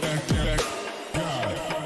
back up.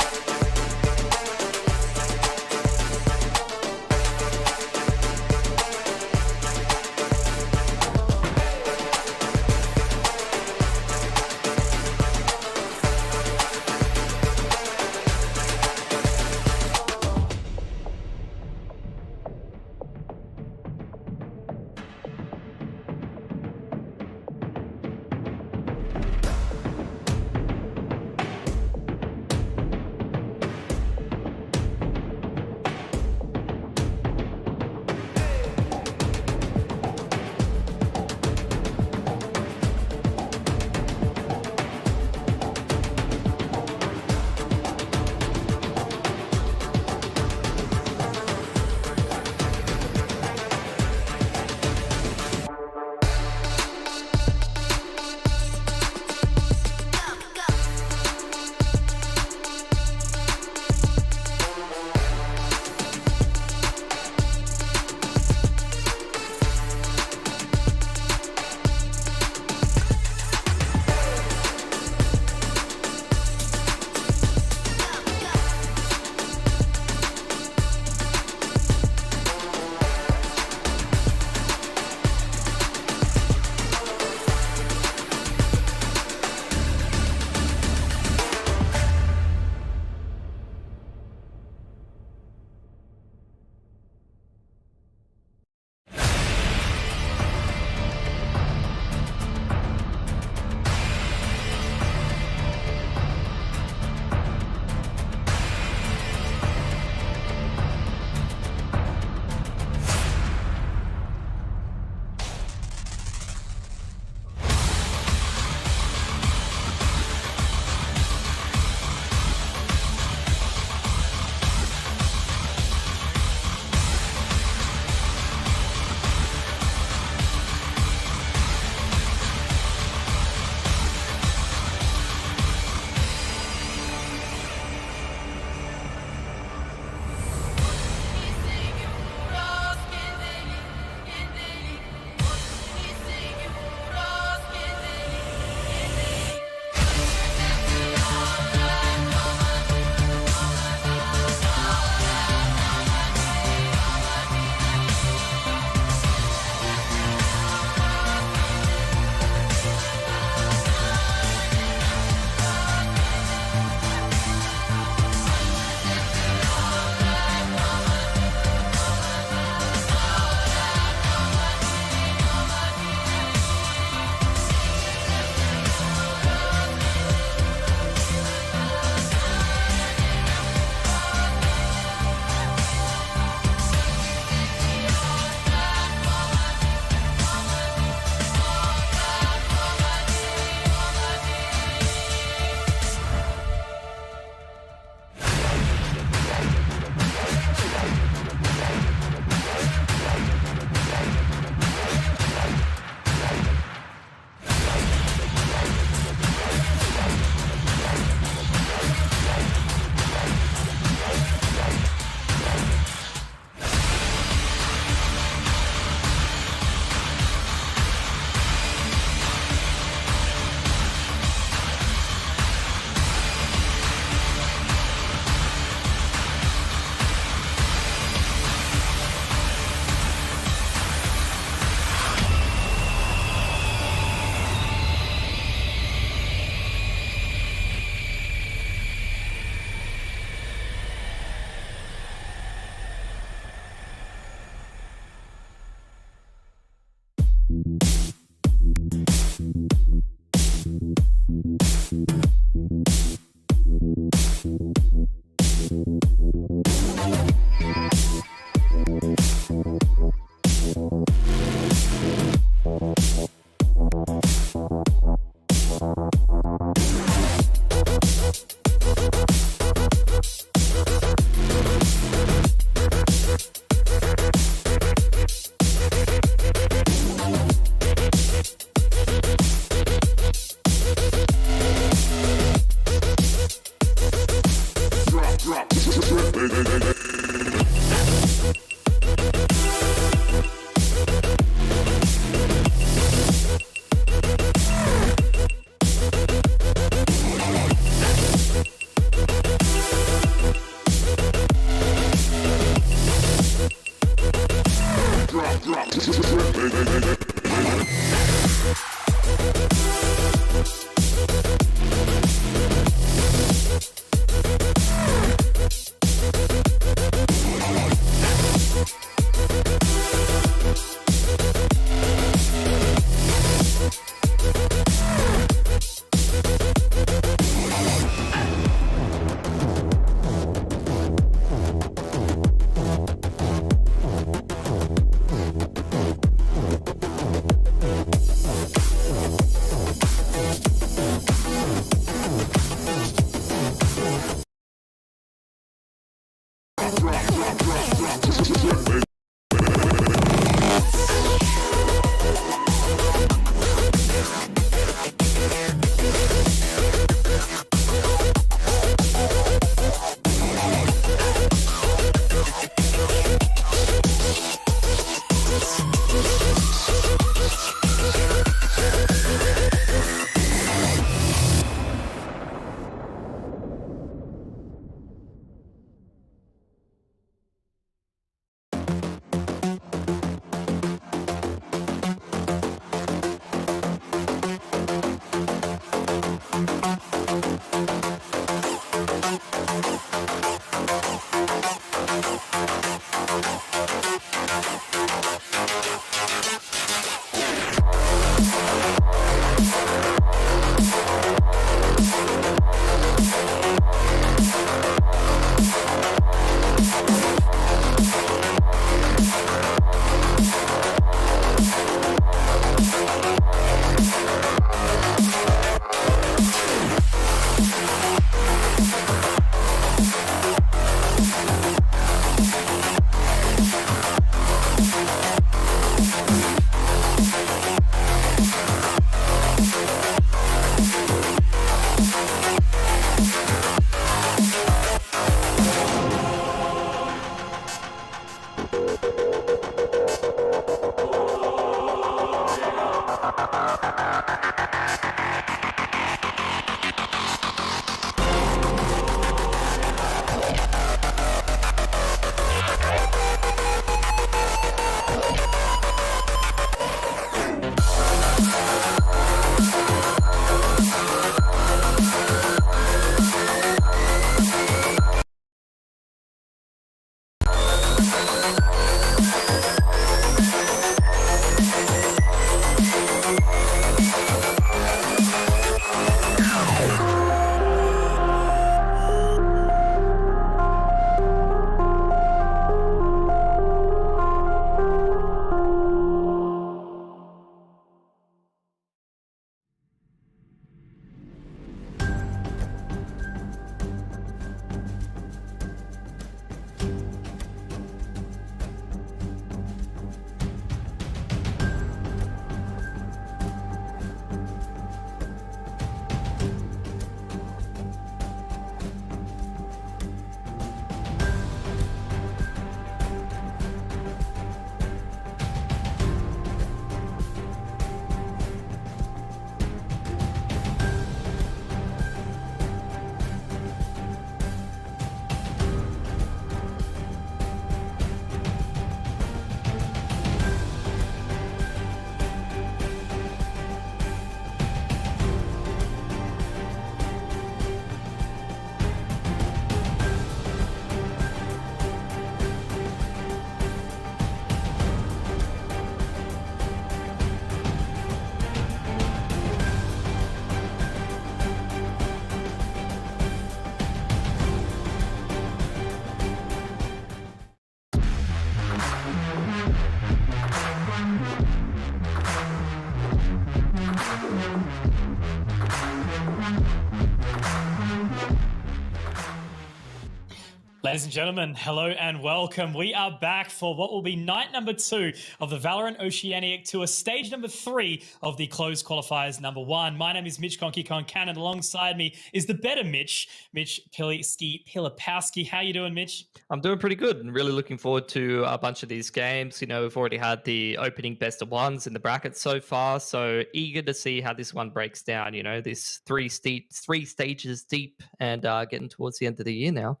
Ladies and gentlemen, hello and welcome. We are back for what will be night number 2 of the VALORANT Oceania Tour, stage number 3 of the closed qualifiers number 1. My name is Mitch Conky-Concan, and alongside me is the better Mitch Pilipowski. How you doing, Mitch? I'm doing pretty good and really looking forward to a bunch of these games. You know, we've already had the opening best of ones in the bracket so far, so eager to see how this one breaks down. You know, this three stages deep and getting towards the end of the year now.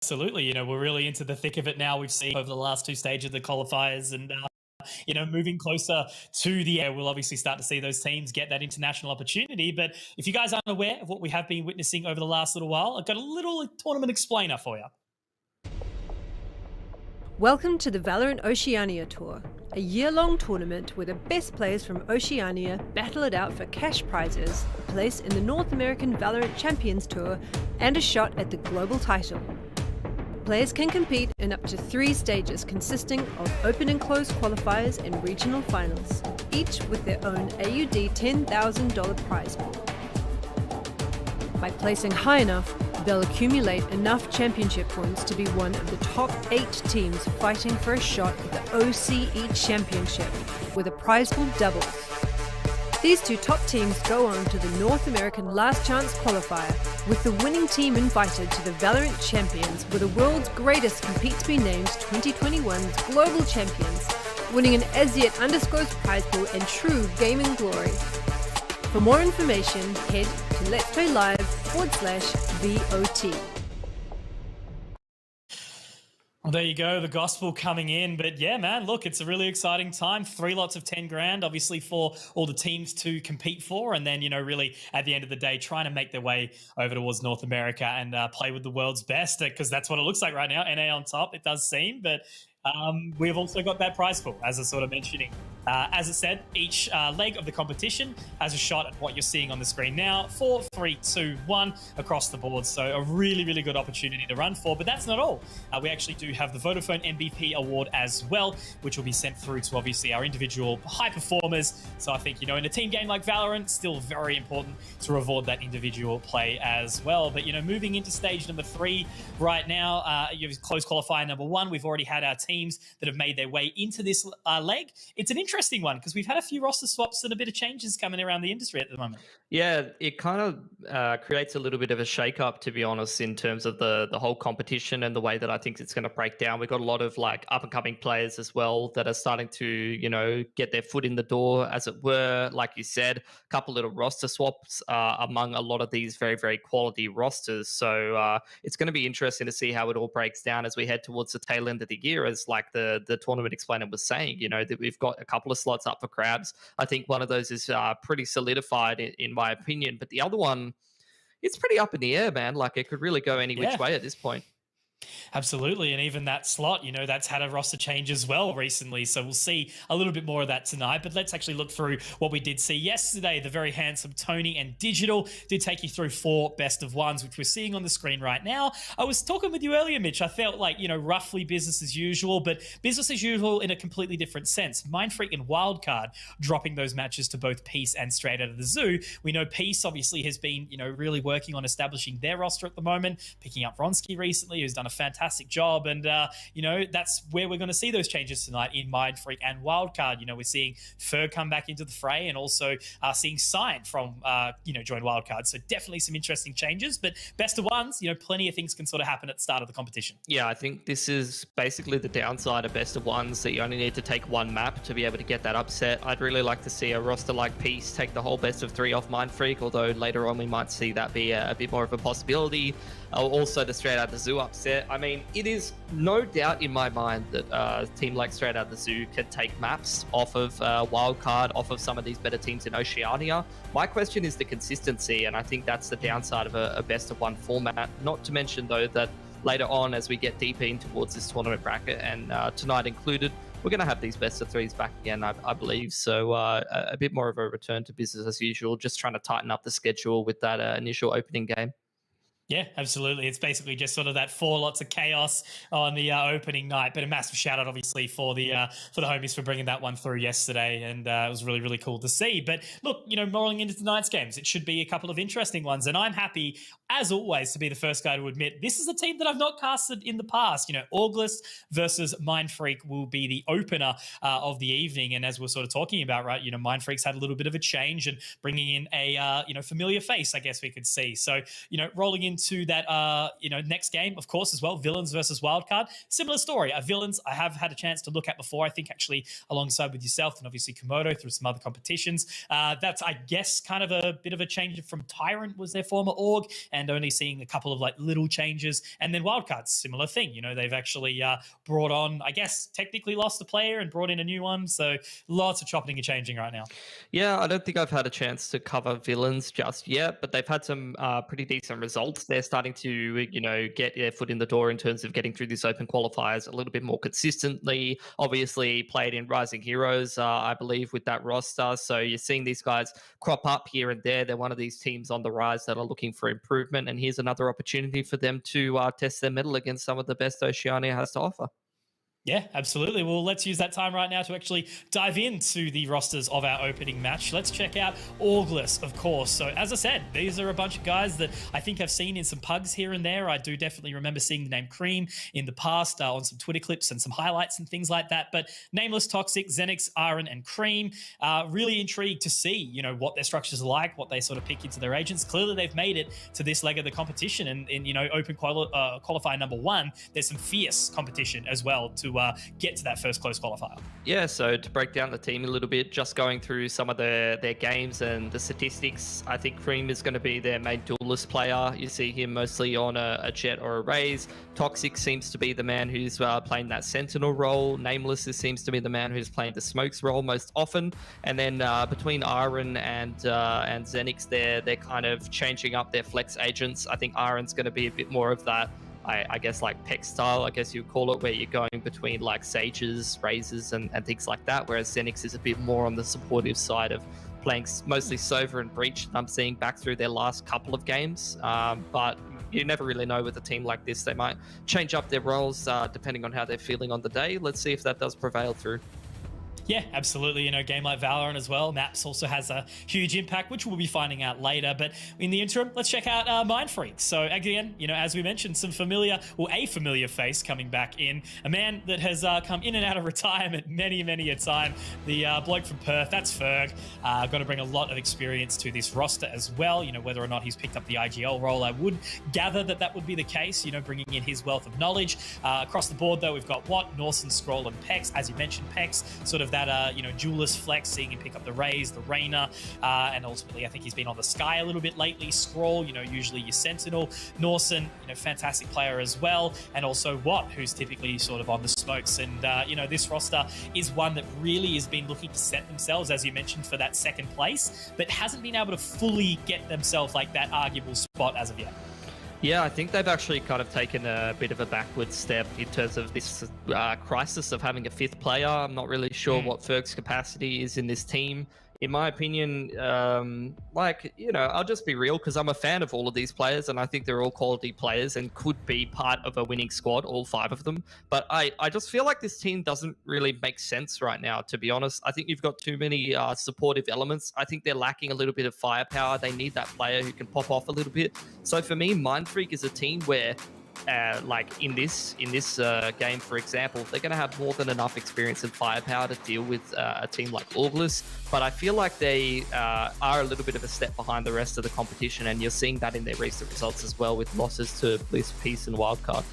Absolutely. You know, we're really into the thick of it now. We've seen over the last 2 stages of the qualifiers and, you know, moving closer to the air, we'll obviously start to see those teams get that international opportunity. But if you guys aren't aware of what we have been witnessing over the last little while, I've got a little tournament explainer for you. Welcome to the VALORANT Oceania Tour, a year-long tournament where the best players from Oceania battle it out for cash prizes, a place in the North American VALORANT Champions Tour, and a shot at the global title. Players can compete in up to 3 stages consisting of open and closed qualifiers and regional finals, each with their own AUD $10,000 prize pool. By placing high enough, they'll accumulate enough championship points to be one of the top 8 teams fighting for a shot at the OCE Championship, where the prize pool doubles. These 2 top teams go on to the North American Last Chance Qualifier, with the winning team invited to the VALORANT Champions, where the world's greatest compete to be named 2021's Global Champions, winning an as yet undisclosed prize pool and true gaming glory. For more information, head to LetsPlay.Live /VOT. There you go, the gospel coming in. But yeah, man, look, it's a really exciting time. 3 lots of 10 grand, obviously, for all the teams to compete for. And then, really at the end of the day, trying to make their way over towards North America and play with the world's best, because that's what it looks like right now. NA on top, it does seem. But we've also got that prize pool, as I sort of mentioning. As I said, each leg of the competition has a shot at what you're seeing on the screen now. 4, 3, 2, 1 across the board. So a really, really good opportunity to run for. But that's not all. We actually do have the Vodafone MVP award as well, which will be sent through to obviously our individual high performers. So I think, in a team game like Valorant, still very important to reward that individual play as well. But, moving into stage number 3 right now, you have close qualifier number 1. We've already had our teams that have made their way into this leg. It's an interesting one because we've had a few roster swaps and a bit of changes coming around the industry at the moment. Yeah, it kind of creates a little bit of a shake-up, to be honest, in terms of the whole competition and the way that I think it's going to break down. We've got a lot of up-and-coming players as well that are starting to, get their foot in the door, as it were. Like you said, a couple little roster swaps among a lot of these very, very quality rosters. So it's going to be interesting to see how it all breaks down as we head towards the tail end of the year, as the tournament explainer was saying, that we've got a couple of slots up for grabs. I think one of those is pretty solidified in my opinion, but the other one, it's pretty up in the air, man. It could really go any which way at this point. Absolutely. And even that slot, that's had a roster change as well recently. So we'll see a little bit more of that tonight. But let's actually look through what we did see yesterday. The very handsome Tony and Digital did take you through 4 best of ones, which we're seeing on the screen right now. I was talking with you earlier, Mitch. I felt like, roughly business as usual, but business as usual in a completely different sense. Mindfreak and Wildcard dropping those matches to both Peace and Straight Out of the Zoo. We know Peace obviously has been, really working on establishing their roster at the moment, picking up Vronsky recently, who's done a fantastic job. And, that's where we're going to see those changes tonight in Mindfreak and Wildcard. We're seeing Fer come back into the fray and also seeing Sign from, join Wildcard. So definitely some interesting changes. But best of ones, plenty of things can sort of happen at the start of the competition. Yeah, I think this is basically the downside of best of ones, that you only need to take one map to be able to get that upset. I'd really like to see a roster like Peace take the whole best of 3 off Mindfreak, although later on we might see that be a bit more of a possibility. Also the Straight Out the Zoo upset. I mean, it is no doubt in my mind that a team like Straight Out the Zoo can take maps off of Wildcard, off of some of these better teams in Oceania. My question is the consistency, and I think that's the downside of a best of 1 format. Not to mention, though, that later on, as we get deeper in towards this tournament bracket, and tonight included, we're going to have these best of 3s back again, I believe. So a bit more of a return to business as usual, just trying to tighten up the schedule with that initial opening game. Yeah, absolutely. It's basically just sort of that 4 lots of chaos on the opening night. But a massive shout out, obviously, for the homies for bringing that one through yesterday, and it was really, really cool to see. But look, rolling into tonight's games, it should be a couple of interesting ones, and I'm happy, as always, to be the first guy to admit this is a team that I've not casted in the past. August versus Mindfreak will be the opener of the evening, and as we're sort of talking about, right, Mindfreak's had a little bit of a change and bringing in a familiar face, I guess we could see. So rolling into that next game, of course, as well, Villains versus Wildcard. Similar story. Villains I have had a chance to look at before, I think actually alongside with yourself and obviously Komodo through some other competitions. That's, I guess, kind of a bit of a change from Tyrant was their former org, and only seeing a couple of little changes. And then Wildcard, similar thing. They've actually brought on, I guess, technically lost a player and brought in a new one. So lots of chopping and changing right now. Yeah, I don't think I've had a chance to cover Villains just yet, but they've had some pretty decent results. They're starting to, get their foot in the door in terms of getting through this open qualifiers a little bit more consistently. Obviously played in Rising Heroes, I believe, with that roster. So you're seeing these guys crop up here and there. They're one of these teams on the rise that are looking for improvement. And here's another opportunity for them to test their mettle against some of the best Oceania has to offer. Yeah, absolutely. Well, let's use that time right now to actually dive into the rosters of our opening match. Let's check out Augless, of course. So as I said, these are a bunch of guys that I think I've seen in some pugs here and there. I do definitely remember seeing the name Cream in the past on some Twitter clips and some highlights and things like that. But Nameless, Toxic, Xenix, Iron, and Cream, really intrigued to see, what their structures are like, what they sort of pick into their agents. Clearly, they've made it to this leg of the competition. And in open qualifier number 1, there's some fierce competition as well to get to that first close qualifier? Yeah, so to break down the team a little bit, just going through some of their games and the statistics, I think Cream is going to be their main duelist player. You see him mostly on a Jet or a Raze. Toxic seems to be the man who's playing that Sentinel role. Nameless seems to be the man who's playing the Smokes role most often. And then between Aaron and Xenix, they're kind of changing up their flex agents. I think Aaron's going to be a bit more of that, I guess, like Peck style, I guess you call it, where you're going between like Sages, Razors, and things like that, whereas Xenix is a bit more on the supportive side of playing mostly Sova and Breach. I'm seeing back through their last couple of games, but you never really know with a team like this. They might change up their roles depending on how they're feeling on the day. Let's see if that does prevail through. Yeah, absolutely. Game like Valorant as well. Maps also has a huge impact, which we'll be finding out later. But in the interim, let's check out Mindfreak. So again, as we mentioned, a familiar face coming back in. A man that has come in and out of retirement many a time. The bloke from Perth, that's Ferg. Got to bring a lot of experience to this roster as well. Whether or not he's picked up the IGL role, I would gather that would be the case, bringing in his wealth of knowledge. Across the board, though, we've got Watt, Norson, Scroll, and Pex. As you mentioned, Pex, sort of that duelist flex, seeing him pick up the Raze, the Reyna, and ultimately I think he's been on the Sky a little bit lately. Scroll, usually your Sentinel. Norson, fantastic player as well, and also Watt, who's typically sort of on the Smokes. And this roster is one that really has been looking to set themselves, as you mentioned, for that second place, but hasn't been able to fully get themselves like that arguable spot as of yet. Yeah, I think they've actually kind of taken a bit of a backward step in terms of this crisis of having a fifth player. I'm not really sure what Ferg's capacity is in this team. In my opinion, I'll just be real, because I'm a fan of all of these players, and I think they're all quality players and could be part of a winning squad, all 5 of them. But I just feel like this team doesn't really make sense right now, to be honest. I think you've got too many supportive elements. I think they're lacking a little bit of firepower. They need that player who can pop off a little bit. So for me, Mindfreak is a team where in this game, for example, they're going to have more than enough experience and firepower to deal with a team like Auglis, but I feel like they are a little bit of a step behind the rest of the competition, and you're seeing that in their recent results as well, with losses to Bliss, Peace, and Wildcard.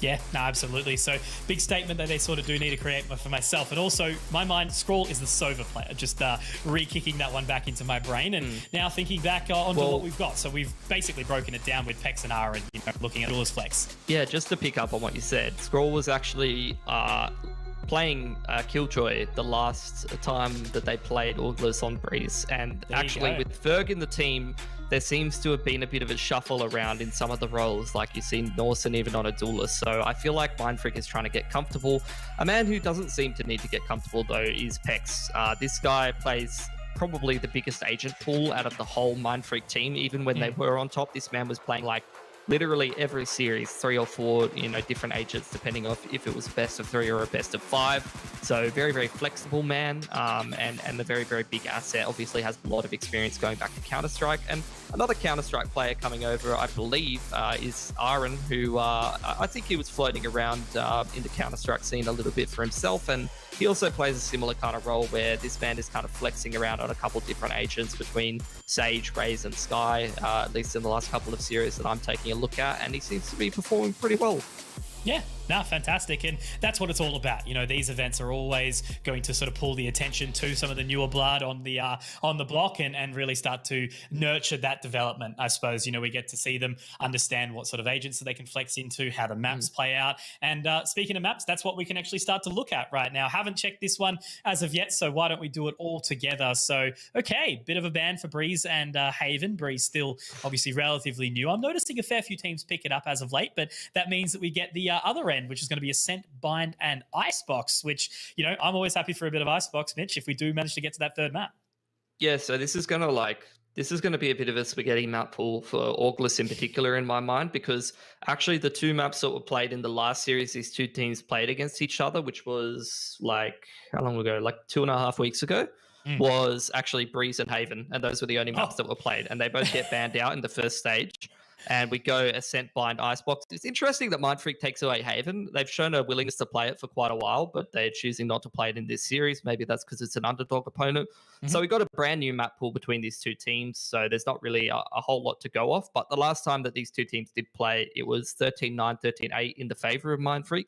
Yeah, no, absolutely. So big statement that they sort of do need to create for myself. And also, my mind, Scroll is the Sova player. Just re-kicking that one back into my brain. And now thinking back onto what we've got. So we've basically broken it down with Pex and R and looking at Duelist Flex. Yeah, just to pick up on what you said, Scroll was actually playing Killjoy the last time that they played Auglis on Breeze. And actually with Ferg in the team, there seems to have been a bit of a shuffle around in some of the roles, like you see Norson even on a duelist. So I feel like Mindfreak is trying to get comfortable. A man who doesn't seem to need to get comfortable, though, is Pex. This guy plays probably the biggest agent pool out of the whole Mindfreak team. Even when they were on top, this man was playing like literally every series, 3 or 4, different agents, depending on if it was best of 3 or a best of 5. So very, very flexible man, and a very, very big asset. Obviously has a lot of experience going back to Counter-Strike. And another Counter-Strike player coming over, I believe, is Aaron, who I think he was floating around in the Counter-Strike scene a little bit for himself. And he also plays a similar kind of role where this man is kind of flexing around on a couple different agents between Sage, Raze, and Sky, at least in the last couple of series that I'm taking a look at, and he seems to be performing pretty well. Yeah, no, fantastic. And that's what it's all about. These events are always going to sort of pull the attention to some of the newer blood on the block and really start to nurture that development. I suppose, we get to see them understand what sort of agents that they can flex into, how the maps play out. And speaking of maps, that's what we can actually start to look at right now. Haven't checked this one as of yet, so why don't we do it all together? So, okay, bit of a ban for Breeze and Haven. Breeze still obviously relatively new. I'm noticing a fair few teams pick it up as of late, but that means that we get the other end, which is going to be Ascent, Bind, and Icebox, which, I'm always happy for a bit of Icebox, Mitch, if we do manage to get to that third map. Yeah, so this is going to be a bit of a spaghetti map pool for Auglis in particular in my mind, because actually the 2 maps that were played in the last series, these 2 teams played against each other, which was how long ago? 2.5 weeks ago, was actually Breeze and Haven. And those were the only maps that were played. And they both get banned out in the first stage. And we go Ascent, Bind, Icebox. It's interesting that Mindfreak takes away Haven. They've shown a willingness to play it for quite a while, but they're choosing not to play it in this series. Maybe that's because it's an underdog opponent. So we got a brand new map pool between these 2 teams, so there's not really a whole lot to go off. But the last time that these 2 teams did play, it was 13-9, 13-8 in the favor of Mindfreak.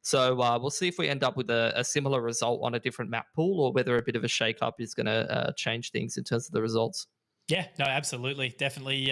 So we'll see if we end up with a similar result on a different map pool, or whether a bit of a shake-up is going to change things in terms of the results. Yeah, no, absolutely. Definitely,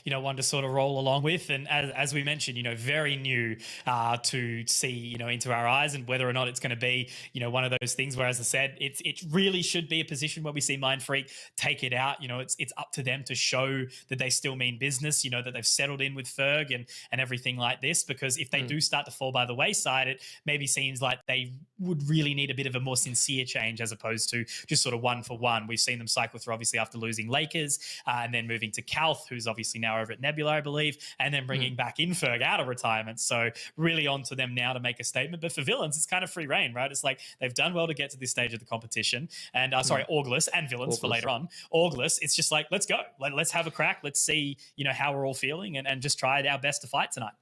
one to sort of roll along with. And as we mentioned, very new to see, into our eyes, and whether or not it's going to be, one of those things where, as I said, it really should be a position where we see Mindfreak take it out. It's up to them to show that they still mean business, that they've settled in with Ferg and everything like this, because if they do start to fall by the wayside, it maybe seems like they would really need a bit of a more sincere change as opposed to just sort of one for one. We've seen them cycle through, obviously, after losing Lakers, and then moving to Calth, who's obviously now over at Nebula, I believe, and then bringing back in Ferg out of retirement. So really on to them now to make a statement. But for Villains, it's kind of free reign, right? It's like they've done well to get to this stage of the competition. And Auglis and Villains for later on. Auglis, it's just like, let's go. Let's have a crack. Let's see, how we're all feeling, and just try our best to fight tonight.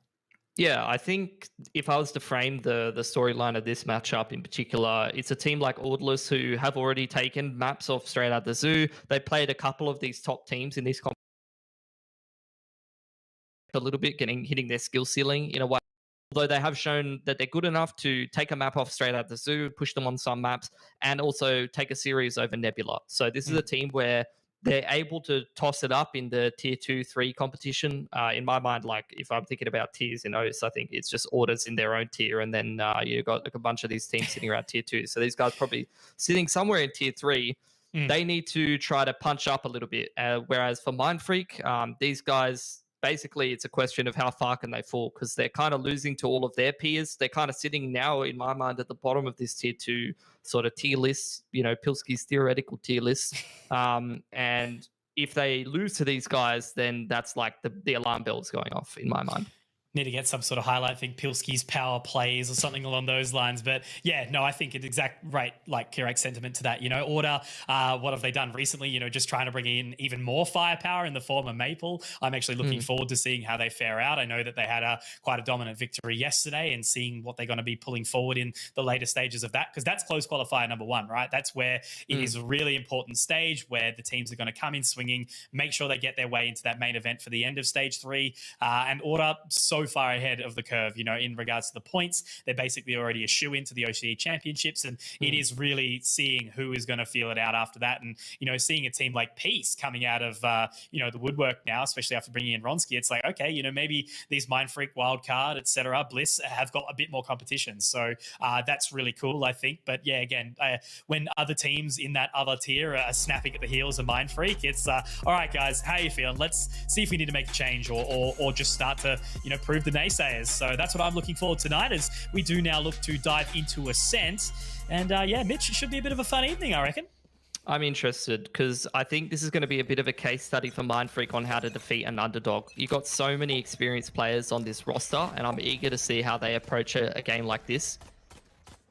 Yeah, I think if I was to frame the storyline of this matchup in particular, it's a team like Audlis who have already taken maps off straight out the zoo. They played a couple of these top teams in this competition a little bit, hitting their skill ceiling in a way. Although they have shown that they're good enough to take a map off straight out the zoo, push them on some maps, and also take a series over Nebula. So this is a team where they're able to toss it up in the tier 2, 3 competition. In my mind, like if I'm thinking about tiers in OCE, I think it's just orders in their own tier, and then you've got like a bunch of these teams sitting around tier 2. So these guys probably sitting somewhere in tier 3. They need to try to punch up a little bit. Whereas for Mindfreak, these guys, basically it's a question of how far can they fall, because they're kind of losing to all of their peers. They're kind of sitting now, in my mind, at the bottom of this tier 2 sort of tier list, Pilski's theoretical tier list. And if they lose to these guys, then that's like the alarm bells going off in my mind. Need to get some sort of highlight thing, Pilski's power plays or something along those lines. But yeah, no, I think it's correct sentiment to that. Order, what have they done recently? Just trying to bring in even more firepower in the form of Maple. I'm actually looking forward to seeing how they fare out. I know that they had quite a dominant victory yesterday, and seeing what they're going to be pulling forward in the later stages of that, because that's close qualifier number 1, right? That's where it is a really important stage where the teams are going to come in swinging, make sure they get their way into that main event for the end of stage 3, and Order so far ahead of the curve, in regards to the points. They're basically already a shoe into the OCE Championships, and it is really seeing who is going to feel it out after that. And, seeing a team like Peace coming out of, the woodwork now, especially after bringing in Ronsky, it's like, okay, maybe these Mindfreak, Wildcard, etc., Bliss have got a bit more competition. So that's really cool, I think. But yeah, again, when other teams in that other tier are snapping at the heels of Mindfreak, it's, all right, guys, how are you feeling? Let's see if we need to make a change or just start to, prove the naysayers. So that's what I'm looking forward tonight, as we do now look to dive into Ascent. And Mitch, it should be a bit of a fun evening, I reckon. I'm interested, because I think this is going to be a bit of a case study for Mindfreak on how to defeat an underdog. You've got so many experienced players on this roster, and I'm eager to see how they approach a game like this.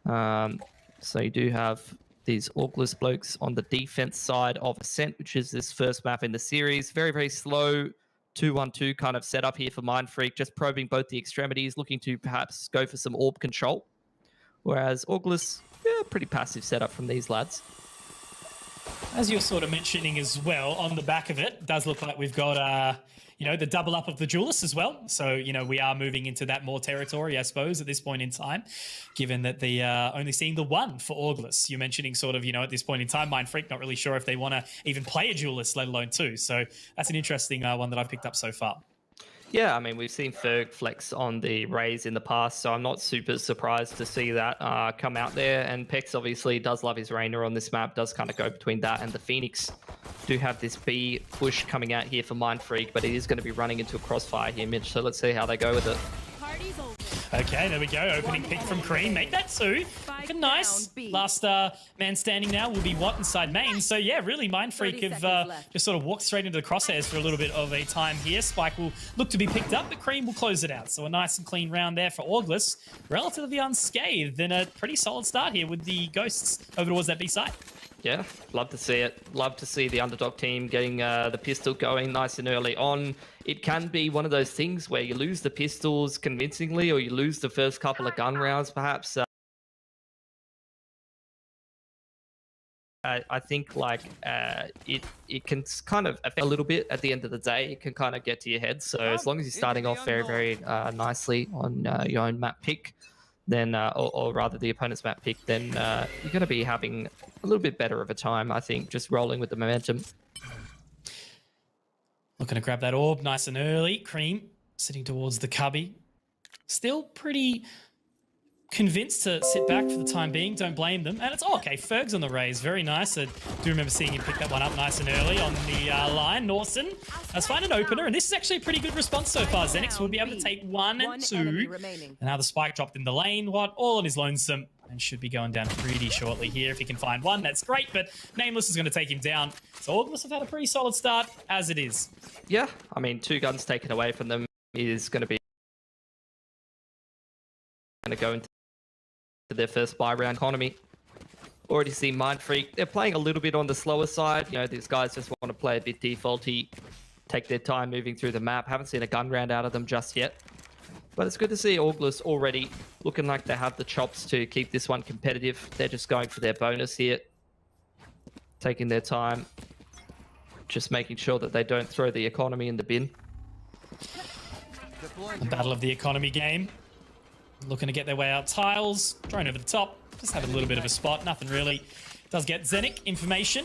So you do have these Auglis blokes on the defense side of Ascent, which is this first map in the series. Very, very slow 2-1-2 kind of setup here for Mindfreak, just probing both the extremities, looking to perhaps go for some orb control. Whereas Auglis, pretty passive setup from these lads. As you're sort of mentioning as well, on the back of it, does look like we've got, the double up of the duelists as well. So, we are moving into that more territory, I suppose, at this point in time, given that the only seeing the one for Auglis. You're mentioning sort of, at this point in time, Mindfreak not really sure if they want to even play a duelist, let alone 2. So that's an interesting one that I've picked up so far. Yeah, I mean, we've seen Ferg flex on the Rays in the past, so I'm not super surprised to see that come out there. And Pex obviously does love his Rainer on this map, does kind of go between that and the Phoenix. Do have this B push coming out here for Mindfreak, but it is going to be running into a crossfire here, Mitch, so let's see how they go with it. Okay, there we go. Opening pick from Cream. Make that 2. Looking nice. Last man standing now will be Watt inside main. So yeah, really Mindfreak have just sort of walked straight into the crosshairs for a little bit of a time here. Spike will look to be picked up, but Cream will close it out. So a nice and clean round there for Auglis. Relatively unscathed, and a pretty solid start here with the Ghosts over towards that B side. Yeah, love to see it. Love to see the underdog team getting the pistol going nice and early on. It can be one of those things where you lose the pistols convincingly, or you lose the first couple of gun rounds, perhaps. I think it can kind of affect a little bit at the end of the day. It can kind of get to your head. So as long as you're starting off very, very nicely on your own map pick, then, or rather the opponent's map pick, then you're going to be having a little bit better of a time, I think, just rolling with the momentum. Looking to grab that orb nice and early. Cream sitting towards the cubby. Still pretty convinced to sit back for the time being. Don't blame them. And it's okay. Ferg's on the raise. Very nice. I do remember seeing him pick that one up nice and early on the line. Norson has found an opener, and this is actually a pretty good response so far. Xenix will be able to take 1 and 2. And now the spike dropped in the lane. What? All on his lonesome, and should be going down pretty shortly here. If he can find one, that's great, but Nameless is going to take him down. So August have had a pretty solid start as it is. Yeah, I mean, 2 guns taken away from them is going to be go into their first buy round economy. Already see Mind Freak. They're playing a little bit on the slower side. You know, these guys just want to play a bit defaulty, take their time moving through the map. Haven't seen a gun round out of them just yet. But it's good to see August already looking like they have the chops to keep this one competitive. They're just going for their bonus here. Taking their time. Just making sure that they don't throw the economy in the bin. The battle of the economy game. Looking to get their way out tiles. Drone over the top. Just have a little bit of a spot. Nothing really. Does get Xenic information.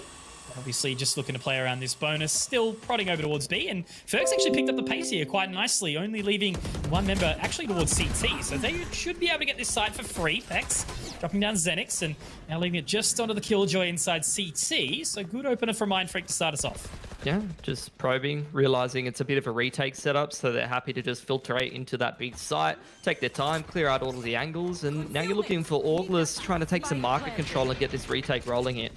Obviously just looking to play around this bonus. Still prodding over towards B. And Ferg's actually picked up the pace here quite nicely. Only leaving one member actually towards CT. So they should be able to get this side for free. Pex dropping down Xenix and now leaving it just onto the Killjoy inside CT. So good opener for Mind Freak to start us off. Yeah, just probing, realizing it's a bit of a retake setup, so they're happy to just filtrate into that big site, take their time, clear out all of the angles, and now you're looking for August trying to take some market control and get this retake rolling here.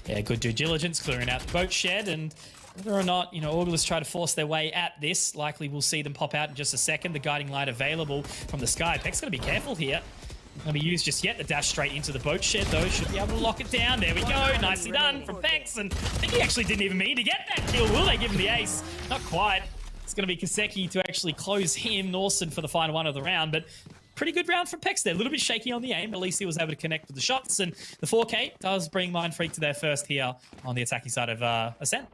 Yeah, good due diligence, clearing out the boat shed, and whether or not, you know, August try to force their way at this, likely we'll see them pop out in just a second. The guiding light available from the sky. Peck's going to be careful here. Not going to be used just yet. The dash straight into the boat shed, though, should be able to lock it down. There we go. Nicely done from Pex, and I think he actually didn't even mean to get that kill. Will they give him the ace? Not quite. It's going to be Kaseki to actually close him. Norson for the final one of the round, but pretty good round from Pex there. A little bit shaky on the aim. At least he was able to connect with the shots, and the 4K does bring Mind Freak to their first here on the attacking side of Ascent.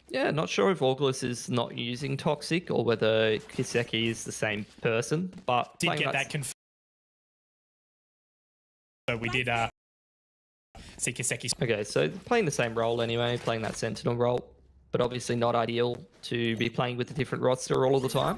Yeah, not sure if August is not using Toxic or whether Kiseki is the same person, but did get that confirmed. So we did see Kiseki. Okay, so playing the same role anyway, playing that Sentinel role, but obviously not ideal to be playing with a different roster all of the time.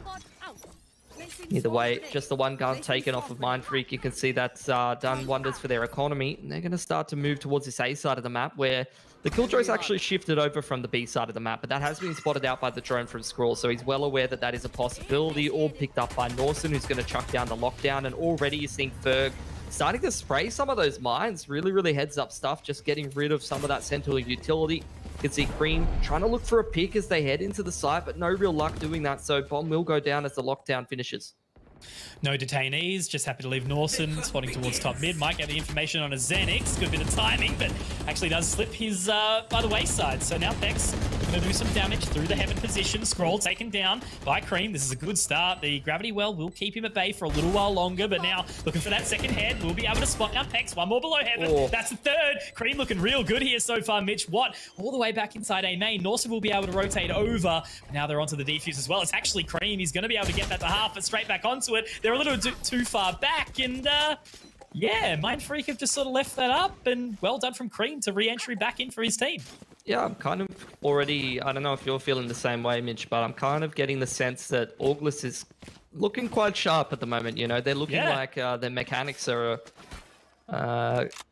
Either way, just the one gun taken off of Mind Freak, you can see that's done wonders for their economy. And they're going to start to move towards this A side of the map, where the Killjoy's actually shifted over from the B side of the map, but that has been spotted out by the drone from Scroll, so he's well aware that that is a possibility. All picked up by Norson, who's going to chuck down the lockdown, and already you're seeing Ferg starting to spray some of those mines. Really heads up stuff, just getting rid of some of that Sentinel utility. You can see Cream trying to look for a pick as they head into the site, but no real luck doing that, so bomb will go down as the lockdown finishes. No detainees, just happy to leave Norson spotting towards top mid. Might get the information on a Xenix, good bit of timing, but actually does slip his by the wayside. So now Pex going to do some damage through the heaven position. Scroll taken down by Cream. This is a good start. The gravity well will keep him at bay for a little while longer, but now looking for that second head. We'll be able to spot down Pex. One more below heaven. Oh. That's the third. Cream looking real good here so far, Mitch. What? All the way back inside A main. Norson will be able to rotate over. Now they're onto the defuse as well. It's actually Cream. He's going to be able to get that to half, but straight back onto it. They're a little too far back, and yeah, Mind Freak have just sort of left that up, and well done from Cream to re-entry back in for his team. Yeah, I'm kind of already, I don't know if you're feeling the same way, Mitch, but I'm kind of getting the sense that August is looking quite sharp at the moment. You know, they're looking like their mechanics are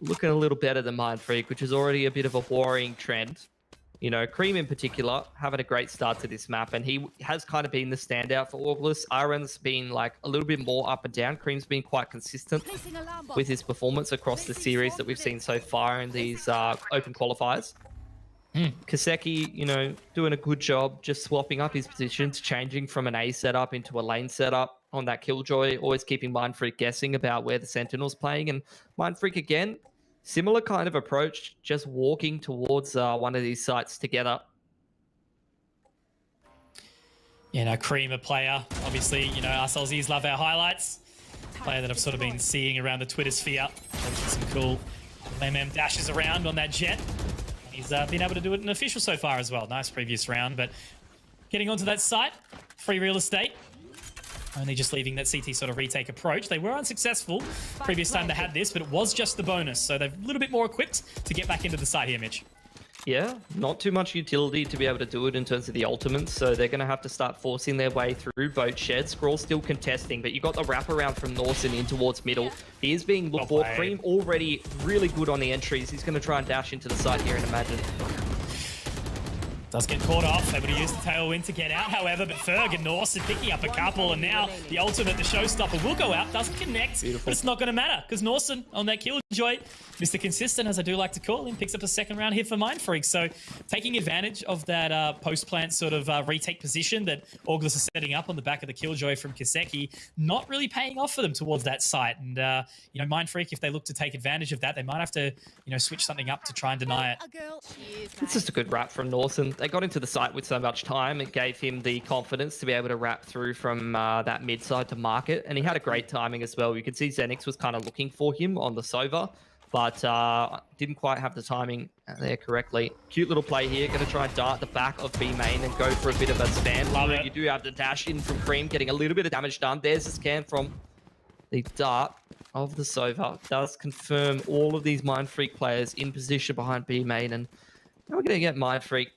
looking a little better than Mind Freak, which is already a bit of a worrying trend. You know, Cream in particular, having a great start to this map, and he has kind of been the standout for August. Aren's been like a little bit more up and down. Cream's been quite consistent with his performance across the series that we've seen so far in these open qualifiers. Kaseki, you know, doing a good job just swapping up his positions, changing from an A setup into a lane setup on that Killjoy, always keeping Mind Freak guessing about where the Sentinel's playing. And Mind Freak again, similar kind of approach, just walking towards one of these sites together. Yeah, no, Cream, a player. Obviously, you know, us Aussies love our highlights. Player that I've sort of been seeing around the Twitter sphere. Some cool MM dashes around on that jet. He's been able to do it in official so far as well. Nice previous round, but getting onto that site, free real estate. Only just leaving that CT sort of retake approach. They were unsuccessful previous time they had this, but it was just the bonus. So they're a little bit more equipped to get back into the side here, Mitch. Yeah, not too much utility to be able to do it in terms of the ultimates, so they're going to have to start forcing their way through boat shed. Scroll still contesting, but you got the wraparound from Norson in towards middle. He is being looked for. Cream already really good on the entries. He's going to try and dash into the side here and imagine. Does get caught off, able to use the tailwind to get out, however, but Ferg and Norson picking up a couple, and now the ultimate, the showstopper, will go out, doesn't connect, but it's not going to matter, because Norson on that Killjoy, Mr. Consistent, as I do like to call him, picks up a second round here for Mindfreak, so taking advantage of that post-plant sort of retake position that August is setting up on the back of the Killjoy from Kiseki, not really paying off for them towards that site, and, you know, Mindfreak, if they look to take advantage of that, they might have to, you know, switch something up to try and deny it. It's just a good wrap from Norson. They got into the site with so much time. It gave him the confidence to be able to wrap through from that mid side to market. And he had a great timing as well. You could see Zenix was kind of looking for him on the Sova, but didn't quite have the timing there correctly. Cute little play here. Going to try and dart the back of B main and go for a bit of a spam. Love it. You do have the dash in from Cream, getting a little bit of damage done. There's the scan from the dart of the Sova. Does confirm all of these Mindfreak players in position behind B main. And now we're going to get Mindfreak.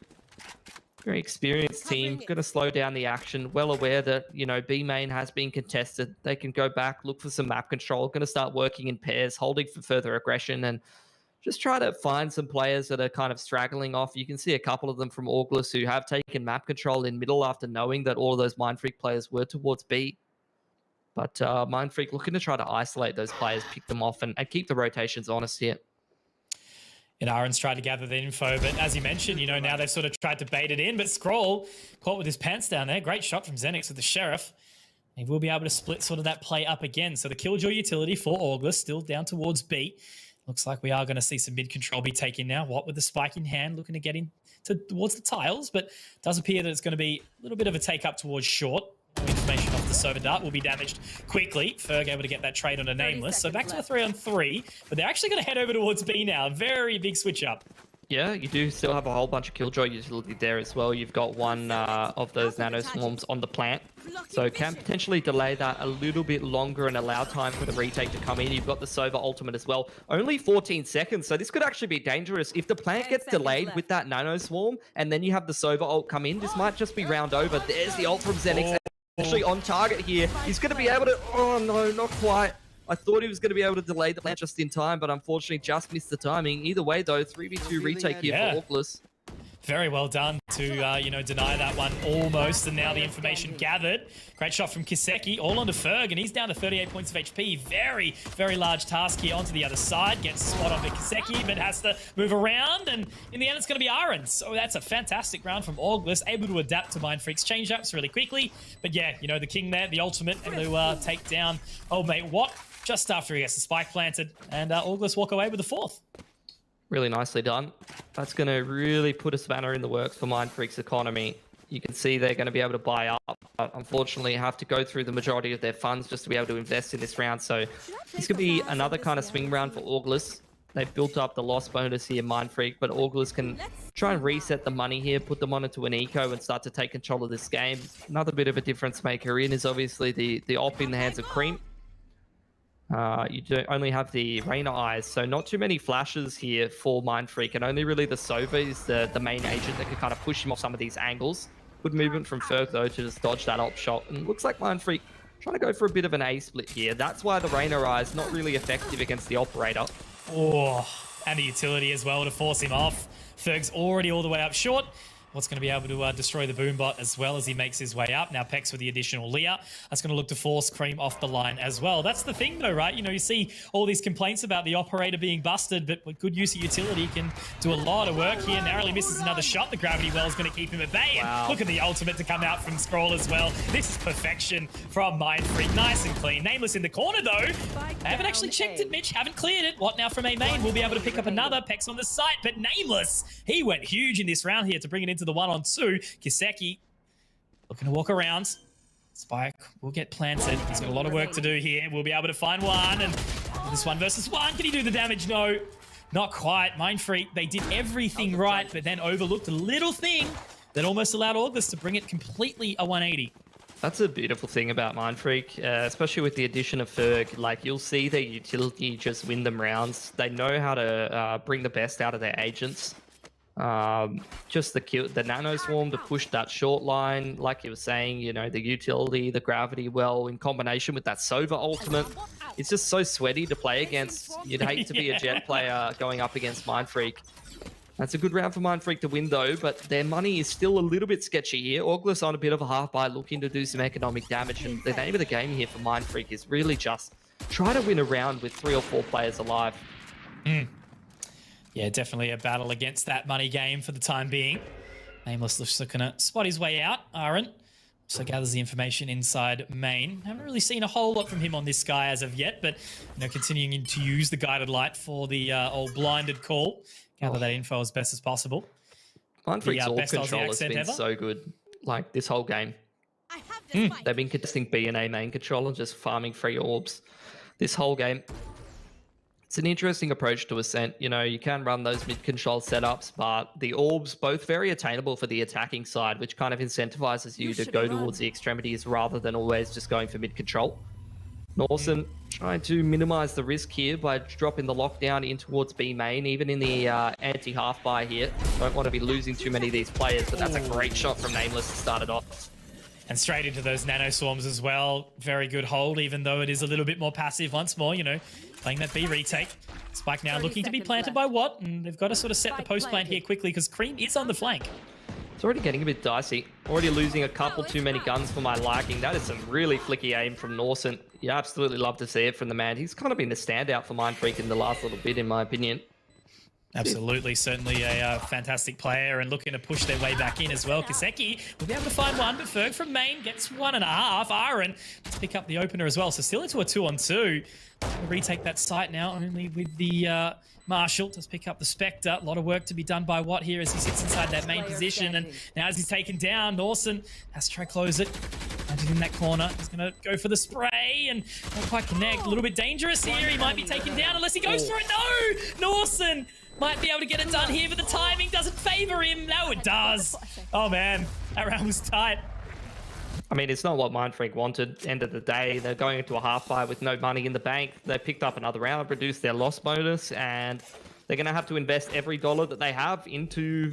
Very experienced team, going to slow down the action, well aware that, you know, B main has been contested. They can go back, look for some map control, going to start working in pairs, holding for further aggression, and just try to find some players that are kind of straggling off. You can see a couple of them from August who have taken map control in middle after knowing that all of those Mindfreak players were towards B. But Mindfreak looking to try to isolate those players, pick them off, and keep the rotations honest here. And Aaron's tried to gather the info, but as you mentioned, you know, now they've sort of tried to bait it in, but Scroll caught with his pants down there. Great shot from Zenix with the Sheriff. He will be able to split sort of that play up again. So the Killjoy utility for August still down towards B. Looks like we are going to see some mid control be taken now. Watt with the spike in hand, looking to get in towards the tiles, but does appear that it's going to be a little bit of a take up towards short. Information off the Sova dart will be damaged quickly. Ferg able to get that trade on a Nameless. So back to a 3-on-3, but they're actually going to head over towards B now. Very big switch up. Yeah, you do still have a whole bunch of Killjoy utility there as well. You've got one of those nano swarms on the plant. So can potentially delay that a little bit longer and allow time for the retake to come in. You've got the Sova ultimate as well. Only 14 seconds, so this could actually be dangerous. If the plant gets delayed with that nano swarm, and then you have the Sova ult come in, this might just be round over. There's the ult from Zenix. Actually on target here. He's going to be able to... Oh, no, not quite. I thought he was going to be able to delay the plant just in time, but unfortunately just missed the timing. Either way, though, 3v2 retake here for Orkless. Very well done to, you know, deny that one almost. And now the information gathered. Great shot from Kiseki, all onto Ferg, and he's down to 38 points of HP. Very, very large task here onto the other side. Gets a spot on Kiseki, but has to move around. And in the end, it's going to be Aaron. So that's a fantastic round from August, able to adapt to Mindfreak's change-ups really quickly. But yeah, you know, the king there, the ultimate, and to take down old mate Watt just after he gets the spike planted. And August walk away with the fourth. Really nicely done. That's going to really put a spanner in the works for Mindfreak's economy. You can see they're going to be able to buy up, but unfortunately have to go through the majority of their funds just to be able to invest in this round. So this could be another kind of swing round for August. They've built up the loss bonus here, Mindfreak, but August can try and reset the money here, put them onto an eco and start to take control of this game. Another bit of a difference maker in is obviously the op in the hands of Cream. You do only have the Rainer eyes, so not too many flashes here for Mindfreak, and only really the Sova is the main agent that can kind of push him off some of these angles. Good movement from Ferg, though, to just dodge that op shot, and looks like Mindfreak trying to go for a bit of an A split here. That's why the Rainer eyes not really effective against the operator. Oh, and the utility as well to force him off. Ferg's already all the way up short. What's going to be able to destroy the Boombot as well as he makes his way up. Now Pex with the additional Leah. That's going to look to force Cream off the line as well. That's the thing though, right? You know, you see all these complaints about the operator being busted, but with good use of utility can do a lot of work here. Narrowly misses another shot. The gravity well is going to keep him at bay. Wow. And look at the ultimate to come out from Scroll as well. This is perfection from Mindfreak. Nice and clean. Nameless in the corner though. I haven't actually checked it, Mitch. Haven't cleared it. What now from A main? We'll be able to pick up another. Pex on the site, but Nameless. He went huge in this round here to bring it into the 1-on-2. Kiseki looking to walk around. Spike will get planted. He's got a lot of work to do here. We'll be able to find one. And this 1 versus 1. Can he do the damage? No, not quite. Mindfreak, they did everything right, but then overlooked a little thing that almost allowed August to bring it completely a 180. That's a beautiful thing about Mindfreak, especially with the addition of Ferg. Like, you'll see their utility just win them rounds. They know how to bring the best out of their agents. Just the nano swarm to push that short line, like you were saying, you know, the utility, the gravity well in combination with that Sova ultimate. It's just so sweaty to play against. You'd hate to be a Jet player going up against Mindfreak. That's a good round for Mindfreak to win though, but their money is still a little bit sketchy here. Auglis on a bit of a half buy, looking to do some economic damage, and the name of the game here for Mindfreak is really just try to win a round with 3 or 4 players alive. Yeah, definitely a battle against that money game for the time being. Nameless looks looking to spot his way out. Aaron so gathers the information inside main. Haven't really seen a whole lot from him on this guy as of yet, but you know, continuing to use the guided light for the old blinded call. Gather that info as best as possible. Mindfreak's orb best Aussie control has accent been ever. so good, like this whole game. They've been contesting B and A main control and just farming free orbs this whole game. It's an interesting approach to Ascent. You know, you can run those mid-control setups, but the orbs both very attainable for the attacking side, which kind of incentivizes you to go towards the extremities rather than always just going for mid-control. Norson trying to minimize the risk here by dropping the lockdown in towards B main, even in the anti-half buy here. Don't want to be losing too many of these players, but that's a great shot from Nameless to start it off. And straight into those nano swarms as well. Very good hold, even though it is a little bit more passive once more, you know, playing that B retake. Spike now looking to be planted by Watt, and they've got to sort of set the post plant here quickly because Cream is on the flank. It's already getting a bit dicey. Already losing a couple too many guns for my liking. That is some really flicky aim from Norson. You absolutely love to see it from the man. He's kind of been the standout for Mindfreak in the last little bit, in my opinion. Absolutely, certainly a fantastic player and looking to push their way back in as well. Kiseki will be able to find one, but Ferg from main gets 1.5. Aaron to pick up the opener as well, so still into a 2-on-2. Retake that site now, only with the Marshall. Does pick up the Spectre. A lot of work to be done by Watt here as he sits inside that main position, and now as he's taken down, Norson has to try close it. Landed in that corner. He's going to go for the spray and not quite connect. A little bit dangerous here. He might be taken down unless he goes for it. No! Norson might be able to get it done here, but the timing doesn't favor him. No, it does. Oh, man. That round was tight. I mean, it's not what Mindfreak wanted. End of the day, they're going into a half buy with no money in the bank. They picked up another round, reduced their loss bonus, and they're going to have to invest every dollar that they have into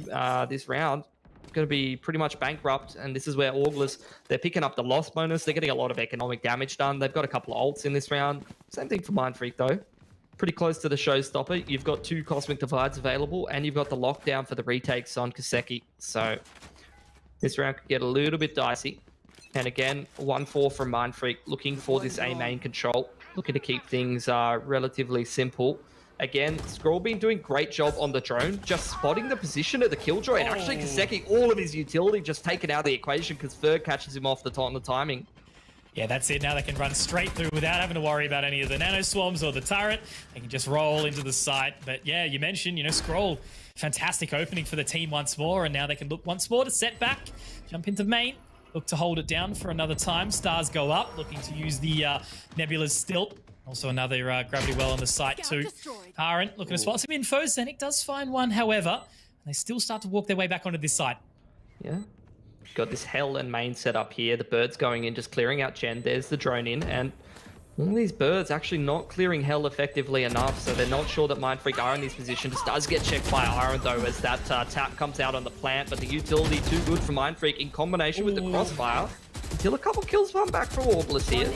this round. It's going to be pretty much bankrupt, and this is where Auglis, they're picking up the loss bonus. They're getting a lot of economic damage done. They've got a couple of ults in this round. Same thing for Mindfreak, though. Pretty close to the showstopper. You've got 2 Cosmic Divides available, and you've got the lockdown for the retakes on Kiseki. So this round could get a little bit dicey. And again, 1-4 from Mindfreak, looking for this A main control, looking to keep things relatively simple. Again, Skrull been doing great job on the drone, just spotting the position of the Killjoy, and actually Kiseki, all of his utility just taken out of the equation because Ferg catches him off the timing. Yeah, that's it. Now they can run straight through without having to worry about any of the nano swarms or the turret. They can just roll into the site. But yeah, you mentioned, you know, Skrull, fantastic opening for the team once more, and now they can look once more to set back, jump into main. Look to hold it down for another time. Stars go up, looking to use the Nebula's stilt. Also another gravity well on the site too. Aaron looking to spot some info. Zenik does find one, however. And they still start to walk their way back onto this site. Yeah. Got this hell and main set up here. The birds going in, just clearing out Gen. There's the drone in, and all these birds actually not clearing hell effectively enough, so they're not sure that Mindfreak are in this position. Just does get checked by Iron, though, as that tap comes out on the plant, but the utility too good for Mindfreak in combination with the crossfire. Until a couple kills come back from Auglis here.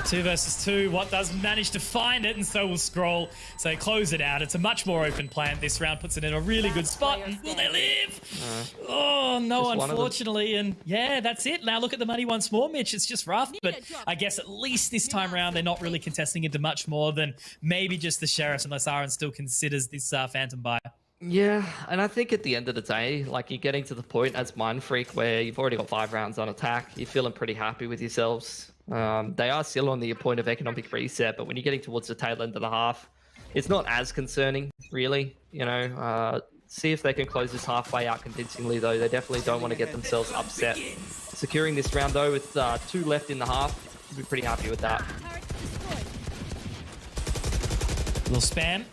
2 versus 2. Watt does manage to find it, and so will Skrull. So they close it out. It's a much more open plant. This round puts it in a really good spot. And will they live? Oh, no, unfortunately. And yeah, that's it. Now look at the money once more, Mitch. It's just rough. But I guess at least this time around, they're not really contesting into much more than maybe just the Sheriffs, unless Aaron still considers this Phantom buy. Yeah, and I think at the end of the day, like, you're getting to the point as Mindfreak where you've already got 5 rounds on attack. You're feeling pretty happy with yourselves. They are still on the point of economic reset, but when you're getting towards the tail end of the half, it's not as concerning, really. You know, see if they can close this halfway out convincingly, though. They definitely don't want to get themselves upset. Securing this round, though, with 2 left in the half, we'll be pretty happy with that. Little spam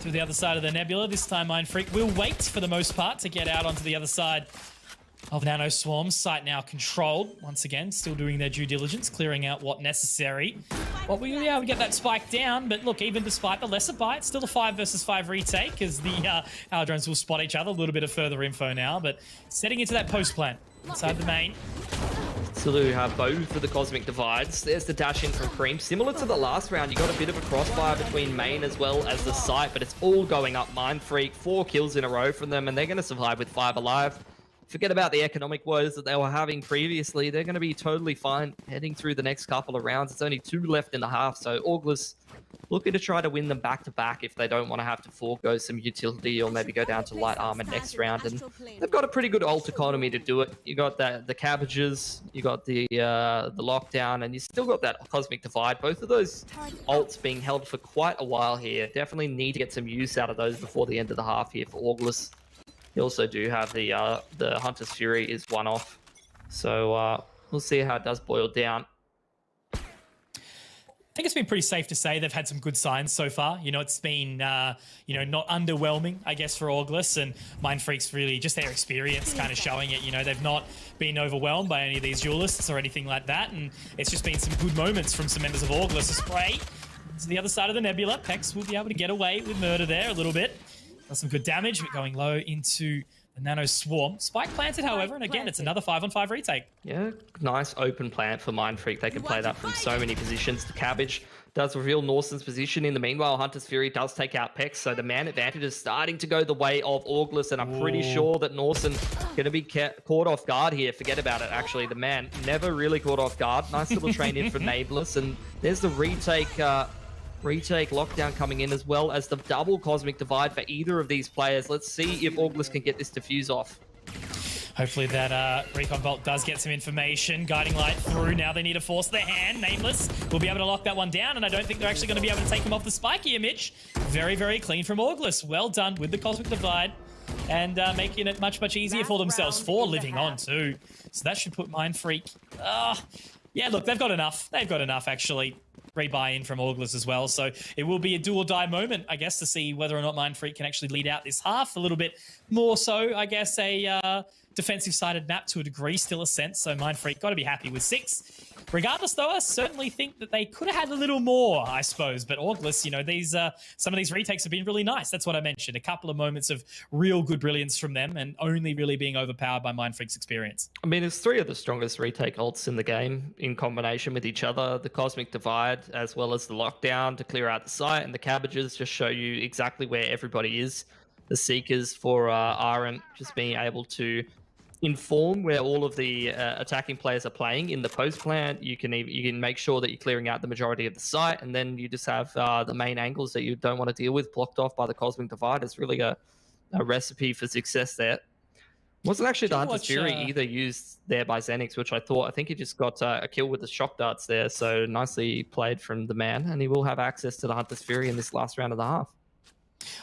to the other side of the Nebula. This time Mindfreak will wait for the most part to get out onto the other side of Nano Swarm. Site now controlled. Once again, still doing their due diligence, clearing out what necessary. Well, we'll be able to get that spike down, but look, even despite the lesser bite, still a 5 versus 5 retake, as the Aldrones will spot each other. A little bit of further info now, but setting into that post plant inside the main. Still do have both of the Cosmic Divides. There's the dash in from Cream. Similar to the last round, you got a bit of a crossfire between main as well as the site, but it's all going up Mind Freak. 4 kills in a row from them, and they're going to survive with 5 alive. Forget about the economic woes that they were having previously. They're going to be totally fine heading through the next couple of rounds. It's only 2 left in the half, so Auglis looking to try to win them back-to-back if they don't want to have to forego some utility or maybe go down to light armor next round. And they've got a pretty good ult economy to do it. You got the cabbages, you got the lockdown, and you still got that Cosmic Divide. Both of those ults being held for quite a while here. Definitely need to get some use out of those before the end of the half here for Auglis. You also do have the Hunter's Fury is one off. So we'll see how it does boil down. I think it's been pretty safe to say they've had some good signs so far. You know, it's been, you know, not underwhelming, I guess, for Auglis, and Mind Freak's really just their experience kind of showing it. You know, they've not been overwhelmed by any of these duelists or anything like that, and it's just been some good moments from some members of Auglis. A spray to the other side of the nebula. Pex will be able to get away with murder there a little bit. Does some good damage, but going low into the Nano Swarm. Spike planted, however, and again, it's another 5-on-5 retake. Yeah, nice open plant for Mind Freak. They can play that from so many positions. The Cabbage does reveal Nawson's position. In the meanwhile, Hunter's Fury does take out Pex, so the man advantage is starting to go the way of Auglis, and I'm pretty sure that Nawson going to be caught off guard here. Forget about it, actually. The man never really caught off guard. Nice little train in from Nameless, and there's the retake lockdown coming in, as well as the double Cosmic Divide for either of these players. Let's see if Auglis can get this defuse off. Hopefully that Recon Bolt does get some information. Guiding Light through. Now they need to force their hand. Nameless will be able to lock that one down, and I don't think they're actually going to be able to take him off the spike here, Mitch. Very, very clean from Auglis. Well done with the Cosmic Divide, and making it much, much easier for themselves for living on too. So that should put Mind Freak... yeah, look, they've got enough. They've got enough, actually. Rebuy in from Auglis as well. So it will be a do or die moment, I guess, to see whether or not Mind Freak can actually lead out this half. A little bit more so, I guess, a defensive-sided map to a degree, still a sense. So Mind Freak got to be happy with 6. Regardless, though, I certainly think that they could have had a little more, I suppose. But Auglis, you know, these some of these retakes have been really nice. That's what I mentioned. A couple of moments of real good brilliance from them, and only really being overpowered by Mind Freak's experience. I mean, it's 3 of the strongest retake ults in the game in combination with each other. The Cosmic Divide, as well as the Lockdown to clear out the site, and the Cabbages just show you exactly where everybody is. The Seekers for Aren't just being able to inform where all of the attacking players are playing in the post plant. You can make sure that you're clearing out the majority of the site, and then you just have the main angles that you don't want to deal with blocked off by the Cosmic Divide. It's really a recipe for success there. Wasn't actually the Hunter's Fury either used there by Xenix, which I think he just got a kill with the shock darts there. So nicely played from the man, and he will have access to the Hunter's Fury in this last round of the half.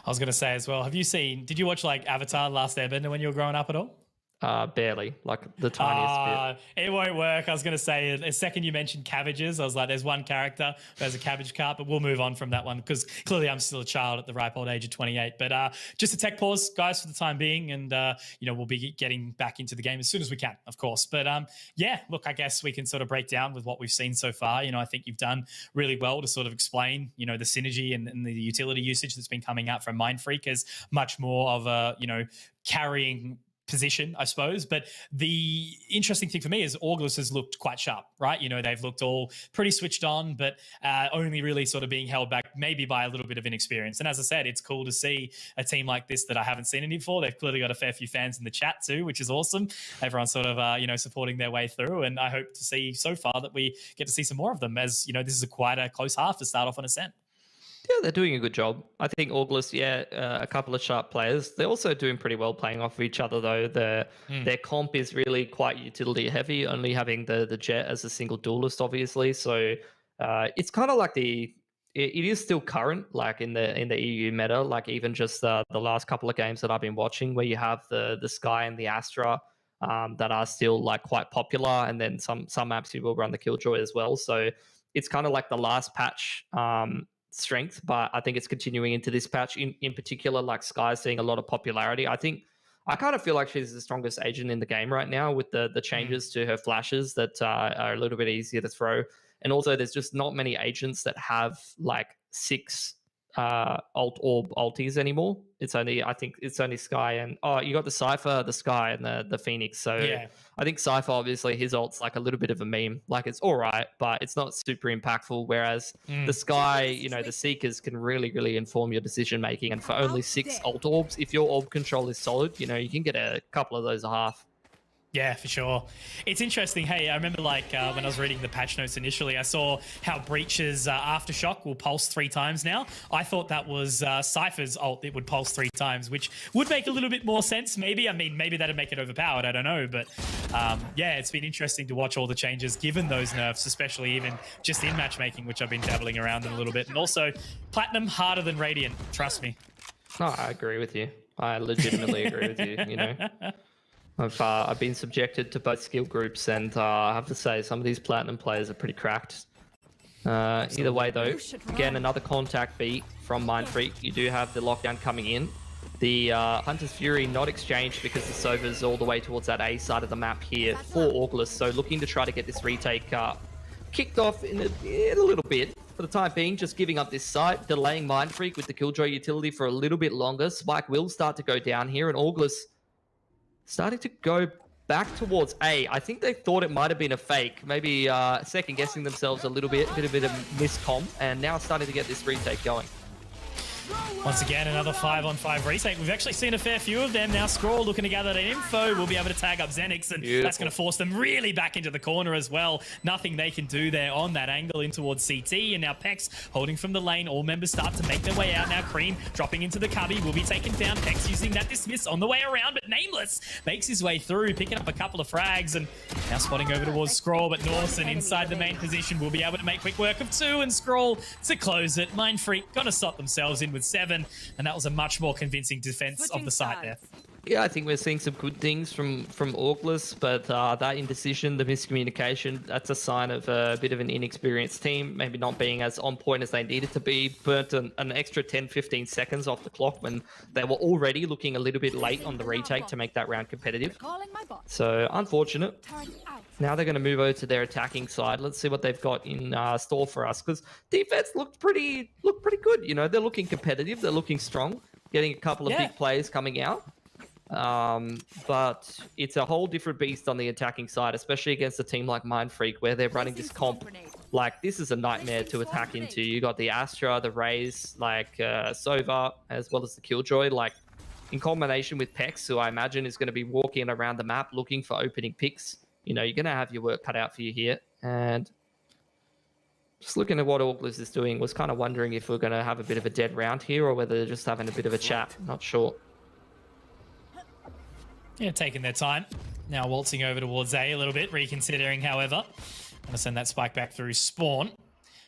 I was going to say as well, did you watch like Avatar: Last Airbender when you were growing up at all? Barely, like the tiniest bit. It won't work. I was going to say, the second you mentioned cabbages, I was like, there's one character who has a cabbage cart, but we'll move on from that one because clearly I'm still a child at the ripe old age of 28. But just a tech pause, guys, for the time being, and you know, we'll be getting back into the game as soon as we can, of course. But yeah, look, I guess we can sort of break down with what we've seen so far. You know, I think you've done really well to sort of explain, you know, the synergy and the utility usage that's been coming out from Mind Freak as much more of a, you know, carrying position, I suppose. But the interesting thing for me is Auglis has looked quite sharp, right? You know, they've looked all pretty switched on, but only really sort of being held back maybe by a little bit of inexperience. And as I said, it's cool to see a team like this that I haven't seen any before. They've clearly got a fair few fans in the chat too, which is awesome. Everyone's sort of, you know, supporting their way through. And I hope to see so far that we get to see some more of them, as, you know, this is quite a close half to start off on Ascent. Yeah, they're doing a good job. I think Auglis, a couple of sharp players. They're also doing pretty well playing off of each other, though. Their comp is really quite utility heavy, only having the Jet as a single duelist, obviously. So it's kind of like it is still current, like in the EU meta, like even just the last couple of games that I've been watching, where you have the Sky and the Astra that are still like quite popular, and then some maps you will run the Killjoy as well. So it's kind of like the last patch strength, but I think it's continuing into this patch in particular. Like Sky seeing a lot of popularity. I think I kind of feel like she's the strongest agent in the game right now with the changes to her flashes that are a little bit easier to throw. And also there's just not many agents that have like 6 alt orb ultis anymore. I think it's only Sky and you got the Cypher, the Sky, and the Phoenix. So Yeah. I think Cypher, obviously his ult's like a little bit of a meme. Like it's all right, but it's not super impactful. Whereas the Sky, you know, the Seekers can really, really inform your decision making. And for only 6 alt orbs, if your orb control is solid, you know, you can get a couple of those a half. Yeah, for sure. It's interesting. Hey, I remember like when I was reading the patch notes initially, I saw how Breach's Aftershock will pulse 3 times now. I thought that was Cypher's ult that would pulse 3 times, which would make a little bit more sense maybe. I mean, maybe that'd make it overpowered. I don't know. But yeah, it's been interesting to watch all the changes given those nerfs, especially even just in matchmaking, which I've been dabbling around in a little bit. And also, Platinum harder than Radiant. Trust me. No, I agree with you. I legitimately agree with you, you know. I've been subjected to both skill groups, and I have to say some of these Platinum players are pretty cracked. Either way, though, again, another contact beat from Mindfreak. You do have the lockdown coming in. The Hunter's Fury not exchanged because the Sova's all the way towards that A side of the map here for August. So looking to try to get this retake kicked off in a little bit. For the time being, just giving up this site, delaying Mindfreak with the Killjoy utility for a little bit longer. Spike will start to go down here, and August starting to go back towards A. I think they thought it might have been a fake, maybe second guessing themselves a little bit, bit of miscomm, and now starting to get this retake going. Once again, another 5-on-5 retake. We've actually seen a fair few of them. Now Scrawl looking to gather that info. We'll be able to tag up Xenix, and that's going to force them really back into the corner as well. Nothing they can do there on that angle in towards CT. And now Pex holding from the lane. All members start to make their way out. Now Cream dropping into the cubby will be taken down. Pex using that dismiss on the way around, but Nameless makes his way through, picking up a couple of frags, and now spotting over towards Scrawl. But Norson inside the main position will be able to make quick work of 2, and Scrawl to close it. Mindfreak gonna stop themselves in with 7, and that was a much more convincing defense of the site there. Yeah, I think we're seeing some good things from August, but that indecision, the miscommunication, that's a sign of a bit of an inexperienced team, maybe not being as on point as they needed to be. Burnt an extra 10-15 seconds off the clock when they were already looking a little bit late on the retake to make that round competitive. So unfortunate. Now they're going to move over to their attacking side. Let's see what they've got in store for us, because defense looked pretty good. You know, they're looking competitive, they're looking strong, getting a couple of big plays coming out. But it's a whole different beast on the attacking side, especially against a team like Mindfreak, where they're running this comp. Like, this is a nightmare to attack into. You got the Astra, the Raze, like Sova, as well as the Killjoy. Like, in combination with Pex, who I imagine is going to be walking around the map looking for opening picks. You know, you're going to have your work cut out for you here. And just looking at what August is doing, was kind of wondering if we're going to have a bit of a dead round here, or whether they're just having a bit of a chat. Not sure. Yeah, taking their time. Now waltzing over towards A little bit, reconsidering, however. I'm going to send that spike back through spawn.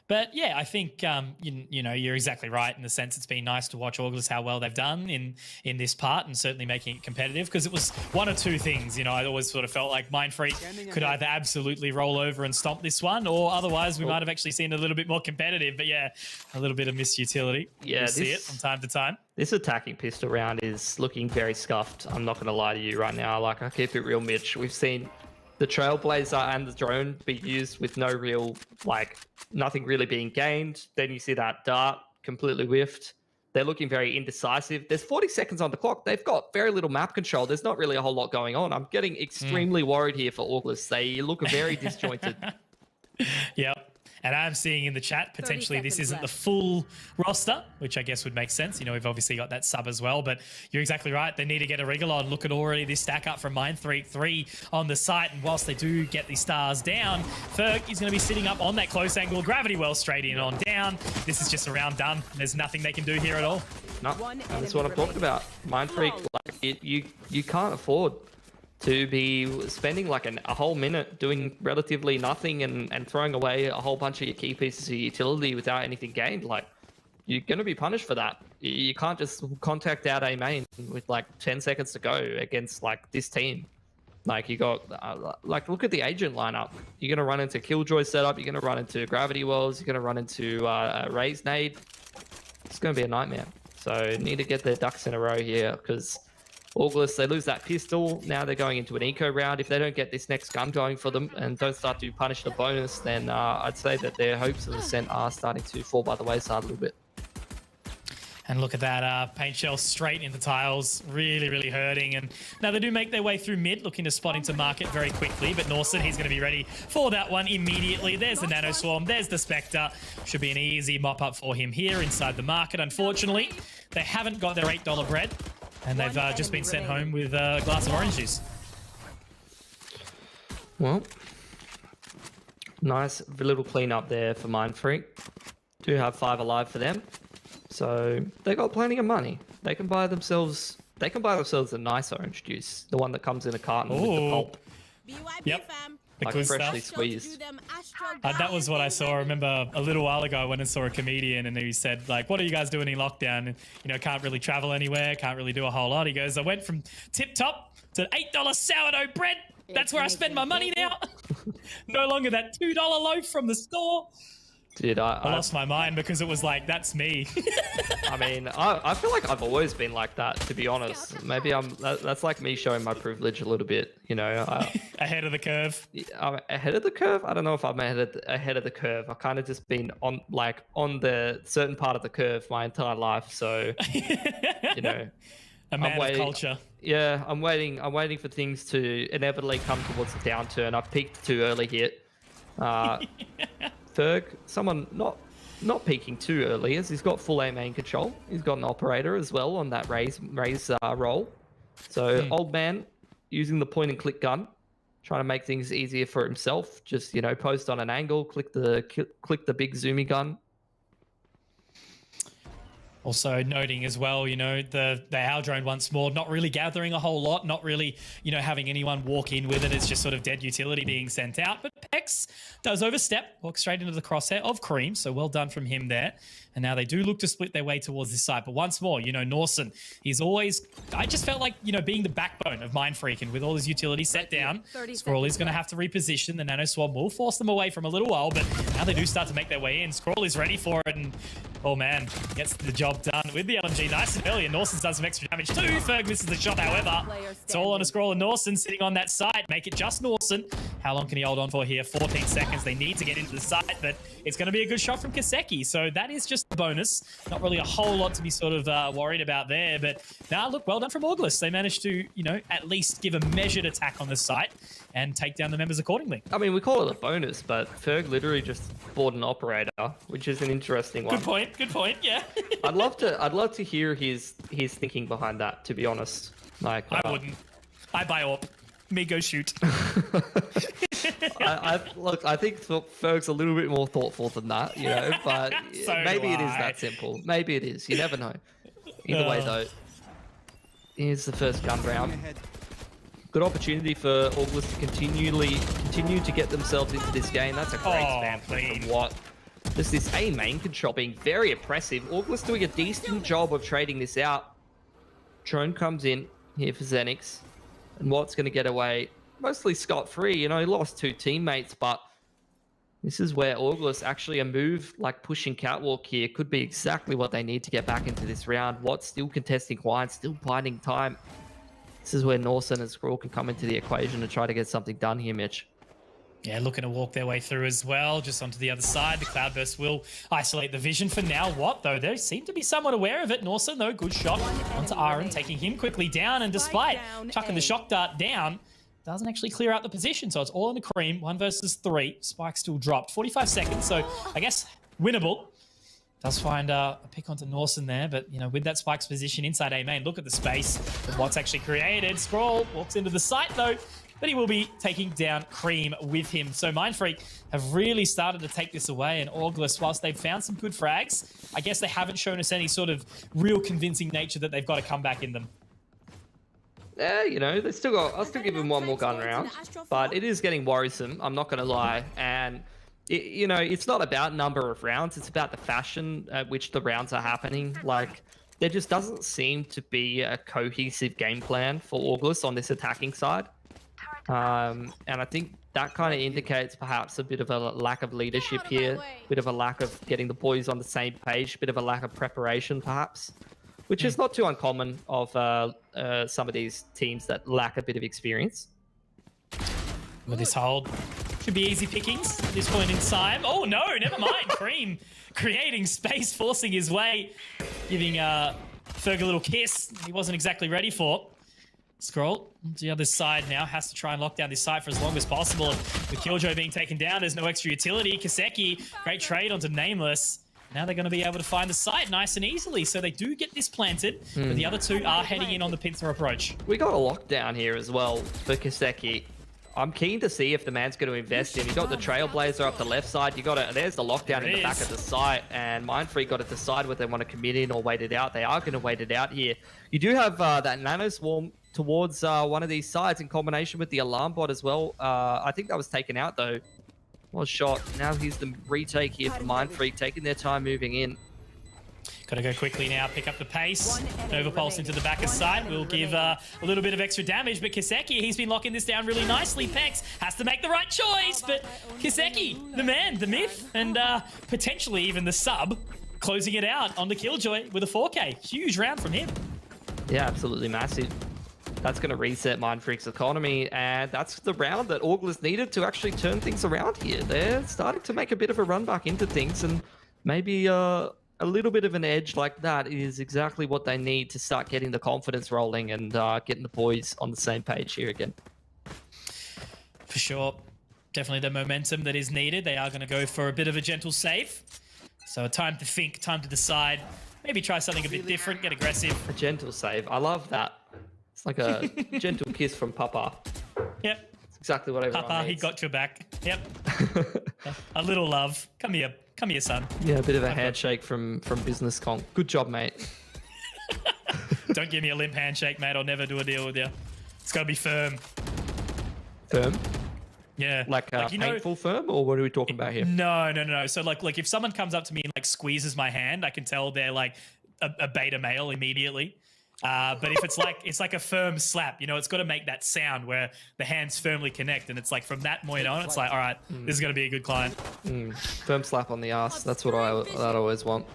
But yeah, I think, you know, you're exactly right in the sense it's been nice to watch August how well they've done in this part, and certainly making it competitive, because it was one or two things. You know, I always sort of felt like Mindfreak could either absolutely roll over and stomp this one, or otherwise we might have actually seen a little bit more competitive. But yeah, a little bit of misutility. Yeah, we see it from time to time. This attacking pistol round is looking very scuffed. I'm not going to lie to you right now. Like, I keep it real, Mitch. We've seen the Trailblazer and the drone be used with no real, like, nothing really being gained. Then you see that dart completely whiffed. They're looking very indecisive. There's 40 seconds on the clock. They've got very little map control. There's not really a whole lot going on. I'm getting extremely worried here for August. They look very disjointed. Yep. And I'm seeing in the chat, potentially this isn't the full roster, which I guess would make sense. You know, we've obviously got that sub as well, but you're exactly right. They need to get a wriggle on. Look at already this stack up from Mindfreak 3 on the site. And whilst they do get the stars down, Ferg is going to be sitting up on that close angle. Gravity well straight in on down. This is just a round done. There's nothing they can do here at all. No, and that's what I'm talking about. Mindfreak, like, you can't afford to be spending like a whole minute doing relatively nothing and throwing away a whole bunch of your key pieces of utility without anything gained. Like, you're going to be punished for that. You can't just contact out a main with like 10 seconds to go against like this team. Like, you got like, look at the agent lineup. You're going to run into Killjoy setup. You're going to run into Gravity Wells. You're going to run into Raze Nade. It's going to be a nightmare. So need to get their ducks in a row here, because August, they lose that pistol. Now they're going into an eco round. If they don't get this next gun going for them and don't start to punish the bonus, then I'd say that their hopes of ascent are starting to fall by the wayside a little bit. And look at that paint shell straight into tiles, really, really hurting. And now they do make their way through mid, looking to spot into market very quickly. But Norson, he's going to be ready for that one immediately. There's the Nano Swarm, there's the Spectre. Should be an easy mop up for him here inside the market. Unfortunately, they haven't got their $8 bread, and they've just been sent home with a glass of orange juice. Well, nice little cleanup there for Mindfreak. Do have 5 alive for them. So they got plenty of money. They can buy themselves a nice orange juice, the one that comes in a carton with the pulp. Yep. The Like good freshly stuff. squeezed. That was what I saw. I remember a little while ago I went and saw a comedian and he said, like, what are you guys doing in lockdown? And, you know, can't really travel anywhere, can't really do a whole lot. He goes, I went from tip top to $8 sourdough bread. That's where I spend my money now. No longer that $2 loaf from the store. Dude, I lost my mind because it was like, that's me. I mean, I feel like I've always been like that, to be honest. Maybe that's like me showing my privilege a little bit, you know. Ahead of the curve. I'm ahead of the curve? I don't know if I'm ahead of the curve. I've kind of just been on the certain part of the curve my entire life. So, you know. A man of culture. Yeah, I'm waiting for things to inevitably come towards the downturn. I've peaked too early here. Ferg, someone not peaking too early, as he's got full A main control. He's got an operator as well on that raise role. So old man using the point and click gun, trying to make things easier for himself. Just, you know, post on an angle, click the big zoomy gun. Also noting as well, you know, the our drone once more, not really gathering a whole lot, not really, you know, having anyone walk in with it. It's just sort of dead utility being sent out. But Pex does overstep, walks straight into the crosshair of Cream. So well done from him there. And now they do look to split their way towards this side. But once more, you know, Norson, he's always, I just felt like, you know, being the backbone of Mindfreak, and with all his utility set down, Scroll is going to have to reposition. The Nano Swarm will force them away from a little while, but now they do start to make their way in. Scroll is ready for it, and oh man, gets the job done with the LMG nice and early, and Norson does some extra damage too. Ferg misses the shot, however. It's all on a Scroll and Norson sitting on that side. Make it just Norson. How long can he hold on for here? 14 seconds. They need to get into the side, but it's going to be a good shot from Kaseki. So that is just a bonus. Not really a whole lot to be sort of worried about there, but now look, well done from August. They managed to, you know, at least give a measured attack on the site and take down the members accordingly. I mean, we call it a bonus, but Ferg literally just bought an operator, which is an interesting one. Good point, yeah. I'd love to hear his thinking behind that, to be honest. Like, I wouldn't. I buy op. Me go shoot. Look, I think Ferg's a little bit more thoughtful than that, you know, but So maybe it do is I. that simple. Maybe it is. You never know. Either way, though, here's the first gun round. Good opportunity for August to continue to get themselves into this game. That's a great spam from Watt. Just this A main control being very oppressive. August doing a decent job of trading this out. Drone comes in here for Xenix, and Watt's going to get away mostly scot-free. You know, he lost 2 teammates, but this is where August actually a move like pushing catwalk here could be exactly what they need to get back into this round. Watt's still contesting wide, still biding time. This is where Norson and Scroll can come into the equation and try to get something done here, Mitch. Yeah, looking to walk their way through as well, just onto the other side. The Cloudburst will isolate the vision for now. Watt, though, they seem to be somewhat aware of it. Norson, though, good shot onto Aaron, taking him quickly down, and despite chucking the shock dart down, doesn't actually clear out the position. So it's all in the Cream, 1 versus 3. Spike still dropped. 45 seconds, so I guess winnable. Does find a pick onto Norson there, but, you know, with that Spike's position inside A main, look at the space that Watt's actually created. Scroll walks into the site, though, but he will be taking down Cream with him. So Mindfreak have really started to take this away, and August, whilst they've found some good frags, I guess they haven't shown us any sort of real convincing nature that they've got a comeback in them. Yeah, you know, I'll still give him one more gun round, but it is getting worrisome, I'm not going to lie. And, you know, it's not about number of rounds, it's about the fashion at which the rounds are happening. Like, there just doesn't seem to be a cohesive game plan for August on this attacking side. And I think that kind of indicates perhaps a bit of a lack of leadership here, a bit of a lack of getting the boys on the same page, a bit of a lack of preparation perhaps. which is not too uncommon of some of these teams that lack a bit of experience. With this hold, should be easy pickings at this point in time. Oh no, never mind. Cream creating space, forcing his way, giving Ferg a little kiss he wasn't exactly ready for. Scroll to the other side now, has to try and lock down this site for as long as possible. With Killjoy being taken down, there's no extra utility. Kaseki, great trade onto Nameless. Now they're going to be able to find the site nice and easily, so they do get this planted, but the other two are heading in on the pincer approach. We got a lockdown here as well for Kaseki. I'm keen to see if the man's going to invest in. You got the Trailblazer up the left side. You got it. There's the lockdown in the back of the site, and Mindfreak got to decide whether they want to commit in or wait it out. They are going to wait it out here. You do have that Nano Swarm towards one of these sides in combination with the Alarm Bot as well. I think that was taken out though. Was shot. Now here's the retake here for Mindfreak, taking their time moving in. Got to go quickly now, pick up the pace. Nova Pulse into the back of sight will give a little bit of extra damage, but Kaseki, he's been locking this down really nicely. Pex has to make the right choice, but Kaseki, the man, the myth, and potentially even the sub, closing it out on the Killjoy with a 4K. Huge round from him. Yeah, absolutely massive. That's going to reset Mindfreak's economy, and that's the round that Auglis needed to actually turn things around here. They're starting to make a bit of a run back into things, and maybe a little bit of an edge like that is exactly what they need to start getting the confidence rolling and getting the boys on the same page here again. For sure. Definitely the momentum that is needed. They are going to go for a bit of a gentle save. So time to think, time to decide. Maybe try something a bit different, get aggressive. A gentle save. I love that. It's like a gentle kiss from Papa. Yep. It's exactly what everyone Papa, needs. he got your back. Yep. A little love. Come here. Come here, son. Yeah, a bit of a handshake from Business Kong. Good job, mate. Don't give me a limp handshake, mate. I'll never do a deal with you. It's got to be firm. Firm? Yeah. Like painful firm, or what are we talking about here? No. So like if someone comes up to me and like squeezes my hand, I can tell they're like a beta male immediately. But if it's like a firm slap, you know, it's got to make that sound where the hands firmly connect, and it's like from that point on, it's like, all right, this is going to be a good client. Firm slap on the ass. That's what I always want.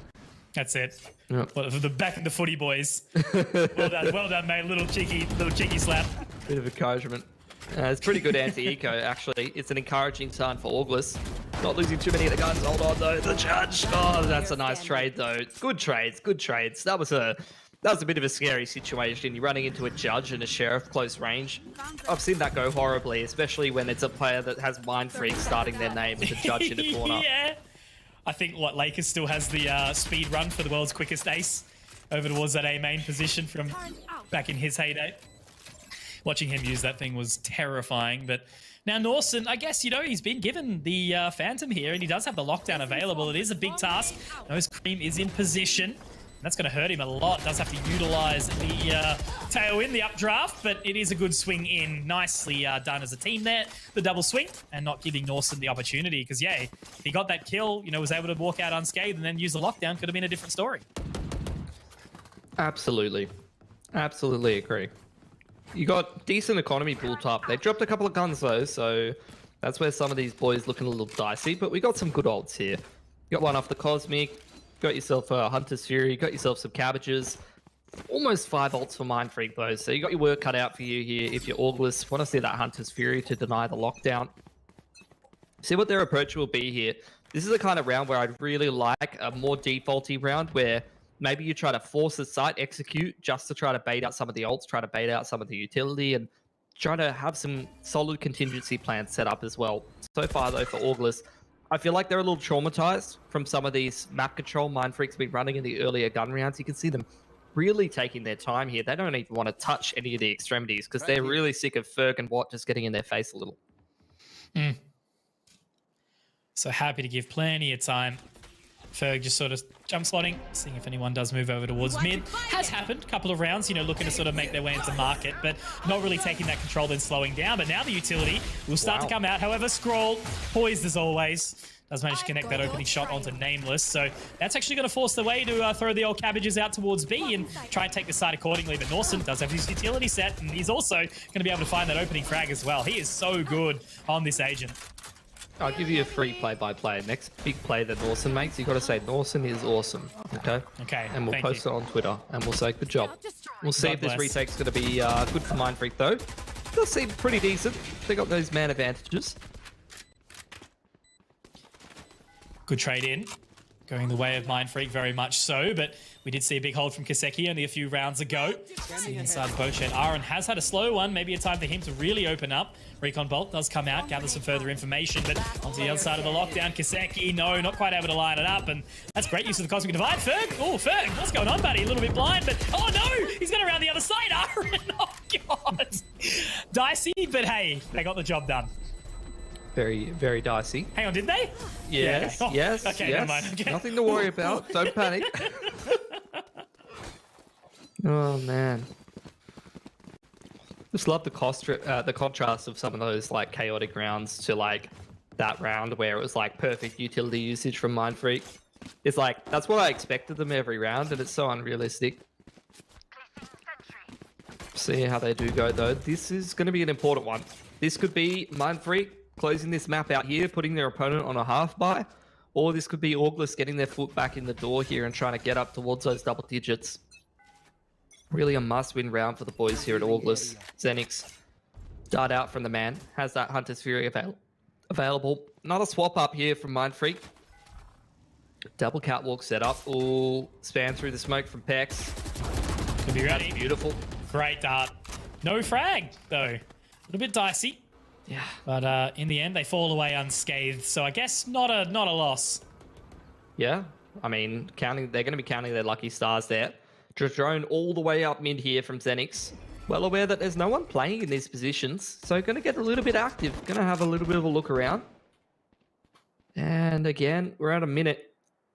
That's it. Yep. Well, the back of the footy boys. Well done, mate. Little cheeky slap. Bit of encouragement. It's pretty good anti-eco, actually. It's an encouraging sign for Auglis. Not losing too many of the guns. Hold on, though. The judge. Oh, that's a nice trade, though. Good trades. That was a bit of a scary situation. You're running into a judge and a sheriff close range. I've seen that go horribly, especially when it's a player that has Mindfreak starting their name with a judge in the corner. Yeah. I think Lakers still has the speed run for the world's quickest ace over towards that A main position from back in his heyday. Watching him use that thing was terrifying, but now Norson, I guess, you know, he's been given the Phantom here, and he does have the lockdown available. It is a big task. Nose Cream is in position. That's going to hurt him a lot. Does have to utilize the tail in the updraft, but it is a good swing in. Nicely done as a team there. The double swing and not giving Norson the opportunity, because, yeah, if he got that kill, you know, was able to walk out unscathed and then use the lockdown, could have been a different story. Absolutely agree. You got decent economy built up. They dropped a couple of guns, though, so that's where some of these boys looking a little dicey, but we got some good ults here. You got one off the Cosmic. Got yourself a Hunter's Fury, got yourself some cabbages. Almost 5 ults for Mindfreak though, so you got your work cut out for you here. If you're Auglis, want to see that Hunter's Fury to deny the lockdown. See what their approach will be here. This is the kind of round where I'd really like a more defaulty round where maybe you try to force the site execute just to try to bait out some of the ults, try to bait out some of the utility, and try to have some solid contingency plans set up as well. So far though for Auglis, I feel like they're a little traumatized from some of these map control Mindfreak's been running in the earlier gun rounds. You can see them really taking their time here. They don't even want to touch any of the extremities because they're really sick of Ferg and Watt just getting in their face a little. So happy to give plenty of time. Ferg just sort of jump slotting, seeing if anyone does move over towards mid. Has happened, a couple of rounds, you know, looking to sort of make their way into market, but not really taking that control, then slowing down. But now the utility will start to come out. However, Scroll, poised as always, does manage to connect that opening shot onto Nameless. So that's actually going to force the way to throw the old cabbages out towards B and try and take the side accordingly. But Norson does have his utility set, and he's also going to be able to find that opening frag as well. He is so good on this agent. I'll give you a free play-by-play. Next big play that Norson makes, you got to say Norson is awesome. Okay. Okay. And we'll post it on Twitter, and we'll say good job. We'll see God if this bless. retake's going to be good for Mindfreak though. Does seem pretty decent. They got those man advantages. Good trade in. Going the way of Mindfreak, very much so, but we did see a big hold from Kaseki only a few rounds ago. Seeing inside the boat shed, Aaron has had a slow one, maybe a time for him to really open up. Recon Bolt does come out, gather some further information, but onto the other side of the lockdown, Kaseki, no, not quite able to line it up, and that's great use of the Cosmic Divide. Ferg, oh, Ferg, what's going on, buddy? A little bit blind, but oh no, he's got around the other side, Aaron, oh god. Dicey, but hey, they got the job done. Very, very dicey. Hang on, did they? Yes, Yeah, okay. Oh, yes, okay, yes. never mind. Okay. Nothing to worry about. Don't panic. Oh man, just love the contrast of some of those like chaotic rounds to like that round where it was like perfect utility usage from Mindfreak. It's like that's what I expected them every round, and it's so unrealistic. See how they do go though. This is going to be an important one. This could be Mindfreak closing this map out here, putting their opponent on a half buy, or this could be August getting their foot back in the door here and trying to get up towards those double digits. Really a must-win round for the boys here at August. Xenix, dart out from the man, has that Hunter's Fury available. Another swap up here from Mindfreak. Double catwalk setup. Ooh, span through the smoke from Pex. Could be ready. That's beautiful. Great dart. No frag, though. A little bit dicey. Yeah. But in the end, they fall away unscathed. So I guess not a loss. Yeah. I mean, they're going to be counting their lucky stars there. Drone all the way up mid here from Xenix. Well aware that there's no one playing in these positions. So going to get a little bit active. Going to have a little bit of a look around. And again, we're at a minute.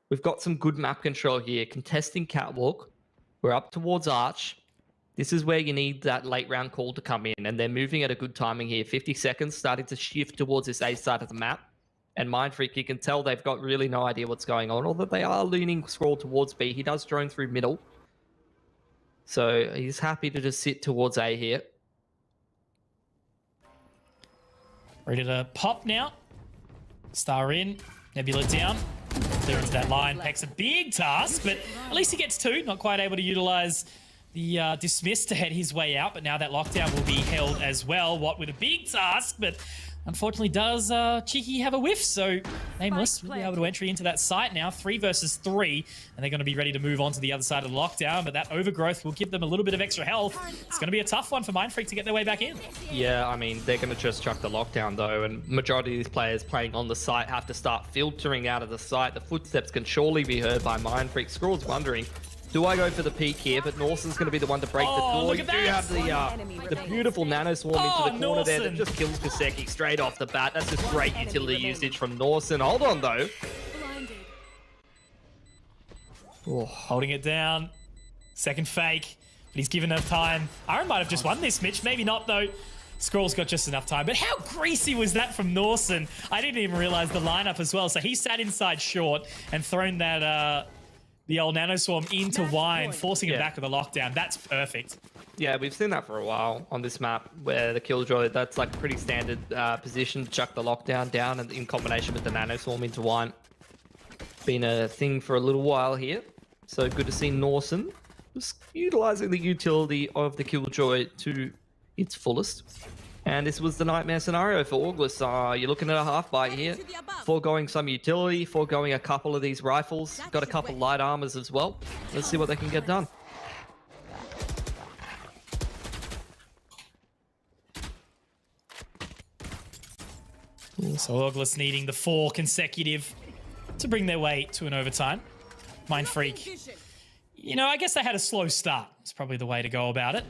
We've got some good map control here. Contesting catwalk. We're up towards Arch. This is where you need that late round call to come in, and they're moving at a good timing here. 50 seconds, starting to shift towards this A side of the map. And Mindfreak, you can tell they've got really no idea what's going on, although they are leaning scroll towards B. He does drone through middle. So he's happy to just sit towards A here. Ready to pop now. Star in, Nebula down. Clear into that line. Peck's a big task, but at least he gets two. Not quite able to utilize the dismiss to head his way out, but now that lockdown will be held as well. What with a big task, but unfortunately does Cheeky have a whiff, so Nameless will be able to entry into that site now. 3 versus 3, and they're going to be ready to move on to the other side of the lockdown, but that overgrowth will give them a little bit of extra health. It's going to be a tough one for Mindfreak to get their way back in. Yeah, I mean, they're going to just chuck the lockdown though, and majority of these players playing on the site have to start filtering out of the site. The footsteps can surely be heard by Mindfreak. Scrawl's wondering, do I go for the peek here? But Norson's going to be the one to break the door. Look You at do that. have the beautiful nano swarm into the corner there that just kills Kaseki straight off the bat. That's just great utility usage from Norson. Hold on though. Oh, holding it down. Second fake, but he's given enough time. Aaron might have just won this, Mitch. Maybe not though. Scroll's got just enough time, but how greasy was that from Norson? I didn't even realize the lineup as well. So he sat inside short and thrown that the old nano swarm into wine, forcing him back with the lockdown. That's perfect. Yeah, we've seen that for a while on this map where the Killjoy, that's like a pretty standard position to chuck the lockdown down and in combination with the nano swarm into wine. Been a thing for a little while here. So good to see Norson just utilizing the utility of the Killjoy to its fullest. And this was the nightmare scenario for August. You're looking at a half buy here, foregoing some utility, foregoing a couple of these rifles. Got a couple light armors as well. Let's see what they can get done. So August needing the 4 consecutive to bring their way to an overtime. Mindfreak, you know, I guess they had a slow start. It's probably the way to go about it.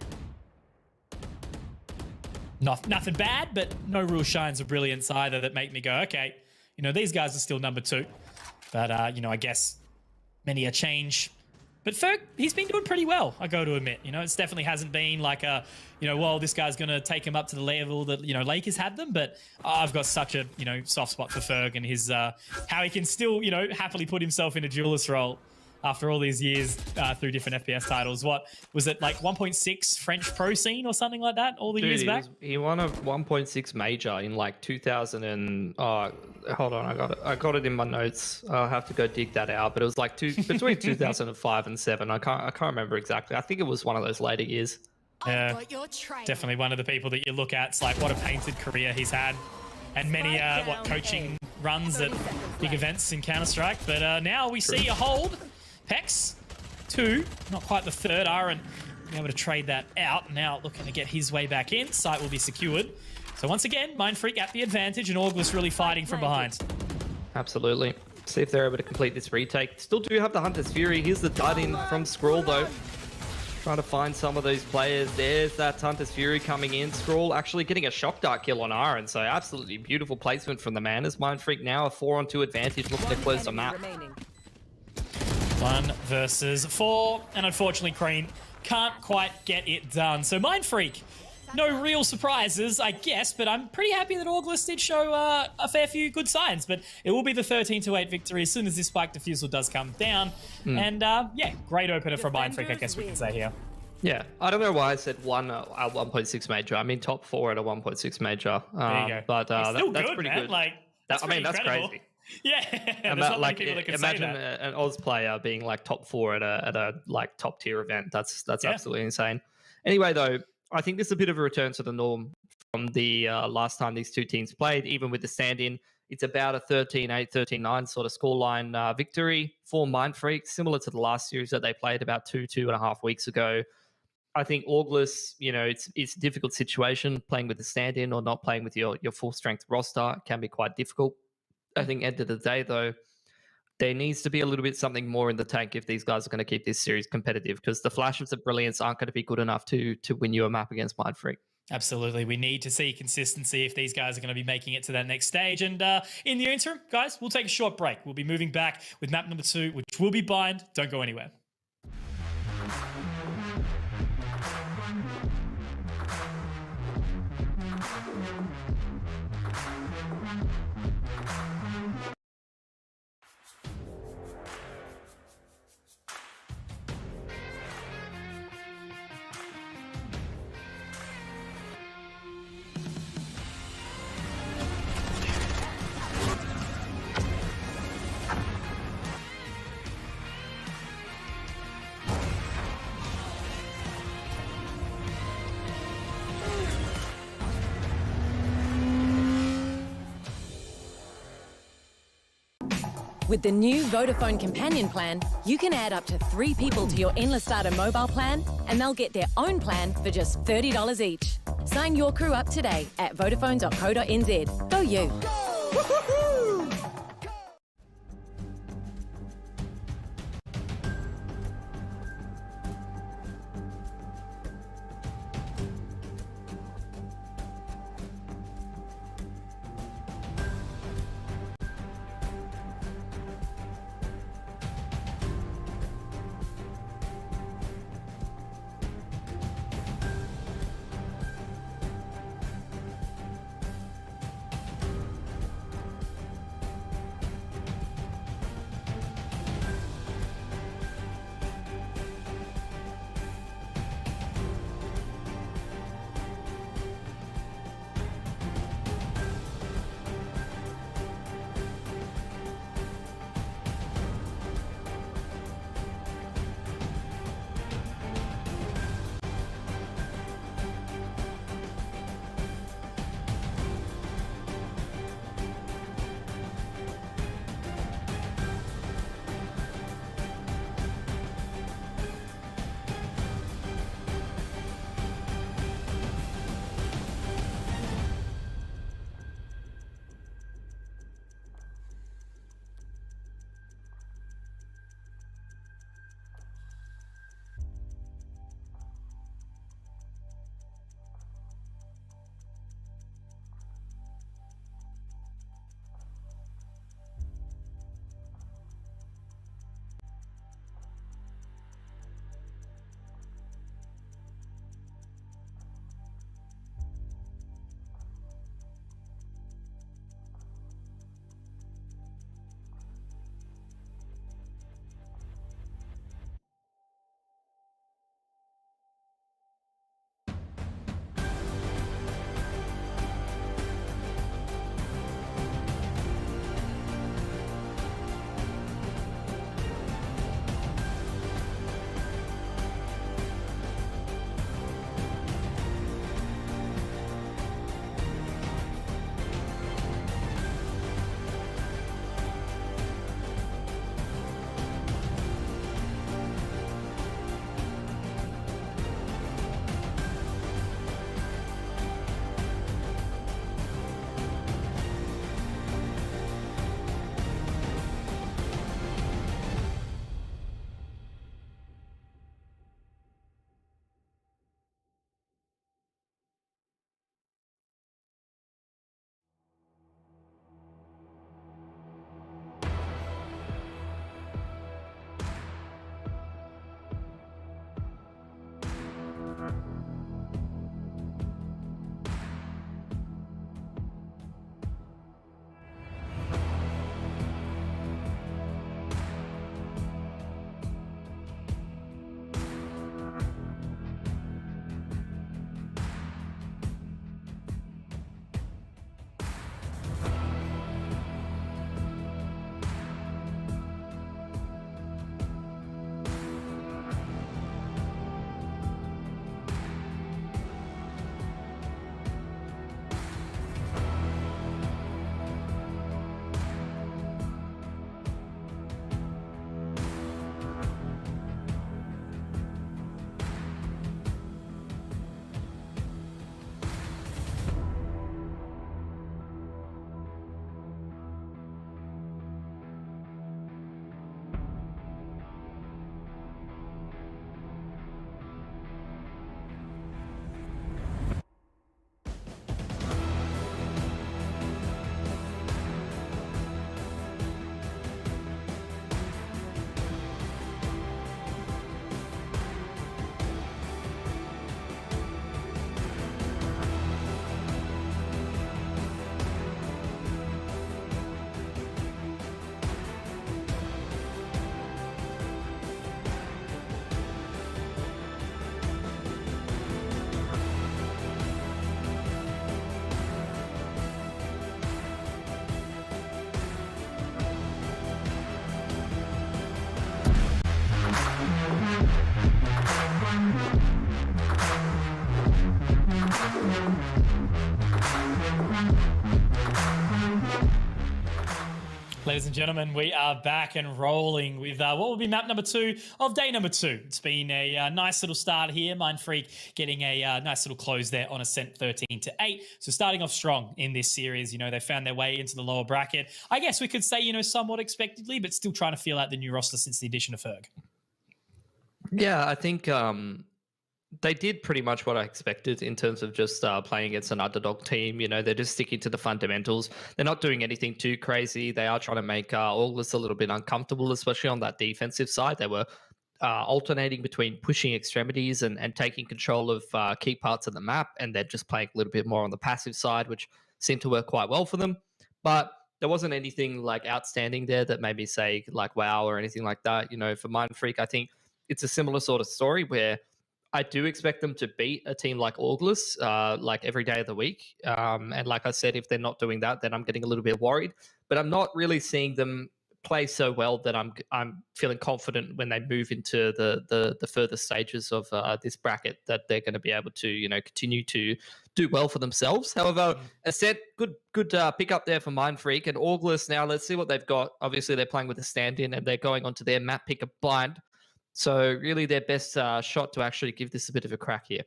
Nothing bad, but no real shines of brilliance either that make me go, okay, you know, these guys are still number 2. But, you know, I guess many a change. But Ferg, he's been doing pretty well, I go to admit. You know, it definitely hasn't been like a, you know, well, this guy's going to take him up to the level that, you know, Lakers had them. But I've got such a, you know, soft spot for Ferg and his, how he can still, you know, happily put himself in a duelist role after all these years through different FPS titles. What was it, like 1.6 French pro scene or something like that all the years back? He won a 1.6 major in like 2000 and hold on, I got it in my notes. I'll have to go dig that out, but it was like between 2005 and 7. I can't remember exactly. I think it was one of those later years. Yeah, definitely one of the people that you look at. It's like, what a painted career he's had, and many coaching runs at big events in Counter-Strike. But now we see a hold. Pex, 2, not quite the third. Aaron being able to trade that out. Now looking to get his way back in. Site will be secured. So once again, Mindfreak at the advantage, and August really fighting from behind. Absolutely. See if they're able to complete this retake. Still do have the Hunter's Fury. Here's the dud in from Scroll though. Trying to find some of those players. There's that Hunter's Fury coming in. Scroll actually getting a shock dart kill on Aaron. So absolutely beautiful placement from the man. As Mindfreak now a 4-on-2 advantage, looking to close the map. 1 versus 4, and unfortunately Crean can't quite get it done. So Mindfreak, no real surprises, I guess, but I'm pretty happy that August did show a fair few good signs. But it will be the 13-8 victory as soon as this spike defusal does come down. And yeah, great opener from Mindfreak, I guess we can say here. Yeah, I don't know why I said 1.6 major. I mean top 4 at a 1.6 major. There you go. But that's good, pretty man. good. Like, that's that's crazy. Yeah, there's not many people that can say imagine that. an Oz player being like top 4 at a like top tier event. That's absolutely insane. Anyway, though, I think this is a bit of a return to the norm from the last time these two teams played. Even with the stand-in, it's about a 13-8, 13-9 sort of scoreline victory for Mindfreak, similar to the last series that they played about 2.5 weeks ago. I think August, you know, it's a difficult situation playing with the stand-in or not playing with your full strength roster. It can be quite difficult. I think end of the day, though, there needs to be a little bit something more in the tank if these guys are going to keep this series competitive, because the flashes of brilliance aren't going to be good enough to win you a map against Mindfreak. Absolutely. We need to see consistency if these guys are going to be making it to that next stage. And in the interim, guys, we'll take a short break. We'll be moving back with map number 2, which will be Bind. Don't go anywhere. With the new Vodafone Companion plan, you can add up to 3 people to your Endless Data mobile plan, and they'll get their own plan for just $30 each. Sign your crew up today at vodafone.co.nz. Go you! Ladies and gentlemen, we are back and rolling with what will be map number 2 of day number 2. It's been a nice little start here. Mindfreak getting a nice little close there on Ascent 13-8. So starting off strong in this series. They found their way into the lower bracket. I guess we could say, somewhat expectedly, but still trying to feel out the new roster since the addition of Ferg. Yeah, I think they did pretty much what I expected in terms of just playing against an underdog team. They're just sticking to the fundamentals. They're not doing anything too crazy. They are trying to make August a little bit uncomfortable, especially on that defensive side. They were alternating between pushing extremities and taking control of key parts of the map, and they're just playing a little bit more on the passive side, which seemed to work quite well for them. But there wasn't anything like outstanding there that made me say like wow or anything like that. For Mindfreak, I think it's a similar sort of story where I do expect them to beat a team like August like every day of the week. And like I said, if they're not doing that, then I'm getting a little bit worried. But I'm not really seeing them play so well that I'm feeling confident when they move into the further stages of this bracket that they're going to be able to continue to do well for themselves. However, Ascent, good pick up there for Mindfreak and August. Now let's see what they've got. Obviously, they're playing with a stand-in and they're going onto their map picker blind. So really their best shot to actually give this a bit of a crack here.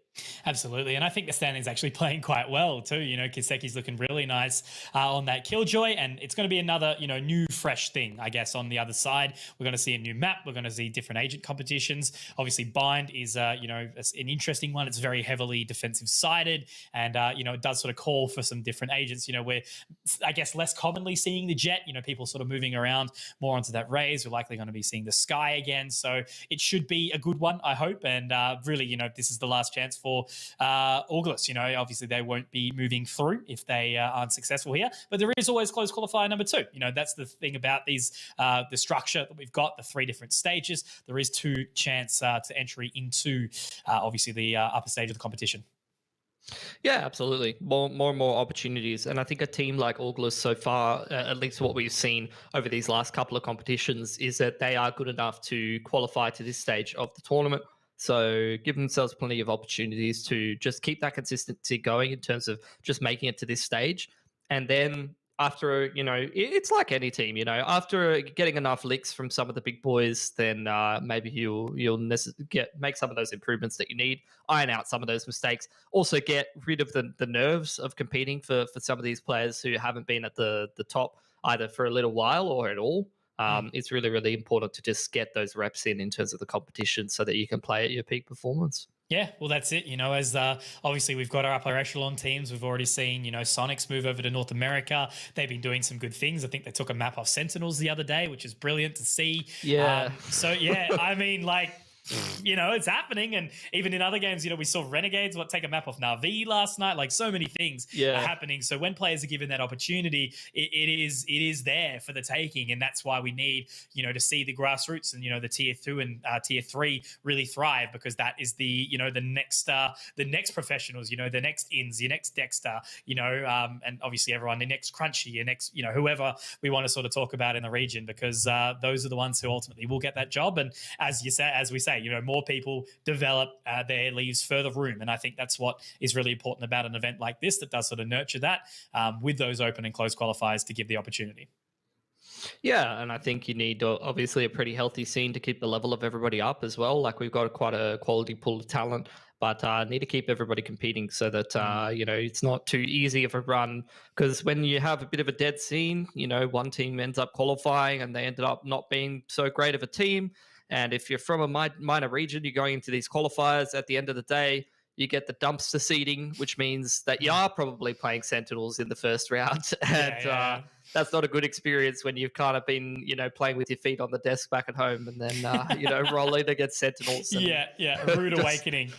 Absolutely. And I think the stand-in's actually playing quite well too. Kiseki's looking really nice on that Killjoy, and it's going to be another, new fresh thing, I guess, on the other side. We're going to see a new map. We're going to see different agent competitions. Obviously, Bind is, an interesting one. It's very heavily defensive sided, and, it does sort of call for some different agents. We're, I guess, less commonly seeing the Jet, people sort of moving around more onto that Raze. We're likely going to be seeing the Sky again. So it should be a good one, I hope. And really, this is the last chance for August. Obviously they won't be moving through if they aren't successful here, but there is always close qualifier number 2. That's the thing about these, the structure that we've got, the 3 different stages. There is 2 chance to entry into obviously the upper stage of the competition. Yeah, absolutely. More and more opportunities. And I think a team like August so far, at least what we've seen over these last couple of competitions, is that they are good enough to qualify to this stage of the tournament. So give themselves plenty of opportunities to just keep that consistency going in terms of just making it to this stage. And then after, it's like any team, after getting enough licks from some of the big boys, then maybe you'll make some of those improvements that you need, iron out some of those mistakes, also get rid of the nerves of competing for some of these players who haven't been at the top either for a little while or at all. It's really, really important to just get those reps in terms of the competition so that you can play at your peak performance. Yeah, well, that's it. As obviously we've got our upper echelon teams. We've already seen, Sonics move over to North America. They've been doing some good things. I think they took a map off Sentinels the other day, which is brilliant to see. Yeah. I mean, it's happening. And even in other games, we saw Renegades take a map off Na'Vi last night. Like, so many things are happening. So when players are given that opportunity, it is there for the taking. And that's why we need, to see the grassroots and, the tier 2 and tier 3 really thrive, because that is the next professionals, the next Ins, your next Dexter, and obviously everyone, the next Crunchy, your next, whoever we want to sort of talk about in the region, because those are the ones who ultimately will get that job. And as we say, more people develop, there leaves further room. And I think that's what is really important about an event like this, that does sort of nurture that with those open and closed qualifiers to give the opportunity. Yeah, and I think you need obviously a pretty healthy scene to keep the level of everybody up as well. Like, we've got quite a quality pool of talent, but need to keep everybody competing so that, it's not too easy of a run. Because when you have a bit of a dead scene, one team ends up qualifying and they ended up not being so great of a team. And if you're from a minor region, you're going into these qualifiers, at the end of the day, you get the dumpster seeding, which means that you are probably playing Sentinels in the first round. And that's not a good experience when you've kind of been, playing with your feet on the desk back at home and then, rolling against Sentinels. And rude awakening.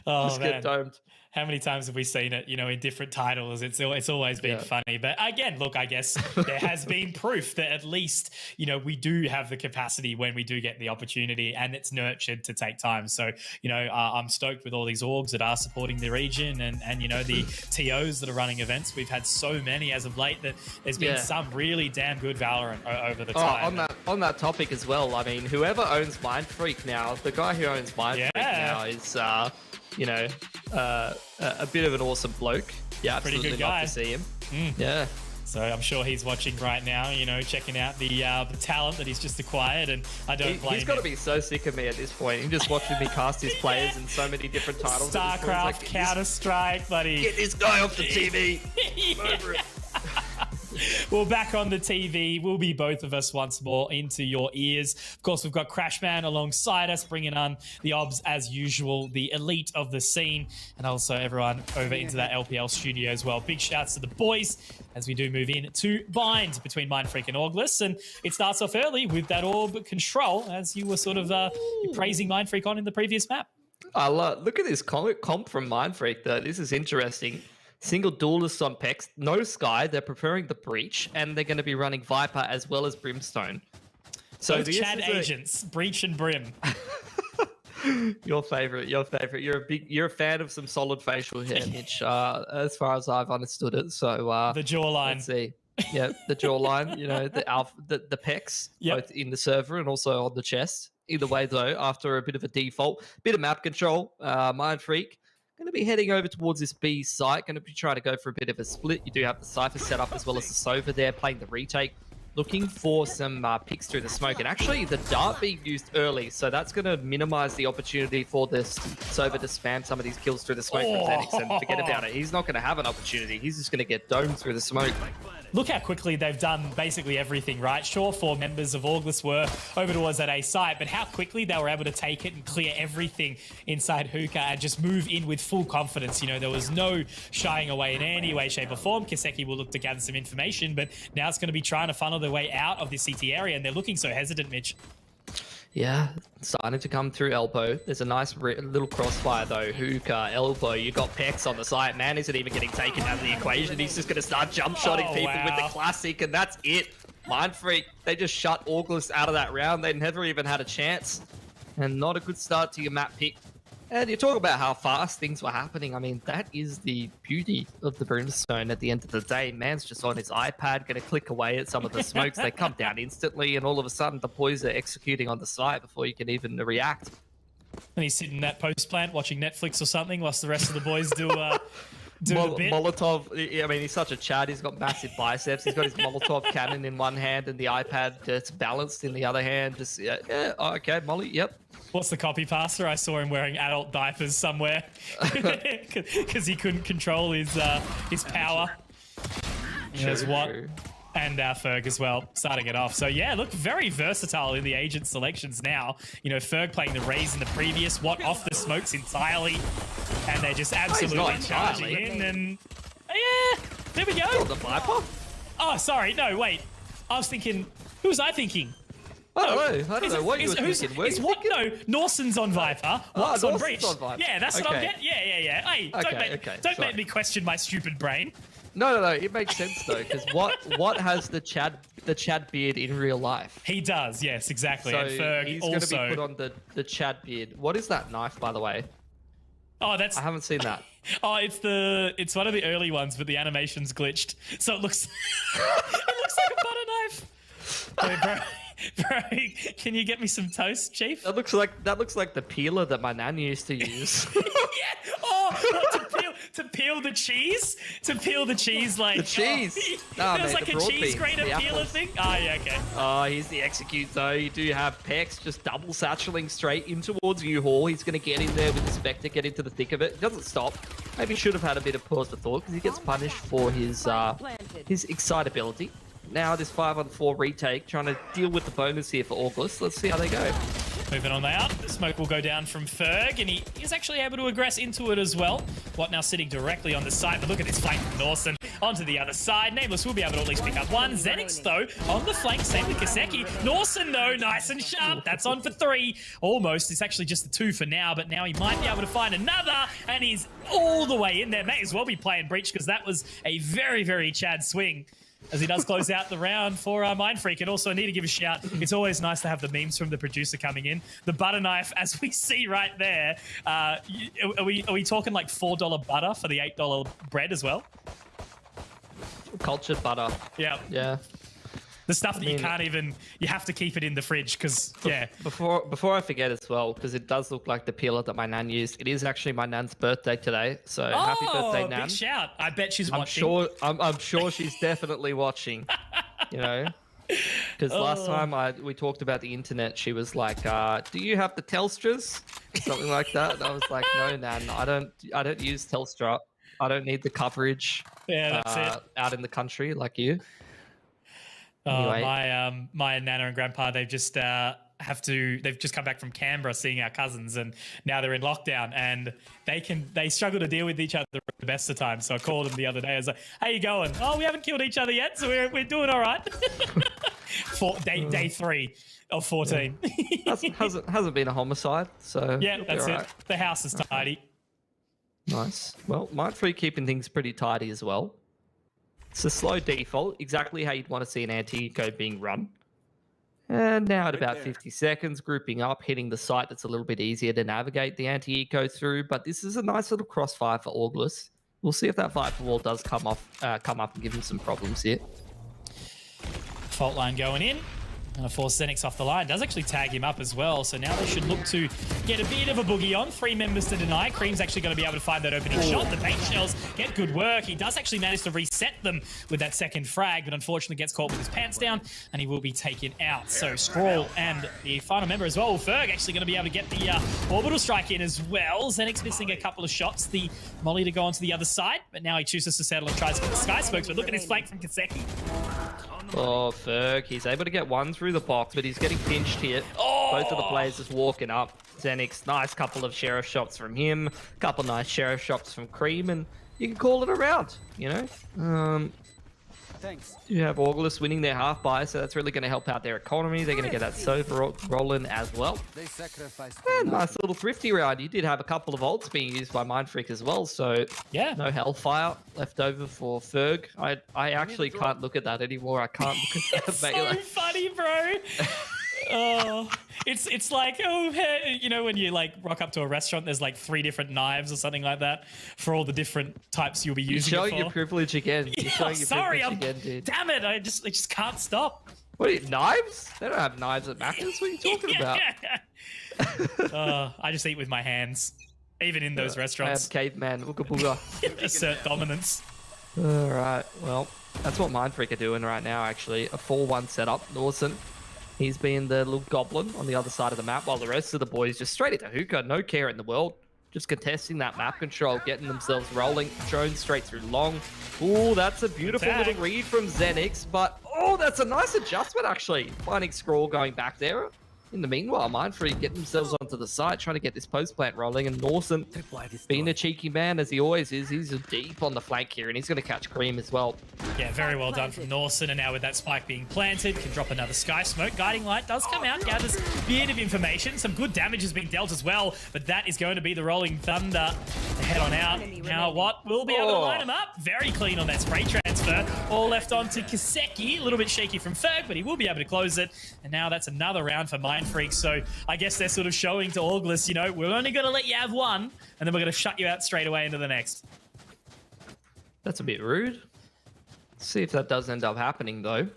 Oh, just man. get domed. How many times have we seen it, in different titles? It's always been funny. But again, look, I guess there has been proof that at least, we do have the capacity when we do get the opportunity, and it's nurtured to take time. So, I'm stoked with all these orgs that are supporting the region and the TOs that are running events. We've had so many as of late that there's been some really damn good Valorant over the time. On that topic as well, I mean, whoever owns Mindfreak now, the guy who owns Mindfreak now is... a bit of an awesome bloke. Yeah, pretty absolutely good guy. love to see him. Yeah. So I'm sure he's watching right now, you know, checking out the talent that he's just acquired, and I don't blame him. He's got to be so sick of me at this point. He's just watching me cast his players in so many different titles. StarCraft, like, Counter-Strike, buddy. Get this guy off the TV. Over it. Well, back on the TV, we'll be both of us once more into your ears. Of course, we've got Crashman alongside us, bringing on the obs as usual, the elite of the scene, and also everyone over into that LPL studio as well. Big shouts to the boys as we do move in to Bind between Mindfreak and Auglis, and it starts off early with that orb control, as you were sort of praising Mindfreak on in the previous map. Look at this comp from Mindfreak, though. This is interesting. Single duelist on Pex, no Sky. They're preferring the Breach, and they're going to be running Viper as well as Brimstone. So both Chad agents, Breach and Brim. Your favorite. You're a fan of some solid facial hair, Mitch. As far as I've understood it. So the jawline. Let's see. Yeah, the jawline. You know, the pecs, both in the server and also on the chest. Either way, though, after a bit of a default, bit of map control, Mindfreak going to be heading over towards this B site. Going to be trying to go for a bit of a split. You do have the Cypher set up as well as the Sova there playing the retake. Looking for some picks through the smoke. And actually, the dart being used early. So that's going to minimize the opportunity for this Sova to spam some of these kills through the smoke from Zenix. And forget about it. He's not going to have an opportunity. He's just going to get domed through the smoke. Look how quickly they've done basically everything, right? Sure, 4 members of Auglis were over towards that A site, but how quickly they were able to take it and clear everything inside Hookah and just move in with full confidence. You know, there was no shying away in any way, shape, or form. Kiseki will look to gather some information, but now it's going to be trying to funnel their way out of the CT area, and they're looking so hesitant, Mitch. Yeah, starting to come through elbow. There's a nice little crossfire though. Hookah, elbow. You got Pex on the side. Man isn't even getting taken out of the equation. He's just going to start jump shotting people with the classic, and that's it. Mindfreak, they just shut Auglis out of that round. They never even had a chance, and not a good start to your map pick. And you talk about how fast things were happening. I mean, that is the beauty of the Brimstone at the end of the day. Man's just on his iPad, going to click away at some of the smokes. They come down instantly, and all of a sudden, the boys are executing on the site before you can even react. And he's sitting in that post plant watching Netflix or something whilst the rest of the boys do a bit. Molotov, I mean, he's such a Chad. He's got massive biceps. He's got his Molotov cannon in one hand and the iPad that's balanced in the other hand. Just, okay, Molly, yep. What's the copy pastor? I saw him wearing adult diapers somewhere because he couldn't control his power. There's what, and Ferg as well, starting it off. So yeah, look, very versatile in the agent selections now. You know, Ferg playing the Raze in the previous, Watt off the smokes entirely, and they're just absolutely charging in. And yeah, there we go. The Viper? Oh, sorry, no, wait. I was thinking, who was I thinking? I don't know what you were thinking. Is what? No, Norson's on Viper. What's on Breach? Yeah, that's what I'm getting. Yeah. Hey, don't make me question my stupid brain. No. It makes sense though, because what has the Chad beard in real life? He does. Yes, exactly. So and Ferg he's also going to be put on the Chad beard. What is that knife, by the way? Oh, I haven't seen that. Oh, it's one of the early ones, but the animation's glitched, so it looks like a butter knife. Hey, bro. Bro, can you get me some toast, Chief? That looks like the peeler that my nan used to use. Yeah. Oh, what, to peel the cheese? To peel the cheese, like the cheese. Oh, there's like a cheese grater peeler thing. Oh yeah, okay. Oh, here's the execute though. You do have Pex just double satcheling straight in towards U-Haul. He's going to get in there with the Spectre, get into the thick of it. He doesn't stop. Maybe should have had a bit of pause for thought because he gets punished for his excitability. Now this 5-on-4 retake, trying to deal with the bonus here for Auglis. Let's see how they go. Moving on out, the smoke will go down from Ferg, and he is actually able to aggress into it as well. What now sitting directly on the side, but look at this flank from Norson onto the other side. Nameless will be able to at least pick up one. Zenix, though, on the flank, same with Kiseki. Norson, though, nice and sharp. That's on for 3. Almost. It's actually just the 2 for now, but now he might be able to find another, and he's all the way in there. May as well be playing Breach, because that was a very, very Chad swing, as he does close out the round for Mindfreak. And also, I need to give a shout. It's always nice to have the memes from the producer coming in. The butter knife, as we see right there. Are we talking like $4 butter for the $8 bread as well? Cultured butter. Yeah. Yeah. The stuff that you can't even, you have to keep it in the fridge because, yeah. Before I forget as well, because it does look like the peeler that my nan used. It is actually my nan's birthday today, so happy birthday, Nan. Big shout. I bet she's watching. I'm sure she's definitely watching, you know. Because last time we talked about the internet, she was like, do you have the Telstras? Something like that. And I was like, no, Nan, I don't use Telstra. I don't need the coverage out in the country like you. Anyway. My nana and grandpa, they've just come back from Canberra seeing our cousins, and now they're in lockdown, and they struggle to deal with each other the best of times. So I called them the other day. I was like, "How you going?" "Oh, we haven't killed each other yet, so we're doing all right." Day 3 of 14. hasn't been a homicide, so yeah, that's it. Right. The house is tidy. Nice. Well, Mindfreak keeping things pretty tidy as well. It's a slow default, exactly how you'd want to see an anti-eco being run. And now at about 50 seconds, grouping up, hitting the site that's a little bit easier to navigate the anti-eco through. But this is a nice little crossfire for Auglis. We'll see if that Viper wall does come up and give him some problems here. Fault line going in. Gonna force Xenix off the line. Does actually tag him up as well. So now they should look to get a bit of a boogie on. 3 members to deny. Cream's actually going to be able to find that opening shot. The paint shells get good work. He does actually manage to reset them with that second frag, but unfortunately gets caught with his pants down, and he will be taken out. So Scrawl and the final member as well, Ferg, actually going to be able to get the orbital strike in as well. Xenix missing a couple of shots. The molly to go onto the other side, but now he chooses to settle and tries to get the sky smokes. But look at his flank from Kaseki. Oh, Ferg, he's able to get one through the box, but he's getting pinched here. Both of the players just walking up. Xenix, nice couple of sheriff shots from him, couple nice sheriff shots from Cream, and you can call it a round, you know? Thanks. You have Auglis winning their half buy, so that's really going to help out their economy. They're going to get that Sova rolling as well. They sacrificed. And nice little thrifty round. You did have a couple of ults being used by Mindfreak as well, so yeah, no Hellfire left over for Ferg. I actually can't look at that anymore. I can't look at that. It's so funny, bro. Oh, it's like, oh, you know, when you like rock up to a restaurant, there's like 3 different knives or something like that for all the different types you'll be using. You're it showing for. your privilege again. You're showing your sorry, privilege again, dude. Damn it! I just can't stop. What are you, knives? They don't have knives at Macca's. What are you talking about? I just eat with my hands, even in those restaurants. I am caveman. Ooga booga. Assert dominance. All right. Well, that's what Mindfreak are doing right now. Actually, a 4-1 setup. Lawson. He's being the little goblin on the other side of the map, while the rest of the boys just straight into hookah, no care in the world. Just contesting that map control, getting themselves rolling. Jones straight through long. Ooh, that's a beautiful little read from Xenix, but oh, that's a nice adjustment actually. Finding Scrawl going back there. In the meanwhile, Mindfreak getting themselves onto the site, trying to get this post plant rolling, and Norson, being a cheeky man as he always is, he's deep on the flank here, and he's going to catch Cream as well. Yeah, very well done from Norson, and now with that spike being planted, can drop another Sky Smoke. Guiding Light does come out, gathers a bit of information. Some good damage has been dealt as well, but that is going to be the Rolling Thunder to head on out. Now what? We'll be able to line him up. Very clean on that spray transfer. All left on to Kaseki. A little bit shaky from Ferg, but he will be able to close it. And now that's another round for Mindfreak. So I guess they're sort of showing to Auglis, you know, we're only going to let you have one, and then we're going to shut you out straight away into the next. That's a bit rude. Let's see if that does end up happening, though.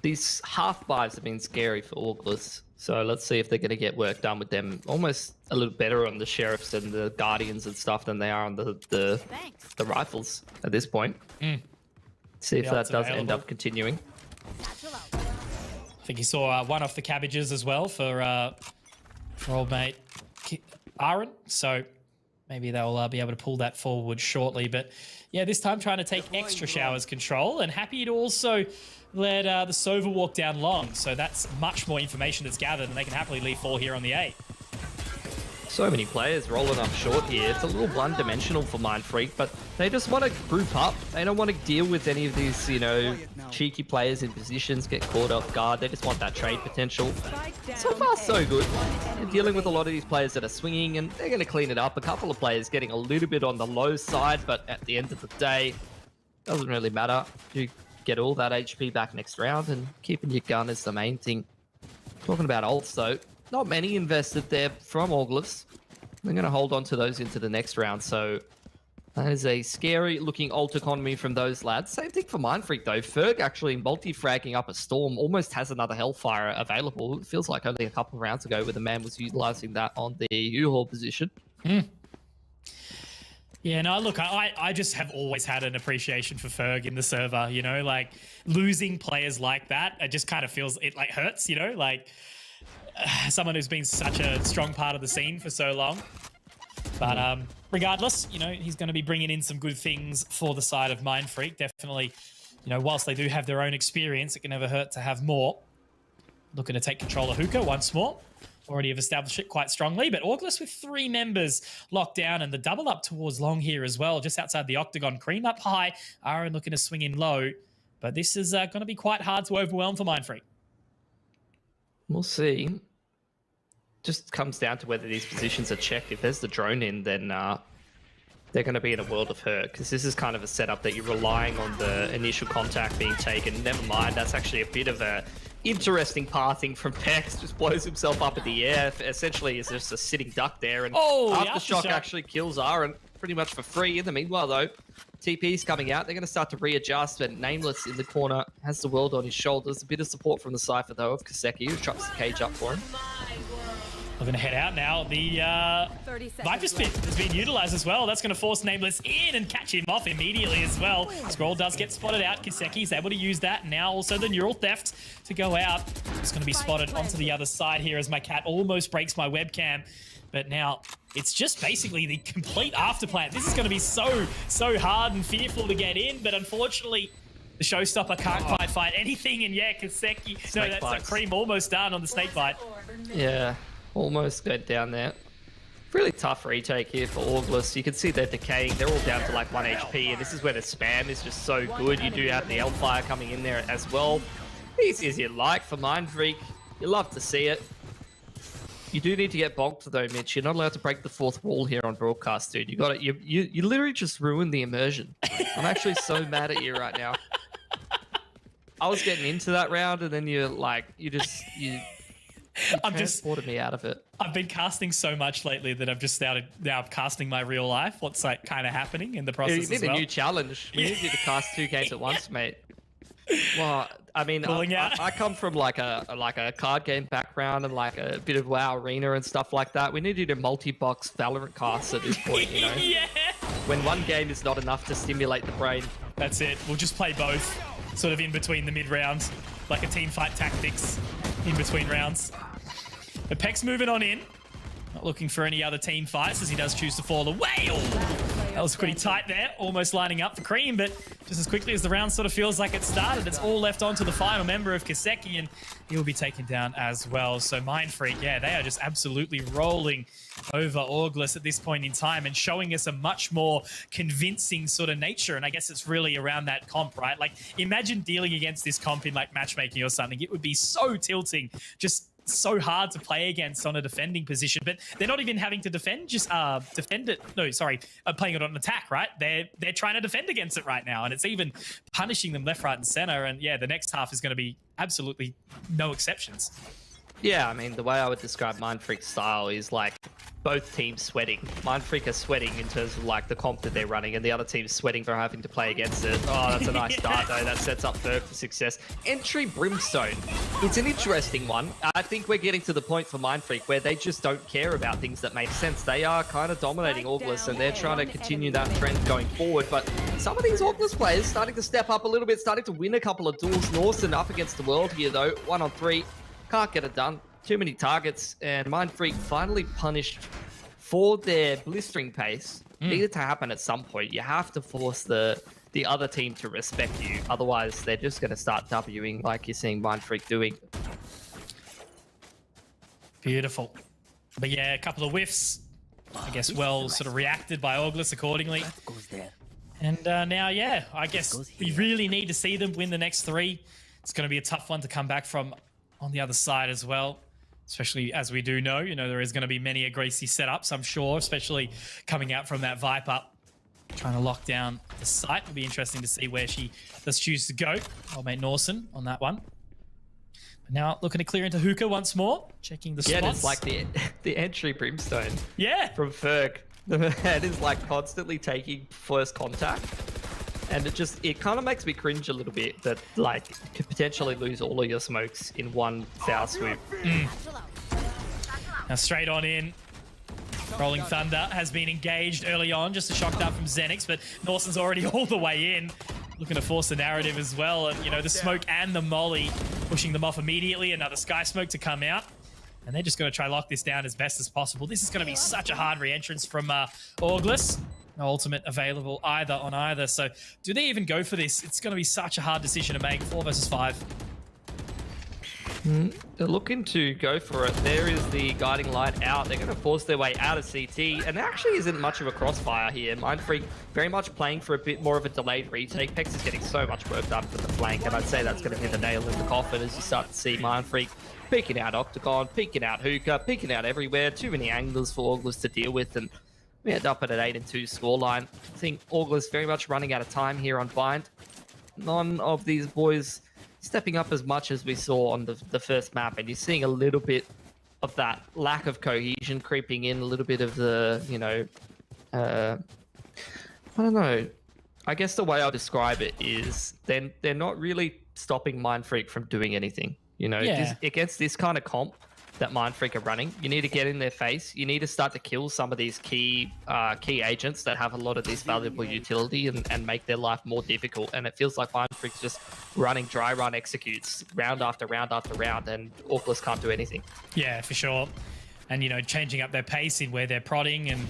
These half buys have been scary for Auglis, so let's see if they're going to get work done with them. Almost a little better on the sheriffs and the guardians and stuff than they are on the rifles at this point. See if that does end up continuing. I think he saw one off the cabbages as well for old mate Aaron, so maybe they'll be able to pull that forward shortly. But yeah, this time trying to take extra showers control, and happy to also let the Sova walk down long, so that's much more information that's gathered, and they can happily leave 4 here on the 8. So many players rolling up short here. It's a little one-dimensional for Mindfreak, but they just want to group up. They don't want to deal with any of these, you know, cheeky players in positions, get caught off guard. They just want that trade potential. So far, so good. They're dealing with a lot of these players that are swinging, and they're going to clean it up. A couple of players getting a little bit on the low side, but at the end of the day, doesn't really matter. You get all that HP back next round, and keeping your gun is the main thing. Talking about ults, though. Not many invested there from Auglis. They're going to hold on to those into the next round. So That is a scary looking alt economy from those lads. Same thing for Mindfreak though. Ferg actually multi-fragging up a Storm almost has another Hellfire available. It feels like only a couple of rounds ago where the man was utilizing that on the U-Haul position. Yeah, no, look, I just have always had an appreciation for Ferg in the server, you know, like losing players like that, it just kind of feels, it like hurts, you know, like someone who's been such a strong part of the scene for so long. But regardless, you know, he's going to be bringing in some good things for the side of Mindfreak. Definitely, you know, whilst they do have their own experience, it can never hurt to have more. Looking to take control of Hookah once more. Already have established it quite strongly, but August with 3 members locked down and the double up towards long here as well, just outside the octagon. Cream up high, Aaron looking to swing in low, but this is going to be quite hard to overwhelm for Mindfreak. We'll see. Just comes down to whether these positions are checked. If there's the drone in, then they're going to be in a world of hurt, because this is kind of a setup that you're relying on the initial contact being taken. Never mind, that's actually a bit of a interesting pathing from Pex. Just blows himself up in the air. Essentially, is just a sitting duck there, and Aftershock actually kills Aaron pretty much for free. In the meanwhile, though, TP's coming out. They're going to start to readjust, but Nameless in the corner has the world on his shoulders. A bit of support from the Cypher, though, of Kaseki, who trucks the cage up for him. We're going to head out now. The Viper Spit has been utilized as well. That's going to force Nameless in and catch him off immediately as well. Scroll does get spotted out. Kiseki's able to use that. Now also the Neural Theft to go out. It's going to be spotted onto the other side here as my cat almost breaks my webcam. But now it's just basically the complete afterplan. This is going to be so hard and fearful to get in, but unfortunately the showstopper can't quite fight anything. And yeah, Kaseki, no, that's a Cream almost done on the snake bite. Yeah. Almost got down there. Really tough retake here for August. You can see they're decaying. They're all down to like 1 HP, and this is where the spam is just so good. You do have the Hellfire coming in there as well. Easy as you like for Mindfreak. You love to see it. You do need to get bonked though, Mitch. You're not allowed to break the fourth wall here on broadcast, dude. You got it. You literally just ruined the immersion. I'm actually so mad at you right now. I was getting into that round, and then you transported me out of it. I've been casting so much lately that I've just started now casting my real life. What's like kind of happening in the process you need as well. A new challenge. We need you to cast 2 games at once, mate. Well, I mean, I come from like a card game background and like a bit of WoW Arena and stuff like that. We need you to multi-box Valorant casts at this point, you know? Yeah. When one game is not enough to stimulate the brain. That's it. We'll just play both, sort of in between the mid-round, like a team fight tactics in between rounds. But Peck's moving on in. Not looking for any other team fights as he does choose to fall away. Oh, that was pretty tight there. Almost lining up for Cream, but just as quickly as the round sort of feels like it started, it's all left on to the final member of Kaseki, and he will be taken down as well. So Mindfreak, yeah, they are just absolutely rolling over August at this point in time and showing us a much more convincing sort of nature. And I guess it's really around that comp, right? Like, imagine dealing against this comp in like matchmaking or something. It would be so tilting, just so hard to play against on a defending position, but they're not even having to defend, just defend it. No, sorry, playing it on an attack, right? They're trying to defend against it right now, and it's even punishing them left, right, and center. And yeah, the next half is going to be absolutely no exceptions. Yeah, I mean, the way I would describe Mindfreak's style is like both teams sweating. Mindfreak are sweating in terms of like the comp that they're running, and the other team's sweating for having to play against it. Oh, that's a nice start though. That sets up Ferg for success. Entry Brimstone. It's an interesting one. I think we're getting to the point for Mindfreak where they just don't care about things that make sense. They are kind of dominating August, and they're trying to continue that trend going forward. But some of these August players starting to step up a little bit, starting to win a couple of duels. Norson up against the world here though. 1-on-3. Can't get it done. Too many targets, and Mindfreak finally punished for their blistering pace. Needed to happen at some point. You have to force the other team to respect you. Otherwise, they're just going to start Wing like you're seeing Mindfreak doing. Beautiful. But yeah, a couple of whiffs. I guess well sort of reacted by August accordingly. And now, yeah, I guess we really need to see them win the next 3. It's going to be a tough one to come back from on the other side as well. Especially as we do know, you know, there is going to be many a Gracie setups, I'm sure, especially coming out from that Viper. Trying to lock down the site. It'll be interesting to see where she does choose to go. Old mate Norson on that one. But now looking to clear into Hookah once more. Checking the spots. Yeah, it's like the entry Brimstone. Yeah. From Ferg. The head is like constantly taking first contact. And it kind of makes me cringe a little bit that like you could potentially lose all of your smokes in one foul swoop. Now straight on in. Rolling Thunder has been engaged early on, just a shock dart from Xenix, but Nawson's already all the way in, looking to force the narrative as well. And, you know, the smoke and the molly pushing them off immediately. Another sky smoke to come out. And they're just going to try lock this down as best as possible. This is going to be such a hard re-entrance from Auglis. No ultimate available either on either. So do they even go for this? It's going to be such a hard decision to make. 4 versus 5. They're looking to go for it. There is the guiding light out. They're going to force their way out of CT. And there actually isn't much of a crossfire here. Mindfreak very much playing for a bit more of a delayed retake. Pex is getting so much work done for the flank. And I'd say that's going to be the nail in the coffin as you start to see Mindfreak peeking out Octagon, peeking out Hookah, peeking out everywhere. Too many angles for Auglis to deal with. And we end up at an 8-2 scoreline. I think Auglis very much running out of time here on Bind. None of these boys stepping up as much as we saw on the first map, and you're seeing a little bit of that lack of cohesion creeping in, a little bit of the, you know, I don't know. I guess the way I'll describe it is they're not really stopping Mindfreak from doing anything. You know, against this kind of comp that Mindfreak are running, you need to get in their face. You need to start to kill some of these key agents that have a lot of this valuable utility and make their life more difficult. And it feels like Mindfreak's just running dry run executes round after round after round, and Auglis can't do anything. Yeah, for sure. And, you know, changing up their pace in where they're prodding and,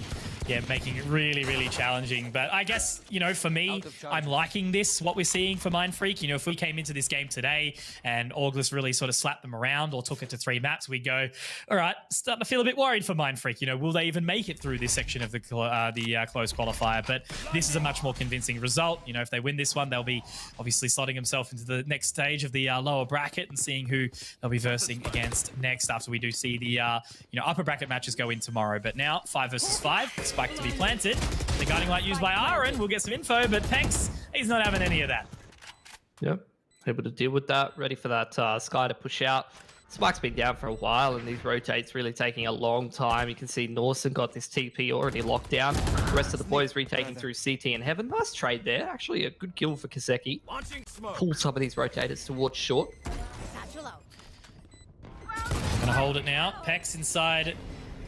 yeah, making it really, really challenging. But I guess, you know, for me, I'm liking this, what we're seeing for Mindfreak. You know, if we came into this game today and Auglis really sort of slapped them around or took it to 3 maps, we'd go, all right, starting to feel a bit worried for Mindfreak. You know, will they even make it through this section of the close qualifier? But this is a much more convincing result. You know, if they win this one, they'll be obviously slotting themselves into the next stage of the lower bracket and seeing who they'll be versing against next after we do see the, you know, upper bracket matches go in tomorrow. But now 5 versus 5, spike to be planted. The guiding light used by Aaron. We'll get some info, but Pex, he's not having any of that. Yep, able to deal with that. Ready for that Sky to push out. Spike's been down for a while, and these rotates really taking a long time. You can see Norson got this TP already locked down. The rest of the boys retaking through CT and Heaven. Nice trade there. Actually, a good kill for Kaseki. Pull some of these rotators towards short. Gonna hold it now. Pex inside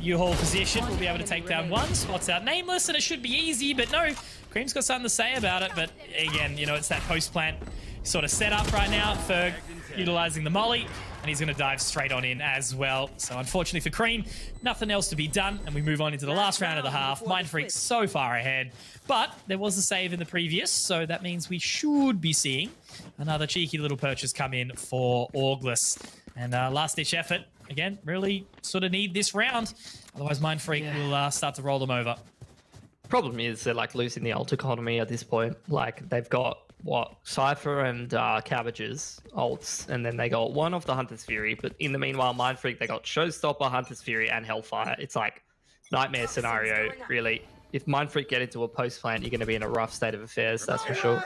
U-Haul position. We'll be able to take down one. Spots out Nameless, and it should be easy, but no. Cream's got something to say about it, but again, you know, it's that post-plant sort of setup right now. Ferg utilizing the molly, and he's going to dive straight on in as well. So unfortunately for Cream, nothing else to be done, and we move on into the last round of the half. Mindfreak so far ahead, but there was a save in the previous, so that means we should be seeing another cheeky little purchase come in for Auglis. And last-ditch effort, again, really sort of need this round. Otherwise, Mindfreak will start to roll them over. Problem is they're like losing the ult economy at this point. Like they've got what, Cypher and Cabbage's ults, and then they got one of the Hunter's Fury. But in the meanwhile, Mindfreak, they got Showstopper, Hunter's Fury, and Hellfire. It's like nightmare scenario, really. If Mindfreak get into a post plant, you're going to be in a rough state of affairs, that's for sure.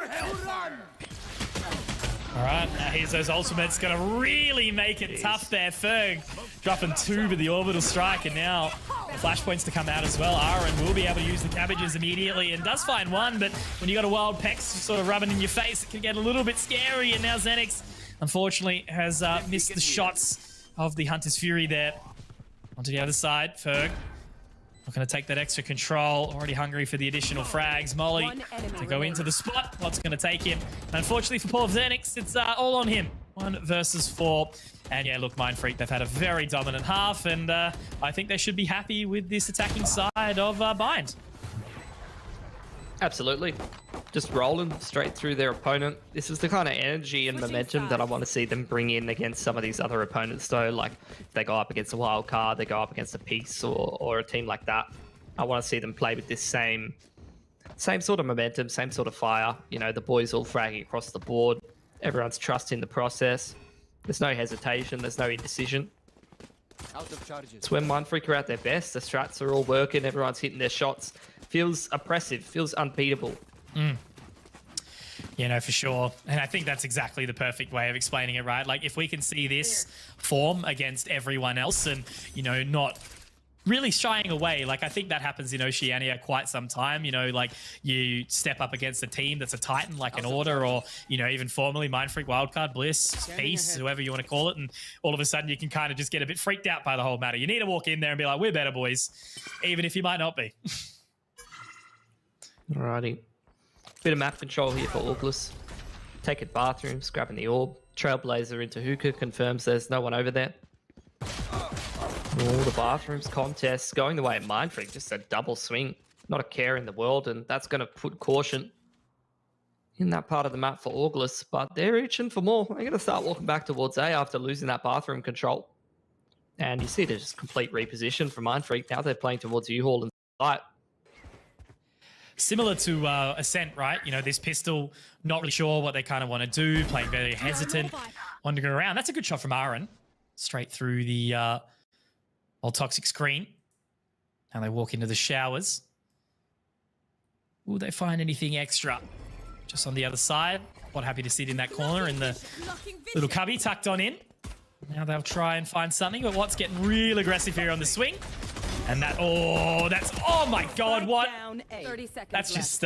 All right, now here's those ultimates. Going to really make it tough there. Ferg dropping 2 with the orbital strike, and now the flashpoints to come out as well. Aaron will be able to use the cabbages immediately and does find one, but when you got a wild Pex sort of rubbing in your face, it can get a little bit scary. And now Xenix, unfortunately, has missed the shots of the Hunter's Fury there. Onto the other side, Ferg. Not going to take that extra control. Already hungry for the additional frags. Molly to go into the spot. What's going to take him? And unfortunately for poor Xenix, it's all on him. 1 versus 4. And yeah, look, Mindfreak, they've had a very dominant half, and I think they should be happy with this attacking side of Bind. Absolutely. Just rolling straight through their opponent. This is the kind of energy and momentum that I want to see them bring in against some of these other opponents, though. Like, if they go up against a wild card, they go up against a Peace or a team like that. I want to see them play with this same sort of momentum, same sort of fire. You know, the boys all fragging across the board. Everyone's trusting the process. There's no hesitation. There's no indecision. It's when Mindfreak are at their best. The strats are all working. Everyone's hitting their shots. Feels oppressive. Feels unbeatable. Yeah, no, for sure. And I think that's exactly the perfect way of explaining it, right? Like, if we can see this form against everyone else and, you know, not really shying away. Like, I think that happens in Oceania quite some time, you know, like you step up against a team that's a Titan, like an Order, or, you know, even formerly Mindfreak, Wildcard, Bliss, Peace, whoever you want to call it, and all of a sudden you can kind of just get a bit freaked out by the whole matter. You need to walk in there and be like, we're better, boys, even if you might not be. Alrighty. Bit of map control here for Auglis. Take it bathrooms, grabbing the orb. Trailblazer into hookah, confirms there's no one over there. All the bathrooms contests going the way of Mindfreak, just a double swing, not a care in the world, and that's going to put caution in that part of the map for Auglis, but they're itching for more. They're going to start walking back towards A after losing that bathroom control. And you see there's just complete reposition from Mindfreak. Now they're playing towards U-Haul and Light. Similar to Ascent, right? You know, this pistol, not really sure what they kind of want to do, playing very hesitant, wandering around. That's a good shot from Aaron. Straight through the old toxic screen. Now they walk into the showers. Will they find anything extra? Just on the other side. Quite happy to sit in that corner in the little cubby tucked on in. Now they'll try and find something, but Watt's getting real aggressive here on the swing. And that, oh my God, what? 30 seconds That's just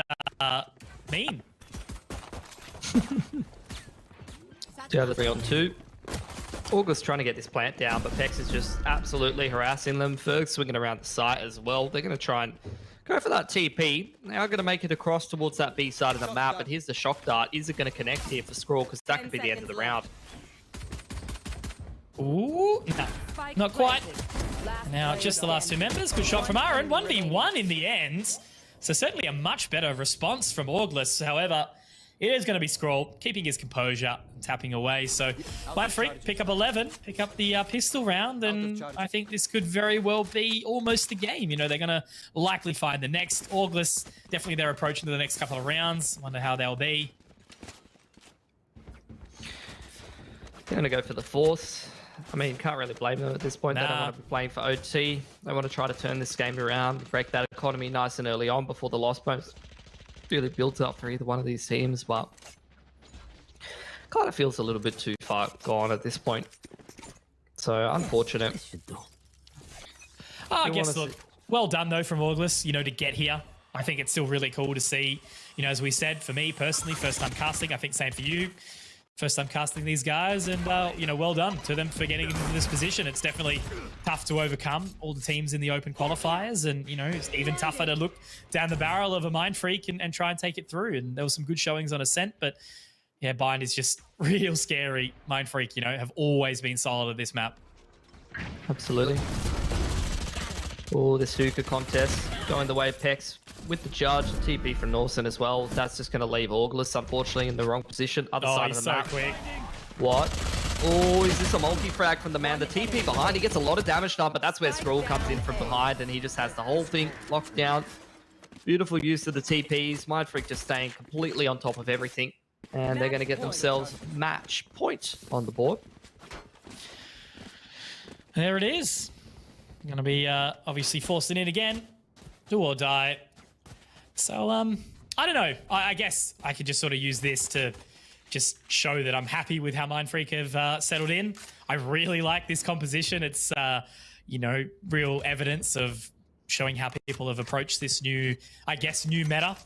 mean. 3-on-2. Auglis trying to get this plant down, but Pex is just absolutely harassing them. Ferg swinging around the site as well. They're going to try and go for that TP. They are going to make it across towards that B side of the map, but here's the shock dart. Is it going to connect here for Scrawl? Because that could be the end of the round. Ooh, no, not quite. Now just the last two members. Good shot from Aaron. 1v1 in the end. So certainly a much better response from Auglis. However, it is going to be Scrawl keeping his composure, tapping away. So Mindfreak pick up 11, pick up the pistol round, and I think this could very well be almost the game. You know, they're going to likely find the next. Auglis, definitely they're approaching to the next couple of rounds. Wonder how they'll be. They're going to go for the force. I mean, can't really blame them at this point. They don't want to be playing for OT. They want to try to turn this game around, break that economy nice and early on before the loss post really builds up for either one of these teams, but kind of feels a little bit too far gone at this point. So, unfortunate. I guess, look, well done, though, from Auglis, you know, to get here. I think it's still really cool to see, you know, as we said, for me personally, first time casting, I think same for you. First time casting these guys, and, you know, well done to them for getting into this position. It's definitely tough to overcome all the teams in the open qualifiers, and, you know, it's even tougher to look down the barrel of a Mindfreak and try and take it through. And there were some good showings on Ascent, but, yeah, Bind is just real scary. Mindfreak, you know, have always been solid at this map. Absolutely. Oh, this hookah contest going the way of Pex with the judge, TP from Norson as well. That's just going to leave Auglis, unfortunately, in the wrong position. Other side of the map. Quick. What? Oh, is this a multi-frag from the man? The TP behind, he gets a lot of damage done, but that's where Scroll comes in from behind, and he just has the whole thing locked down. Beautiful use of the TPs. Mindfreak just staying completely on top of everything, and they're going to get themselves match point on the board. There it is. Going to be obviously forcing in again. Do or die. So, I don't know. I guess I could just sort of use this to just show that I'm happy with how Mindfreak have settled in. I really like this composition. It's, you know, real evidence of showing how people have approached this new, I guess, new meta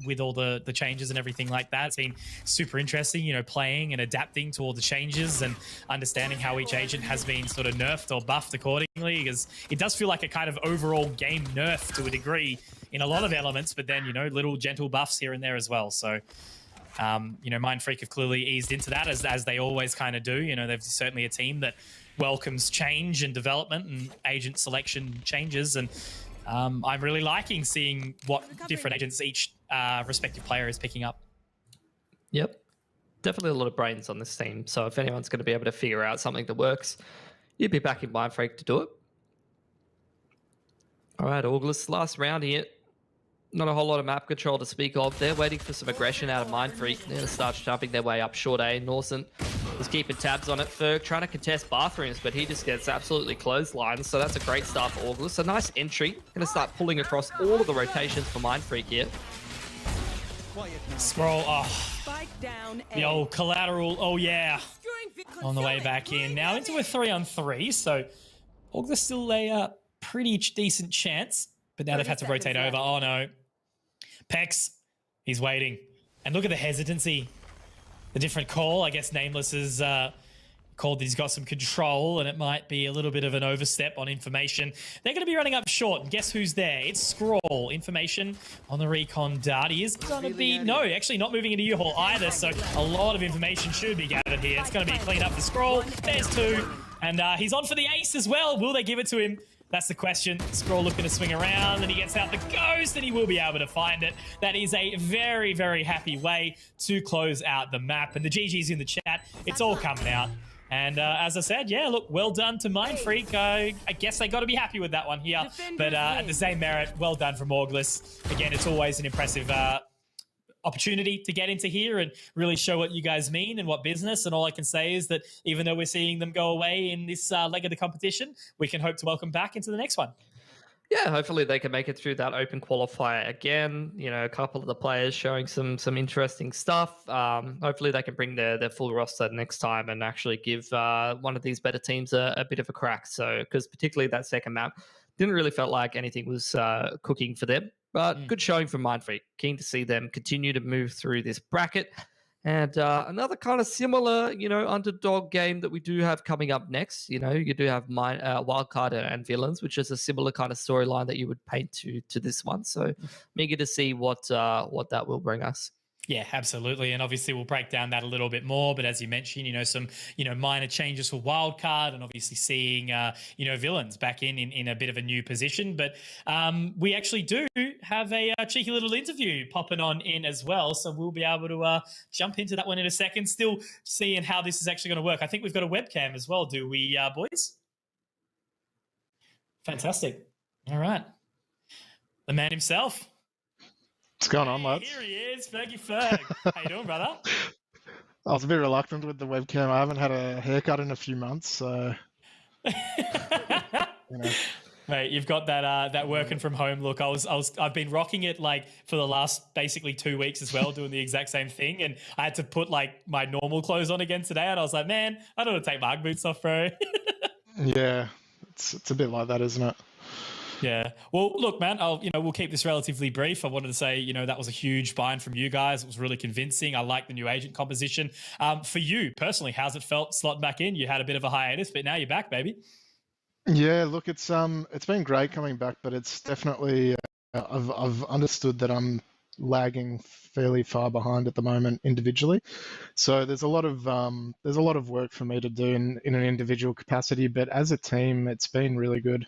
with all the changes and everything like that. It's been super interesting, you know, playing and adapting to all the changes and understanding how each agent has been sort of nerfed or buffed accordingly, because it does feel like a kind of overall game nerf to a degree in a lot of elements, but then, you know, little gentle buffs here and there as well. So, you know, Mindfreak have clearly eased into that as they always kind of do. You know, they're certainly a team that welcomes change and development and agent selection changes, and I'm really liking seeing what different agents each respective player is picking up. Yep, definitely a lot of brains on this team, so if anyone's going to be able to figure out something that works, you'd be back in Mindfreak to do it. All right, Auglis, last round here. Not a whole lot of map control to speak of. They're waiting for some aggression out of Mindfreak. They're going to start jumping their way up short A. Norson is keeping tabs on it. Ferg trying to contest bathrooms, but he just gets absolutely clotheslined. So that's a great start for Auglis. A nice entry. Going to start pulling across all of the rotations for Mindfreak here. Scroll, the old collateral, oh yeah, on the way back in. Now into a 3-on-3, so Auglis still pretty decent chance, but now they've had to rotate over. Oh no. Pex, he's waiting. And look at the hesitancy. The different call. I guess Nameless is called that he's got some control, and it might be a little bit of an overstep on information. They're going to be running up short, and guess who's there? It's Scroll. Information on the recon dart. He is going to be, no, actually not moving into U-Haul either, so a lot of information should be gathered here. It's going to be clean up for Scroll. There's 2, and he's on for the ace as well. Will they give it to him? That's the question. Scroll looking to swing around, and he gets out the ghost, and he will be able to find it. That is a very, very happy way to close out the map. And the GG's in the chat. It's all coming out. And as I said, yeah, look, well done to Mindfreak. I guess they got to be happy with that one here. But at the same merit, well done from Auglis. Again, it's always an impressive opportunity to get into here and really show what you guys mean and what business. And all I can say is that even though we're seeing them go away in this leg of the competition, we can hope to welcome back into the next one. Yeah, hopefully they can make it through that open qualifier again. You know, a couple of the players showing some interesting stuff. Hopefully they can bring their full roster next time and actually give one of these better teams a bit of a crack. So, because particularly that second map didn't really felt like anything was cooking for them. But good showing from Mindfreak. Keen to see them continue to move through this bracket. And another kind of similar, you know, underdog game that we do have coming up next. You know, you do have Wildcard and Villains, which is a similar kind of storyline that you would paint to this one. So I'm eager to see what that will bring us. Yeah, absolutely. And obviously we'll break down that a little bit more. But as you mentioned, you know, some, you know, minor changes for Wildcard and obviously seeing, you know, Villains back in a bit of a new position. But we actually do have a cheeky little interview popping on in as well. So we'll be able to jump into that one in a second. Still seeing how this is actually going to work. I think we've got a webcam as well, do we, boys? Fantastic. All right. The man himself. What's going on, lads? Here he is, Fergie Ferg. How you doing, brother? I was a bit reluctant with the webcam. I haven't had a haircut in a few months, so you know. Mate, you've got that working from home look. I've been rocking it like for the last basically 2 weeks as well, doing the exact same thing. And I had to put like my normal clothes on again today, and I was like, man, I don't want to take my Ugg boots off, bro. Yeah, it's a bit like that, isn't it? Yeah. Well, look, man, we'll keep this relatively brief. I wanted to say, you know, that was a huge buy-in from you guys. It was really convincing. I like the new agent composition. For you personally, how's it felt slotting back in? You had a bit of a hiatus, but now you're back, baby. Yeah, look, it's been great coming back, but it's definitely I've understood that I'm lagging fairly far behind at the moment individually. So there's a lot of work for me to do in an individual capacity, but as a team, it's been really good.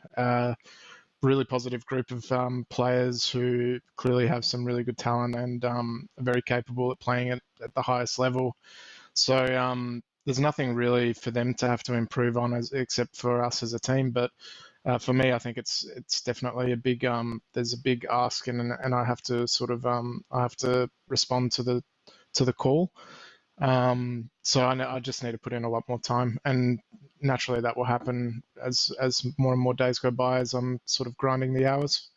Really positive group of players who clearly have some really good talent and are very capable at playing it at the highest level. So there's nothing really for them to have to improve on except for us as a team. But for me, I think it's definitely a big there's a big ask, and I have to sort of I have to respond to the call. So I just need to put in a lot more time, and naturally that will happen as more and more days go by as I'm sort of grinding the hours.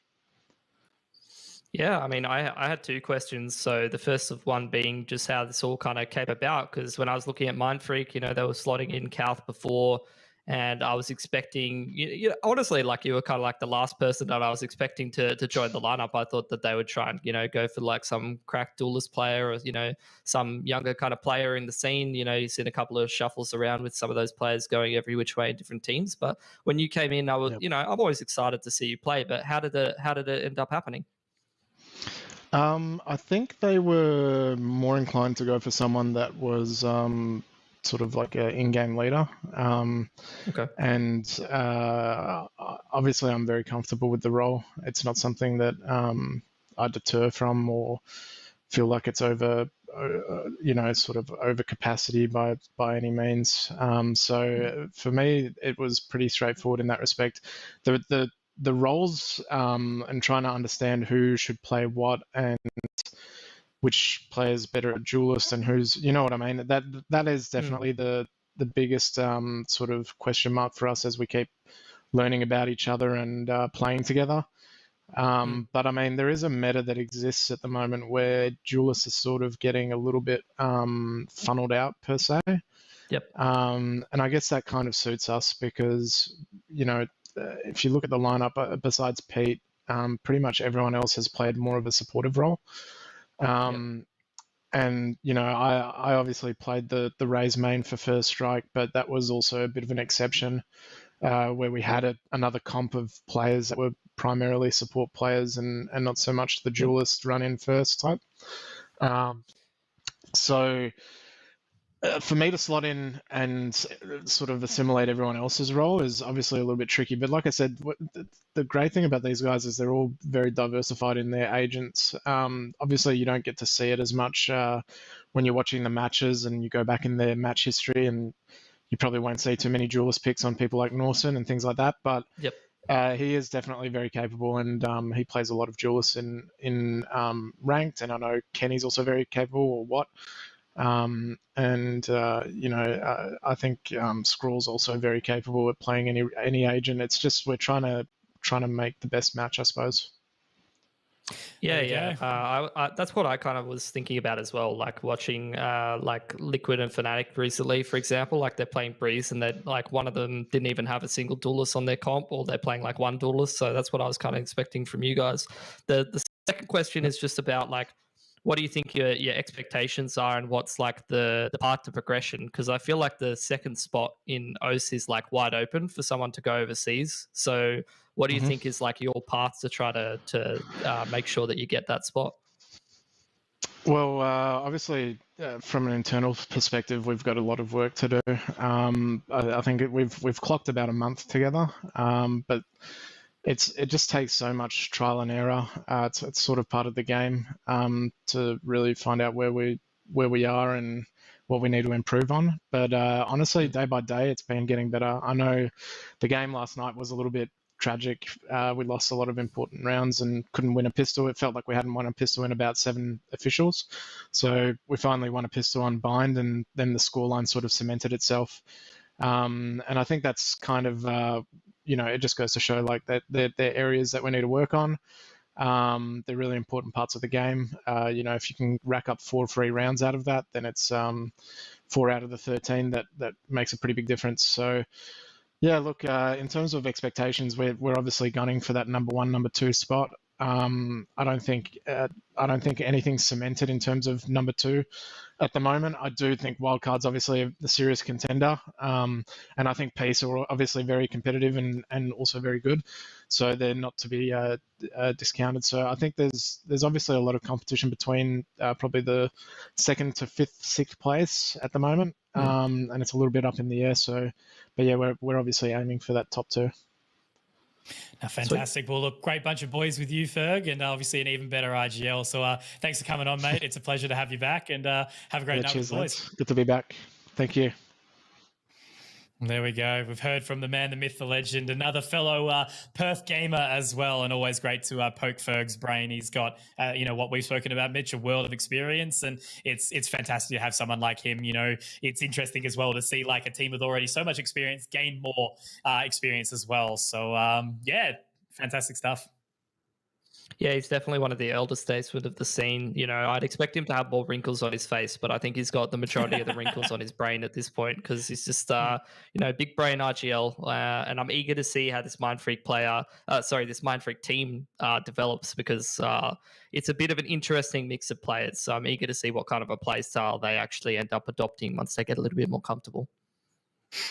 Yeah, I mean, I had 2 questions. So the first of one being just how this all kind of came about, because when I was looking at Mindfreak, you know, they were slotting in Calth before, and I was expecting, honestly, like you were kind of like the last person that I was expecting to join the lineup. I thought that they would try and, you know, go for like some crack duelist player or, you know, some younger kind of player in the scene. You know, you've seen a couple of shuffles around with some of those players going every which way in different teams. But when you came in, I was, you know, I'm always excited to see you play. But how did it end up happening? I think they were more inclined to go for someone that was sort of like an in-game leader. Okay. And obviously I'm very comfortable with the role. It's not something that I deter from or feel like it's over, you know, sort of over capacity by any means. So for me, it was pretty straightforward in that respect. The roles and trying to understand who should play what and which player's better at duelist and who's, you know what I mean? That is definitely the biggest sort of question mark for us as we keep learning about each other and playing together. But I mean, there is a meta that exists at the moment where duelists are sort of getting a little bit funneled out per se. Yep. And I guess that kind of suits us because, you know, if you look at the lineup, besides Pete, pretty much everyone else has played more of a supportive role. And, you know, I obviously played the Rays main for First Strike, but that was also a bit of an exception where we had another comp of players that were primarily support players and not so much the duelist run in first type. So for me to slot in and sort of assimilate everyone else's role is obviously a little bit tricky. But like I said, the great thing about these guys is they're all very diversified in their agents. Obviously, you don't get to see it as much when you're watching the matches and you go back in their match history, and you probably won't see too many duelist picks on people like Norson and things like that. But he is definitely very capable, and he plays a lot of duelists in ranked. And I know Kenny's also very capable, or what. You know, I think Scrawl's also very capable at playing any agent. It's just we're trying to make the best match, I suppose. That's what I kind of was thinking about as well. Like watching like Liquid and Fnatic recently, for example, like they're playing Breeze, and they're like one of them didn't even have a single duelist on their comp, or they're playing like one duelist. So that's what I was kind of expecting from you guys. The second question is just about like, what do you think your expectations are, and what's like the path to progression? Because I feel like the second spot in OCE is like wide open for someone to go overseas. So what do you think is like your path to try to make sure that you get that spot? Well, obviously, from an internal perspective, we've got a lot of work to do. I think we've clocked about a month together, but it just takes so much trial and error. It's sort of part of the game to really find out where we are and what we need to improve on. But honestly, day by day, it's been getting better. I know the game last night was a little bit tragic. We lost a lot of important rounds and couldn't win a pistol. It felt like we hadn't won a pistol in about 7 officials. So we finally won a pistol on bind, and then the scoreline sort of cemented itself. And I think that's kind of you know, it just goes to show like that they're areas that we need to work on. They're really important parts of the game. You know, if you can rack up 4 free rounds out of that, then it's 4 out of the 13 that makes a pretty big difference. So yeah, look, in terms of expectations, we're obviously gunning for that number 1, number 2 spot. I don't think anything's cemented in terms of number 2 at the moment. I do think Wildcard's obviously a serious contender, and I think Peace are obviously very competitive and also very good, so they're not to be discounted. So I think there's obviously a lot of competition between probably the 2nd to 5th, 6th place at the moment, and it's a little bit up in the air. So, but yeah, we're obviously aiming for that top 2. Now, fantastic. Well, look, great bunch of boys with you, Ferg, and obviously an even better IGL. So thanks for coming on, mate. It's a pleasure to have you back, and have a great night with the boys. Good to be back. Thank you. There we go. We've heard from the man, the myth, the legend, another fellow Perth gamer as well, and always great to poke Ferg's brain. He's got, you know, what we've spoken about, Mitch, a world of experience, and it's fantastic to have someone like him. You know, it's interesting as well to see like a team with already so much experience gain more experience as well. So, yeah, fantastic stuff. Yeah, he's definitely one of the elder statesmen of the scene. You know, I'd expect him to have more wrinkles on his face, but I think he's got the majority of the wrinkles on his brain at this point, because he's just, you know, big brain RGL. And I'm eager to see how this Mind Freak this Mind Freak team develops, because it's a bit of an interesting mix of players. So I'm eager to see what kind of a play style they actually end up adopting once they get a little bit more comfortable.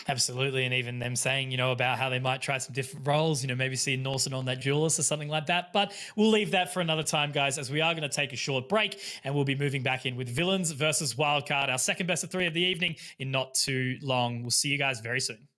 Absolutely, and even them saying, you know, about how they might try some different roles, you know, maybe see Norson on that duelist or something like that. But we'll leave that for another time, guys, as we are going to take a short break, and we'll be moving back in with Villains versus Wildcard, our second best of 3 of the evening, in not too long. We'll see you guys very soon.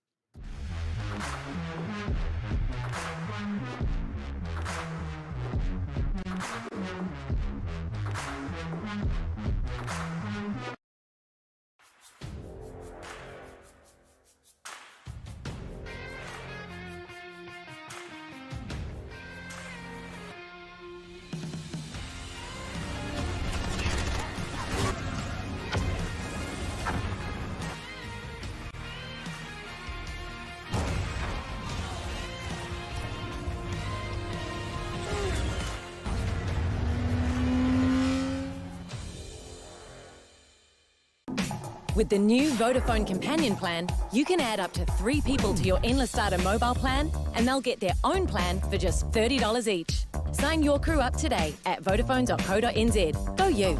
With the new Vodafone Companion plan, you can add up to 3 people to your Endless Starter mobile plan, and they'll get their own plan for just $30 each. Sign your crew up today at vodafone.co.nz. Go you!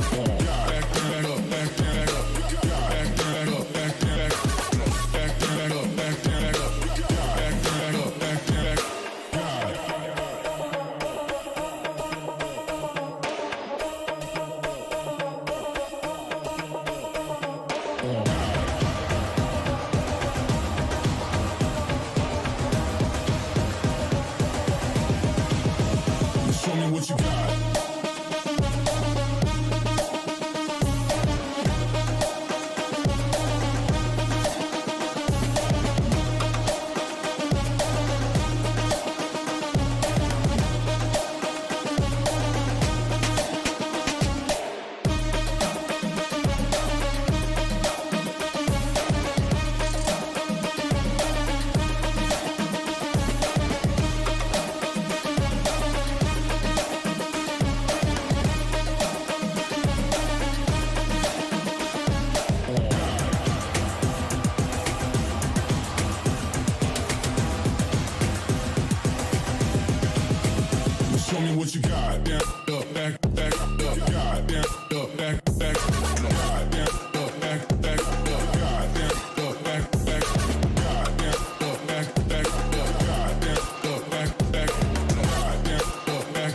Show me what you got. Show me what you got. Down, up, back, up, God, down, up, back, God, down, up, back, up, God, down, up, back, God, down, up, back, up, God, down, up, back, God, down, up, back,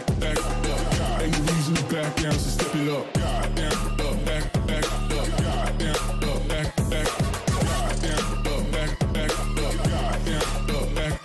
God. Ain't no reason to back down, so step it up. God, down, up, back, up, God, down, up, back, God, down, up, back, up, God, down, up, back, God, down, up, back,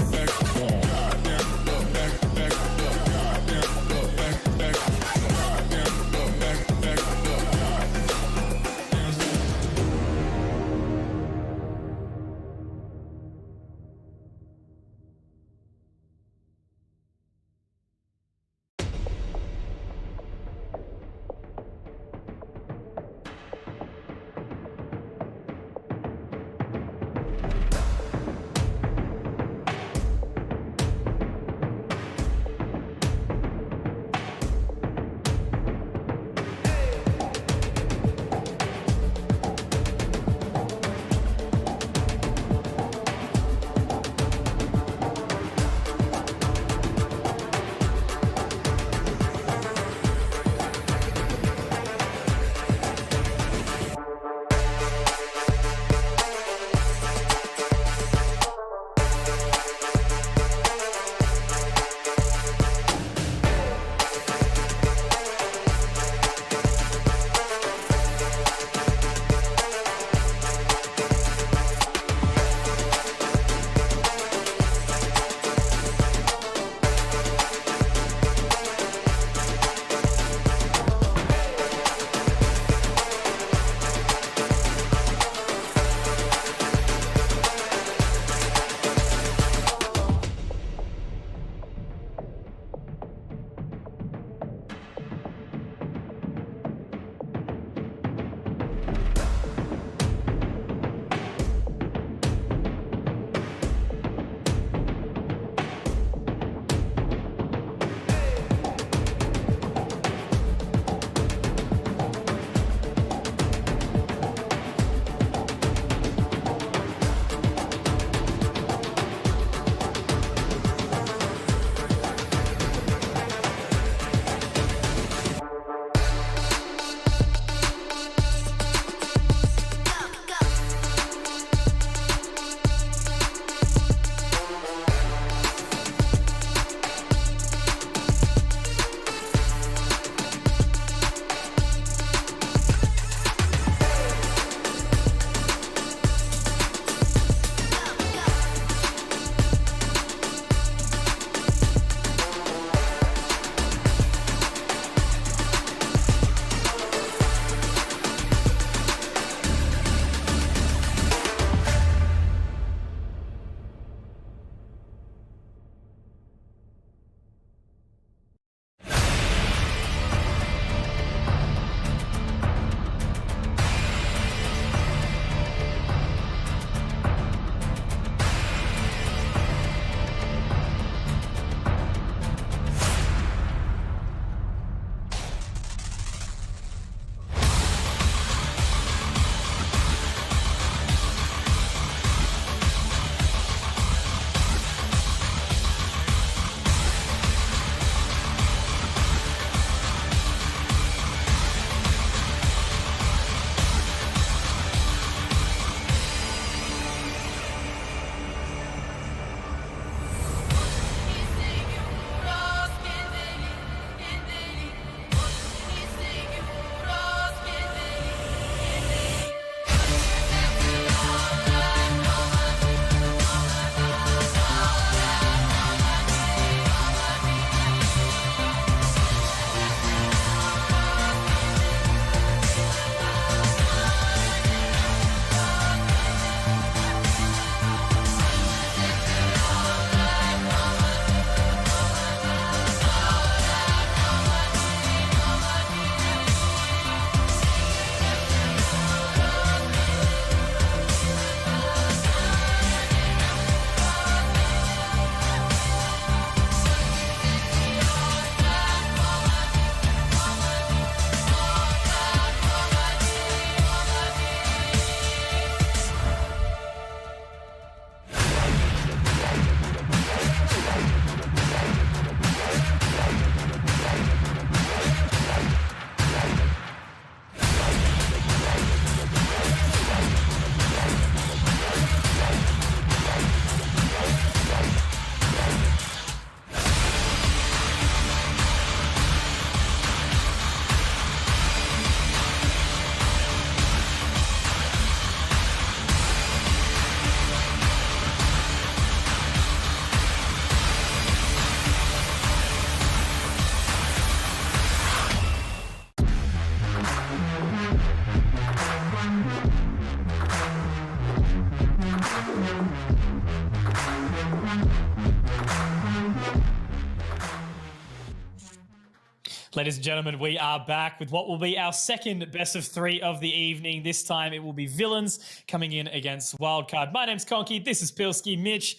Ladies and gentlemen, we are back with what will be our second best of 3 of the evening. This time it will be Villains coming in against Wildcard. My name's Conky. This is Pilsky. Mitch,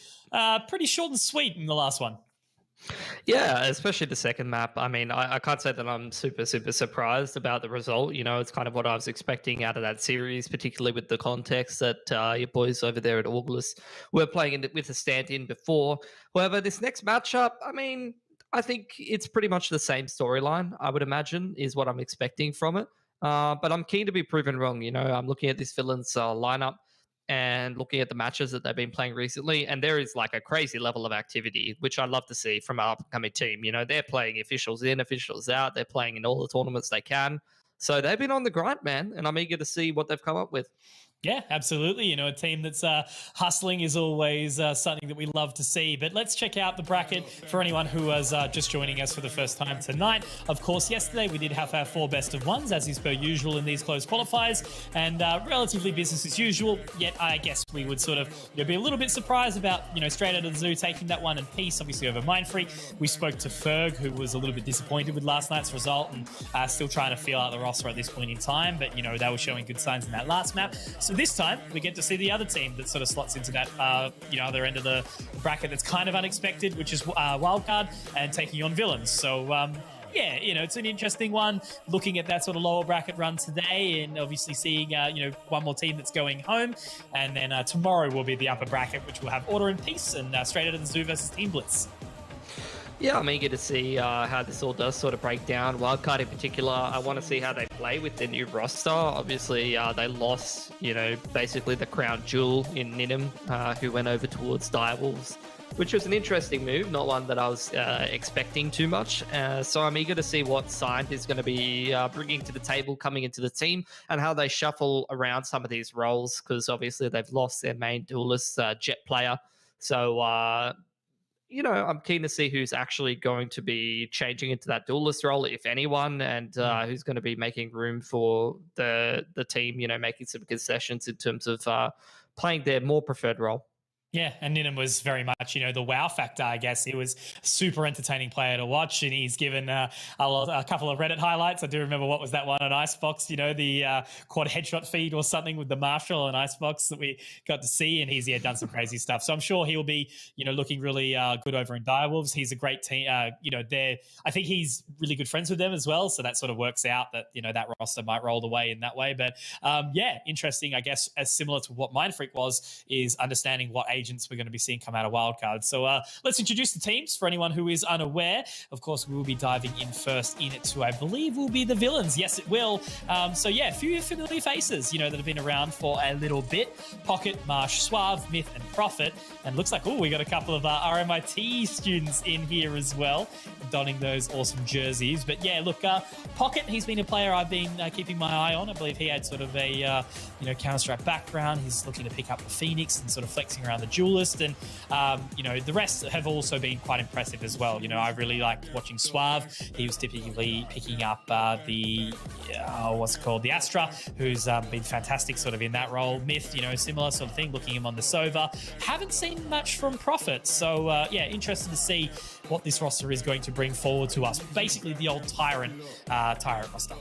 pretty short and sweet in the last one. Yeah, especially the second map. I mean, I can't say that I'm super surprised about the result. You know, it's kind of what I was expecting out of that series, particularly with the context that your boys over there at August were playing with a stand-in before. However, this next matchup, I mean, I think it's pretty much the same storyline, I would imagine, is what I'm expecting from it. But I'm keen to be proven wrong. You know, I'm looking at this Villains lineup and looking at the matches that they've been playing recently, and there is like a crazy level of activity, which I love to see from our upcoming team. You know, they're playing officials in, officials out. They're playing in all the tournaments they can. So they've been on the grind, man, and I'm eager to see what they've come up with. Yeah, absolutely. You know, a team that's hustling is always something that we love to see. But let's check out the bracket for anyone who was just joining us for the first time tonight. Of course, yesterday we did have our 4 best of 1s, as is per usual in these closed qualifiers, and relatively business as usual. Yet I guess we would sort of be a little bit surprised about, straight out of the zoo taking that one in peace, obviously over Mindfreak. We spoke to Ferg, who was a little bit disappointed with last night's result and still trying to feel out the roster at this point in time. But, they were showing good signs in that last map. So this time we get to see the other team that sort of slots into that other end of the bracket that's kind of unexpected, which is Wildcard and taking on Villains. So yeah, it's an interesting one, looking at that sort of lower bracket run today and obviously seeing one more team that's going home, and then tomorrow will be the upper bracket, which will have Order and Peace and Straight Out of the Zoo versus Team Blitz. Yeah, I'm eager to see how this all does sort of break down. Wildcard in particular, I want to see how they play with their new roster. Obviously, they lost, basically the crown jewel in Ninham, who went over towards Direwolves, which was an interesting move, not one that I was expecting too much. So I'm eager to see what Signed is going to be bringing to the table coming into the team and how they shuffle around some of these roles, because obviously they've lost their main duelist, Jet player. So, I'm keen to see who's actually going to be changing into that duelist role, if anyone, and who's going to be making room for the team, making some concessions in terms of playing their more preferred role. Yeah, and Ninham was very much, the wow factor, I guess. He was a super entertaining player to watch, and he's given a couple of Reddit highlights. I do remember what was that one on Icebox, the quad headshot feed or something with the Marshall on Icebox that we got to see, and he's done some crazy stuff. So I'm sure he'll be, looking really good over in Direwolves. He's a great team. I think he's really good friends with them as well, so that sort of works out that, that roster might roll the way in that way. But yeah, interesting, I guess, as similar to what Mindfreak was, is understanding what agents we're going to be seeing come out of Wildcard. So let's introduce the teams for anyone who is unaware. Of course, we will be diving in first into, I believe, will be the Villains. Yes, it will. So yeah, a few familiar faces, that have been around for a little bit. Pocket, Marsh, Suave, Myth, and Prophet. And looks like, we got a couple of RMIT students in here as well, donning those awesome jerseys. But yeah, look, Pocket, he's been a player I've been keeping my eye on. I believe he had sort of a, Counter-Strike background. He's looking to pick up the Phoenix and sort of flexing around the duelist, and the rest have also been quite impressive as well. I really liked watching Suave. He was typically picking up the Astra, who's been fantastic sort of in that role. Myth, similar sort of thing, looking him on the Sova. Haven't seen much from Prophet, so yeah, interested to see what this roster is going to bring forward to us. Basically the old Tyrant roster.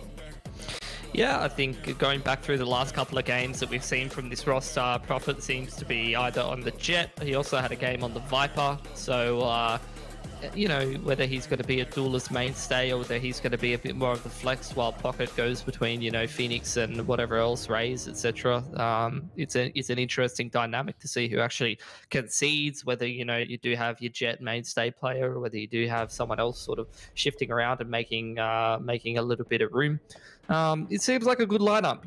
Yeah, I think going back through the last couple of games that we've seen from this roster, Prophet seems to be either on the Jet. He also had a game on the Viper. So, whether he's going to be a duelist mainstay or whether he's going to be a bit more of the flex while Pocket goes between, Phoenix and whatever else, Rays, etc. It's an interesting dynamic to see who actually concedes, whether, you do have your Jet mainstay player or whether you do have someone else sort of shifting around and making a little bit of room. It seems like a good lineup.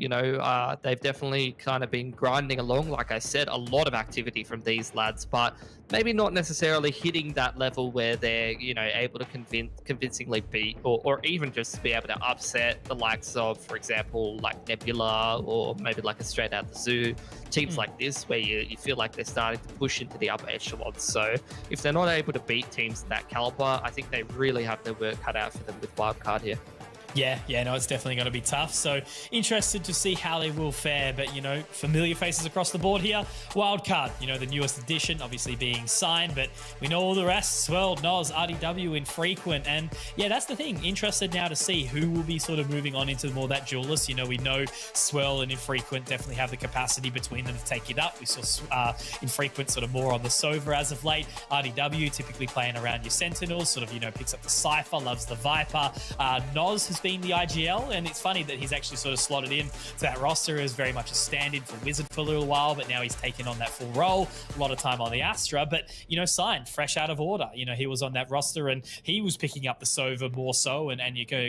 They've definitely kind of been grinding along. Like I said, a lot of activity from these lads, but maybe not necessarily hitting that level where they're, able to convincingly beat or even just be able to upset the likes of, for example, like Nebula or maybe like a Straight Out the Zoo. Teams like this where you feel like they're starting to push into the upper echelons. So if they're not able to beat teams of that caliber, I think they really have their work cut out for them with Wildcard here. Yeah, no, it's definitely going to be tough. So interested to see how they will fare. But, familiar faces across the board here. Wildcard, the newest addition, obviously being signed, but we know all the rest. Swirl, Noz, RDW, Infrequent. And yeah, that's the thing. Interested now to see who will be sort of moving on into more that duelist. We know Swirl and Infrequent definitely have the capacity between them to take it up. We saw Infrequent sort of more on the Sova as of late. RDW typically playing around your Sentinels, sort of, picks up the Cypher, loves the Viper. Noz has been the IGL, and it's funny that he's actually sort of slotted in to that roster as very much a stand-in for Wizard for a little while, but now he's taken on that full role, a lot of time on the Astra, but signed fresh out of order. He was on that roster and he was picking up the Sova more so, and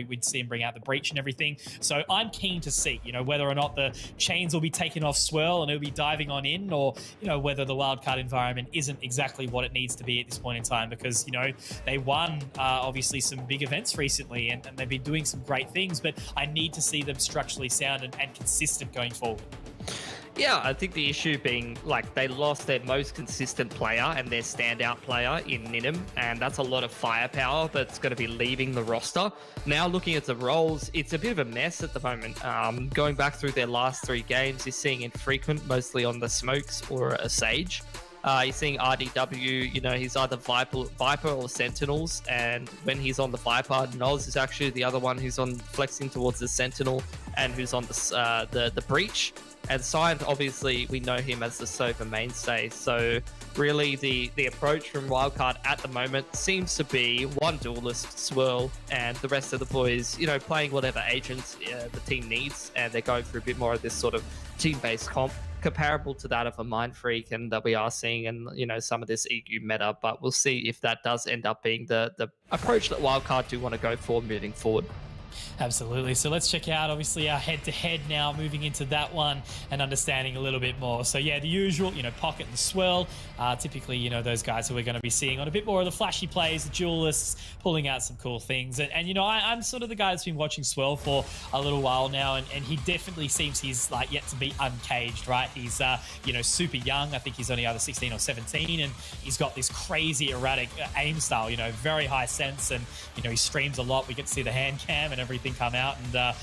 we'd see him bring out the Breach and everything. So I'm keen to see whether or not the chains will be taken off Swirl and he'll be diving on in, or whether the wildcard environment isn't exactly what it needs to be at this point in time, because they won obviously some big events recently, and they've been doing some great things, but I need to see them structurally sound and consistent going forward. Yeah, I think the issue being they lost their most consistent player and their standout player in Ninum, and that's a lot of firepower that's going to be leaving the roster. Now looking at the roles, it's a bit of a mess at the moment. Going back through their last 3 games, you're seeing Infrequent mostly on the Smokes or a Sage. You're seeing RDW, he's either Viper or Sentinels, and when he's on the Viper, Noz is actually the other one who's on flexing towards the Sentinel and who's on the Breach. And Signed, obviously, we know him as the Sova mainstay. So really the approach from Wildcard at the moment seems to be one duelist, Swirl, and the rest of the boys, playing whatever agents the team needs, and they're going for a bit more of this sort of team-based comp, comparable to that of a Mind Freak, and that we are seeing in some of this EU meta. But we'll see if that does end up being the approach that Wildcard do want to go for moving forward. Absolutely. So let's check out, obviously, our head-to-head now, moving into that one and understanding a little bit more. So, yeah, the usual, Pocket and Swirl, typically, those guys who we're going to be seeing on a bit more of the flashy plays, the duelists, pulling out some cool things. And I'm sort of the guy that's been watching Swirl for a little while now, and he definitely seems he's, yet to be uncaged, right? He's, super young. I think he's only either 16 or 17, and he's got this crazy, erratic aim style, very high sense, and, he streams a lot. We get to see the hand cam and everything come out, and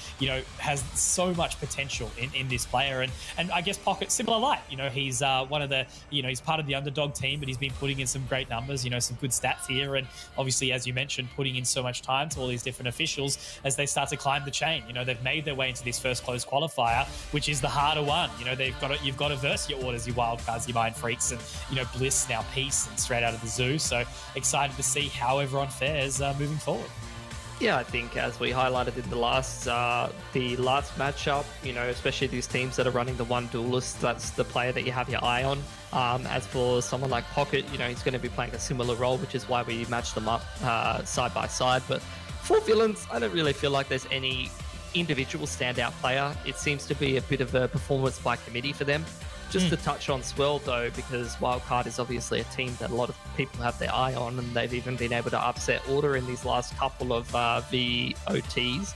has so much potential in this player, and I guess Pocket similar light. He's one of the he's part of the underdog team, but he's been putting in some great numbers, some good stats here, and obviously, as you mentioned, putting in so much time to all these different officials as they start to climb the chain. They've made their way into this first closed qualifier, which is the harder one. You've got to verse your orders, your wildcards, your Mind Freaks, and Bliss, now Peace, and straight out of the zoo. So excited to see how everyone fares moving forward. Yeah, I think as we highlighted in the last matchup, especially these teams that are running the one duelist, that's the player that you have your eye on. As for someone like Pocket, he's going to be playing a similar role, which is why we match them up side by side. But for villains, I don't really feel like there's any individual standout player. It seems to be a bit of a performance by committee for them. Just to touch on Swirl, though, because Wildcard is obviously a team that a lot of people have their eye on, and they've even been able to upset Order in these last couple of VOTs.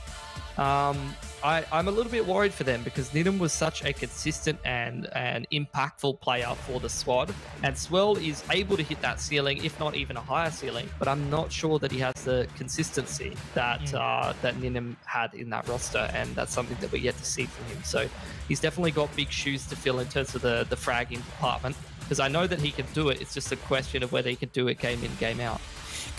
I'm a little bit worried for them, because Ninum was such a consistent and impactful player for the squad, and Swirl is able to hit that ceiling, if not even a higher ceiling, but I'm not sure that he has the consistency that that Ninum had in that roster, and that's something that we yet to see from him. So he's definitely got big shoes to fill in terms of the fragging department, because I know that he can do it. It's just a question of whether he can do it game in, game out.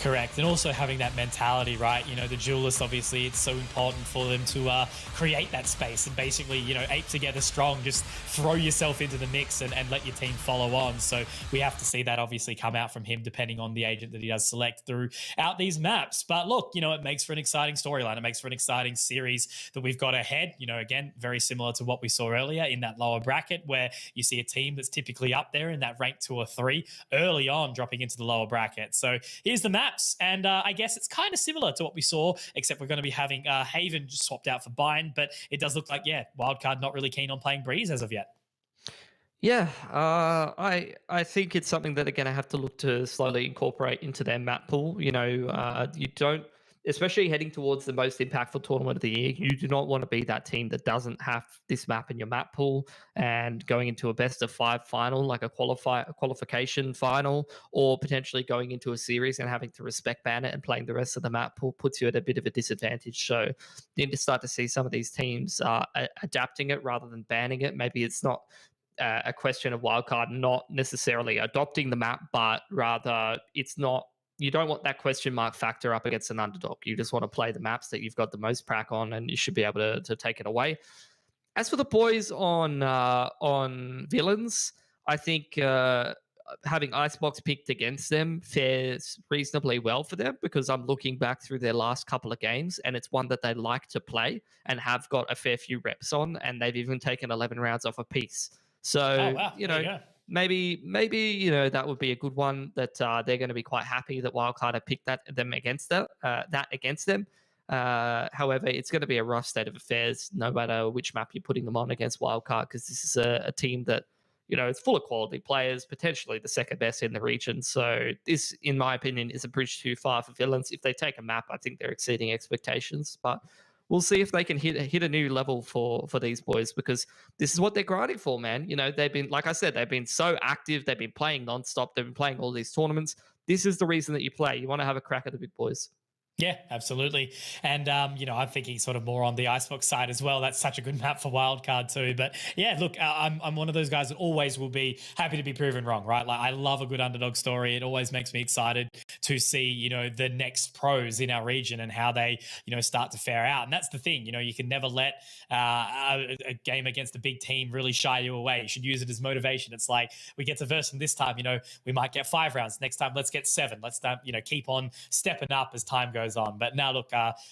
Correct. And also having that mentality, right? The duelists, obviously, it's so important for them to create that space and basically, ape together strong, just throw yourself into the mix and let your team follow on. So we have to see that obviously come out from him, depending on the agent that he does select throughout these maps. But look, it makes for an exciting storyline. It makes for an exciting series that we've got ahead. Again, very similar to what we saw earlier in that lower bracket, where you see a team that's typically up there in that rank 2 or 3 early on, dropping into the lower bracket. So here's the map. And I guess it's kind of similar to what we saw, except we're going to be having Haven just swapped out for Bind, but it does look like, Wildcard not really keen on playing Breeze as of yet. Yeah, I think it's something that they're going to have to look to slowly incorporate into their map pool. especially heading towards the most impactful tournament of the year, you do not want to be that team that doesn't have this map in your map pool and going into a best of 5 final, like a qualification final, or potentially going into a series and having to respect ban it and playing the rest of the map pool puts you at a bit of a disadvantage. So you need to start to see some of these teams adapting it rather than banning it. Maybe it's not a question of wildcard not necessarily adopting the map, but rather it's not, you don't want that question mark factor up against an underdog. You just want to play the maps that you've got the most prac on, and you should be able to take it away. As for the boys on villains, I think having Icebox picked against them fares reasonably well for them, because I'm looking back through their last couple of games, and it's one that they like to play and have got a fair few reps on, and they've even taken 11 rounds off a piece. So, wow. you know, maybe you know, that would be a good one that they're going to be quite happy that Wildcard have picked that against them. However, it's going to be a rough state of affairs no matter which map you're putting them on against Wildcard, because this is a team that, you know, it's full of quality players, potentially the second best in the region. So this, in my opinion, is a bridge too far for villains. If they take a map, I think they're exceeding expectations, but we'll see if they can hit a new level for these boys, because this is what they're grinding for, man. You know, they've been, like I said, they've been so active. They've been playing nonstop. They've been playing all these tournaments. This is the reason that you play. You want to have a crack at the big boys. Yeah, absolutely. And, you know, I'm thinking sort of more on the Icebox side as well. That's such a good map for Wildcard too. But yeah, look, I'm one of those guys that always will be happy to be proven wrong, right? Like, I love a good underdog story. It always makes me excited to see, you know, the next pros in our region and how they, you know, start to fare out. And that's the thing, you know, you can never let a game against a big team really shy you away. You should use it as motivation. It's like, we get to verse them this time, you know, we might get 5 rounds. Next time, let's get 7. Let's, you know, keep on stepping up as time goes on. But now, look,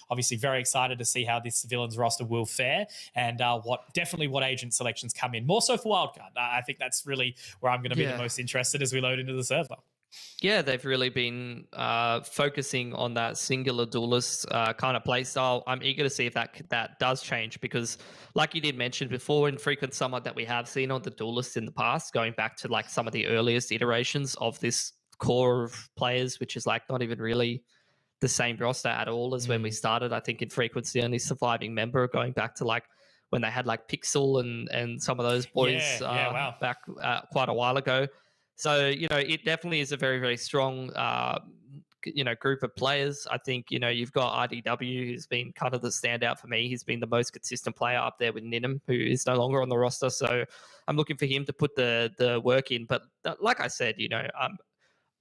obviously very excited to see how this villains roster will fare, and what agent selections come in, more so for Wildcard. I think that's really where I'm going to be the most interested as we load into the server. Yeah, they've really been focusing on that singular duelist kind of play style. I'm eager to see if that does change, because like you did mention before, in Frequent Summer that we have seen on the duelists in the past, going back to like some of the earliest iterations of this core of players, which is like not even really the same roster at all as when we started. I think in Frequency, only surviving member, going back to like when they had like Pixel and some of those boys back quite a while ago. So, you know, it definitely is a very, very strong, you know, group of players. I think, you know, you've got IDW, who's been kind of the standout for me. He's been the most consistent player up there with Ninham, who is no longer on the roster. So I'm looking for him to put the work in. But like I said, you know,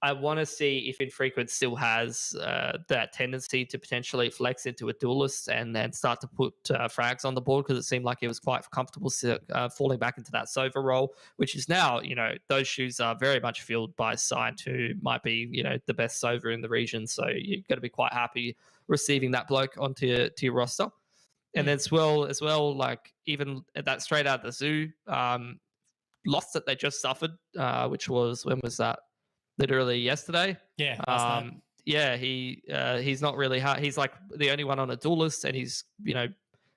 I want to see if Infrequent still has that tendency to potentially flex into a duelist and then start to put frags on the board, because it seemed like he was quite comfortable falling back into that Sova role, which is now, you know, those shoes are very much filled by Signed, who might be, you know, the best Sova in the region. So you've got to be quite happy receiving that bloke onto your roster. And then as well, like even that straight out the zoo loss that they just suffered, which was, when was that? Literally yesterday. Yeah. Last night. Yeah, he's not really he's like the only one on a duelist, and he's, you know,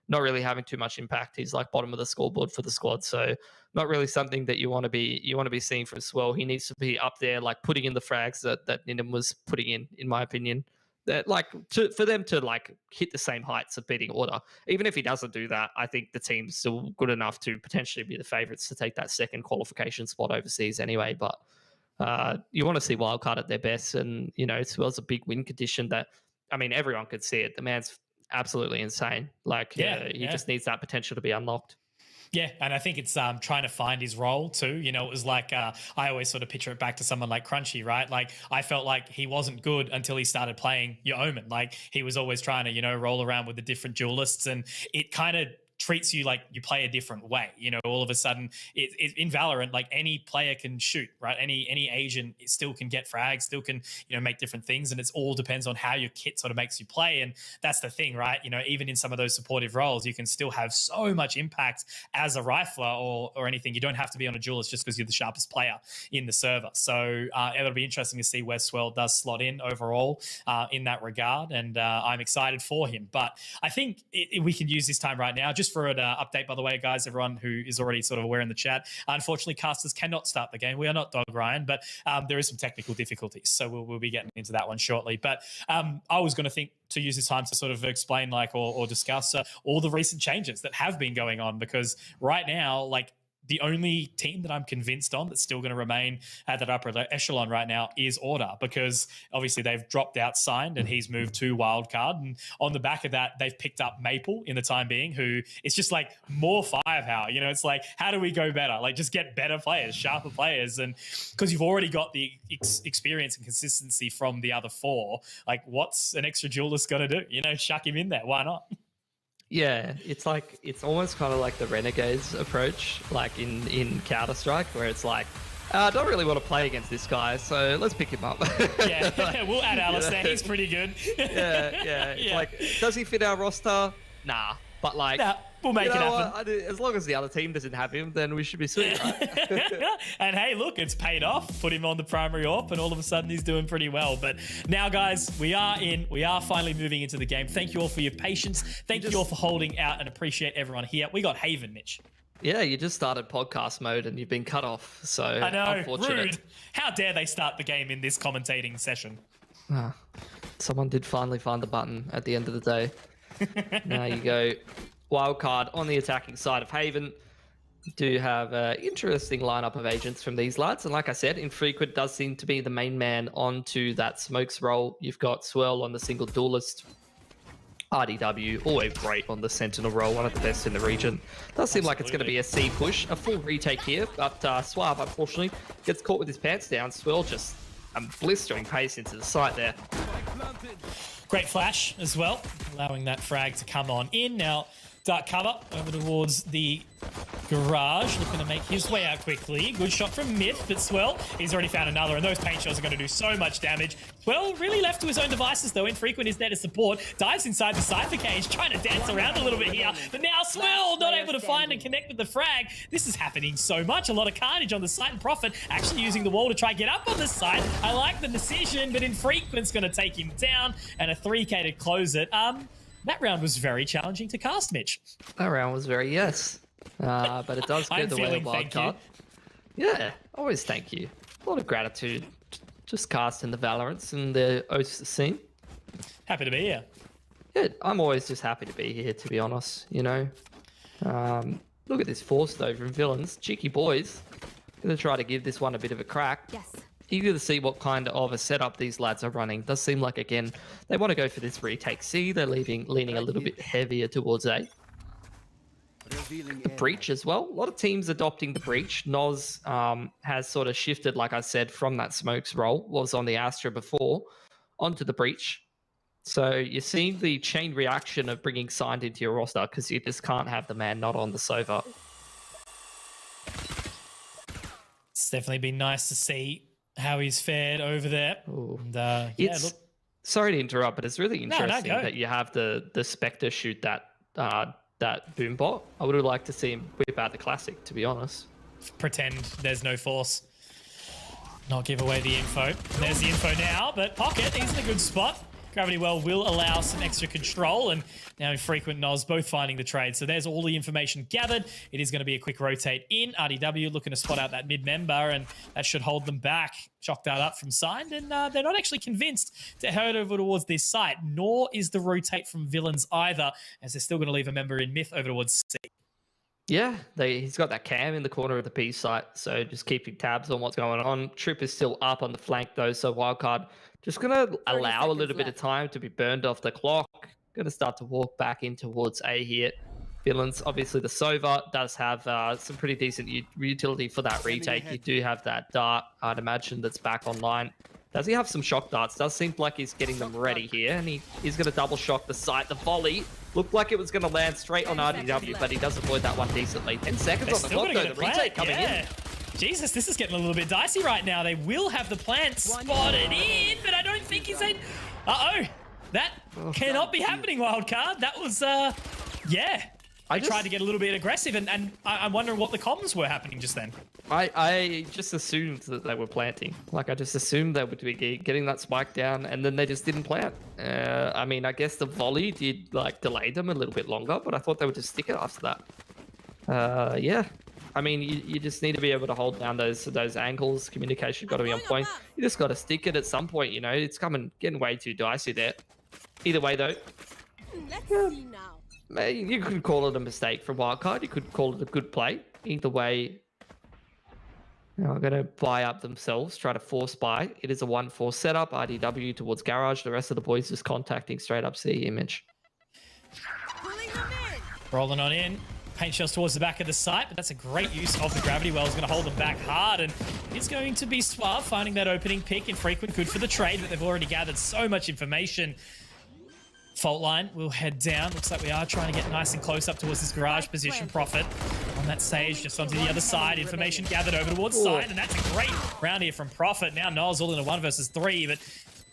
not really having too much impact. He's like bottom of the scoreboard for the squad, so not really something that you want to be seeing from Swell. He needs to be up there, like putting in the frags that Ninham was putting in my opinion. That like for them to like hit the same heights of beating Order. Even if he doesn't do that, I think the team's still good enough to potentially be the favourites to take that second qualification spot overseas anyway. But you want to see Wildcard at their best, and you know, Swell's a big win condition that, I mean, everyone could see it. The man's absolutely insane. Like, he just needs that potential to be unlocked. Yeah, and I think it's trying to find his role too. You know, it was like I always sort of picture it back to someone like Crunchy, right? Like, I felt like he wasn't good until he started playing your Omen. Like, he was always trying to, you know, roll around with the different duelists, and it kind of treats you like you play a different way. You know, all of a sudden in Valorant, like any player can shoot, right? Any agent still can get frags, still can, you know, make different things. And it's all depends on how your kit sort of makes you play. And that's the thing, right? You know, even in some of those supportive roles, you can still have so much impact as a rifler or anything. You don't have to be on a duelist just because you're the sharpest player in the server. So it'll be interesting to see where Swell does slot in overall in that regard. And I'm excited for him. But I think we can use this time right now just just for an update, by the way, guys, everyone who is already sort of aware in the chat, unfortunately, casters cannot start the game. We are not Dog Ryan, but there is some technical difficulties. So we'll be getting into that one shortly. But I was going to think to use this time to sort of explain or discuss all the recent changes that have been going on, because right now, like, the only team that I'm convinced on that's still going to remain at that upper echelon right now is Order, because obviously they've dropped out Signed and he's moved to Wildcard. And on the back of that, they've picked up Maple in the time being, who it's just like more firepower. You know, it's like, how do we go better? Like, just get better players, sharper players. And because you've already got the experience and consistency from the other four, like, what's an extra duelist going to do? You know, chuck him in there. Why not? Yeah, it's almost kind of like the Renegades approach, like in Counter-Strike, where it's like, I don't really want to play against this guy, so let's pick him up. Yeah, we'll add Alice there. He's pretty good. Yeah. It's like, does he fit our roster? Nah. But like, nah, we'll make it happen. As long as the other team doesn't have him, then we should be sweet, right? And hey, look, it's paid off. Put him on the primary AWP, and all of a sudden he's doing pretty well. But now, guys, we are finally moving into the game. Thank you all for your patience. Thank you all for holding out, and appreciate everyone here. We got Haven, Mitch. Yeah, you just started podcast mode and you've been cut off. So I know, unfortunate. rude. How dare they start the game in this commentating session? Someone did finally find the button at the end of the day. Now you go. Wildcard on the attacking side of Haven. Do have an interesting lineup of agents from these lads. And like I said, Infrequent does seem to be the main man onto that smokes role. You've got Swirl on the single duelist. RDW, always great on the Sentinel role, one of the best in the region. Does seem like it's going to be a C push, a full retake here, but Suave, unfortunately, gets caught with his pants down. Swirl just blistering pace into the site there. Great flash as well, allowing that frag to come on in. Now, dark cover over towards the garage, looking to make his way out quickly. Good shot from Myth, but Swell, he's already found another, and those paint shells are going to do so much damage. Well, really left to his own devices, though. Infrequent is there to support. Dives inside the Cypher cage, trying to dance around a little bit here. But now Swell not able to find and connect with the frag. This is happening so much. A lot of carnage on the site, and Prophet actually using the wall to try and get up on the site. I like the decision, but Infrequent's going to take him down, and a 3K to close it. That round was very challenging to cast, Mitch. That round was very, yes. But it does get the way of wildcard. Yeah, always thank you. A lot of gratitude. Just casting the Valorants and the OCE scene. Happy to be here. Yeah, I'm always just happy to be here, to be honest, you know. Look at this force, though, from Villains. Cheeky boys. Gonna try to give this one a bit of a crack. Yes. Eager to see what kind of a setup these lads are running. Does seem like, again, they want to go for this retake C. They're leaning a little bit heavier towards A. The breach as well. A lot of teams adopting the breach. Noz has sort of shifted, like I said, from that smokes role, was on the Astra before, onto the breach. So you're seeing the chain reaction of bringing Signed into your roster, because you just can't have the man not on the Sova. It's definitely been nice to see how he's fared over there. And, yeah, look. Sorry to interrupt, but it's really interesting go. that you have the Spectre shoot that boom bot. I would have liked to see him whip out the classic, to be honest. Pretend there's no force. Not give away the info. There's the info now, but Pocket, he's in a good spot. Gravity Well will allow some extra control, and now Infrequent Noz both finding the trade. So there's all the information gathered. It is going to be a quick rotate in. RDW looking to spot out that mid-member, and that should hold them back. Shock that up from Signed, and they're not actually convinced to head over towards this site, nor is the rotate from Villains either, as they're still going to leave a member in Myth over towards C. Yeah, he's got that cam in the corner of the B site, so just keeping tabs on what's going on. Trip is still up on the flank, though, so Wildcard just going to allow a little bit of time to be burned off the clock. Going to start to walk back in towards A here. Villains, obviously the Sova does have some pretty decent utility for that retake. You do have that dart, I'd imagine, that's back online. Does he have some shock darts? Does seem like he's getting them ready here, and he's going to double shock the site. The volley looked like it was going to land straight on RDW, but he does avoid that one decently. 10 seconds on the clock, though. The retake coming in. Jesus, this is getting a little bit dicey right now. They will have the plant spotted in, but I don't think he's in. Uh-oh. That cannot be happening, Wildcard. That was, yeah. They tried to get a little bit aggressive, and I'm wondering what the comms were happening just then. I just assumed that they were planting. Like, I just assumed they would be getting that spike down, and then they just didn't plant. I mean, I guess the volley did, like, delay them a little bit longer, but I thought they would just stick it after that. Yeah. I mean, you just need to be able to hold down those angles. Communication got to be on point. You just got to stick it at some point, you know. It's getting way too dicey there. Either way, though. Let's see now. You could call it a mistake from Wildcard. You could call it a good play. Either way, they're going to buy up themselves, try to force buy. It is a 1-4 setup. RDW towards Garage. The rest of the boys just contacting straight up C image. Rolling on in. Paint shells towards the back of the site, but that's a great use of the gravity well. Is going to hold them back hard, and it's going to be Suave finding that opening pick. Infrequent, good for the trade, but they've already gathered so much information. Fault line will head down. Looks like we are trying to get nice and close up towards this garage position. Profit on that Sage, just onto the other side. Information gathered over towards side, and that's a great round here from Profit. Now Noel's all in a 1 versus 3, but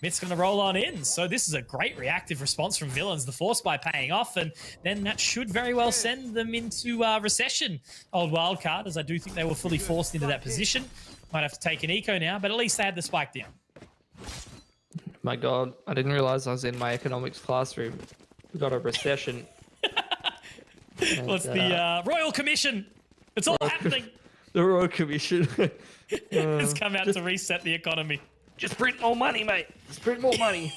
Myth's going to roll on in. So this is a great reactive response from Villains. The force by paying off, and then that should very well send them into recession. Old Wildcard, as I do think they were fully forced into that position. Might have to take an eco now, but at least they had the spike down. My God, I didn't realize I was in my economics classroom. We got a recession. Well, it's the Royal Commission. It's all happening. The Royal Commission. It's come out to reset the economy. Just print more money, mate. Just print more money.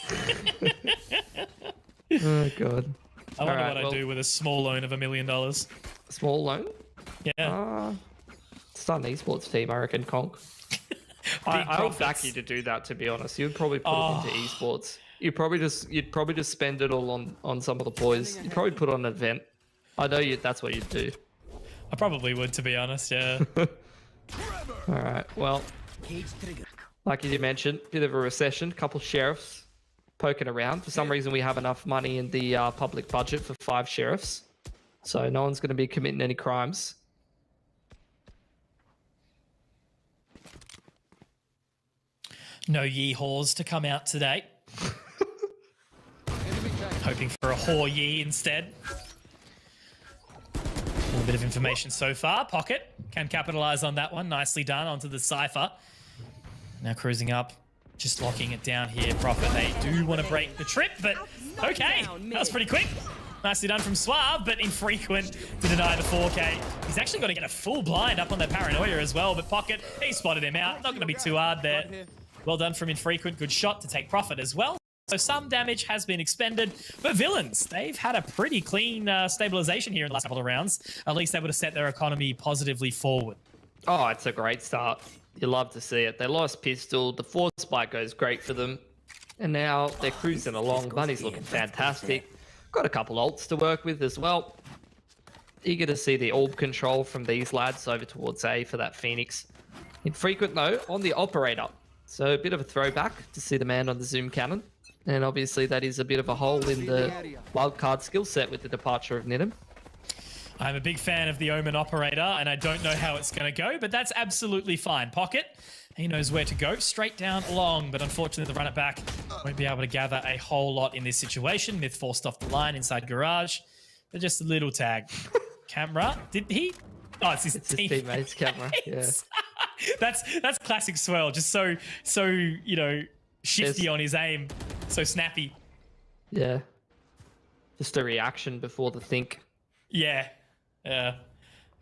Oh, God. I wonder what I'd do with a small loan of $1 million. Small loan? Yeah. Start an esports team, I reckon, Conk. I would back you to do that, to be honest. You'd probably put it into esports. You'd probably just spend it all on some of the boys. You'd probably put on an event. I know that's what you'd do. I probably would, to be honest, yeah. All right, well, like you mentioned, bit of a recession, couple sheriffs poking around. For some reason, we have enough money in the public budget for 5 sheriffs. So no one's going to be committing any crimes. No yeehaws to come out today. Hoping for a whore yee instead. A little bit of information so far. Pocket can capitalize on that one. Nicely done onto the Cypher. Now cruising up, just locking it down here. Profit, they do want to break the trip, but okay. That was pretty quick. Nicely done from Suave, but Infrequent to deny the 4K. He's actually got to get a full blind up on that Paranoia as well, but Pocket, he spotted him out. Not going to be too hard there. Well done from Infrequent. Good shot to take Profit as well. So some damage has been expended, but Villains, they've had a pretty clean stabilization here in the last couple of rounds, at least able to set their economy positively forward. Oh, it's a great start. You love to see it. They lost Pistol. The force spike goes great for them. And now they're cruising along. Bunny's looking fantastic. Got a couple ults to work with as well. Eager to see the orb control from these lads over towards A for that Phoenix. Infrequent, though, on the operator. So a bit of a throwback to see the man on the zoom cannon. And obviously that is a bit of a hole in the wildcard skill set with the departure of Nidham. I'm a big fan of the Omen operator, and I don't know how it's going to go, but that's absolutely fine. Pocket, he knows where to go. Straight down long, but unfortunately the run it back won't be able to gather a whole lot in this situation. Myth forced off the line inside garage, but just a little tag. Camera, did he? Oh, it's his teammate's camera, yeah. That's classic Swirl, just so you know, shifty on his aim, so snappy. Yeah. Just a reaction before the think. Yeah. Yeah.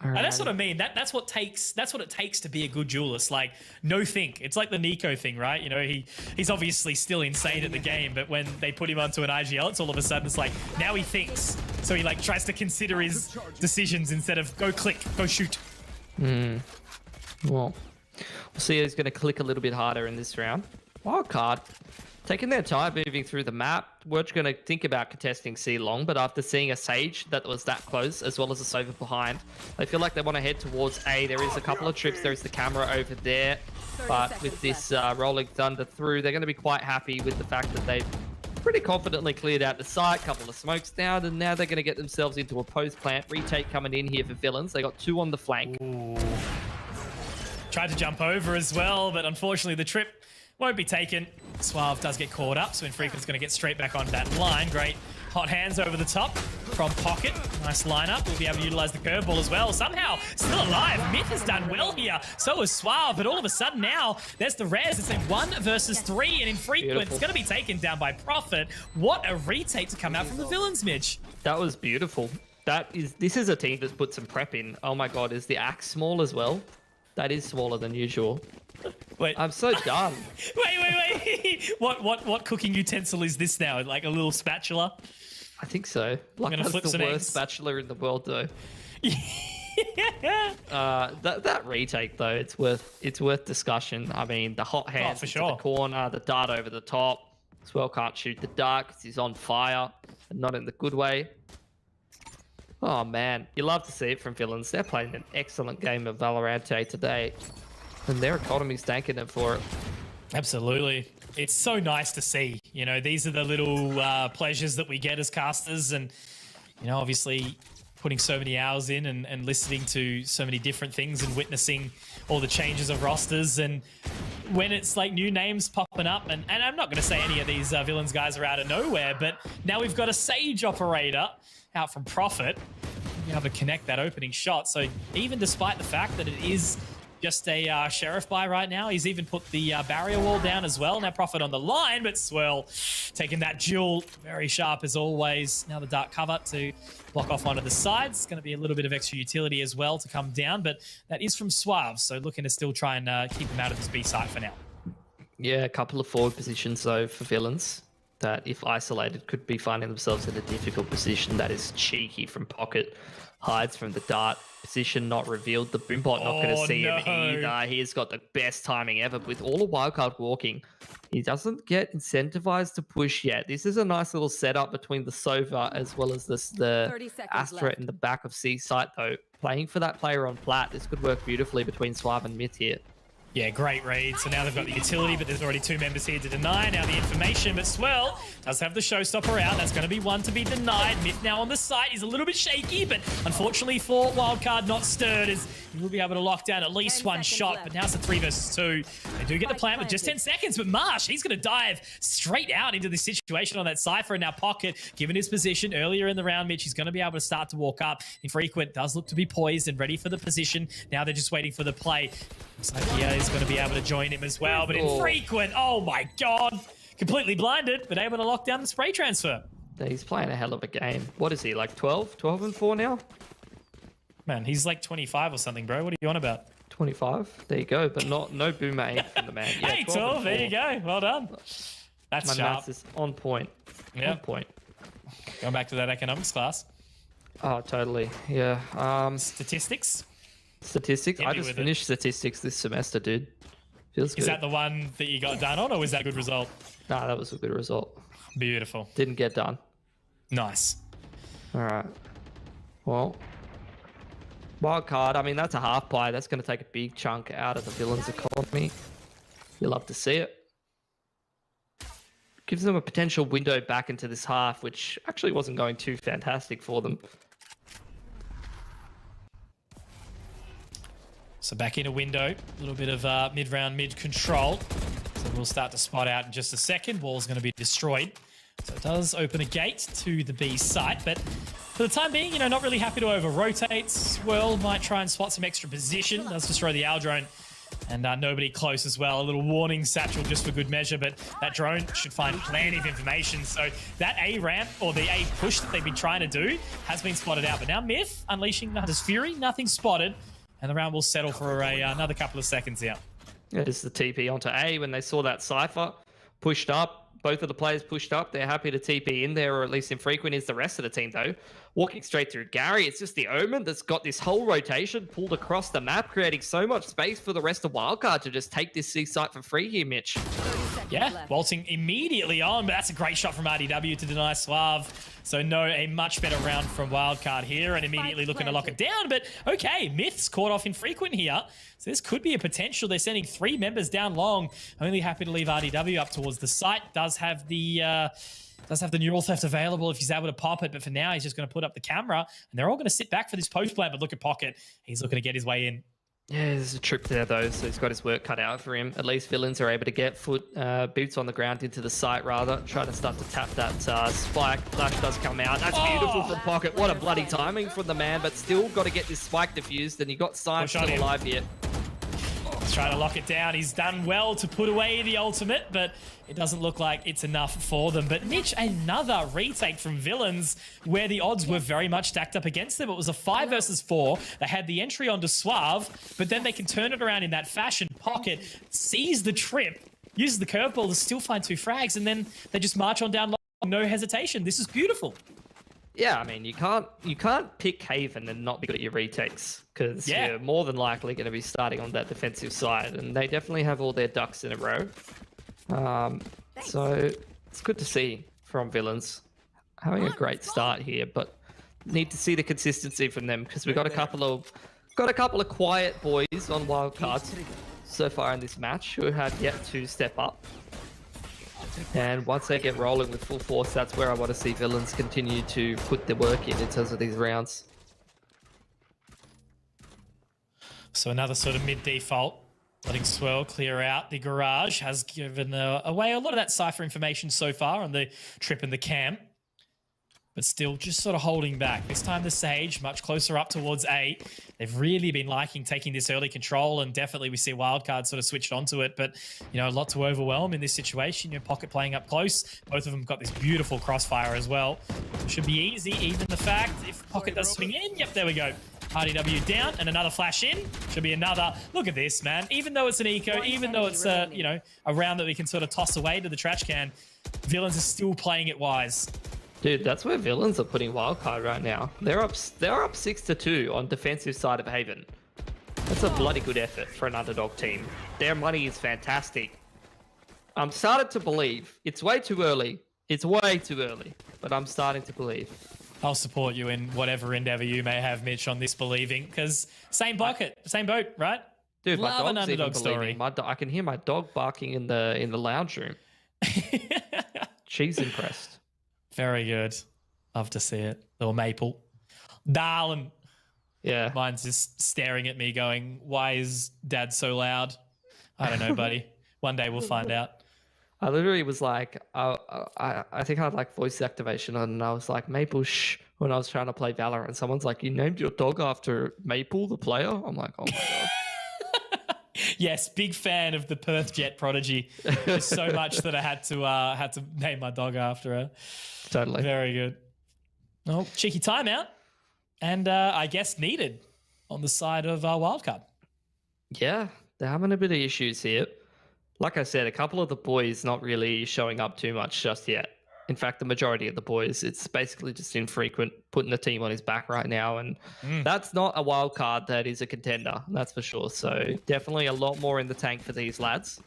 And that's what I mean. That's what it takes to be a good duelist. Like, no think. It's like the Nico thing, right? You know, he's obviously still insane at the game, but when they put him onto an IGL, it's all of a sudden it's like, now he thinks. So he like tries to consider his decisions instead of go click, go shoot. Well, we'll see who's going to click a little bit harder in this round. Wildcard. Taking their time moving through the map. We're going to think about contesting C long, but after seeing a Sage that was that close, as well as a Sova behind, they feel like they want to head towards A. There is a couple of trips. There is the camera over there. But with this Rolling Thunder through, they're going to be quite happy with the fact that they've pretty confidently cleared out the site. Couple of smokes down, and now they're going to get themselves into a post-plant. Retake coming in here for Villains. They got 2 on the flank. Ooh. Tried to jump over as well, but unfortunately the trip won't be taken. Suave does get caught up, so Infrequent's going to get straight back onto that line. Great Hot hands over the top from Pocket. Nice lineup. We'll be able to utilize the curveball as well. Somehow, still alive. Myth has done well here. So is Suave, but all of a sudden now, there's the res. It's a 1 versus 3, and Infrequent is going to be taken down by Prophet. What a retake to come out from the villains, Mitch. That was beautiful. This is a team that's put some prep in. Oh my god, is the axe small as well? That is smaller than usual. Wait. I'm so done. Wait. What cooking utensil is this now? Like a little spatula? I think so. Like, gonna that's flip the some worst eggs. spatula in the world, though. That retake though, it's worth discussion. I mean, the hot hands for into sure. the corner, the dart over the top. Swell can't shoot the dart because he's on fire, and not in the good way. Oh man, you love to see it from villains. They're playing an excellent game of VALORANT today, and their economy's thanking them for it. Absolutely. It's so nice to see. You know, these are the little pleasures that we get as casters, and you know, obviously putting so many hours in and listening to so many different things and witnessing all the changes of rosters, and when it's like new names popping up, and I'm not going to say any of these villains guys are out of nowhere, but now we've got a Sage operator out from Prophet, being able to connect that opening shot. So even despite the fact that it is just a Sheriff buy right now, he's even put the barrier wall down as well. Now Prophet on the line, but Swirl taking that duel very sharp as always. Now the dark cover to block off one of the sides. It's going to be a little bit of extra utility as well to come down, but that is from Suave, so looking to still try and keep him out of this B site for now. Yeah, a couple of forward positions though for villains that, if isolated, could be finding themselves in a difficult position. That is cheeky from Pocket. Hides from the dart position, not revealed. The Boombot not going to see him either. He has got the best timing ever with all the wildcard walking. He doesn't get incentivized to push yet. This is a nice little setup between the Sova as well as the Astra in the back of C site though. Playing for that player on plat, this could work beautifully between Suave and Myth here. Yeah, great read. So now they've got the utility, but there's already 2 members here to deny. Now the information, but Swell does have the showstopper out. That's going to be one to be denied. Myth now on the site. He's a little bit shaky, but unfortunately for Wildcard, not stirred, as he will be able to lock down at least 1 shot. left. But now it's a 3 versus 2. They do get the plant with just 10 seconds, but Marsh, he's going to dive straight out into this situation on that Cypher. And now Pocket, given his position earlier in the round, Mitch, he's going to be able to start to walk up. Infrequent does look to be poised and ready for the position. Now they're just waiting for the play. Looks like Kia is going to be able to join him as well, but Infrequent, oh my god, completely blinded, but able to lock down the spray transfer. He's playing a hell of a game. What is he, like 12 and 4 now? Man, he's like 25 or something, bro. What are you on about? 25. There you go, but no boomer aim from the man. Yeah, Hey, 12, there you go. Well done. That's My sharp. maths is on point. Yeah. On point. Going back to that economics class. Oh, totally. Yeah. Statistics. Statistics. Hit I me just with finished statistics this semester, dude. Feels good. Is that the one that you got done on, or was that a good result? Nah, that was a good result. Beautiful. Didn't get done. Nice. All right. Well, wild card. I mean, that's a half buy. That's going to take a big chunk out of the villains' economy. You love to see it. Gives them a potential window back into this half, which actually wasn't going too fantastic for them. So back in a window, a little bit of mid-round mid-control. So we'll start to spot out in just a second. Wall's going to be destroyed. So it does open a gate to the B site, but for the time being, you know, not really happy to over-rotate. Swirl might try and spot some extra position. Does destroy the owl drone. And nobody close as well. A little warning satchel just for good measure, but that drone should find plenty of information. So that A ramp, or the A push that they've been trying to do, has been spotted out. But now Myth unleashing Hunter's Fury, nothing spotted. And the round will settle for another couple of seconds here. Yeah, this is the TP onto A when they saw that Cypher pushed up. Both of the players pushed up. They're happy to TP in there, or at least Infrequent is the rest of the team, though. Walking straight through Gary. It's just the Omen that's got this whole rotation pulled across the map, creating so much space for the rest of Wildcard to just take this C site for free here, Mitch. Yeah, bolting immediately on, but that's a great shot from RDW to deny Suave. So no, a much better round from Wildcard here, and immediately looking to lock it down. But okay, Myth's caught off Infrequent here. So this could be a potential. They're sending 3 members down long. Only happy to leave RDW up towards the site. Does have the neural theft available if he's able to pop it, but for now he's just going to put up the camera, and they're all going to sit back for this post plan. But look at Pocket. He's looking to get his way in. Yeah, there's a trip there though, so he's got his work cut out for him. At least villains are able to get boots on the ground into the site rather. Try to start to tap that spike. Flash does come out. That's beautiful from Pocket. What a bloody timing from the man, but still got to get this spike diffused, and he got Syme still alive here. He's trying to lock it down. He's done well to put away the ultimate, but it doesn't look like it's enough for them. But Mitch, another retake from villains where the odds were very much stacked up against them. It was a 5 versus 4. They had the entry onto Suave, but then they can turn it around in that fashion. Pocket sees the trip, uses the curveball to still find 2 frags, and then they just march on down long, no hesitation. This is beautiful. Yeah, I mean, you can't pick Haven and not be good at your retakes, because you're more than likely going to be starting on that defensive side, and they definitely have all their ducks in a row. So it's good to see from villains having a great start here, but need to see the consistency from them, because we've got a couple of quiet boys on wildcards so far in this match who have yet to step up. And once they get rolling with full force, that's where I want to see villains continue to put their work in terms of these rounds. So another sort of mid-default, letting Swirl clear out. The garage has given away a lot of that Cypher information so far on the trip and the camp, but still just sort of holding back. This time the Sage much closer up towards A. They've really been liking taking this early control, and definitely we see Wildcard sort of switched onto it, but you know, a lot to overwhelm in this situation. You know, Pocket playing up close. Both of them got this beautiful crossfire as well. Should be easy, even the fact if Pocket does swing in. Yep, there we go. RDW down, and another flash in. Should be another. Look at this, man. Even though it's an eco, even though it's you know, a round that we can sort of toss away to the trash can, villains are still playing it wise. Dude, that's where villains are putting wildcard right now. They're up 6-2 on defensive side of Haven. That's a bloody good effort for an underdog team. Their money is fantastic. I'm starting to believe. It's way too early. It's way too early, but I'm starting to believe. I'll support you in whatever endeavor you may have, Mitch, on this believing, because same bucket, same boat, right? Dude, love my an dog's underdog even story. believing. I can hear my dog barking in the lounge room. She's impressed. Very good. Love to see it. Little Maple. Darling. Yeah. Mine's just staring at me going, why is Dad so loud? I don't know, buddy. One day we'll find out. I literally was like, I think I had like voice activation on, and I was like, Maple, shh, when I was trying to play Valorant. Someone's like, you named your dog after Maple, the player? I'm like, oh my God. Yes, big fan of the Perth Jet prodigy. There's so much that I had to name my dog after her. Totally. Very good. Oh, cheeky timeout. And I guess needed on the side of Wildcard. Yeah, they're having a bit of issues here. Like I said, a couple of the boys not really showing up too much just yet. In fact, the majority of the boys, it's basically just infrequent, putting the team on his back right now. And that's not a wild card that is a contender, that's for sure. So definitely a lot more in the tank for these lads.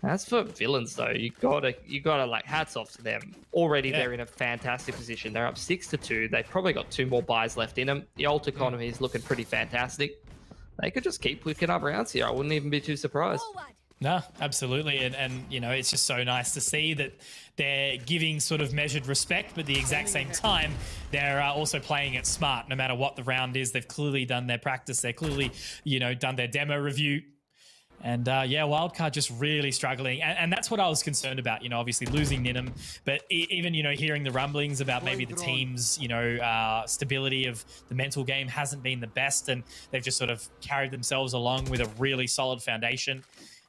As for villains, though, you gotta like hats off to them. Already they're in a fantastic position. They're up 6-2. They've probably got 2 more buys left in them. The ult economy is looking pretty fantastic. They could just keep picking up rounds here. I wouldn't even be too surprised. No, absolutely. And you know, it's just so nice to see that they're giving sort of measured respect, but at the exact same time, they're also playing it smart no matter what the round is. They've clearly done their practice. They're clearly, you know, done their demo review. And yeah, Wildcard just really struggling. And that's what I was concerned about, you know, obviously losing Ninham, but even, you know, hearing the rumblings about maybe the team's, you know, stability of the mental game hasn't been the best. And they've just sort of carried themselves along with a really solid foundation.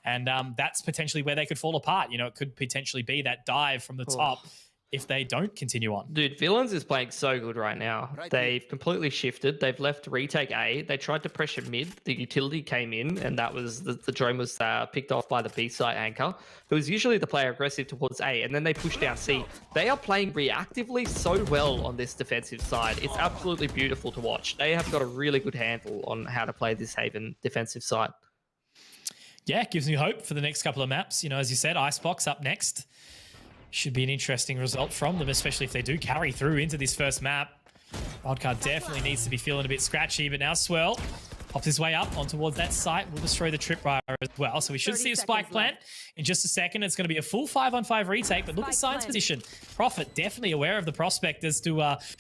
And that's potentially where they could fall apart. You know, it could potentially be that dive from the top if they don't continue on. Dude, Villains is playing so good right now. They've completely shifted. They've left retake A. They tried to pressure mid. The utility came in, and that was the drone was picked off by the B site anchor, who is usually the player aggressive towards A, and then they push down C. They are playing reactively so well on this defensive side. It's absolutely beautiful to watch. They have got a really good handle on how to play this Haven defensive side. Yeah, it gives me hope for the next couple of maps. You know, as you said, Icebox up next. Should be an interesting result from them, especially if they do carry through into this first map. Wildcard definitely needs to be feeling a bit scratchy, but now Swirl pops his way up on towards that site. Will destroy the tripwire as well. So we should see a spike plant in just a second. It's going to be a full 5-on-5 retake, but look at Sign's position. Prophet definitely aware of the prospect as to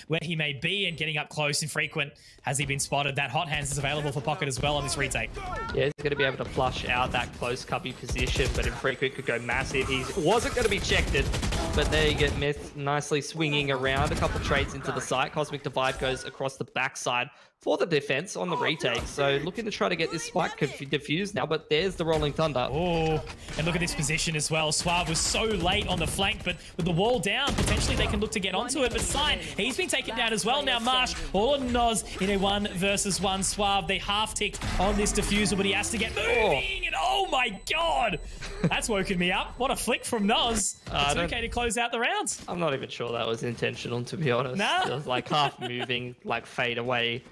where he may be and getting up close. Infrequent has he been spotted. That hot hands is available for Pocket as well on this retake. Yeah, he's going to be able to flush out that close cubby position, but Infrequent could go massive. He wasn't going to be checked it, but there you get Myth nicely swinging around. A couple trades into the site. Cosmic Divide goes across the backside for the defense on the retake. So looking to try to get this spike diffused now, but there's the Rolling Thunder. Oh, and look at this position as well. Suave was so late on the flank, but with the wall down, potentially they can look to get onto it. But Sign, he's been taken down as well. Now Marsh, all on Noz in a 1-versus-1. Suave, they half-ticked on this diffuser, but he has to get moving. And oh my God, that's woken me up. What a flick from Noz. It's okay to close out the rounds. I'm not even sure that was intentional, to be honest. Nah. It was like half moving, like fade away.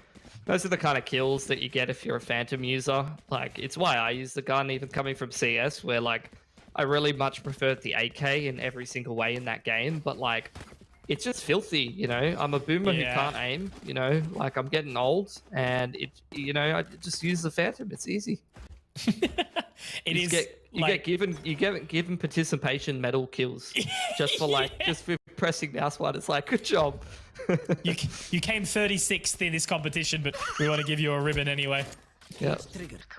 Those are the kind of kills that you get if you're a Phantom user. Like, it's why I use the gun, even coming from CS, where, like, I really much preferred the AK in every single way in that game. But, like, it's just filthy, you know? I'm a boomer who can't aim, you know? Like, I'm getting old, and, you know, I just use the Phantom. It's easy. You get given participation medal kills just for, like, just for pressing mouse one. It's like, good job. You came 36th in this competition, but we want to give you a ribbon anyway. Yeah.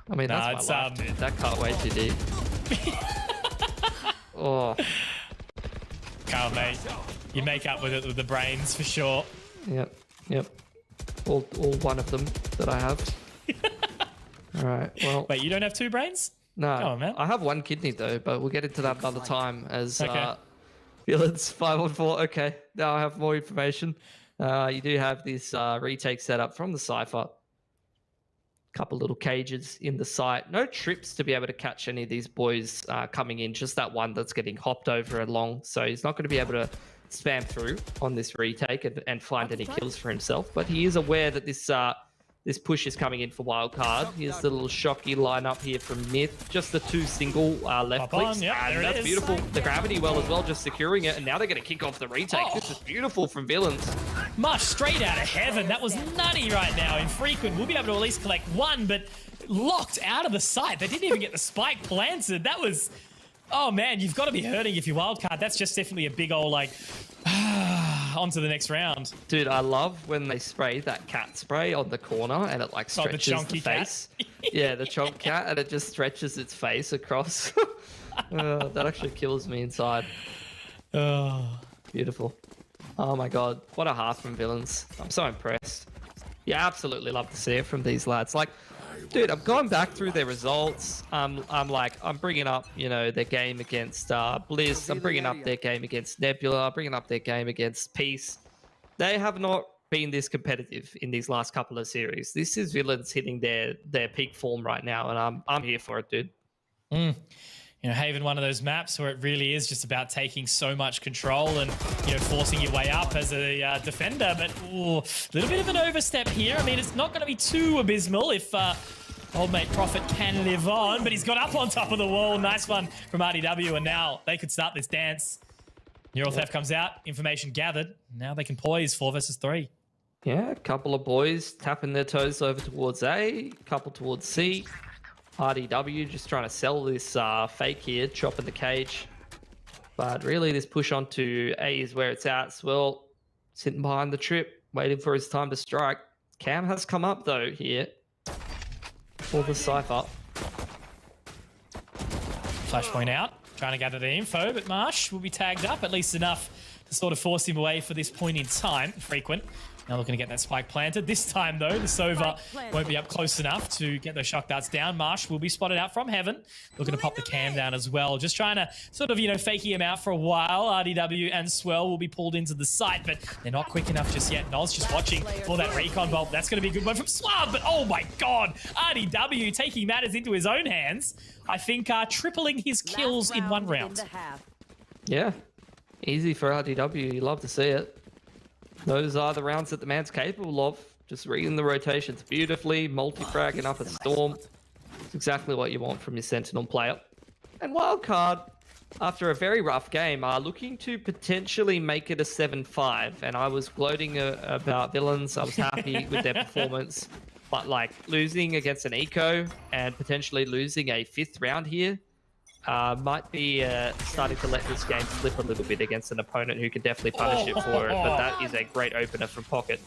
I mean, that's my life, dude. That can't way too deep. Oh. Carl, mate. You make up with it with the brains for sure. Yep. All one of them that I have. All right. Well. Wait, you don't have 2 brains? No. Come on, man. I have 1 kidney though, but we'll get into that another time. As Villains 5-on-4. Okay. Now I have more information. You do have this retake set up from the Cypher. Couple little cages in the site. No trips to be able to catch any of these boys coming in. Just that one that's getting hopped over and long. So he's not going to be able to spam through on this retake and find any kills for himself. But he is aware that this push is coming in for wildcard. Here's the little shocky lineup here from Myth. Just the 2 single left clicks. Yep, and that's beautiful. The gravity well as well, just securing it. And now they're going to kick off the retake. This is beautiful from Villains. Mush straight out of heaven. That was nutty right now. Infrequent will be able to at least collect 1, but locked out of the site. They didn't even get the spike planted. That was... Oh, man, you've got to be hurting if you wildcard. That's just definitely a big old, like... on to the next round. Dude, I love when they spray that cat spray on the corner and it like stretches the face. Yeah, the chonk cat, and it just stretches its face across. That actually kills me inside. Oh, beautiful. Oh my God, what a half from Villains. I'm so impressed. Yeah, absolutely love to see it from these lads. Like, dude, I'm going back through their results. I'm bringing up, you know, their game against Bliss. I'm bringing up their game against Nebula. I'm bringing up their game against Peace. They have not been this competitive in these last couple of series. This is Villains hitting their peak form right now, and I'm here for it, dude. You know, Haven, one of those maps where it really is just about taking so much control and, you know, forcing your way up as a defender. But a little bit of an overstep here. I mean, it's not going to be too abysmal if old mate Prophet can live on, but he's got up on top of the wall. Nice one from RDW, and now they could start this dance. Neural Theft comes out, information gathered. Now they can poise 4-versus-3. Yeah, a couple of boys tapping their toes over towards A, couple towards C. RDW just trying to sell this fake here, chopping the cage. But really, this push onto A is where it's at. Swirl sitting behind the trip, waiting for his time to strike. Cam has come up, though, here for the Cypher. Flashpoint out, trying to gather the info, but Marsh will be tagged up, at least enough to sort of force him away for this point in time. Frequent. Now looking to get that spike planted. This time, though, the Sova won't be up close enough to get those shock darts down. Marsh will be spotted out from Heaven. Looking to pop the cam down as well. Just trying to sort of, you know, fakey him out for a while. RDW and Swell will be pulled into the site, but they're not quick enough just yet. Noz just watching for that recon bolt. That's going to be a good one from Suave, but oh my God. RDW taking matters into his own hands. I think tripling his kills in 1 round. Yeah, easy for RDW. You love to see it. Those are the rounds that the man's capable of. Just reading the rotations beautifully, multi-fragging up a Storm. It's exactly what you want from your Sentinel player. And Wildcard, after a very rough game, are looking to potentially make it a 7-5. And I was gloating about Villains. I was happy with their performance But like losing against an eco and potentially losing a 5th round here might be starting to let this game slip a little bit against an opponent who can definitely punish it for it. But that is a great opener from Pocket.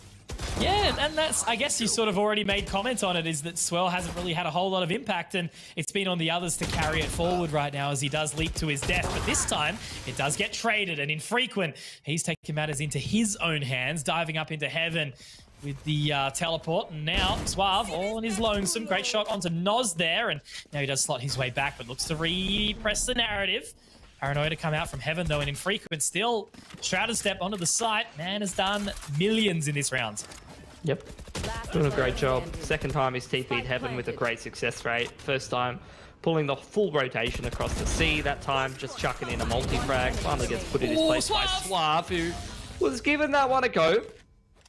Yeah, and that's, I guess you sort of already made comment on it, is that Swell hasn't really had a whole lot of impact, and it's been on the others to carry it forward right now as he does leap to his death. But this time, it does get traded, and Infrequent, he's taking matters into his own hands, diving up into heaven with the teleport. And now, Suave, all on his lonesome. Great shot onto Noz there, and now he does slot his way back, but looks to repress the narrative. Paranoia to come out from heaven, though, and Infrequent still Shrouded step onto the site. Man has done millions in this round. Yep, doing a great job. Second time he's TP'd heaven with a great success rate. First time pulling the full rotation across the sea. That time just chucking in a multi-frag. Finally gets put in his place by Suave, who was given that one a go.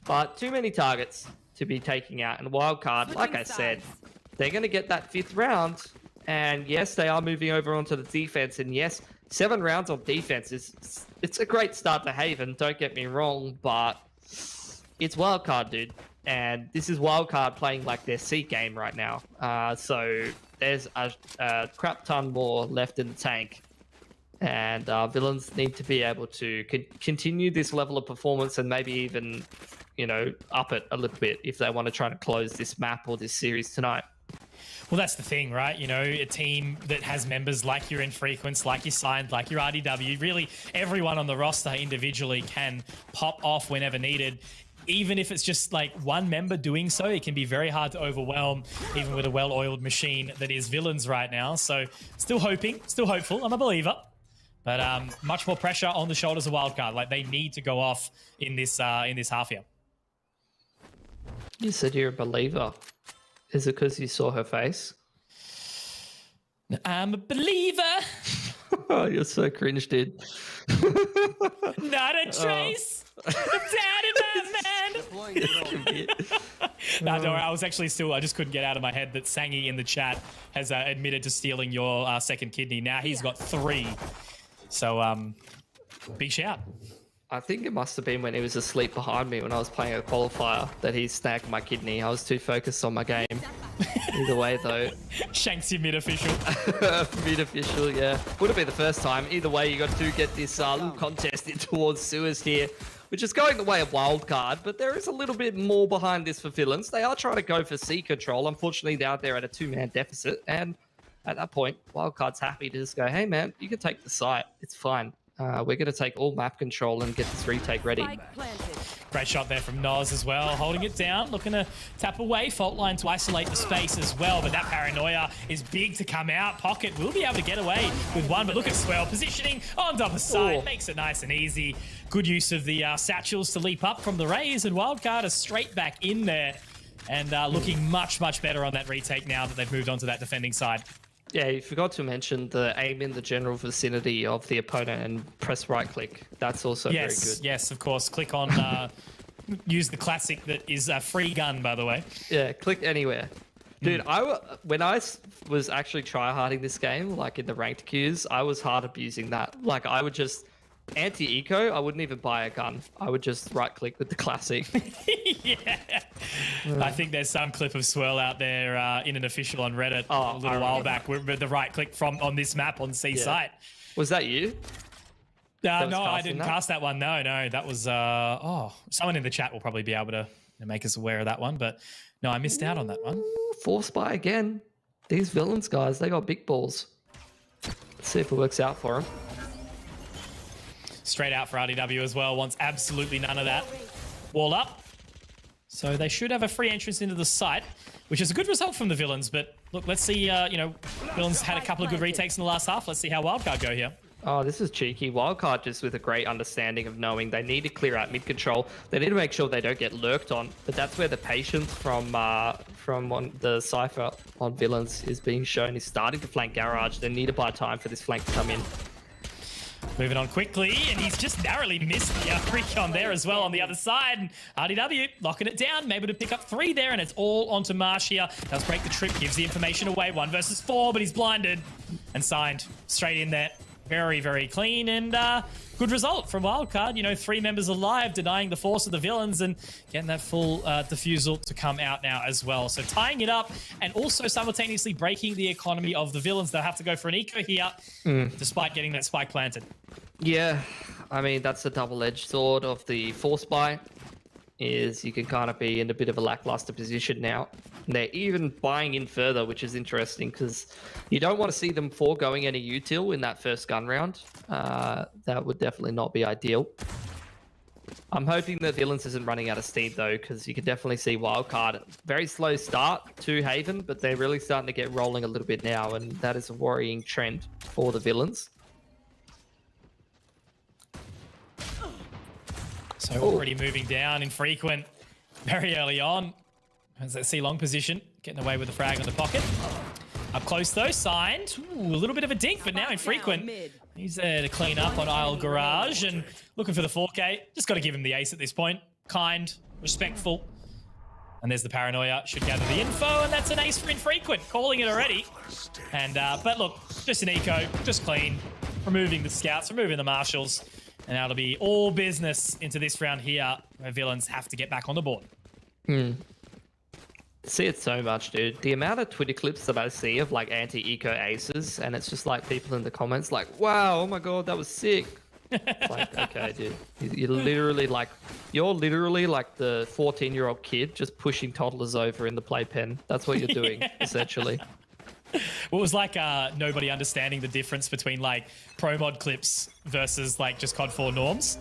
But too many targets to be taking out. And wildcard, like I said, they're going to get that 5th round. And yes, they are moving over onto the defense. And yes, 7 rounds of defense it's a great start to Haven, don't get me wrong, but it's wildcard, dude. And this is wildcard playing like their seat game right now. So there's a crap ton more left in the tank. And villains need to be able to continue this level of performance and maybe even, you know, up it a little bit if they want to try to close this map or this series tonight. Well, that's the thing, right? You know, a team that has members like your Infrequents, like your Signed, like your RDW, really everyone on the roster individually can pop off whenever needed. Even if it's just like one member doing so, it can be very hard to overwhelm, even with a well-oiled machine that is villains right now. So still hoping, still hopeful. I'm a believer. But much more pressure on the shoulders of Wildcard. Like, they need to go off in this half here. You said you're a believer. Is it because you saw her face? I'm a believer. Oh, you're so cringe, dude. Not a trace of doubt in that man. No, don't worry. I was actually I just couldn't get out of my head that Sangi in the chat has admitted to stealing your second kidney. Now he's got 3. So, big shout. I think it must have been when he was asleep behind me when I was playing a qualifier that he snagged my kidney. I was too focused on my game. Either way, though. Shanks you mid-official. Mid-official, yeah. Would have been the first time. Either way, you got to get this little contest in towards sewers here, which is going the way of Wildcard, but there is a little bit more behind this for villains. They are trying to go for sea control. Unfortunately, they're out there at a 2-man deficit, and at that point, Wildcard's happy to just go, hey, man, you can take the site. It's fine. We're going to take all map control and get this retake ready. Great shot there from Noz as well, holding it down, looking to tap away. Fault line to isolate the space as well, but that Paranoia is big to come out. Pocket will be able to get away with one, but look at Swell positioning on the other side. Makes it nice and easy. Good use of the satchels to leap up from the Rays, and Wildcard is straight back in there and looking much, much better on that retake now that they've moved on to that defending side. Yeah, you forgot to mention the aim in the general vicinity of the opponent and press right click. That's also very good. Yes, of course. Click on, use the classic that is a free gun, by the way. Yeah, click anywhere. Dude, when I was actually tryharding this game, like in the ranked queues, I was hard abusing that. Like, I would just, anti-eco, I wouldn't even buy a gun. I would just right click with the classic. Yeah. I think there's some clip of Swirl out there in an official on Reddit a little while back with the right click on this map on Seaside. Was that you? No, I didn't cast that one. No, that was someone in the chat will probably be able to make us aware of that one, but no, I missed out on that one. Force buy again. These villains, guys, they got big balls. Let's see if it works out for them. Straight out for RDW as well. Wants absolutely none of that. Wall up. So they should have a free entrance into the site, which is a good result from the villains. But look, let's see. Villains had a couple of good retakes in the last half. Let's see how Wildcard go here. Oh, this is cheeky. Wildcard just with a great understanding of knowing they need to clear out mid control. They need to make sure they don't get lurked on. But that's where the patience from the Cypher on villains is being shown. He's starting to flank Garage. They need to buy time for this flank to come in. Moving on quickly, and he's just narrowly missed the recon there as well on the other side. And RDW locking it down, able to pick up 3 there, and it's all onto Marsh here. Does break the trip, gives the information away. 1 versus 4, but he's blinded and signed straight in there. Very, very clean and good result from Wildcard. You know, 3 members alive, denying the force of the villains and getting that full defusal to come out now as well. So tying it up and also simultaneously breaking the economy of the villains. They'll have to go for an eco here despite getting that spike planted. Yeah, I mean, that's the double-edged sword of the force buy, is you can kind of be in a bit of a lackluster position now. And they're even buying in further, which is interesting because you don't want to see them foregoing any util in that first gun round. That would definitely not be ideal. I'm hoping that Villains isn't running out of steam though, because you can definitely see Wildcard. Very slow start to Haven, but they're really starting to get rolling a little bit now, and that is a worrying trend for the Villains. So already moving down infrequent very early on. As that C long position, getting away with the frag on the pocket. Up close though, signed. Ooh, a little bit of a dink, but now infrequent. He's there to clean up on Isle Garage and looking for the 4K. Just got to give him the ace at this point. Kind, respectful. And there's the paranoia. Should gather the info, and that's an ace for infrequent. Calling it already. And but look, just an eco, just clean. Removing the scouts, removing the marshals. And that'll be all business into this round here, where Villains have to get back on the board. See it so much, dude. The amount of Twitter clips that I see of like anti-eco aces, and it's just like people in the comments like, wow, oh my god, that was sick. It's like, okay, dude. You're literally like the 14-year-old kid just pushing toddlers over in the playpen. That's what you're doing, essentially. Well, it was like nobody understanding the difference between like pro mod clips versus like just COD 4 norms.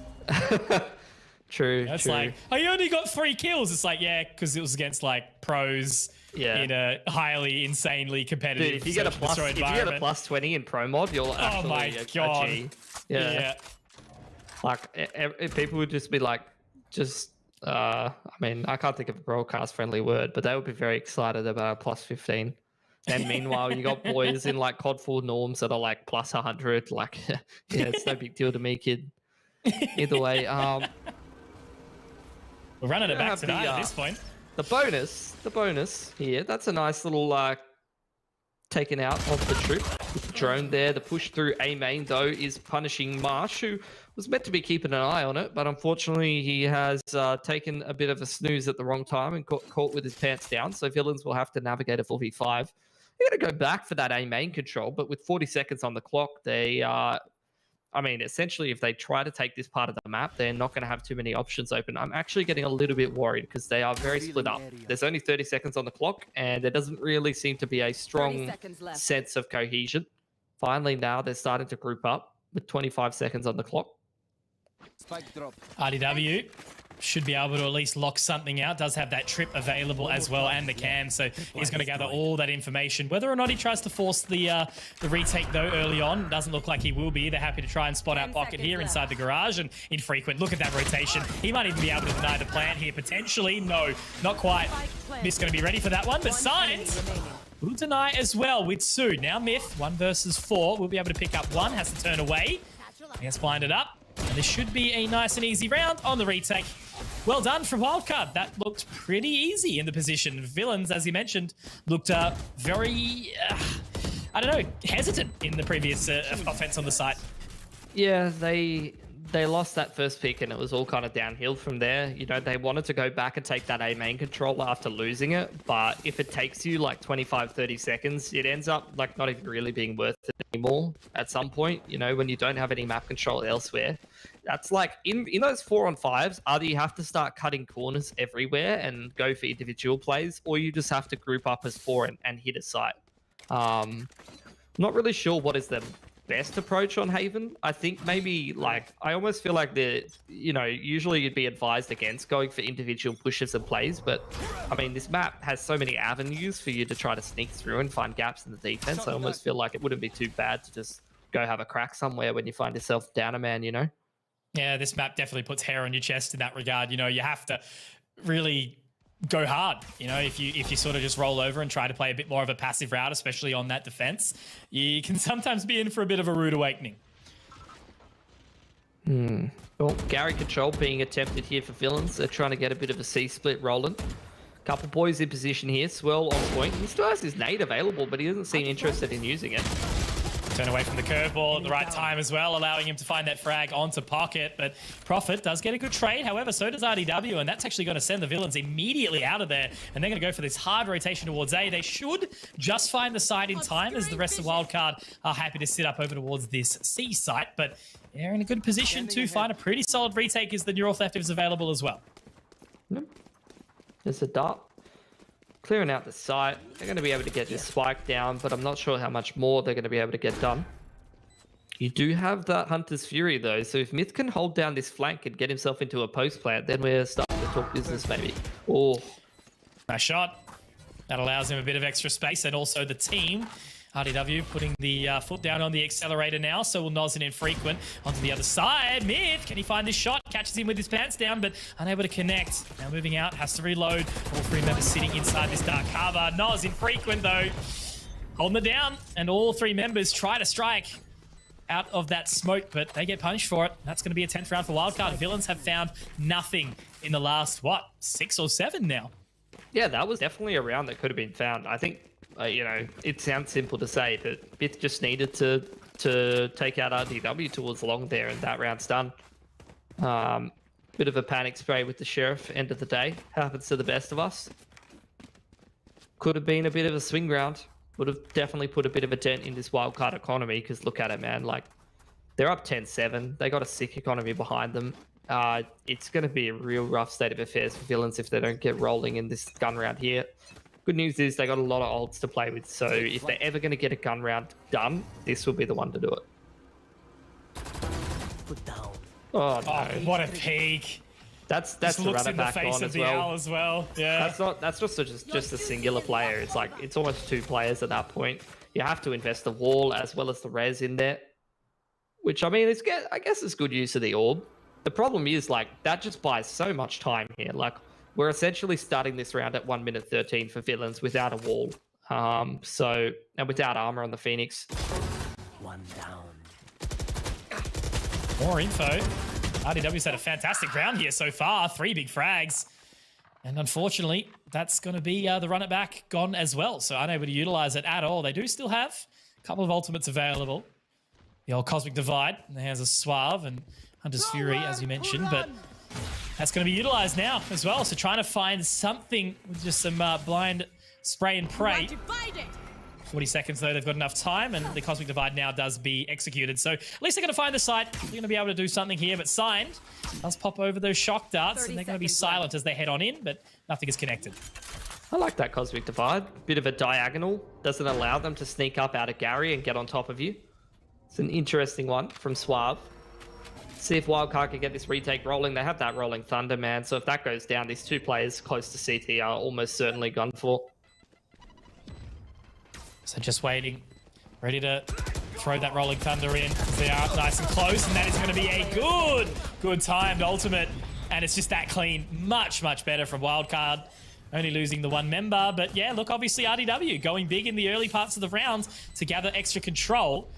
True, It's true. like, oh, you only got 3 kills. It's like, yeah, because it was against like pros in a highly, insanely competitive. Dude, if you get a plus 20 in pro mod, you're actually my a God. G. Yeah. Like people would just be like, I mean, I can't think of a broadcast friendly word, but they would be very excited about a plus 15. And meanwhile, you got boys in like COD 4 norms that are like plus 100. Like, yeah, it's no big deal to me, kid. Either way, we're running it back tonight at this point. The bonus here, that's a nice little taken out of the troop. With the drone there, the push through A main though is punishing Marsh, who was meant to be keeping an eye on it, but unfortunately he has taken a bit of a snooze at the wrong time and got caught with his pants down, so Villains will have to navigate a 4v5. They're going to go back for that A main control, but with 40 seconds on the clock, they I mean, essentially, if they try to take this part of the map, they're not going to have too many options open. I'm actually getting a little bit worried because they are very split up. There's only 30 seconds on the clock, and there doesn't really seem to be a strong sense of cohesion. Finally, now they're starting to group up with 25 seconds on the clock. Spike drop. RDW should be able to at least lock something out. Does have that trip available as well and the cam, so he's going to gather all that information. Whether or not he tries to force the retake though early on, doesn't look like he will be. They're happy to try and spot out pocket here inside the garage, and infrequent. Look at that rotation. He might even be able to deny the plan here potentially. No, not quite. Myth's going to be ready for that one, but Science will deny as well with Sue. Now Myth, 1 versus 4, will be able to pick up one, has to turn away. He has blinded up. And this should be a nice and easy round on the retake. Well done from Wildcard. That looked pretty easy in the position. Villains, as you mentioned, looked very, I don't know, hesitant in the previous offense on the site. Yeah, they lost that first pick and it was all kind of downhill from there. You know, they wanted to go back and take that A main control after losing it, but if it takes you like 25, 30 seconds, it ends up like not even really being worth it anymore at some point, you know, when you don't have any map control elsewhere. That's like, in those 4-on-5s, either you have to start cutting corners everywhere and go for individual plays, or you just have to group up as 4 and hit a site. Not really sure what is the best approach on Haven. I think maybe like, I almost feel like usually you'd be advised against going for individual pushes and plays, but I mean, this map has so many avenues for you to try to sneak through and find gaps in the defense. I almost feel like it wouldn't be too bad to just go have a crack somewhere when you find yourself down a man, you know? Yeah, this map definitely puts hair on your chest in that regard. You know, you have to really go hard. You know, if you sort of just roll over and try to play a bit more of a passive route, especially on that defense, you can sometimes be in for a bit of a rude awakening. Well, Gary control being attempted here for Villains. They're trying to get a bit of a C split rolling. Couple boys in position here. Swirl on point. He still has his nade available, but he doesn't seem interested in using it. Turn away from the curveball at the right time as well, allowing him to find that frag onto Pocket. But Prophet does get a good trade. However, so does RDW, and that's actually going to send the villains immediately out of there. And they're going to go for this hard rotation towards A. They should just find the side in time, as the rest of Wildcard are happy to sit up over towards this C site. But they're in a good position to find a pretty solid retake as the North left is available as well. Yep. There's a dart. Clearing out the site. They're going to be able to get this spike down, but I'm not sure how much more they're going to be able to get done. You do have that Hunter's Fury, though, so if Myth can hold down this flank and get himself into a post plant, then we're starting to talk business, maybe. Oh, nice shot. That allows him a bit of extra space, and also the team, RDW, putting the foot down on the accelerator now, so will Noz and Infrequent onto the other side. Myth, can he find this shot? Catches him with his pants down, but unable to connect. Now moving out, has to reload. All three members sitting inside this dark cover. Noz, Infrequent, though, holding it down, and all three members try to strike out of that smoke, but they get punished for it. That's going to be a 10th round for Wildcard. Villains have found nothing in the last, 6 or 7 now? yeah, that was definitely a round that could have been found. I think, you know, it sounds simple to say, but Myth just needed to take out RDW towards long there, and that round's done. Bit of a panic spray with the Sheriff, end of the day. Happens to the best of us. Could have been a bit of a swing round. Would have definitely put a bit of a dent in this wildcard economy, because look at it, man. Like, they're up 10-7. They got a sick economy behind them. It's going to be a real rough state of affairs for Villains if they don't get rolling in this gun round here. Good news is they got a lot of ults to play with, so if they're ever going to get a gun round done, this will be the one to do it. Put down. Oh, no. What a peak. That's Just the looks runner in the back face on of as the well. owl as well. Yeah. That's just a singular player. It's like, it's almost 2 players at that point. You have to invest the wall as well as the res in there, which, I mean, I guess it's good use of the orb. The problem is, like, that just buys so much time here. Like, we're essentially starting this round at 1 minute 13 for Villains without a wall. And without armor on the Phoenix. One down. More info. RDW's had a fantastic round here so far. 3 big frags. And unfortunately, that's going to be the run it back gone as well. So unable to utilize it at all. They do still have a couple of ultimates available. The old Cosmic Divide in the hands of Suave and Hunter's Fury, as you mentioned. But that's going to be utilized now as well. So trying to find something with just some blind spray and pray. 40 seconds, though, they've got enough time, and the Cosmic Divide now does be executed. So at least they're going to find the site. They're going to be able to do something here, but Signed does pop over those shock darts, and they're going to be silent as they head on in, but nothing is connected. I like that Cosmic Divide. Bit of a diagonal. Doesn't allow them to sneak up out of Gary and get on top of you. It's an interesting one from Suave. See if Wildcard can get this retake rolling. They have that rolling Thunder, man. So if that goes down, these 2 players close to CT are almost certainly gone for. So just waiting, ready to throw that Rolling Thunder in. They are nice and close, and that is going to be a good timed ultimate. And it's just that clean. Much, much better from Wildcard. Only losing the 1 member. But yeah, look, obviously RDW going big in the early parts of the round to gather extra control.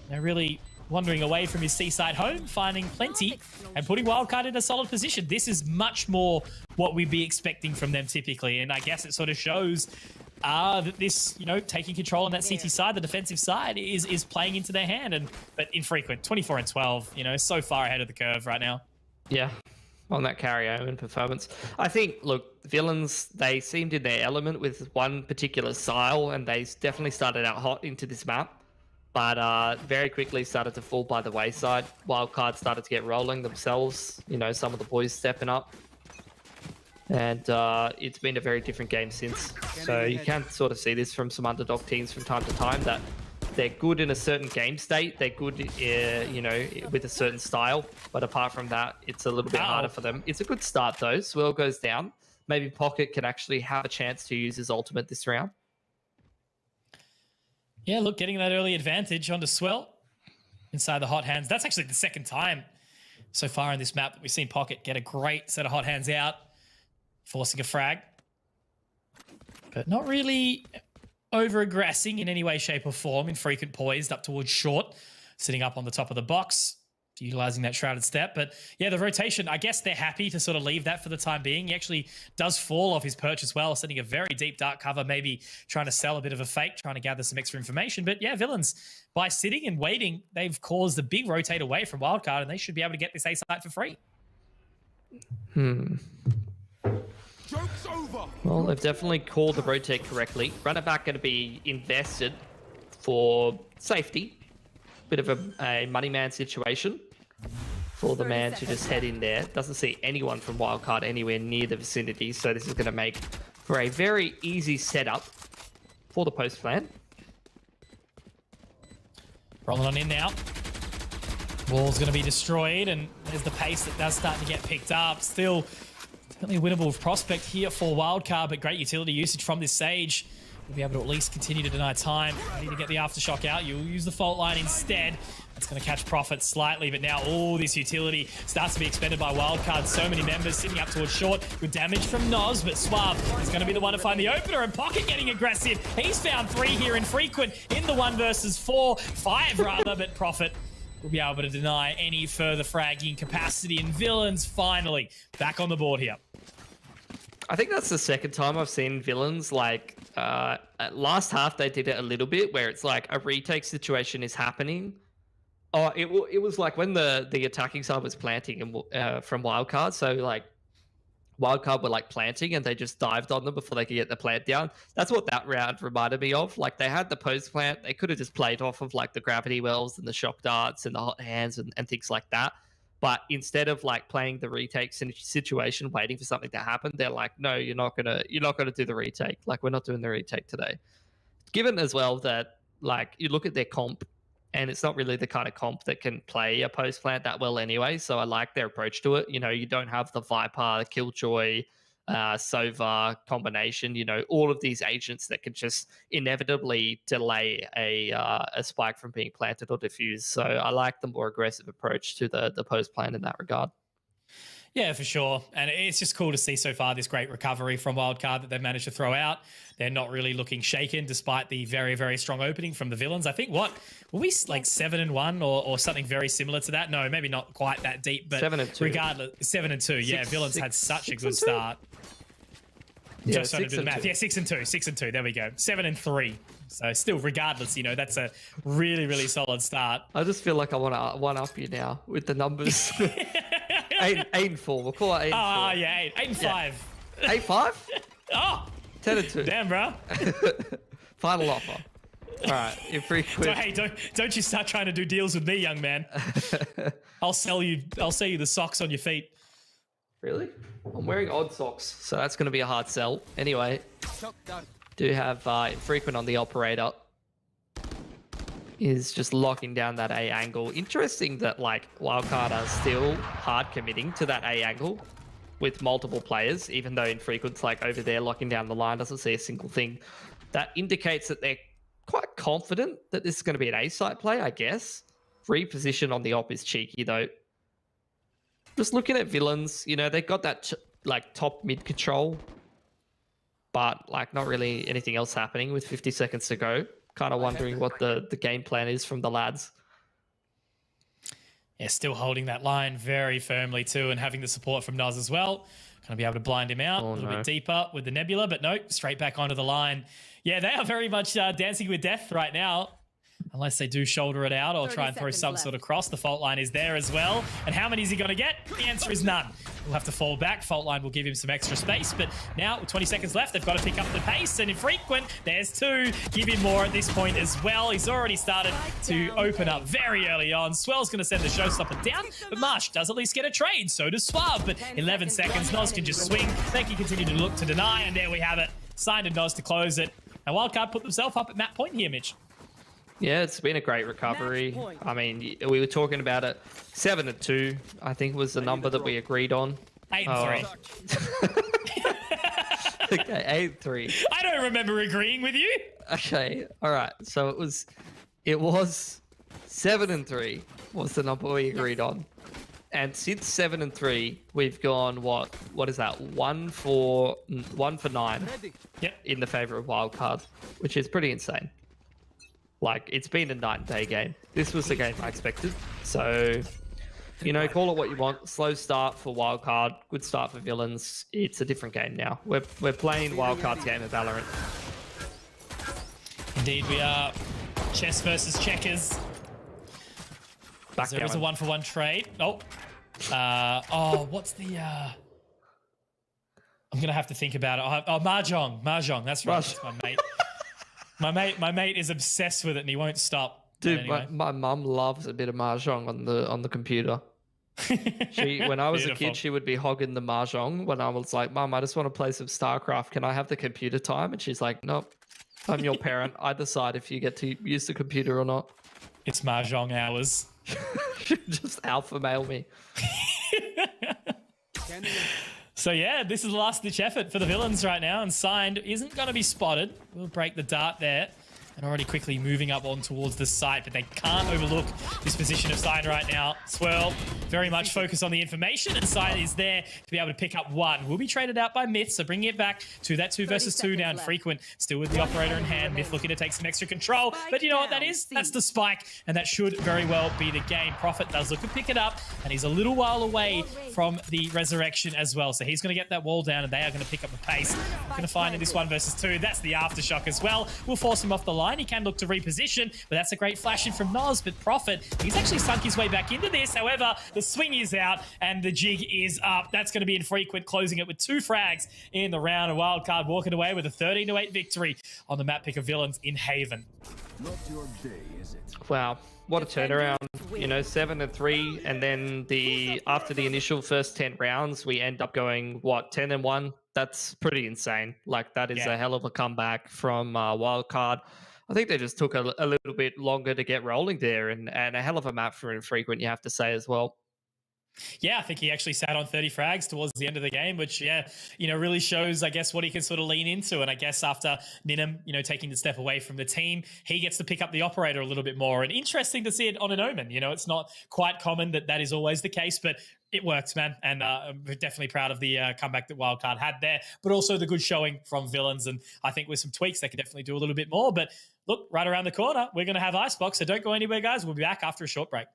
They're really wandering away from his seaside home, finding plenty, and putting Wildcard in a solid position. This is much more what we'd be expecting from them typically. And I guess it sort of shows that this, you know, taking control on that CT side, the defensive side, is playing into their hand. But Infrequent, 24 and 12, you know, so far ahead of the curve right now. Yeah, on that carry omen performance. I think, look, Villains, they seemed in their element with one particular style, and they definitely started out hot into this map, but very quickly started to fall by the wayside. Wildcard started to get rolling themselves, you know, some of the boys stepping up. And it's been a very different game since. So you can sort of see this from some underdog teams from time to time, that they're good in a certain game state. They're good, you know, with a certain style. But apart from that, it's a little bit harder for them. It's a good start, though. Swirl goes down. Maybe Pocket can actually have a chance to use his ultimate this round. Yeah, look, getting that early advantage onto Swell inside the hot hands. That's actually the second time so far in this map that we've seen Pocket get a great set of hot hands out, forcing a frag, but not really over-aggressing in any way, shape, or form. Infrequent poised up towards short, sitting up on the top of the box. utilizing that shrouded step. But yeah, the rotation, I guess they're happy to sort of leave that for the time being. He actually does fall off his perch as well, sending a very deep dark cover, maybe trying to sell a bit of a fake, trying to gather some extra information. But yeah, Villains, by sitting and waiting, they've caused a big rotate away from Wildcard, and they should be able to get this A site for free. Well, they've definitely called the rotate correctly. Runner back going to be invested for safety. Bit of a money man situation for the man to just head in there. Doesn't see anyone from Wildcard anywhere near the vicinity, so this is going to make for a very easy setup for the post plan. Rolling on in now. Wall's going to be destroyed, and there's the pace that does start to get picked up. Still, definitely a winnable prospect here for Wildcard, but great utility usage from this Sage. We'll be able to at least continue to deny time. Ready to get the aftershock out. You'll use the fault line instead. That's going to catch Profit slightly, but now all this utility starts to be expended by Wildcard. So many members sitting up towards short. Good damage from Noz, but Suave is going to be the one to find the opener, and Pocket getting aggressive. He's found 3 here in Frequent in the 1 versus 4, 5 rather, but Profit will be able to deny any further fragging capacity, and Villains finally back on the board here. I think that's the second time I've seen Villains, like, last half they did it a little bit where it's like a retake situation is happening. Oh, it was like when the attacking side was planting and from Wildcard, so like Wildcard were like planting and they just dived on them before they could get the plant down. That's what that round reminded me of. Like they had the post plant, they could have just played off of like the gravity wells and the shock darts and the hot hands and things like that. But instead of like playing the retake situation, waiting for something to happen, they're like, no, you're not gonna do the retake. Like we're not doing the retake today. Given as well that like you look at their comp, and it's not really the kind of comp that can play a post plant that well anyway. So I like their approach to it. You know, you don't have the Viper, Killjoy, Sova combination. You know, all of these agents that can just inevitably delay a spike from being planted or diffused. So I like the more aggressive approach to the post plant in that regard. Yeah, for sure. And it's just cool to see so far this great recovery from Wildcard that they've managed to throw out. They're not really looking shaken despite the very, very strong opening from the Villains. I think were we like 7-1 or something very similar to that? No, maybe not quite that deep, but 7-2. Regardless, 7-2. Yeah, Villains had such a good start. Yeah, Just trying to do the math. Yeah, 6-2. There we go. 7-3. So still, regardless, you know, that's a really, really solid start. I just feel like I want to one up you now with the numbers. 8-4. We'll call it 8-4. Oh, yeah, 8-5. 8-5? Oh, 10-2. damn, bro. Final offer. All right, if we quit. So, hey, don't you start trying to do deals with me, young man. I'll sell you the socks on your feet. Really? I'm wearing odd socks, so that's going to be a hard sell. Anyway, do have Frequent on the operator. Is just locking down that A angle. Interesting that like Wildcard are still hard committing to that A angle with multiple players, even though Infrequent's like over there locking down the line, doesn't see a single thing. That indicates that they're quite confident that this is going to be an A site play, I guess. Reposition on the op is cheeky though. Just looking at Villains, you know, they got that like top mid control, but like not really anything else happening with 50 seconds to go. Kind of wondering what the game plan is from the lads. Yeah, still holding that line very firmly too, and having the support from Noz as well. Going to be able to blind him out a little bit deeper with the Nebula, but no, straight back onto the line. Yeah, they are very much dancing with death right now. Unless they do shoulder it out or try and throw some sort of cross. The fault line is there as well. And how many is he going to get? The answer is none. We'll have to fall back. Fault line will give him some extra space. But now with 20 seconds left, they've got to pick up the pace. And Infrequent, there's 2. Give him more at this point as well. He's already started to open up very early on. Swell's going to send the showstopper down. But Marsh does at least get a trade. So does Suave. But 11 seconds. Noz can just swing. They can continue to look to deny. And there we have it. Signed and Noz to close it. Now Wildcard put themselves up at map point here, Mitch. Yeah, it's been a great recovery. I mean, we were talking about it. 7-2, I think, was the number that we agreed on. 8-3. Okay, 8-3. I don't remember agreeing with you. Okay, all right. So it was 7-3 was the number we agreed on. And since 7-3, we've gone what is that? 1 for 9. Yep. In the favor of Wildcard, which is pretty insane. Like, it's been a night and day game. This was the game I expected. So You know, call it what you want. Slow start for Wildcard, good start for Villains. It's a different game now. We're playing Wildcard's game of Valorant. Indeed, we are. Chess versus checkers. There is a 1-for-1 trade. Oh. What's the... I'm going to have to think about it. Oh, Mahjong. Mahjong, that's right. That's my mate. My mate is obsessed with it and he won't stop. Dude, anyway. my mum loves a bit of Mahjong on the computer. When I was a kid, she would be hogging the Mahjong when I was like, Mum, I just want to play some StarCraft. Can I have the computer time? And she's like, nope, I'm your parent. I decide if you get to use the computer or not. It's Mahjong hours. Just alpha mail me. So yeah, this is the last ditch effort for the Villains right now, and Signed isn't going to be spotted. We'll break the dart there. And already quickly moving up on towards the site, but they can't overlook this position of Signed right now. Swirl, very much focused on the information, and Signed is there to be able to pick up one. Will be traded out by Myth, so bringing it back to that 2 versus 2 now. And Frequent still with the operator in hand. Myth looking to take some extra control, but you know what that is? That's the spike, and that should very well be the game. Prophet does look to pick it up, and he's a little while away from the resurrection as well. So he's going to get that wall down, and they are going to pick up the pace. Going to find in this 1 versus 2. That's the aftershock as well. We'll force him off the line. He can look to reposition, but that's a great flash in from Noz. But Prophet, he's actually sunk his way back into this. However, the swing is out and the jig is up. That's going to be Infrequent, closing it with 2 frags in the round. A Wildcard walking away with a 13-8 victory on the map pick of Villains in Haven. Not your day, is it? Wow, what a turnaround. You know, 7-3, and then after the initial first 10 rounds, we end up going, what, 10-1? That's pretty insane. Like, that is a hell of a comeback from Wildcard. I think they just took a little bit longer to get rolling there, and a hell of a map for Infrequent, you have to say as well. Yeah, I think he actually sat on 30 frags towards the end of the game, which, really shows, I guess, what he can sort of lean into. And I guess after Ninham, taking the step away from the team, he gets to pick up the operator a little bit more. And interesting to see it on an Omen. It's not quite common that is always the case, but it works, man. And I'm definitely proud of the comeback that Wildcard had there, but also the good showing from Villains. And I think with some tweaks, they could definitely do a little bit more. But look, right around the corner, we're going to have Icebox, so don't go anywhere, guys. We'll be back after a short break.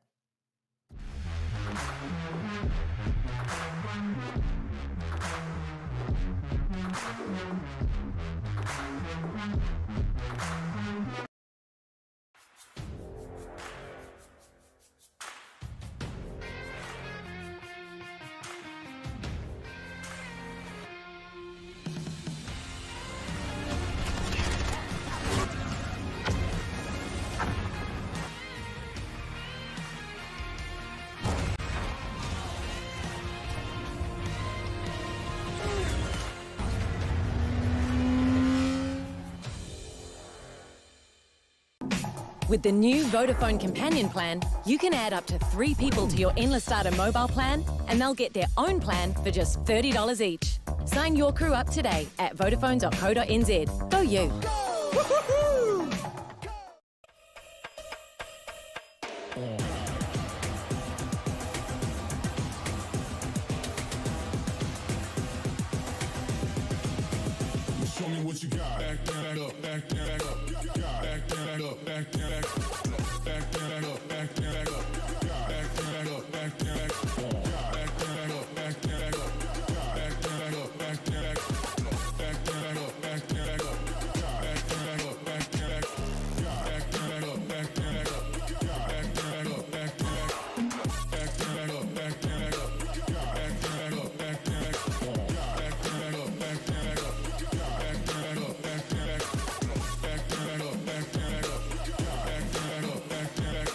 With the new Vodafone Companion plan, you can add up to 3 people to your Endless Starter mobile plan, and they'll get their own plan for just $30 each. Sign your crew up today at vodafone.co.nz. Go you! Show me what you got. Back that up, back that up. Back that up, back that up. Back that up, back that up. Back that up, back that up. Back that up, back that up. Back that up, back that up. Back that up, back that up. Back that up, back that up. Back that up, back that up. Back that up, back that up. Back that up, back that up. Back that up, back that up. Back that up, back that up.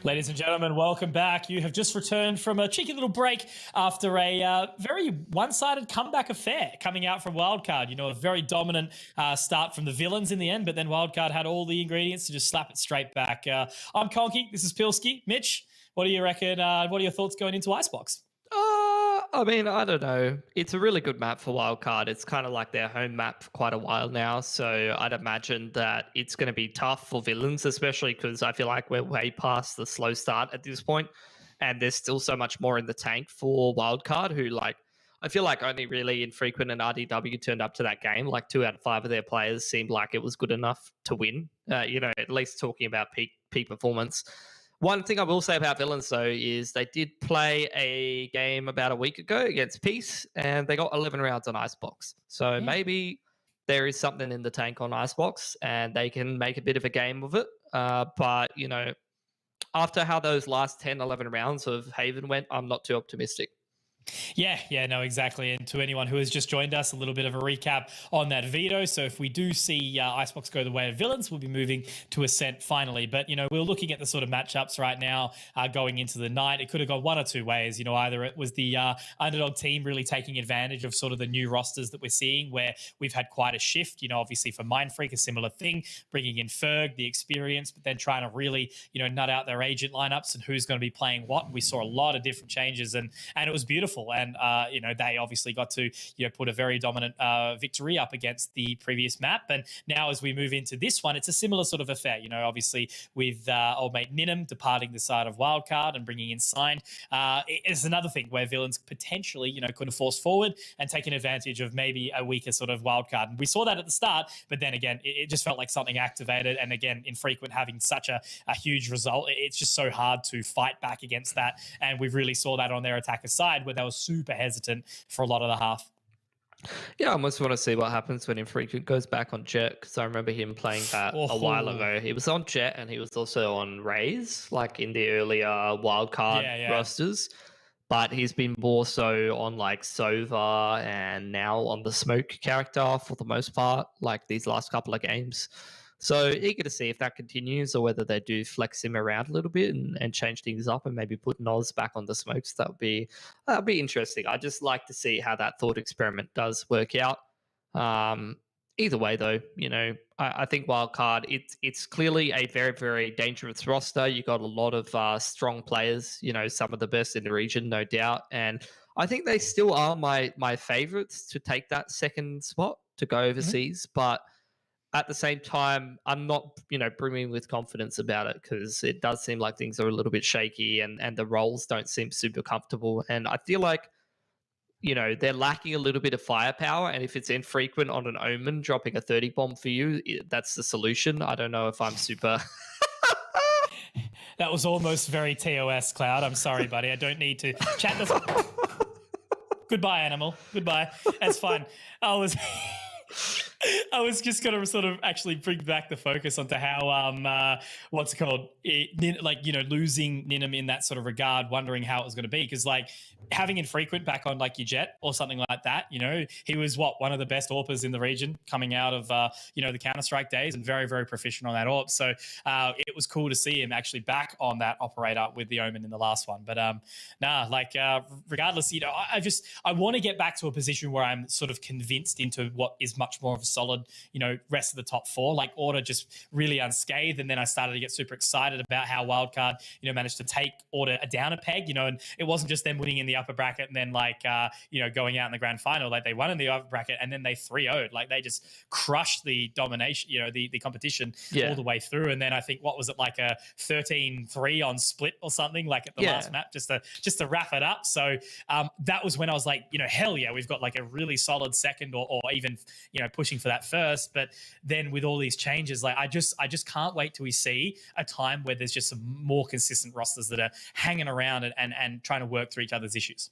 Ladies and gentlemen, welcome back. You have just returned from a cheeky little break after a very one-sided comeback affair coming out from Wildcard. You know, a very dominant start from the villains in the end, but then Wildcard had all the ingredients to just slap it straight back. I'm Conky. This is Pilsky. Mitch, what do you reckon? What are your thoughts going into Icebox? I mean, I don't know. It's a really good map for Wildcard. It's kind of like their home map for quite a while now. So I'd imagine that it's going to be tough for villains, especially because I feel like we're way past the slow start at this point, and there's still so much more in the tank for Wildcard, who like, I feel like only really Infrequent and RDW turned up to that game. Like 2 out of 5 of their players seemed like it was good enough to win. You know, at least talking about peak performance. One thing I will say about villains, though, is they did play a game about a week ago against Peace, and they got 11 rounds on Icebox. So maybe there is something in the tank on Icebox, and they can make a bit of a game of it. But, you know, after how those last 10, 11 rounds of Haven went, I'm not too optimistic. Yeah, no, exactly. And to anyone who has just joined us, a little bit of a recap on that veto. So if we do see Icebox go the way of villains, we'll be moving to Ascent finally. But, you know, we're looking at the sort of matchups right now going into the night. It could have gone one or two ways. You know, either it was the underdog team really taking advantage of sort of the new rosters that we're seeing where we've had quite a shift. You know, obviously for Mindfreak, a similar thing, bringing in Ferg, the experience, but then trying to really, you know, nut out their agent lineups and who's going to be playing what. We saw a lot of different changes and it was beautiful. And, you know, they obviously got to, you know, put a very dominant victory up against the previous map. And now as we move into this one, it's a similar sort of affair, you know, obviously with old mate Ninham departing the side of Wildcard and bringing in Signed. It's another thing where villains potentially, you know, could have forced forward and taken advantage of maybe a weaker sort of Wildcard. And we saw that at the start, but then again, it just felt like something activated. And again, Infrequent having such a huge result, it's just so hard to fight back against that. And we really saw that on their attacker side where they were super hesitant for a lot of the half. Yeah, I almost want to see what happens when Infrequent goes back on Jet, because I remember him playing that a while ago. He was on Jet and he was also on Raze, like in the earlier wildcard rosters. But he's been more so on like Sova and now on the Smoke character for the most part, like these last couple of games. So eager to see if that continues or whether they do flex him around a little bit and change things up and maybe put Noz back on the Smokes. That'll be interesting. I just like to see how that thought experiment does work out. Either way, though, you know, I think Wildcard, it's clearly a very, very dangerous roster. You got a lot of strong players, you know, some of the best in the region, no doubt. And I think they still are my favorites to take that second spot to go overseas. But at the same time, I'm not, you know, brimming with confidence about it because it does seem like things are a little bit shaky and the roles don't seem super comfortable. And I feel like, you know, they're lacking a little bit of firepower. And if it's Infrequent on an Omen dropping a 30 bomb for you, that's the solution. I don't know if I'm super... That was almost very TOS, Cloud. I'm sorry, buddy. I don't need to chat this... Goodbye, Animal. Goodbye. That's fine. I was just going to sort of actually bring back the focus onto how, what's it called, like, you know, losing Ninham in that sort of regard, wondering how it was going to be. Because, like, having Infrequent back on, like, your Jet or something like that, you know, he was, one of the best AWPers in the region coming out of, you know, the Counter-Strike days and very, very proficient on that AWP. So it was cool to see him actually back on that operator with the Omen in the last one. But, regardless, you know, I want to get back to a position where I'm sort of convinced into what is much more of a solid, you know, rest of the top four, like Order just really unscathed. And then I started to get super excited about how Wildcard, you know, managed to take Order down a peg, you know, and it wasn't just them winning in the upper bracket and then like, you know, going out in the grand final, like they won in the upper bracket and then they 3-0'd, like they just crushed the domination, you know, the competition all the way through. And then I think, what was it, like a 13-3 on split or something, like at the last map, just to wrap it up. So that was when I was like, you know, hell yeah, we've got like a really solid second or even, you know, pushing for that first. But then with all these changes, like I just can't wait till we see a time where there's just some more consistent rosters that are hanging around and trying to work through each other's issues.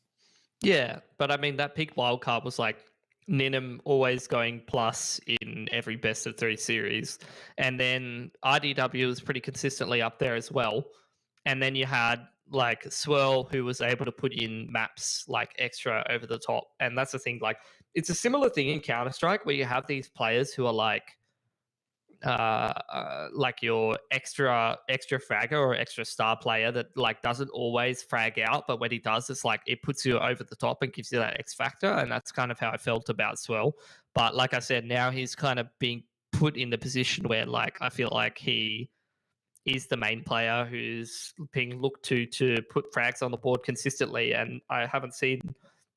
Yeah, but I mean, that peak wildcard was like Ninham always going plus in every best of 3 series. And then RDW was pretty consistently up there as well. And then you had like Swirl, who was able to put in maps like extra over the top. And that's the thing, like it's a similar thing in Counter-Strike where you have these players who are like, like your extra fragger or extra star player that like doesn't always frag out, but when he does, it's like it puts you over the top and gives you that X factor, and that's kind of how I felt about Swell. But like I said, now he's kind of being put in the position where like I feel like he is the main player who's being looked to put frags on the board consistently, and I haven't seen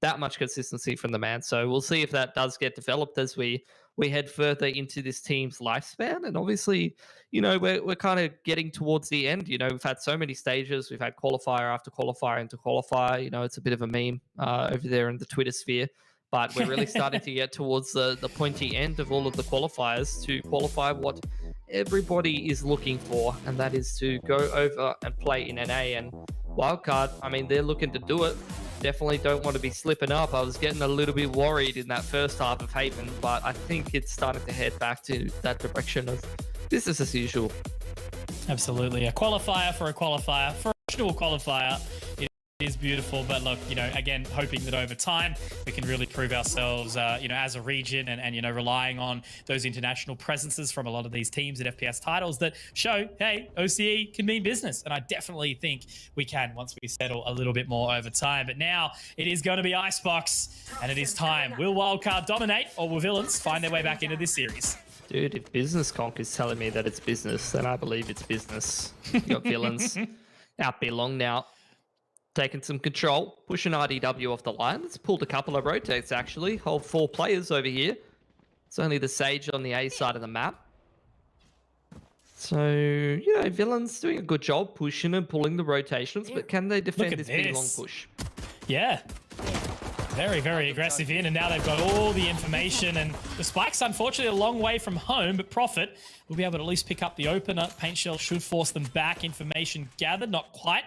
that much consistency from the man. So we'll see if that does get developed as we head further into this team's lifespan. And obviously, you know, we're kind of getting towards the end. You know, we've had so many stages. We've had qualifier after qualifier into qualifier. You know, it's a bit of a meme over there in the Twitter sphere. But we're really starting to get towards the pointy end of all of the qualifiers to qualify what everybody is looking for, and that is to go over and play in NA. And Wildcard, I mean, they're looking to do it. Definitely don't want to be slipping up. I was getting a little bit worried in that first half of Haven, but I think it's starting to head back to that direction of business as usual. Absolutely. A qualifier for a qualifier, for a national qualifier. It is beautiful, but look, you know, again, hoping that over time we can really prove ourselves, you know, as a region and, you know, relying on those international presences from a lot of these teams at FPS titles that show, hey, OCE can mean business. And I definitely think we can once we settle a little bit more over time. But now it is going to be Icebox, and it is time. Will Wildcard dominate, or will Villains find their way back into this series? Dude, if Business Conk is telling me that it's business, then I believe it's business. You got Villains out belong now. Taking some control, pushing RDW off the line. It's pulled a couple of rotates, actually. Hold 4 players over here. It's only the Sage on the A side of the map. So, you know, Villains doing a good job pushing and pulling the rotations, but can they defend this big long push? Yeah. Very, very aggressive in, and now they've got all the information, and the Spike's unfortunately a long way from home, but Prophet will be able to at least pick up the opener. Paint Shell should force them back. Information gathered, not quite.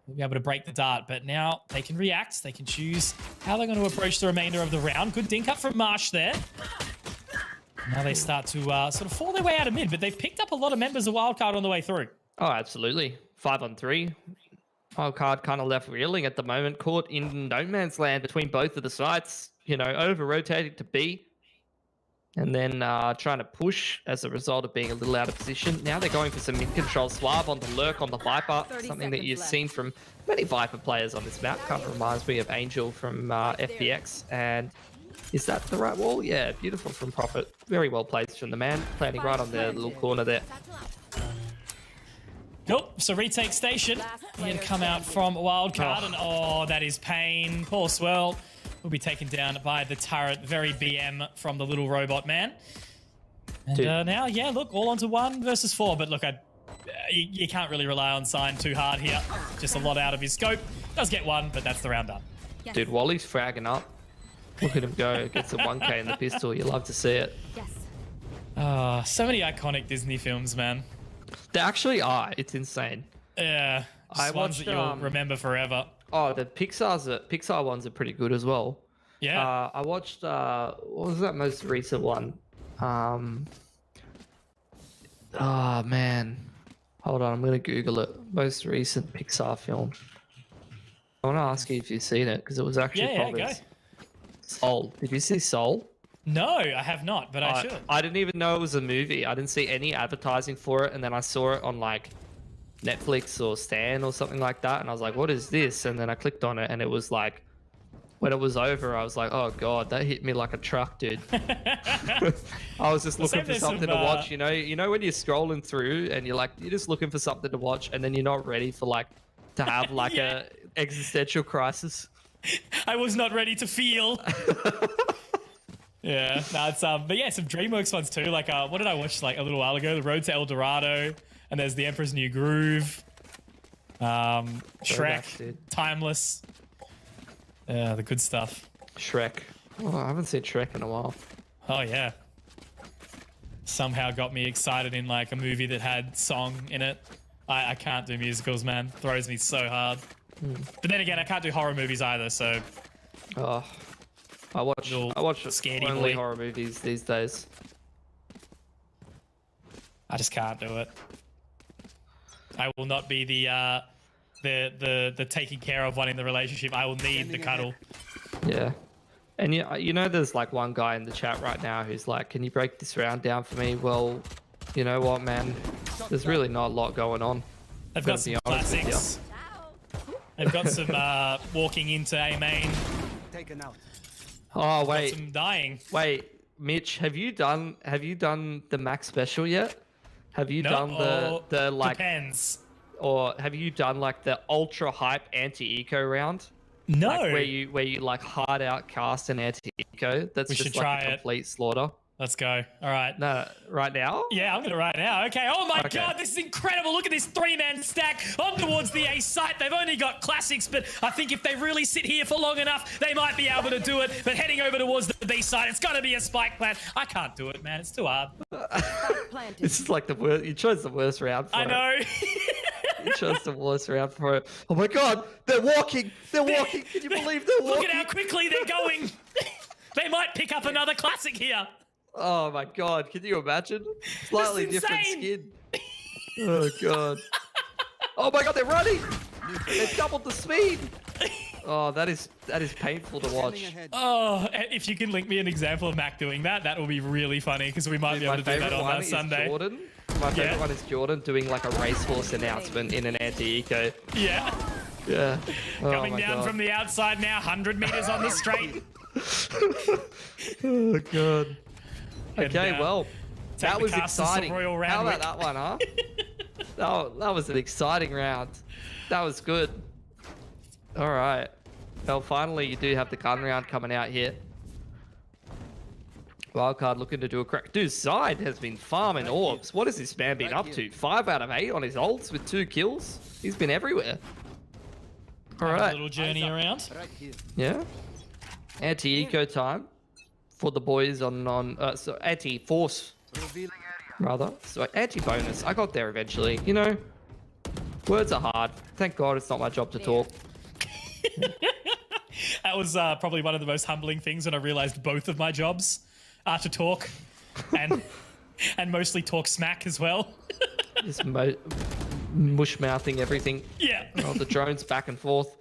We'll be able to break the dart, but now they can react. They can choose how they're going to approach the remainder of the round. Good dink up from Marsh there. Now they start to sort of fall their way out of mid, but they've picked up a lot of members of Wildcard on the way through. Oh, absolutely. 5-on-3. Wildcard kind of left reeling at the moment, caught in no man's land between both of the sides, you know, over-rotating to B. And then trying to push as a result of being a little out of position. Now they're going for some mid-control. Suave on the Lurk on the Viper. Something that you've seen from many Viper players on this map. Kind of reminds me of Angel from FPX. And is that the right wall? Yeah, beautiful from Prophet. Very well placed from the man. Planting right on the little corner there. Nope, so retake station. He had come out from Wildcard, and oh, that is pain. Poor Swell will be taken down by the turret. Very BM from the little robot man. And now, yeah, look, all onto 1 versus 4. But look, you can't really rely on Sign too hard here. Just a lot out of his scope. Does get 1, but that's the round done. Dude, Wally's fragging up. Look at him go. Gets a 1K in the pistol. You love to see it. So many iconic Disney films, man. They actually are. It's insane. Yeah. I ones watched, that you'll remember forever. Oh, the Pixar ones are pretty good as well. Yeah. I watched, what was that most recent one? Oh, man. Hold on, I'm going to Google it. Most recent Pixar film. I want to ask you if you've seen it, because it was actually probably... go. Soul. Did you see Soul? No, I have not, but I should. I didn't even know it was a movie. I didn't see any advertising for it, and then I saw it on, like, Netflix or Stan or something like that, and I was like, what is this? And then I clicked on it, and it was like, when it was over, I was like, oh god, that hit me like a truck, dude. I was just looking for something to watch, you know when you're scrolling through and you're just looking for something to watch, and then you're not ready for like to have like a existential crisis. I was not ready to feel. Yeah, no, it's but yeah, some DreamWorks ones too. Like what did I watch like a little while ago? The Road to El Dorado. And there's The Emperor's New Groove, Shrek, Timeless. Yeah, the good stuff. Shrek. Oh, I haven't seen Shrek in a while. Oh, yeah. Somehow got me excited in like a movie that had song in it. I can't do musicals, man. Throws me so hard. But then again, I can't do horror movies either, so... Oh, I watch only horror movies these days. I just can't do it. I will not be the taking care of one in the relationship. I will need the cuddle. Yeah. And you know there's like one guy in the chat right now who's like, can you break this round down for me? Well, You know what, man? There's really not a lot going on. They've Gotta got some be honest with classics. They've got some walking into A main. Taken out. Oh Got wait, some dying. wait, Mitch, have you done the max special yet? Have you No, done the like, depends. or have you done like the ultra hype anti-eco round? No. Like where you like hard out cast an anti-eco. That's We just should like try a it. complete slaughter. Let's go. All right. No, right now? Yeah, I'm gonna right now. Okay. Oh my Okay. God, this is incredible. Look at this 3-man stack on towards the A site. They've only got classics, but I think if they really sit here for long enough, they might be able to do it. But heading over towards the B site, it's gotta be a spike plant. I can't do it, man. It's too hard. This is like the worst. You chose the worst round for I it. know. You chose the worst round for it. Oh my God, they're walking. They're walking. Can you believe they're walking? Look at how quickly they're going. They might pick up another classic here. Oh my God, can you imagine? Slightly different insane. skin. Oh God. Oh my God, they're running. They've doubled the speed. Oh, that is painful to watch. Oh, if you can link me an example of Mac doing that, that will be really funny because we might be able to do that on Sunday. Jordan. My favorite one is Jordan doing like a racehorse announcement in an anti-eco. Yeah. Yeah. Oh Coming my down God. from the outside now, 100 meters on the straight. Oh God. And, Okay, well, take that the was Castles of exciting. Royal How Randwick. about that one, huh? that was an exciting round. That was good. All right. Well, finally, you do have the gun round coming out here. Wildcard looking to do a crack. Dude, Side has been farming orbs. What has this man been up to? 5 out of 8 on his ults with 2 kills. He's been everywhere. All Have a right. little journey around. Right here. Yeah. Anti-eco time for the boys on so anti-force Revealing rather. So anti-bonus. I got there eventually. You know, words are hard. Thank God it's not my job to talk. That was probably one of the most humbling things when I realized both of my jobs are to talk and and mostly talk smack as well. Just mush mouthing everything. Yeah. Oh, the drones back and forth.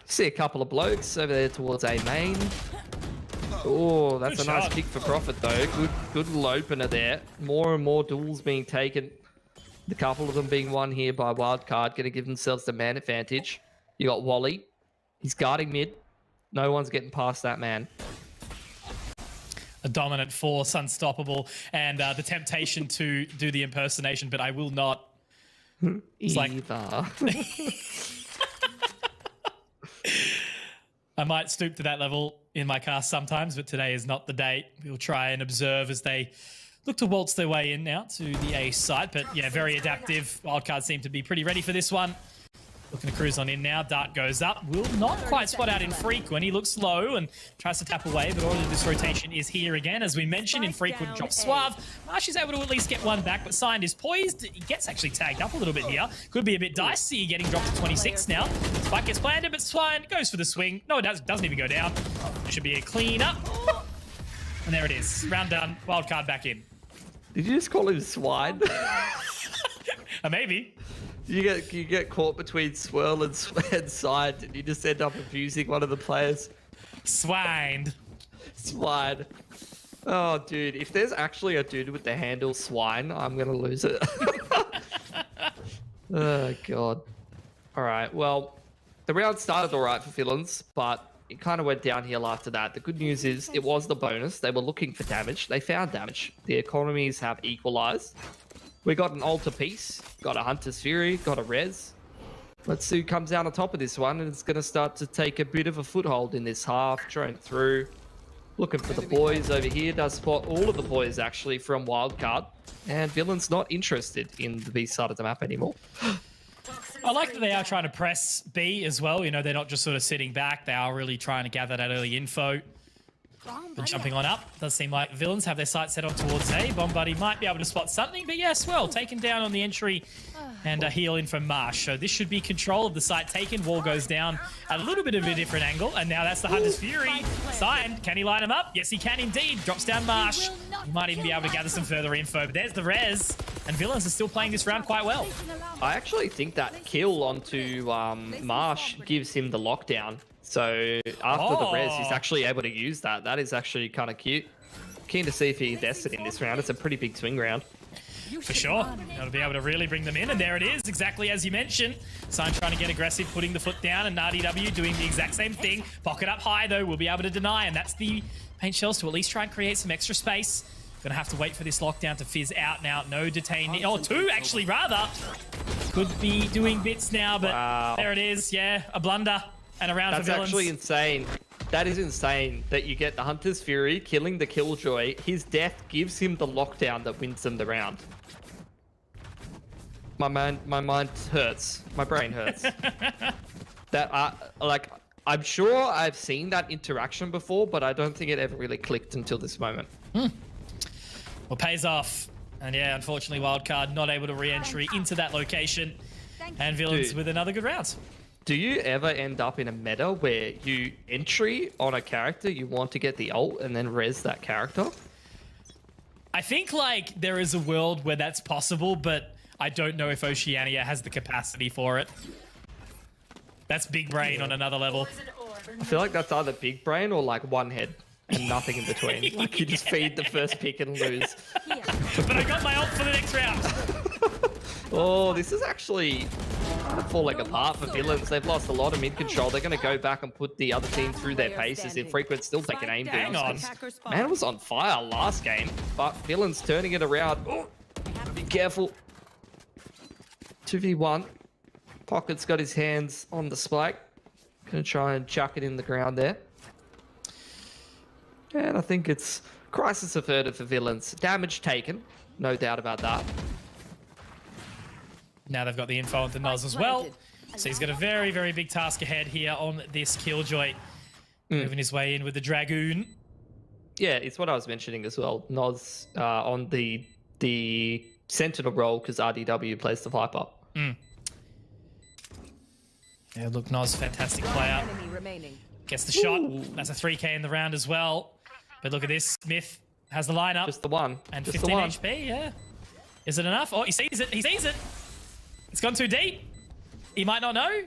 See a couple of blokes over there towards A main. Oh, that's Good a nice shot. kick for profit though. Good little opener there. More and more duels being taken. The couple of them being won here by Wildcard, going to give themselves the man advantage. You got Wally. He's guarding mid. No one's getting past that man. A dominant force, unstoppable, and the temptation to do the impersonation, but I will not. It's like Either. I might stoop to that level in my cast sometimes, but today is not the day. We'll try and observe as they look to waltz their way in now to the A site. But yeah, very adaptive. Wildcard seem to be pretty ready for this one. Looking to cruise on in now. Dart goes up. Will not quite spot out Infrequent. He looks low and tries to tap away, but all of this rotation is here again. As we mentioned, Infrequent drops Suave. Marsh is able to at least get one back, but Signed is poised. He gets actually tagged up a little bit here. Could be a bit dicey getting dropped to 26 now. Spike gets planted, but Swine goes for the swing. No, it doesn't even go down. It should be a clean up. And there it is. Round done. Wildcard back in. Did you just call him swine? Maybe. You get caught between swirl and side, and you just end up abusing one of the players. Swined. Swine. Oh, dude, if there's actually a dude with the handle swine, I'm gonna lose it. Oh God. All right. Well, the round started all right for Villains, but it kind of went downhill after that. The good news is it was the bonus. They were looking for damage. They found damage. The economies have equalized. We got an altar piece, got a Hunter's Fury, got a res. Let's see who comes out on top of this one, and it's going to start to take a bit of a foothold in this half, drone through. Looking for the boys over here, does spot all of the boys actually from Wildcard. And Villain's not interested in the B side of the map anymore. I like that they are trying to press B as well. You know, they're not just sort of sitting back. They are really trying to gather that early info. And jumping on up. Does seem like Villains have their sights set on towards A. Bomb Buddy might be able to spot something, but yes, well, taken down on the entry and a heal in from Marsh. So this should be control of the site taken. Wall goes down a little bit of a different angle, and now that's the Hunter's Fury. Signed. Can he line him up? Yes, he can indeed. Drops down Marsh. He might even be able to gather some further info, but there's the res. And Villains are still playing this round quite well. I actually think that kill onto Marsh gives him the lockdown. So after the res, he's actually able to use that. That is actually kind of cute. Keen to see if he invested in this round. It's a pretty big swing round. For sure. That'll be able to really bring them in. And there it is, exactly as you mentioned. Sign trying to get aggressive, putting the foot down, and RDW doing the exact same thing. Pocket up high, though, will be able to deny, and that's the paint shells to at least try and create some extra space. Gonna have to wait for this lockdown to fizz out now. No detainee. Oh, two, actually, rather. Could be doing bits now, but there it is. Yeah, a blunder and a round for Villains. That's actually insane. That is insane that you get the Hunter's Fury killing the Killjoy. His death gives him the lockdown that wins them the round. My mind hurts. My brain hurts. Like, I'm sure I've seen that interaction before, but I don't think it ever really clicked until this moment. Well, pays off. And yeah, unfortunately, Wildcard not able to re-entry into that location. And Villains with another good round. Do you ever end up in a meta where you entry on a character, you want to get the ult and then res that character? I think, like, there is a world where that's possible, but I don't know if Oceania has the capacity for it. That's big brain on another level. I feel like that's either big brain or like one head and nothing in between. Like you just feed the first pick and lose. But I got my ult for the next round. Oh, this is actually falling apart for Villains. They've lost a lot of mid control. They're going to go back and put the other team through their paces. Infrequent still taking aim boosts. Man was on fire last game, but Villains turning it around. Oh, be careful. 2v1. Pocket's got his hands on the spike. Gonna try and chuck it in the ground there. And I think it's crisis averted for Villains. Damage taken, no doubt about that. Now they've got the info on the Noz as well. So he's got a very, very big task ahead here on this Killjoy. Moving his way in with the Dragoon. Yeah, it's what I was mentioning as well. Noz on the Sentinel role because RDW plays the Viper. Yeah, look, Noz, fantastic player. Gets the shot. That's a 3k in the round as well. But look at this. Smith has the lineup. Just the one. And just 15 the one. HP, yeah. Is it enough? Oh, he sees it. He sees it. It's gone too deep. He might not know.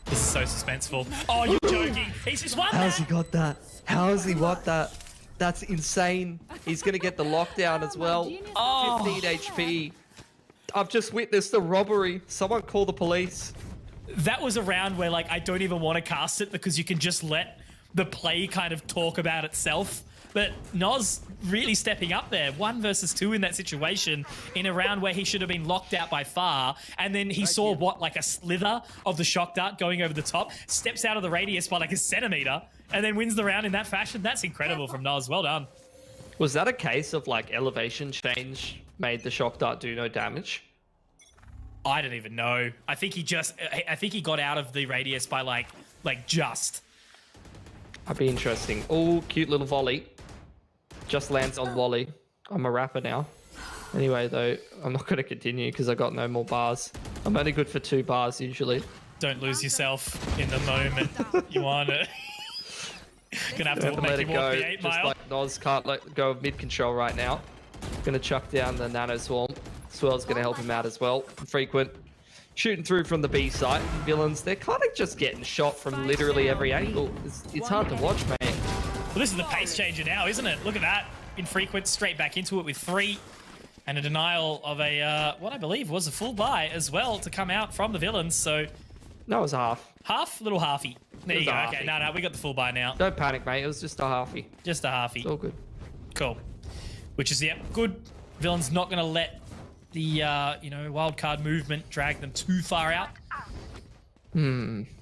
This is so suspenseful. Oh, you're joking. He's just won How's that. he got that? How has he won that? That's insane. He's going to get the lockdown as well. Oh. 15 HP. I've just witnessed a robbery. Someone call the police. That was a round where, like, I don't even want to cast it because you can just let the play kind of talk about itself. But Noz really stepping up there. 1 versus 2 in that situation in a round where he should have been locked out by far. And then he saw what, like a slither of the shock dart going over the top, steps out of the radius by like a centimeter, and then wins the round in that fashion. That's incredible from Noz. Well done. Was that a case of like elevation change made the shock dart do no damage? I don't even know. I think he got out of the radius by like just. That'd be interesting. Oh, cute little volley. Just lands on Wally. I'm a rapper now. Anyway, though, I'm not going to continue because I got no more bars. I'm only good for 2 bars usually. Don't lose yourself in the moment. You want it. Gonna have to make him walk the 8 mile. Just like Noz can't let go of mid control right now. Gonna chuck down the nano swarm. Swell's gonna help him out as well. Infrequent shooting through from the B site. Villains, they're kind of just getting shot from literally every angle. It's hard to watch, mate. Well, this is the pace changer now, isn't it? Look at that. Infrequent straight back into it with 3. And a denial of a, what I believe was a full buy as well to come out from the Villains. So, No, it was a half. half? Little halfy. There you go. a Okay, halfie. no, we got the full buy now. Don't panic, mate. It was just a halfie. Just a halfy. It's all good. Cool. Which is, yeah, good. Villains not going to let the, you know, wildcard movement drag them too far out.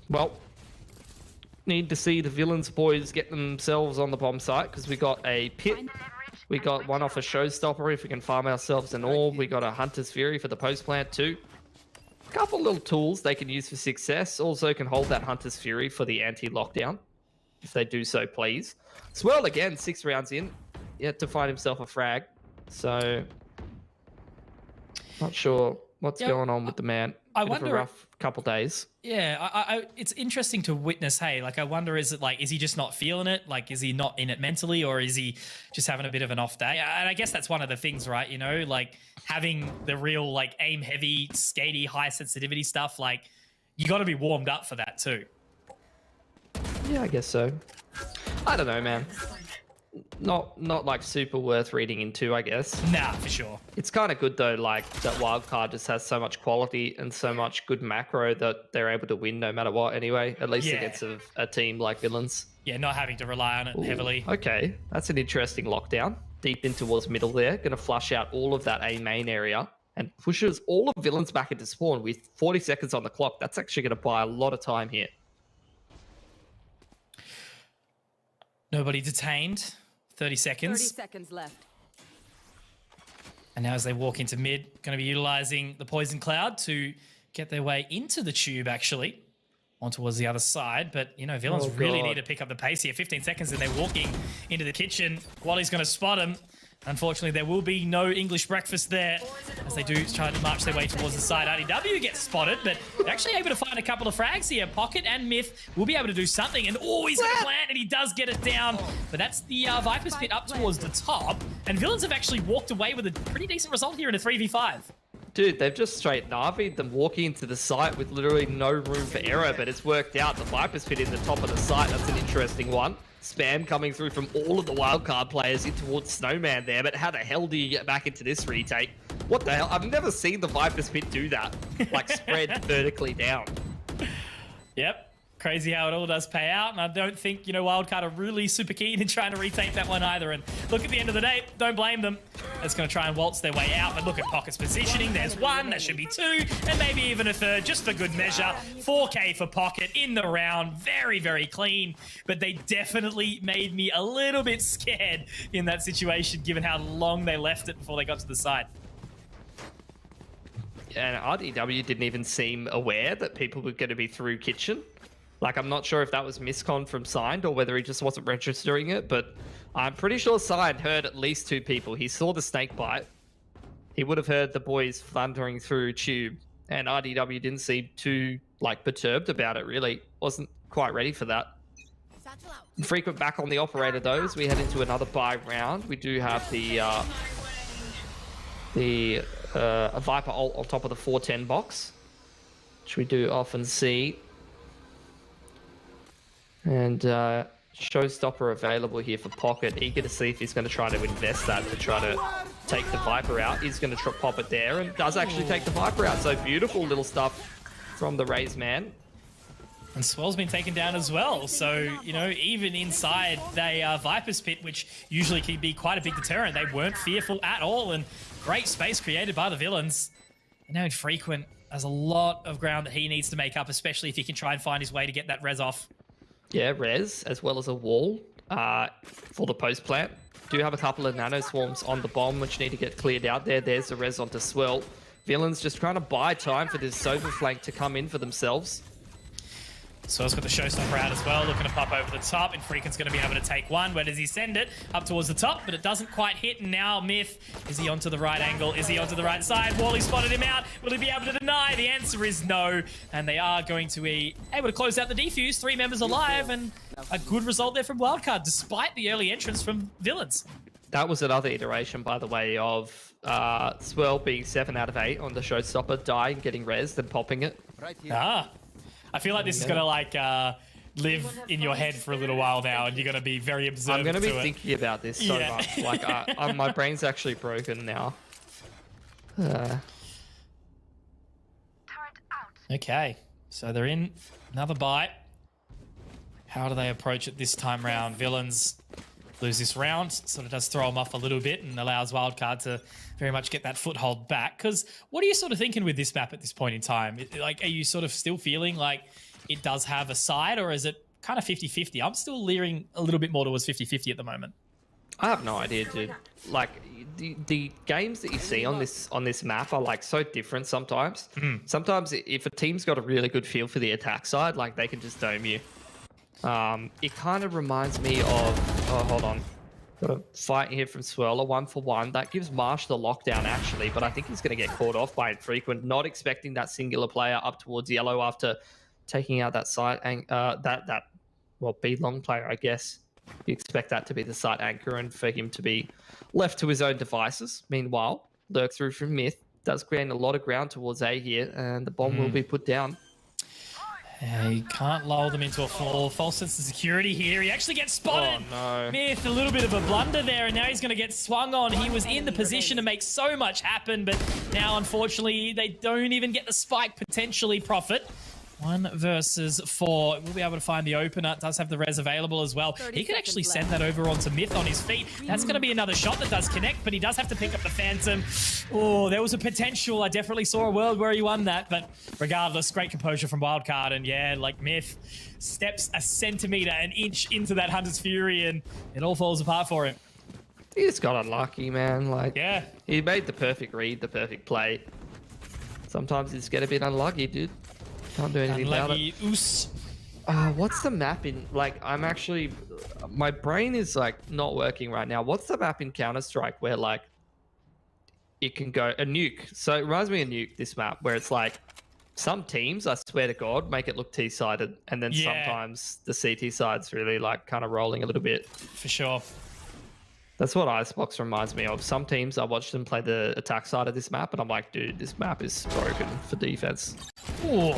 Well, need to see the Villains boys get themselves on the bomb site because we got a pit. We got one off a showstopper if we can farm ourselves an orb. We got a Hunter's Fury for the post plant too. A couple little tools they can use for success. Also can hold that Hunter's Fury for the anti-lockdown if they do so, please. Swirl again, 6 rounds in, yet to find himself a frag. So, not sure what's going on with the man. I Bit of wonder- a rough couple days. Yeah, it's interesting to witness. Hey, like, I wonder, is he just not feeling it? Like, is he not in it mentally, or is he just having a bit of an off day? And I guess that's one of the things, right? You know, like having the real like aim heavy, skatey, high sensitivity stuff. Like, you got to be warmed up for that too. Yeah, I guess so. I don't know, man. not like super worth reading into, I guess. Nah, for sure. It's kind of good though, like that wildcard just has so much quality and so much good macro that they're able to win no matter what anyway, at least against a team like Villains. Yeah, not having to rely on it heavily. Okay, that's an interesting lockdown. Deep in towards middle there. Going to flush out all of that A main area and pushes all of Villains back into spawn with 40 seconds on the clock. That's actually going to buy a lot of time here. Nobody detained. 30 seconds. 30 seconds left. And now as they walk into mid, going to be utilizing the Poison Cloud to get their way into the tube, actually, on towards the other side. But, you know, Villains really need to pick up the pace here. 15 seconds and they're walking into the kitchen. Wally's going to spot him. Unfortunately, there will be no English breakfast there as they do try to march their way towards the side. RDW gets spotted, but they're actually able to find a couple of frags here. Pocket and Myth will be able to do something, and he's going to plant, and he does get it down. But that's the Viper's Pit up towards the top, and Villains have actually walked away with a pretty decent result here in a 3v5. Dude, they've just straight Navi'd them walking into the site with literally no room for error, but it's worked out. The Viper's Pit in the top of the site, that's an interesting one. Spam coming through from all of the wildcard players in towards Snowman there, but how the hell do you get back into this retake? What the hell? I've never seen the Viper's Pit do that, like spread vertically down. Yep. Crazy how it all does pay out, and I don't think, you know, Wildcard are really super keen in trying to retake that one either. And look, at the end of the day, don't blame them. It's going to try and waltz their way out, but look at Pocket's positioning. There's one, there should be two, and maybe even a third, just for good measure. 4K for Pocket in the round, very, very clean, but they definitely made me a little bit scared in that situation, given how long they left it before they got to the side. And RDW didn't even seem aware that people were going to be through kitchen. Like, I'm not sure if that was miscon from Signed or whether he just wasn't registering it, but I'm pretty sure Signed heard at least two people. He saw the snake bite. He would have heard the boys thundering through tube, and RDW didn't seem too, like, perturbed about it, really. Wasn't quite ready for that. Frequent back on the operator, though, as we head into another buy round. We do have a Viper ult on top of the 410 box, which we do often see. And Showstopper available here for Pocket. Eager to see if he's going to try to invest that to try to take the Viper out. He's going to pop it there and does actually take the Viper out. So beautiful little stuff from the Raze man. And Swell's been taken down as well. So, you know, even inside the Viper's Pit, which usually can be quite a big deterrent, they weren't fearful at all. And great space created by the Villains. And now Infrequent has a lot of ground that he needs to make up, especially if he can try and find his way to get that res off. Yeah, res, as well as a wall for the post plant. Do have a couple of nano swarms on the bomb, which need to get cleared out there. There's the res onto Swell. Villains just trying to buy time for this Sova flank to come in for themselves. Swell's got the Showstopper out as well, looking to pop over the top. Infrequent's going to be able to take one. Where does he send it? Up towards the top, but it doesn't quite hit. And now Myth, is he onto the right angle? Is he onto the right side? Wally spotted him out. Will he be able to deny? The answer is no. And they are going to be able to close out the defuse. 3 members alive, and a good result there from Wildcard, despite the early entrance from Villains. That was another iteration, by the way, of Swell being 7 out of 8 on the Showstopper, dying, getting res, then popping it. I feel like this is going to, like, live in your head for a little while now, and you're going to be very observant. I'm going to be thinking about this so much. Like, my brain's actually broken now. Okay, so they're in another bite. How do they approach it this time round? Villains lose this round, sort of does throw them off a little bit and allows Wildcard to very much get that foothold back. Because what are you sort of thinking with this map at this point in time? Like, are you sort of still feeling like it does have a side, or is it kind of 50-50? I'm still leering a little bit more towards 50-50 at the moment. I have no idea, dude. Like, the games that you see on this map are, like, so different sometimes. Sometimes if a team's got a really good feel for the attack side, like, they can just dome you. It kind of reminds me of... Oh, hold on. Got a fight here from Swirl, a 1-for-1. That gives Marsh the lockdown, actually, but I think he's going to get caught off by Infrequent. Not expecting that singular player up towards yellow after taking out that site, and well, B long player, I guess. You expect that to be the site anchor and for him to be left to his own devices. Meanwhile, lurk through from Myth does gain a lot of ground towards A here, and the bomb will be put down. He can't lull them into a fall. False sense of security here. He actually gets spotted. Oh, no. Myth, a little bit of a blunder there, and now he's going to get swung on. He was in the position to make so much happen, but now, unfortunately, they don't even get the spike, potentially profit. 1 versus 4. We'll be able to find the opener. It does have the res available as well. He could actually send that over onto Myth on his feet. That's going to be another shot that does connect, but he does have to pick up the Phantom. Oh, there was a potential. I definitely saw a world where he won that, but regardless, great composure from Wildcard. And yeah, like Myth steps a centimeter, an inch into that Hunter's Fury, and it all falls apart for him. He just got unlucky, man. Like, Yeah. he made the perfect read, the perfect play. Sometimes you just get a bit unlucky, dude. Can't do anything about it. Unlucky Oos. What's the map in, like, I'm actually, my brain is like not working right now. What's the map in Counter-Strike where like it can go a nuke? So it reminds me of Nuke, this map, where it's like some teams, I swear to God, make it look T-sided, and then Yeah. sometimes the CT side's really like kind of rolling a little bit. For sure. That's what Icebox reminds me of. Some teams, I watched them play the attack side of this map, and I'm like, dude, this map is broken for defense. Ooh.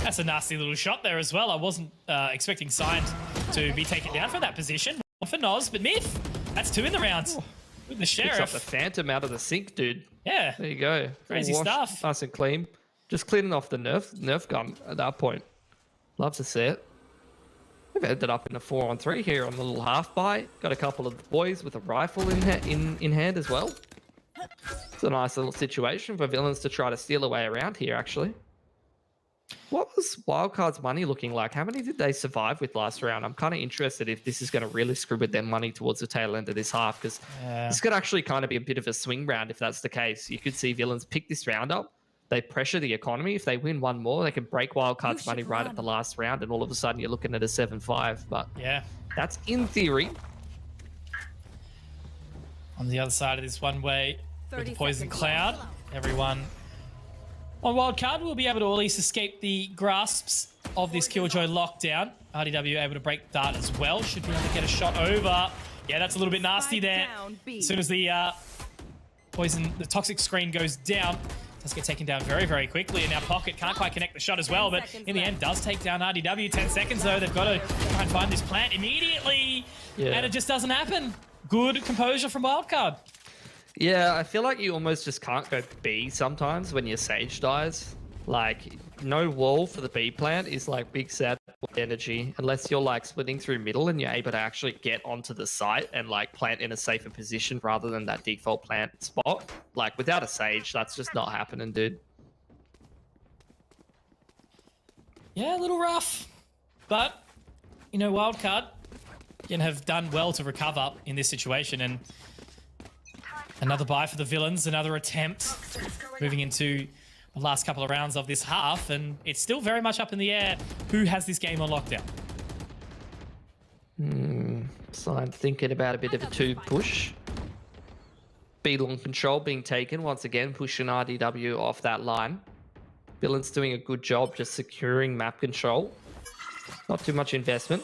That's a nasty little shot there as well. I wasn't expecting Signed to be taken down for that position. For Noz, but Myth, that's 2 in the round. With the Picks up Sheriff. the Phantom out of the sink, dude. Yeah. There you go. Crazy All washed, stuff. Nice and clean. Just cleaning off the Nerf gun at that point. Love to see it. We've ended up in a 4-on-3 here on the little half buy. Got a couple of boys with a rifle in hand as well. It's a nice little situation for villains to try to steal away around here, actually. What was Wildcard's money looking like? How many did they survive with last round? I'm kind of interested if this is going to really screw with their money towards the tail end of this half, because this could actually kind of be a bit of a swing round if that's the case. You could see villains pick this round up. They pressure the economy. If they win one more, they can break Wildcard's money right at the last round, and all of a sudden you're looking at a 7-5. But Yeah. that's in theory. On the other side of this one-way with the 30 Poison seconds Cloud, everyone on Wildcard will be able to at least escape the grasps of this Killjoy lockdown. RDW able to break Dart as well. Should be able to get a shot over. Yeah, that's a little bit nasty there. As soon as the the toxic screen goes down, does get taken down very, very quickly. And now Pocket can't quite connect the shot as well, but in the end does take down RDW. 10 seconds though, they've got to try and find this plant immediately. Yeah. And it just doesn't happen. Good composure from Wildcard. Yeah, I feel like you almost just can't go B sometimes when your Sage dies. Like, no wall for the B plant is like big sad energy, unless you're like splitting through middle and you're able to actually get onto the site and like plant in a safer position rather than that default plant spot. Like, without a Sage, that's just not happening, dude. Yeah, a little rough. But, you know, Wildcard can have done well to recover in this situation, and another buy for the villains, another attempt moving into the last couple of rounds of this half, and it's still very much up in the air who has this game on lockdown. So I'm thinking about a bit of a 2 push. B long control being taken once again, pushing RDW off that line. Villain's doing a good job just securing map control. Not too much investment.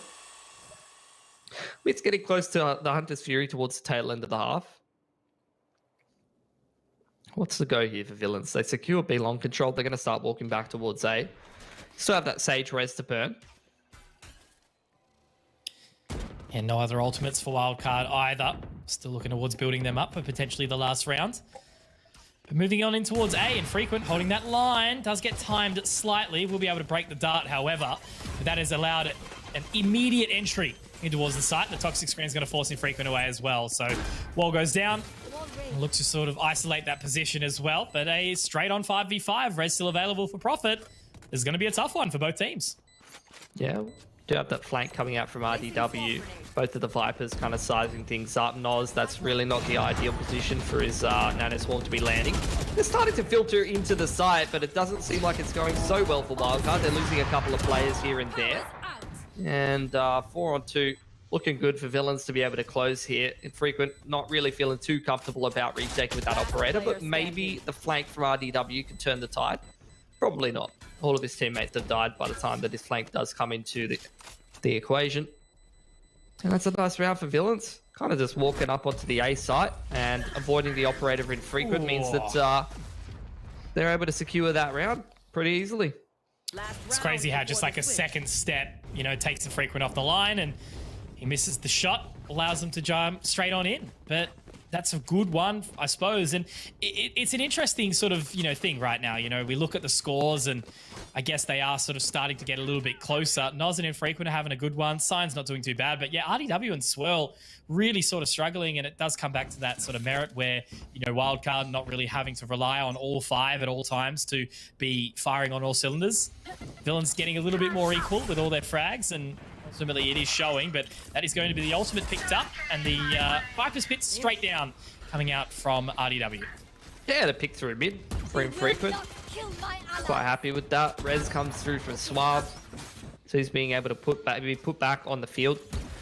It's getting close to the Hunter's Fury towards the tail end of the half. What's the go here for villains? They secure B long control. They're going to start walking back towards A. Still have that Sage res to burn. And no other ultimates for Wildcard either. Still looking towards building them up for potentially the last round. But moving on in towards A, and Frequent holding that line. Does get timed slightly. We'll be able to break the dart, however. But that has allowed an immediate entry in towards the site. The toxic screen is going to force Infrequent away as well. So wall goes down. Look to sort of isolate that position as well. But a straight on 5v5. Res still available for profit. This is going to be a tough one for both teams. Yeah, do have that flank coming out from RDW. Both of the Vipers kind of sizing things up. Noz, that's really not the ideal position for his Nanoswarm to be landing. They're starting to filter into the site, but it doesn't seem like it's going so well for Wildcard. They're losing a couple of players here and there. And 4-on-2, looking good for villains to be able to close here. Infrequent, not really feeling too comfortable about retaking with that operator, but maybe the flank from RDW can turn the tide. Probably not. All of his teammates have died by the time that his flank does come into the equation. And that's a nice round for villains. Kind of just walking up onto the A site and avoiding the operator Infrequent means that they're able to secure that round pretty easily. It's crazy how just like a second step, you know, takes the frequent off the line and he misses the shot, allows them to jump straight on in. But that's a good one, I suppose. And it's an interesting sort of, you know, thing right now. You know, we look at the scores and I guess they are sort of starting to get a little bit closer. Noz and Infrequent are having a good one. Sign's not doing too bad. But yeah, RDW and Swirl really sort of struggling. And it does come back to that sort of merit where, you know, Wildcard not really having to rely on all five at all times to be firing on all cylinders. Villains getting a little bit more equal with all their frags, and ultimately it is showing, but that is going to be the ultimate picked up, and the Viper's pit straight down coming out from RDW. Yeah, the pick through mid for Infrequent. Quite happy with that. Rez comes through for Suave, so he's being able to be put back on the field.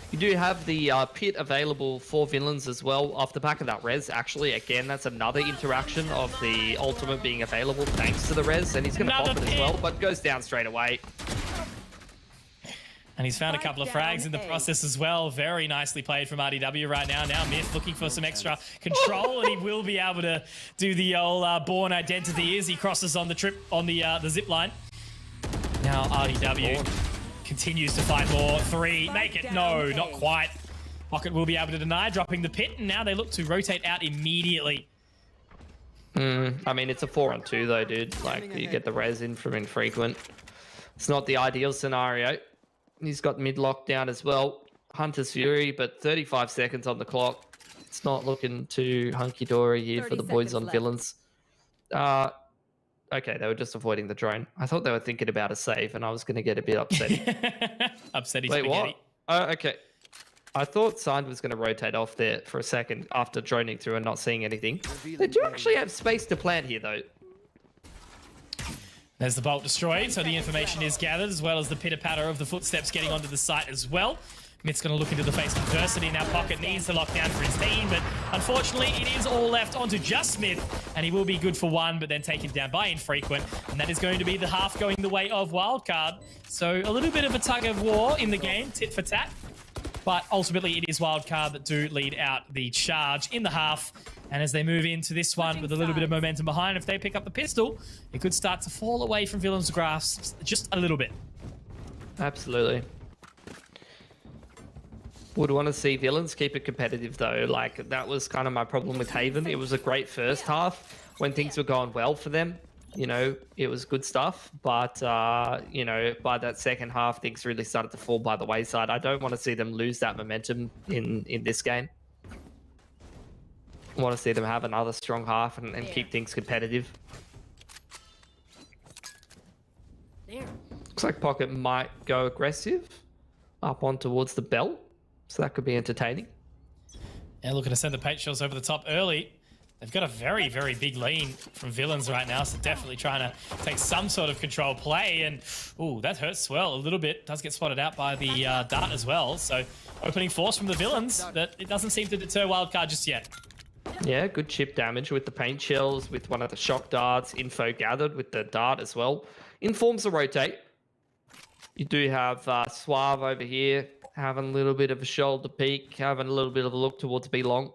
You do have the pit available for villains as well off the back of that Rez. Actually, again, that's another interaction of the ultimate being available thanks to the Rez, and he's going to pop it as well, but goes down straight away. And he's found a couple of frags in the process as well. Very nicely played from RDW right now. Now Myth looking for some extra control, and he will be able to do the old Born identity as he crosses on the trip on the zip line. Now RDW continues to find more. Three, make it. No, not quite. Pocket will be able to deny, dropping the pit, and now they look to rotate out immediately. I mean, it's a 4-on-2 though, dude. Like, you get the res in from Infrequent. It's not the ideal scenario. He's got mid lockdown as well. Hunter's Fury, but 35 seconds on the clock. It's not looking too hunky-dory here for the boys on villains. Okay, they were just avoiding the drone. I thought they were thinking about a save, and I was going to get a bit upset. Upsetty Wait, spaghetti. what? Okay. I thought Signed was going to rotate off there for a second after droning through and not seeing anything. They do actually have space to plant here, though. There's the bolt destroyed, so the information is gathered, as well as the pitter-patter of the footsteps getting onto the site as well. Myth's going to look into the face of adversity. Now Pocket needs to lock down for his team, but unfortunately it is all left onto just Smith, and he will be good for one, but then taken down by Infrequent, and that is going to be the half going the way of Wildcard. So a little bit of a tug of war in the game, tit for tat, but ultimately it is Wildcard that do lead out the charge in the half. And as they move into this one with a little bit of momentum behind, if they pick up the pistol, it could start to fall away from Villain's grasp just a little bit. Absolutely. Would want to see Villains keep it competitive, though. Like, that was kind of my problem with Haven. It was a great first half when things were going well for them. You know, it was good stuff. But, you know, by that second half, things really started to fall by the wayside. I don't want to see them lose that momentum in this game. I want to see them have another strong half and keep things competitive. Looks like Pocket might go aggressive up on towards the bell, so that could be entertaining. Yeah, looking to send the paint shells over the top early. They've got a very, very big lean from Villains right now, so definitely trying to take some sort of control play. And, ooh, that hurts Swell a little bit. Does get spotted out by the dart as well. So opening force from the Villains, but it doesn't seem to deter Wildcard just yet. Yeah, good chip damage with the paint shells, with one of the shock darts, info gathered with the dart as well. Informs the rotate. You do have Suave over here, having a little bit of a shoulder peek, having a little bit of a look towards B-Long.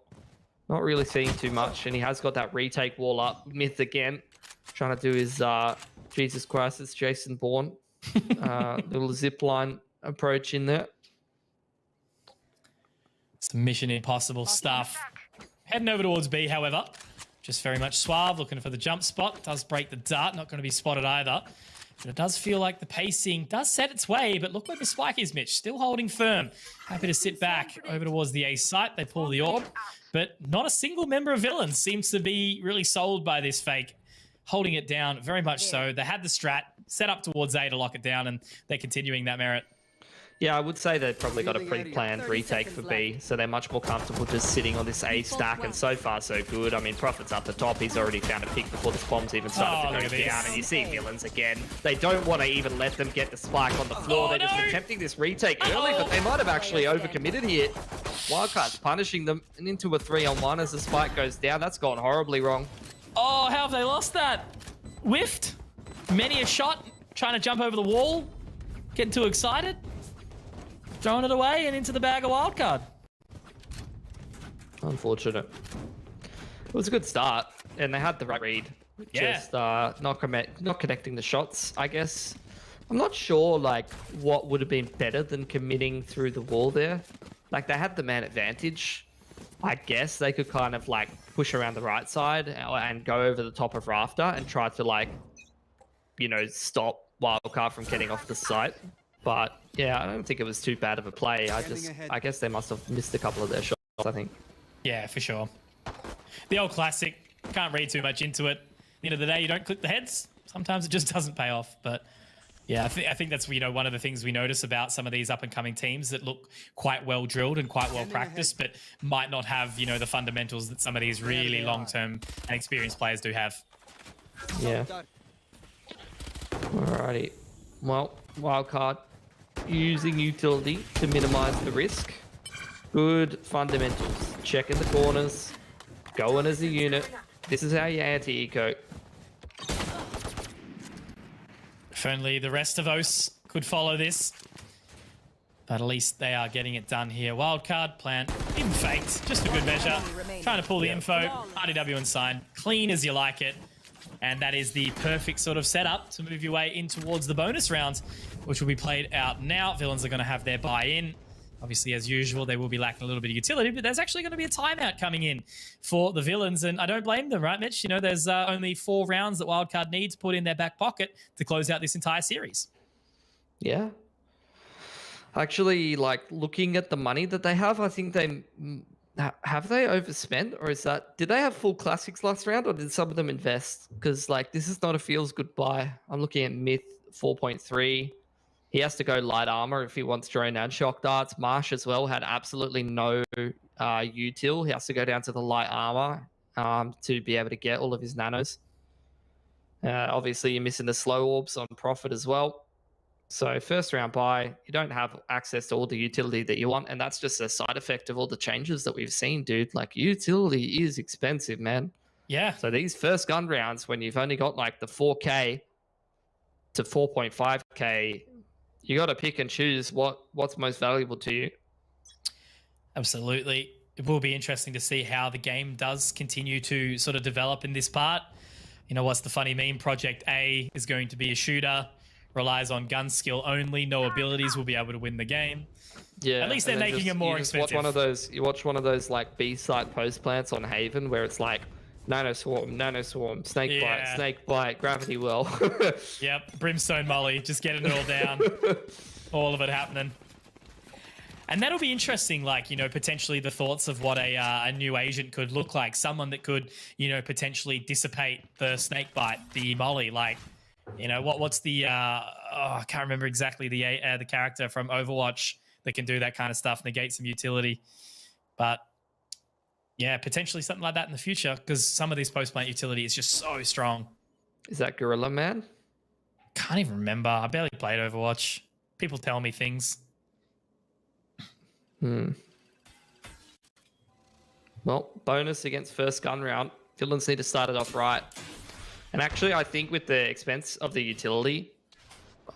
Not really seeing too much, and he has got that retake wall up. Myth again, trying to do his Jesus Christ, it's Jason Bourne. Little zip line approach in there. Some Mission Impossible stuff. Heading over towards B, however. Just very much Suave, looking for the jump spot. Does break the dart, not going to be spotted either. But it does feel like the pacing does set its way, but look where the spike is, Mitch. Still holding firm. Happy to sit back over towards the A site. They pull the orb, but not a single member of Villains seems to be really sold by this fake. Holding it down, very much so. They had the strat, set up towards A to lock it down, and they're continuing that merit. Yeah, I would say they've probably got a pre-planned retake for B, so they're much more comfortable just sitting on this A stack, and so far so good. I mean, Prophet's up the top. He's already found a pick before this bomb's even started to go down, and you see Villains again. They don't want to even let them get the spike on the floor. They're just attempting this retake early, but they might have actually overcommitted here. Wildcard's punishing them, and into a 3-on-1 as the spike goes down. That's gone horribly wrong. Oh, how have they lost that? Whiffed. Many a shot, trying to jump over the wall. Getting too excited. Throwing it away and into the bag of Wildcard. Unfortunate. It was a good start, and they had the right read. Yeah. Just not connecting the shots, I guess. I'm not sure like what would have been better than committing through the wall there. Like they had the man advantage. I guess they could kind of like push around the right side and go over the top of Rafter and try to like, you know, stop Wildcard from getting off the site. But yeah, I don't think it was too bad of a play. I guess they must have missed a couple of their shots, I think. Yeah, for sure. The old classic, can't read too much into it. At the end of the day, you don't click the heads. Sometimes it just doesn't pay off. But yeah, I think that's, you know, one of the things we notice about some of these up and coming teams that look quite well drilled and quite well practiced, but might not have, you know, the fundamentals that some of these really long-term and experienced players do have. Yeah. Alrighty. Well, Wildcard using utility to minimize the risk. Good fundamentals. Checking the corners. Going as a unit. This is how you anti-eco. If only the rest of OCE could follow this. But at least they are getting it done here. Wildcard, plant, even faked, just for good measure. Trying to pull the info. RDW and sign. Clean as you like it. And that is the perfect sort of setup to move your way in towards the bonus round, which will be played out now. Villains are going to have their buy-in. Obviously, as usual, they will be lacking a little bit of utility, but there's actually going to be a timeout coming in for the Villains, and I don't blame them, right, Mitch? You know, there's only 4 rounds that Wildcard need to put in their back pocket to close out this entire series. Yeah. Actually, like, looking at the money that they have, I think they... Have they overspent, or is that... Did they have full classics last round, or did some of them invest? Because, like, this is not a feels-good buy. I'm looking at Myth 4.3. He has to go light armor if he wants drone and shock darts. Marsh as well had absolutely no util. He has to go down to the light armor to be able to get all of his nanos. Obviously, you're missing the slow orbs on Prophet as well. So first round buy, you don't have access to all the utility that you want, and that's just a side effect of all the changes that we've seen, dude. Like, utility is expensive, man. Yeah. So these first gun rounds, when you've only got like the 4K to 4.5K, you got to pick and choose what's most valuable to you. Absolutely. It will be interesting to see how the game does continue to sort of develop in this part. You know, what's the funny meme? Project A is going to be a shooter, relies on gun skill only, no abilities, will be able to win the game. Yeah. At least they're making it more expensive. You watch one of those like B-site post plants on Haven where it's like nano swarm, snake bite, gravity well. Yep, brimstone molly, just getting it all down. All of it happening. And that'll be interesting, like, you know, potentially the thoughts of what a new agent could look like. Someone that could, you know, potentially dissipate the snake bite, the molly. Like, you know, what's the, I can't remember exactly the character from Overwatch that can do that kind of stuff, negate some utility. But yeah, potentially something like that in the future, because some of this post-plant utility is just so strong. Is that Gorilla Man? Can't even remember. I barely played Overwatch. People tell me things. Well, bonus against first gun round. Villains need to start it off right. And actually, I think with the expense of the utility...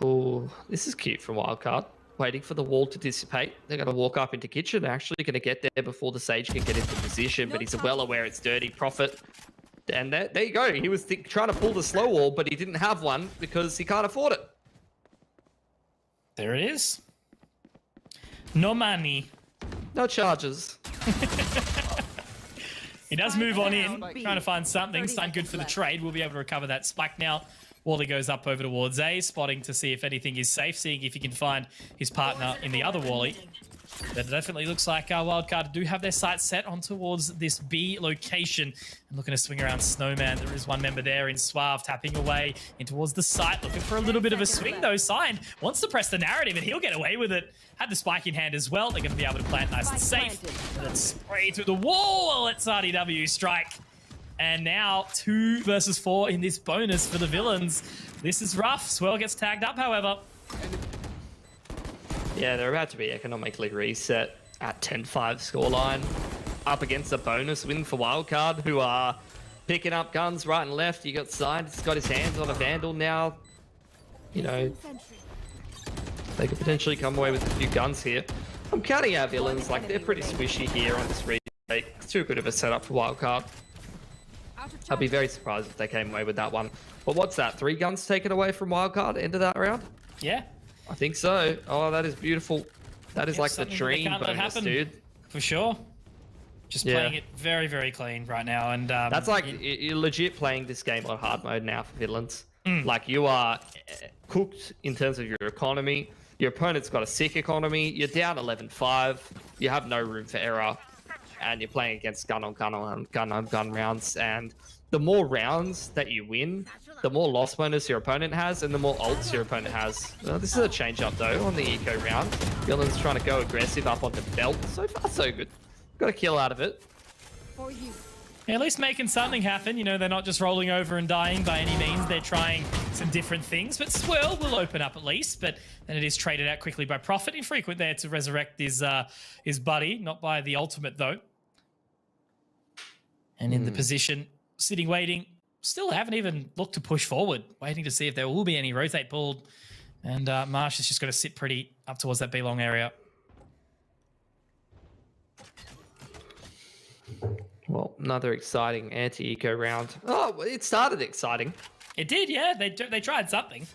Oh, this is cute from Wildcard. Waiting for the wall to dissipate. They're going to walk up into kitchen. They're actually going to get there before the Sage can get into position, but he's well aware it's dirty. Prophet. And there you go. He was trying to pull the slow wall, but he didn't have one because he can't afford it. There it is. No money. No charges. He does move on in, trying to find something. Something good for the trade. We'll be able to recover that spike now. Wally goes up over towards A, spotting to see if anything is safe, seeing if he can find his partner in the other Wally. But it definitely looks like our Wildcard do have their sights set on towards this B location. And looking to swing around Snowman. There is one member there in Suave, tapping away in towards the site, looking for a little bit of a swing though. Sign wants to press the narrative and he'll get away with it. Had the spike in hand as well. They're going to be able to plant nice and safe. Let's spray through the wall. Let's RDW strike. And now 2 versus 4 in this bonus for the Villains. This is rough. Swirl gets tagged up, however. Yeah, they're about to be economically reset at 10-5 scoreline. Up against a bonus win for Wildcard, who are picking up guns right and left. You got Signed. He's got his hands on a Vandal now. You know, they could potentially come away with a few guns here. I'm counting our Villains. Like, they're pretty squishy here on this retake. It's too good of a setup for Wildcard. I'd be very surprised if they came away with that one. But what's that? 3 guns taken away from Wildcard into that round? Yeah. I think so. Oh, that is beautiful. That is Yep, like the something they dream can't let bonus, happen. dude. For sure. Just Yeah. playing it very, very clean right now. And That's like you're legit playing this game on hard mode now for villains. Mm. Like you are cooked in terms of your economy. Your opponent's got a sick economy. You're down 11-5. You have no room for error, and you're playing against gun on gun rounds. And the more rounds that you win, the more loss bonus your opponent has, and the more ults your opponent has. Well, this is a change up though on the eco round. Villains trying to go aggressive up onto belt. So far, so good. Got a kill out of it. Yeah, at least making something happen. You know, they're not just rolling over and dying by any means. They're trying some different things. But Swirl will open up at least. But then it is traded out quickly by Prophet. Infrequent there to resurrect his buddy. Not by the ultimate, though. And in the position, sitting, waiting. Still haven't even looked to push forward. Waiting to see if there will be any rotate pulled. And Marsh is just going to sit pretty up towards that B-long area. Well, another exciting anti-eco round. Oh, it started exciting. It did, yeah. They tried something.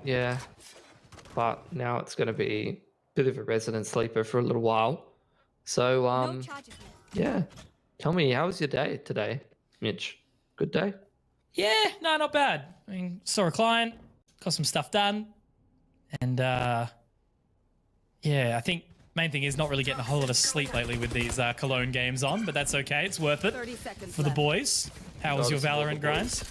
Yeah. But now it's going to be a bit of a resident sleeper for a little while. So, yeah. Tell me, how was your day today, Mitch? Good day? Yeah, no, not bad. I mean, saw a client, got some stuff done. And, yeah, I think main thing is not really getting a whole lot of sleep lately with these Cologne games on, but that's okay. It's worth it for the boys. How was your Valorant grind?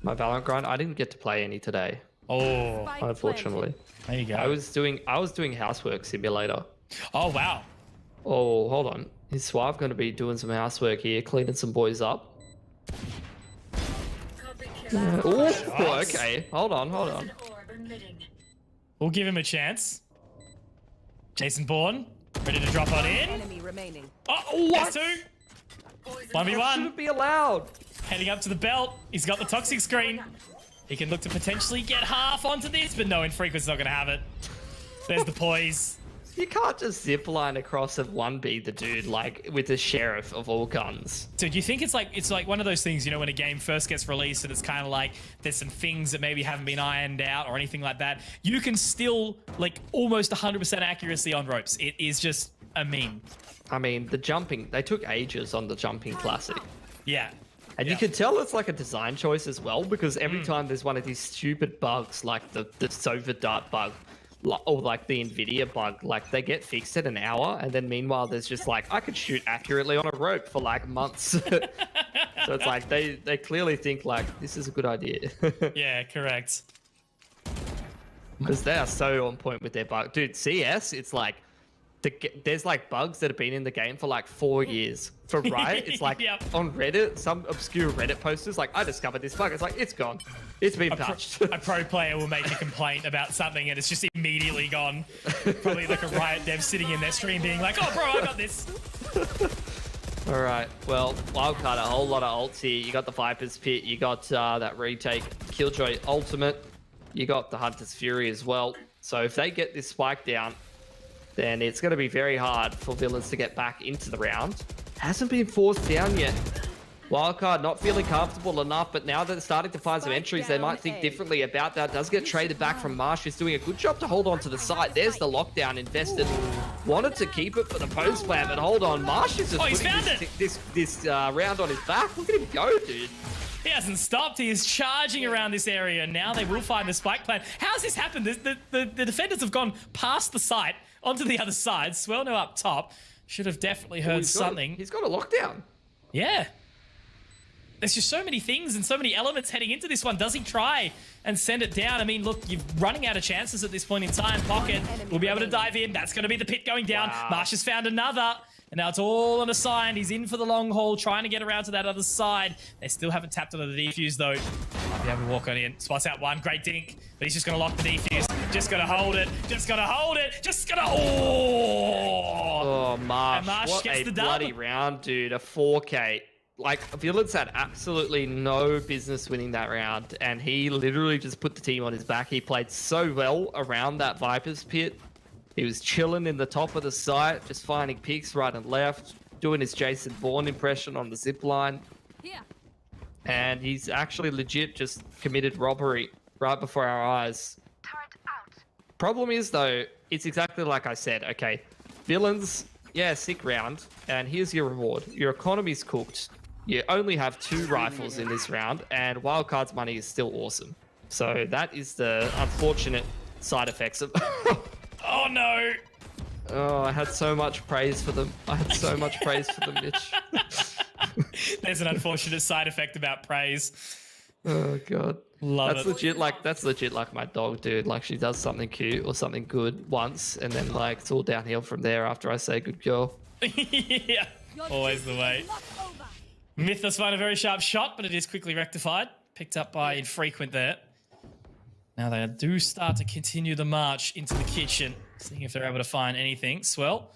My Valorant grind? I didn't get to play any today, Oh, unfortunately. there you go. I was doing housework simulator. Oh, wow. Oh, hold on. Is Suave going to be doing some housework here, cleaning some boys up? Oh, okay. Hold on. We'll give him a chance. Jason Bourne, ready to drop on in. Enemy remaining. Oh, what? 2. 1v1. Shouldn't be allowed. Heading up to the belt. He's got the toxic screen. He can look to potentially get half onto this, but no, Infrequent's not going to have it. There's the poise. You can't just zip line across and 1B the dude like with the sheriff of all guns. Dude, you think it's like one of those things, you know, when a game first gets released and it's kind of like there's some things that maybe haven't been ironed out or anything like that. You can still like almost 100% accuracy on ropes. It is just a meme. I mean, the jumping, they took ages on the jumping classic. Yeah. And you can tell it's like a design choice as well, because every time there's one of these stupid bugs like the Sova Dart bug, or like the Nvidia bug, like they get fixed in an hour, and then meanwhile there's just like, I could shoot accurately on a rope for like months. So it's like they clearly think like this is a good idea. Yeah, correct. Because they are so on point with their bug. Dude, CS, it's like there's like bugs that have been in the game for like 4 years. For Riot, it's like Yep. on Reddit, some obscure Reddit posters like, I discovered this bug. It's like, it's gone. It's been patched. A pro player will make a complaint about something and it's just immediately gone. Probably like a Riot dev sitting in their stream being like, oh bro, I got this. All right, well, Wildcard, a whole lot of ults here. You got the Viper's Pit, you got that retake, Killjoy Ultimate, you got the Hunter's Fury as well. So if they get this spike down, then it's going to be very hard for villains to get back into the round. Hasn't been forced down yet. Wildcard not feeling comfortable enough, but now that they're starting to find some entries, they might think differently about that. Does get traded back from Marsh, who's doing a good job to hold on to the site. There's the lockdown invested. Wanted to keep it for the post plan, but hold on. Marsh is just putting this round on his back. Look at him go, dude. He hasn't stopped. He is charging around this area. Now they will find the spike plan. How's this happened? The defenders have gone past the site onto the other side. Swell now up top. Should have definitely heard something. He's got a lockdown. Yeah. There's just so many things and so many elements heading into this one. Does he try and send it down? I mean, look, you're running out of chances at this point in time. Pocket will be able to dive in. That's going to be the pit going down. Wow. Marsh has found another. And now it's all on a side. He's in for the long haul, trying to get around to that other side. They still haven't tapped onto the defuse, though. Might be able to walk on in. Spots out one. Great dink. But he's just going to lock the defuse. Just going to hold it. Just going to hold it. Just going to... Oh, Marsh. And Marsh what gets a the dub. bloody round, dude. A 4K. Like, Villains had absolutely no business winning that round. And he literally just put the team on his back. He played so well around that Viper's Pit. He was chilling in the top of the site, just finding peaks right and left, doing his Jason Bourne impression on the zip line. Yeah. And he's actually legit just committed robbery right before our eyes. Problem is, though, it's exactly like I said. Okay, Villains, yeah, sick round. And here's your reward. Your economy's cooked. You only have 2 rifles in this round, and Wildcard's money is still awesome. So that is the unfortunate side effects of... Oh, no. Oh, I had so much praise for them. I had so much praise for them, Mitch. There's an unfortunate side effect about praise. Oh, God. Love that's it. legit like my dog, dude. Like, she does something cute or something good once, and then like it's all downhill from there after I say good girl. Yeah, always the way. Mythos find a very sharp shot, but it is quickly rectified. Picked up by Infrequent there. Now they do start to continue the march into the kitchen, seeing if they're able to find anything. Swell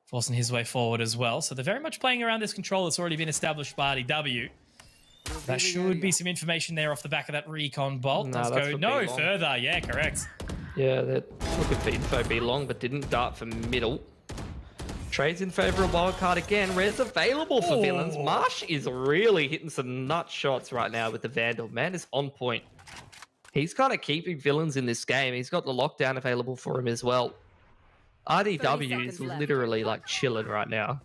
forcing his way forward as well. So they're very much playing around this control that's already been established by RDW. That should be some information there off the back of that recon bolt. No, Let's that's go for no B-long. further. Yeah, correct. Yeah, they're looking for info be long, but didn't dart for middle. Trades in favor of Wildcard again. Res available for Villains. Marsh is really hitting some nut shots right now with the Vandal. Man is on point. He's kind of keeping Villains in this game. He's got the lockdown available for him as well. RDW is literally like chilling right now.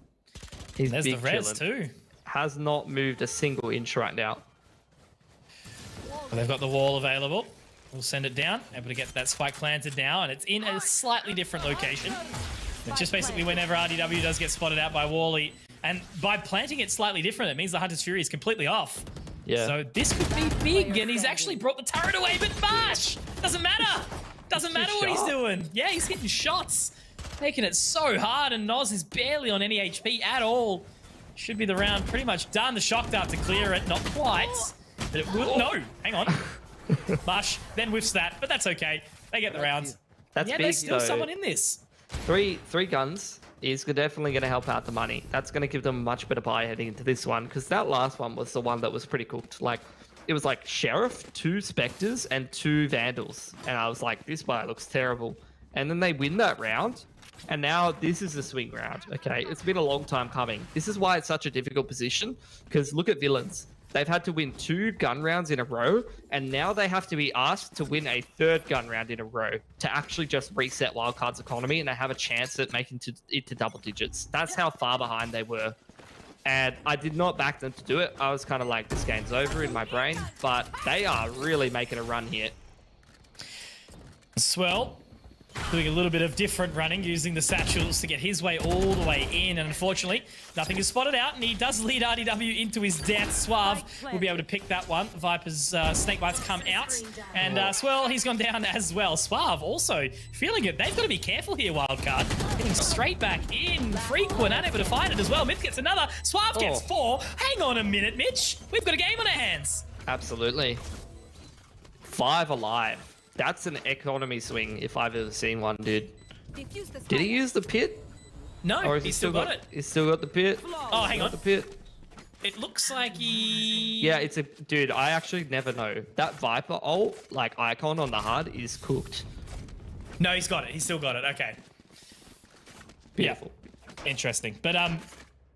He's There's big the res chilling. too. Has not moved a single inch right now. Well, they've got the wall available. We'll send it down. Able to get that spike planted now, and it's in a slightly different location. But just basically whenever RDW does get spotted out by Wally, and by planting it slightly different, it means the Hunter's Fury is completely off. Yeah. So this could be big, and he's actually brought the turret away, but Marsh! Doesn't matter! Doesn't matter what he's doing. Yeah, he's hitting shots. Making it so hard, and Noz is barely on any HP at all. Should be the round pretty much done. The shock dart to clear it, not quite. But it will, no, hang on. Marsh then whiffs that, but that's okay. They get the round. That's Yeah, big, there's still though. someone in this. Three guns is definitely going to help out the money. That's going to give them a much better buy heading into this one, because that last one was the one that was pretty cooked. Like, it was like Sheriff, 2 Spectres, and 2 Vandals. And I was like, this buy looks terrible. And then they win that round. And now this is the swing round, okay? It's been a long time coming. This is why it's such a difficult position, because look at Villains. They've had to win 2 gun rounds in a row, and now they have to be asked to win a 3rd gun round in a row to actually just reset Wildcard's economy, and they have a chance at making it to double digits. That's how far behind they were. And I did not back them to do it. I was kind of like, this game's over in my brain, but they are really making a run here. Swell doing a little bit of different running, using the satchels to get his way all the way in, and unfortunately nothing is spotted out, and he does lead RDW into his death. Suave will be able to pick that one. Viper's snake bites come out, and Swell, he's gone down as well. Suave also feeling it. They've got to be careful here, Wildcard. Getting straight back in. Frequent unable to find it as well. Myth gets another. Suave gets 4. Hang on a minute, Mitch. We've got a game on our hands. Absolutely. 5 alive. That's an economy swing if I've ever seen one, dude. Did he use the pit? No, Or has he's still got it. He's still got the pit? Oh, hang on. The pit. It looks like he... Yeah, it's a... Dude, I actually never know. That Viper ult, like, icon on the HUD is cooked. No, he's got it. He's still got it. Okay. Beautiful. Yeah. Interesting. But,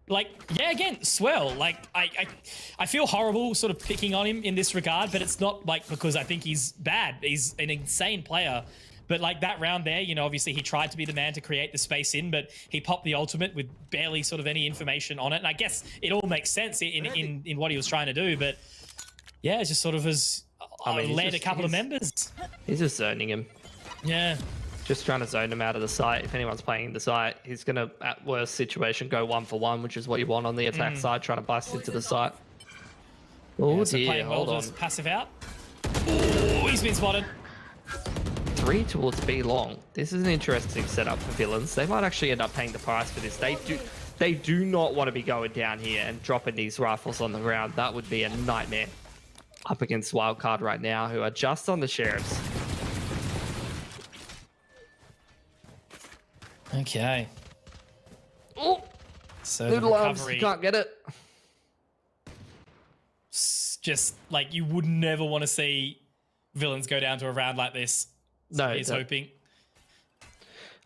like, yeah, again, Swell. Like, I feel horrible sort of picking on him in this regard, but it's not, like, because I think he's bad. He's an insane player. But, like, that round there, you know, obviously he tried to be the man to create the space in, but he popped the ultimate with barely sort of any information on it. And I guess it all makes sense in what he was trying to do. But, yeah, it just sort of has led a couple of members. He's just zoning him. Yeah. Just trying to zone him out of the site. If anyone's playing the site, he's going to, at worst situation, go 1-for-1, which is what you want on the attack side, trying to bust into the site. Oh, Yeah, so dear, playing well, hold on. just passive out. Oh, he's been spotted. 3 towards B long. This is an interesting setup for Villains. They might actually end up paying the price for this. They do not want to be going down here and dropping these rifles on the ground. That would be a nightmare. Up against Wildcard right now, who are just on the Sheriffs. Okay. Oh, So the noodle arms, recovery, you can't get it. just like you would never want to see Villains go down to a round like this. So No, he's that- hoping.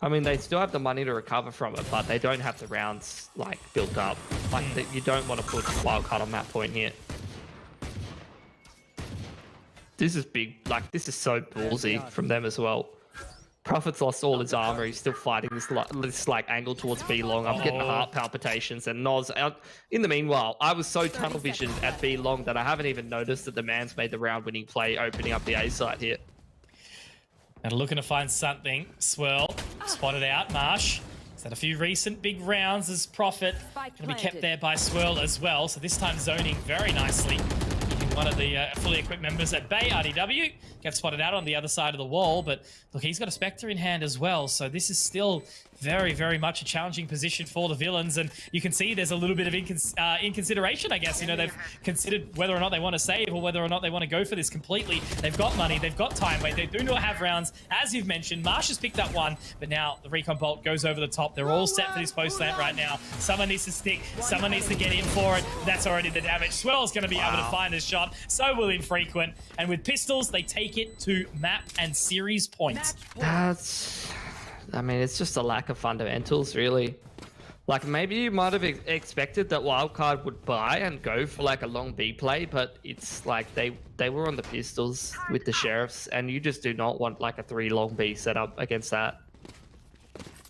I mean, they still have the money to recover from it, but they don't have the rounds like built up. Like you don't want to put Wildcard on that point here. This is big. Like, this is so ballsy from them as well. Prophet's lost all his armor. He's still fighting this like angle towards B long. I'm getting heart palpitations. And Noz out. In the meanwhile, I was so tunnel visioned at B long that I haven't even noticed that the man's made the round-winning play, opening up the A side here. And looking to find something. Swirl spotted out. Marsh. He's had a few recent big rounds as Prophet. Going to be kept there by Swirl as well. So this time zoning very nicely. One of the fully equipped members at Bay, RDW, gets spotted out on the other side of the wall, but look, he's got a Spectre in hand as well, so this is still very, very much a challenging position for the villains, and you can see there's a little bit of inconsideration, I guess. You know, they've considered whether or not they want to save or whether or not they want to go for this completely. They've got money, they've got time, wait, they do not have rounds, as you've mentioned. Marsh has picked up one, but now the Recon Bolt goes over the top. They're all set for this post slant right now. Someone needs to stick, someone needs to get in for it. That's already the damage. Swirl's going to be able to find this shot, so will Infrequent, and with pistols, they take it to map and series points. I mean, it's just a lack of fundamentals, really. Like, maybe you might have expected that Wildcard would buy and go for, like, a long B play, but it's like they were on the pistols with the Sheriffs, and you just do not want, like, a 3 long B setup against that.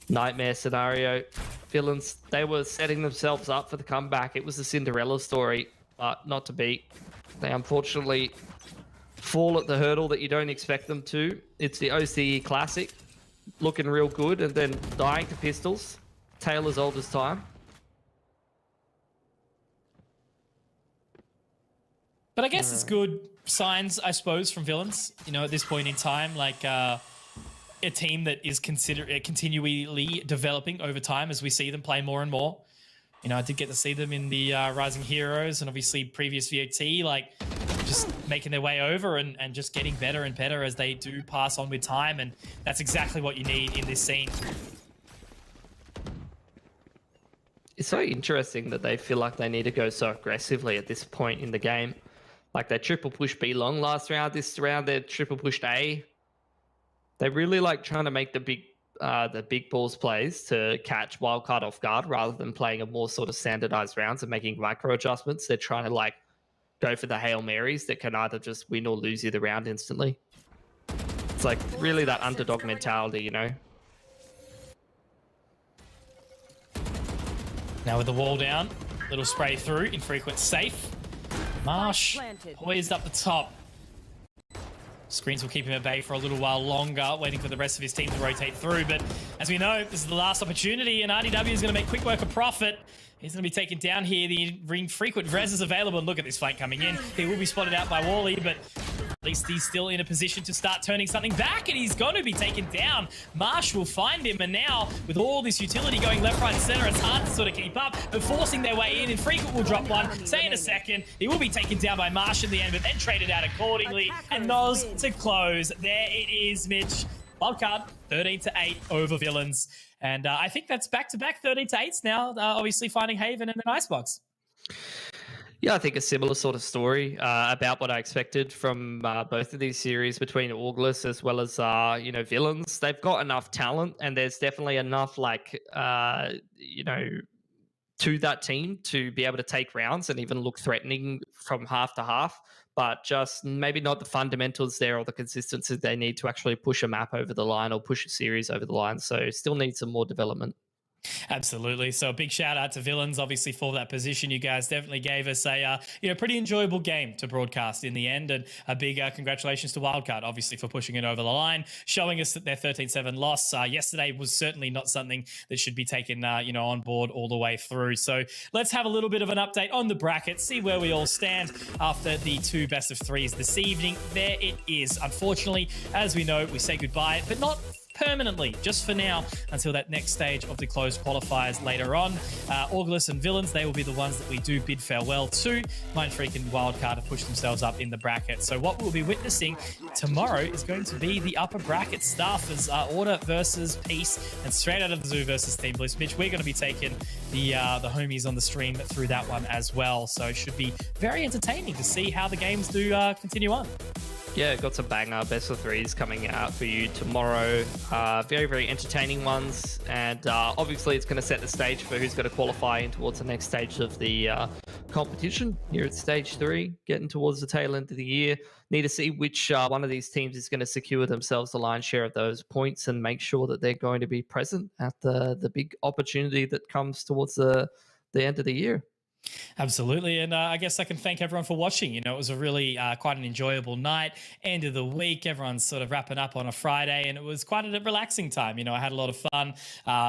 Nightmare scenario. Villains, they were setting themselves up for the comeback. It was a Cinderella story, but not to be. They unfortunately fall at the hurdle that you don't expect them to. It's the OCE Classic. Looking real good, and then dying to pistols. Tale as old as time. But I guess it's good signs, I suppose, from villains. You know, at this point in time, like a team that is continually developing over time as we see them play more and more. You know, I did get to see them in the Rising Heroes and obviously previous VOT, like just making their way over and just getting better and better as they do pass on with time. And that's exactly what you need in this scene. It's so interesting that they feel like they need to go so aggressively at this point in the game. Like they triple push B long last round. This round they're triple pushed A. They really like trying to make the big balls plays to catch Wildcard off guard rather than playing a more sort of standardized rounds and making micro adjustments. They're trying to like go for the Hail Marys that can either just win or lose you the round instantly. It's like really that underdog mentality, you know? Now with the wall down, little spray through, Infrequent safe. Marsh poised up the top. Screens will keep him at bay for a little while longer, waiting for the rest of his team to rotate through. But as we know, this is the last opportunity, and RDW is going to make quick work of Prophet. He's going to be taken down here. The Infrequent Vrez is available, and look at this flank coming in. He will be spotted out by Wally, but at least he's still in a position to start turning something back, and he's going to be taken down. Marsh will find him, and now with all this utility going left, right, and center, it's hard to sort of keep up, but forcing their way in. Infrequent will drop one. Say in a second, he will be taken down by Marsh in the end, but then traded out accordingly. And Noz to close. There it is, Mitch. Wildcard 13-8 over villains. And I think that's back-to-back 13-8s now, obviously finding Haven and an Icebox. Yeah, I think a similar sort of story about what I expected from both of these series between Auglis as well as, you know, villains. They've got enough talent, and there's definitely enough, like, you know, to that team to be able to take rounds and even look threatening from half to half, but just maybe not the fundamentals there or the consistency they need to actually push a map over the line or push a series over the line. So still need some more development. Absolutely. So a big shout out to Villains, obviously, for that position. You guys definitely gave us a you know, pretty enjoyable game to broadcast in the end, and a big congratulations to Wildcard, obviously, for pushing it over the line, showing us that their 13-7 loss yesterday was certainly not something that should be taken you know, on board all the way through. So let's have a little bit of an update on the bracket, see where we all stand after the 2 best of 3s this evening. There it is. Unfortunately, as we know, we say goodbye, but not permanently, just for now, until that next stage of the closed qualifiers later on. Auglis and Villains, they will be the ones that we do bid farewell to. Mindfreak and Wildcard have pushed themselves up in the bracket. So what we'll be witnessing tomorrow is going to be the upper bracket stuff as Order versus Peace, and straight out of the Zoo versus Team Bliss. Mitch, we're going to be taking the homies on the stream through that one as well. So it should be very entertaining to see how the games do continue on. Yeah, got some banger best of threes coming out for you tomorrow. Very, very entertaining ones. And obviously it's going to set the stage for who's going to qualify in towards the next stage of the competition here at stage 3, getting towards the tail end of the year. Need to see which one of these teams is going to secure themselves the lion's share of those points and make sure that they're going to be present at the big opportunity that comes towards the end of the year. Absolutely. And I guess I can thank everyone for watching. You know, it was a really quite an enjoyable night, end of the week. Everyone's sort of wrapping up on a Friday, and it was quite a relaxing time. You know, I had a lot of fun,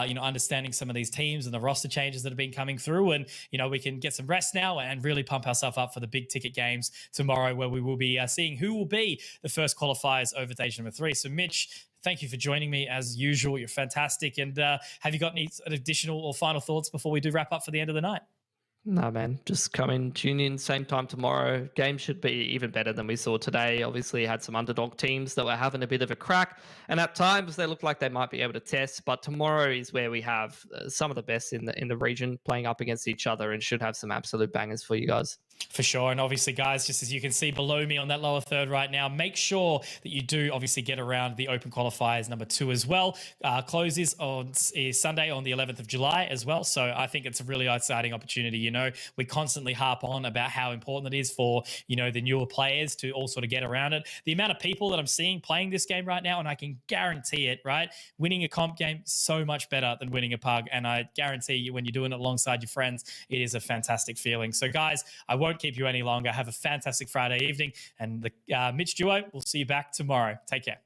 you know, understanding some of these teams and the roster changes that have been coming through. And, you know, we can get some rest now and really pump ourselves up for the big ticket games tomorrow, where we will be seeing who will be the first qualifiers over stage number 3. So, Mitch, thank you for joining me as usual. You're fantastic. And have you got any additional or final thoughts before we do wrap up for the end of the night? No, man, just come in, tune in, same time tomorrow. Game should be even better than we saw today. Obviously, had some underdog teams that were having a bit of a crack, and at times they look like they might be able to test. But tomorrow is where we have some of the best in the region playing up against each other, and should have some absolute bangers for you guys. For sure. And obviously, guys, just as you can see below me on that lower third right now, make sure that you do obviously get around the Open Qualifiers number 2 as well. Closes is Sunday on the 11th of July as well. So I think it's a really exciting opportunity. You know, we constantly harp on about how important it is for, you know, the newer players to all sort of get around it. The amount of people that I'm seeing playing this game right now, and I can guarantee it, right? Winning a comp game, so much better than winning a pug. And I guarantee you, when you're doing it alongside your friends, it is a fantastic feeling. So guys, I won't keep you any longer. Have a fantastic Friday evening, and the Mitch duo, we'll see you back tomorrow. Take care.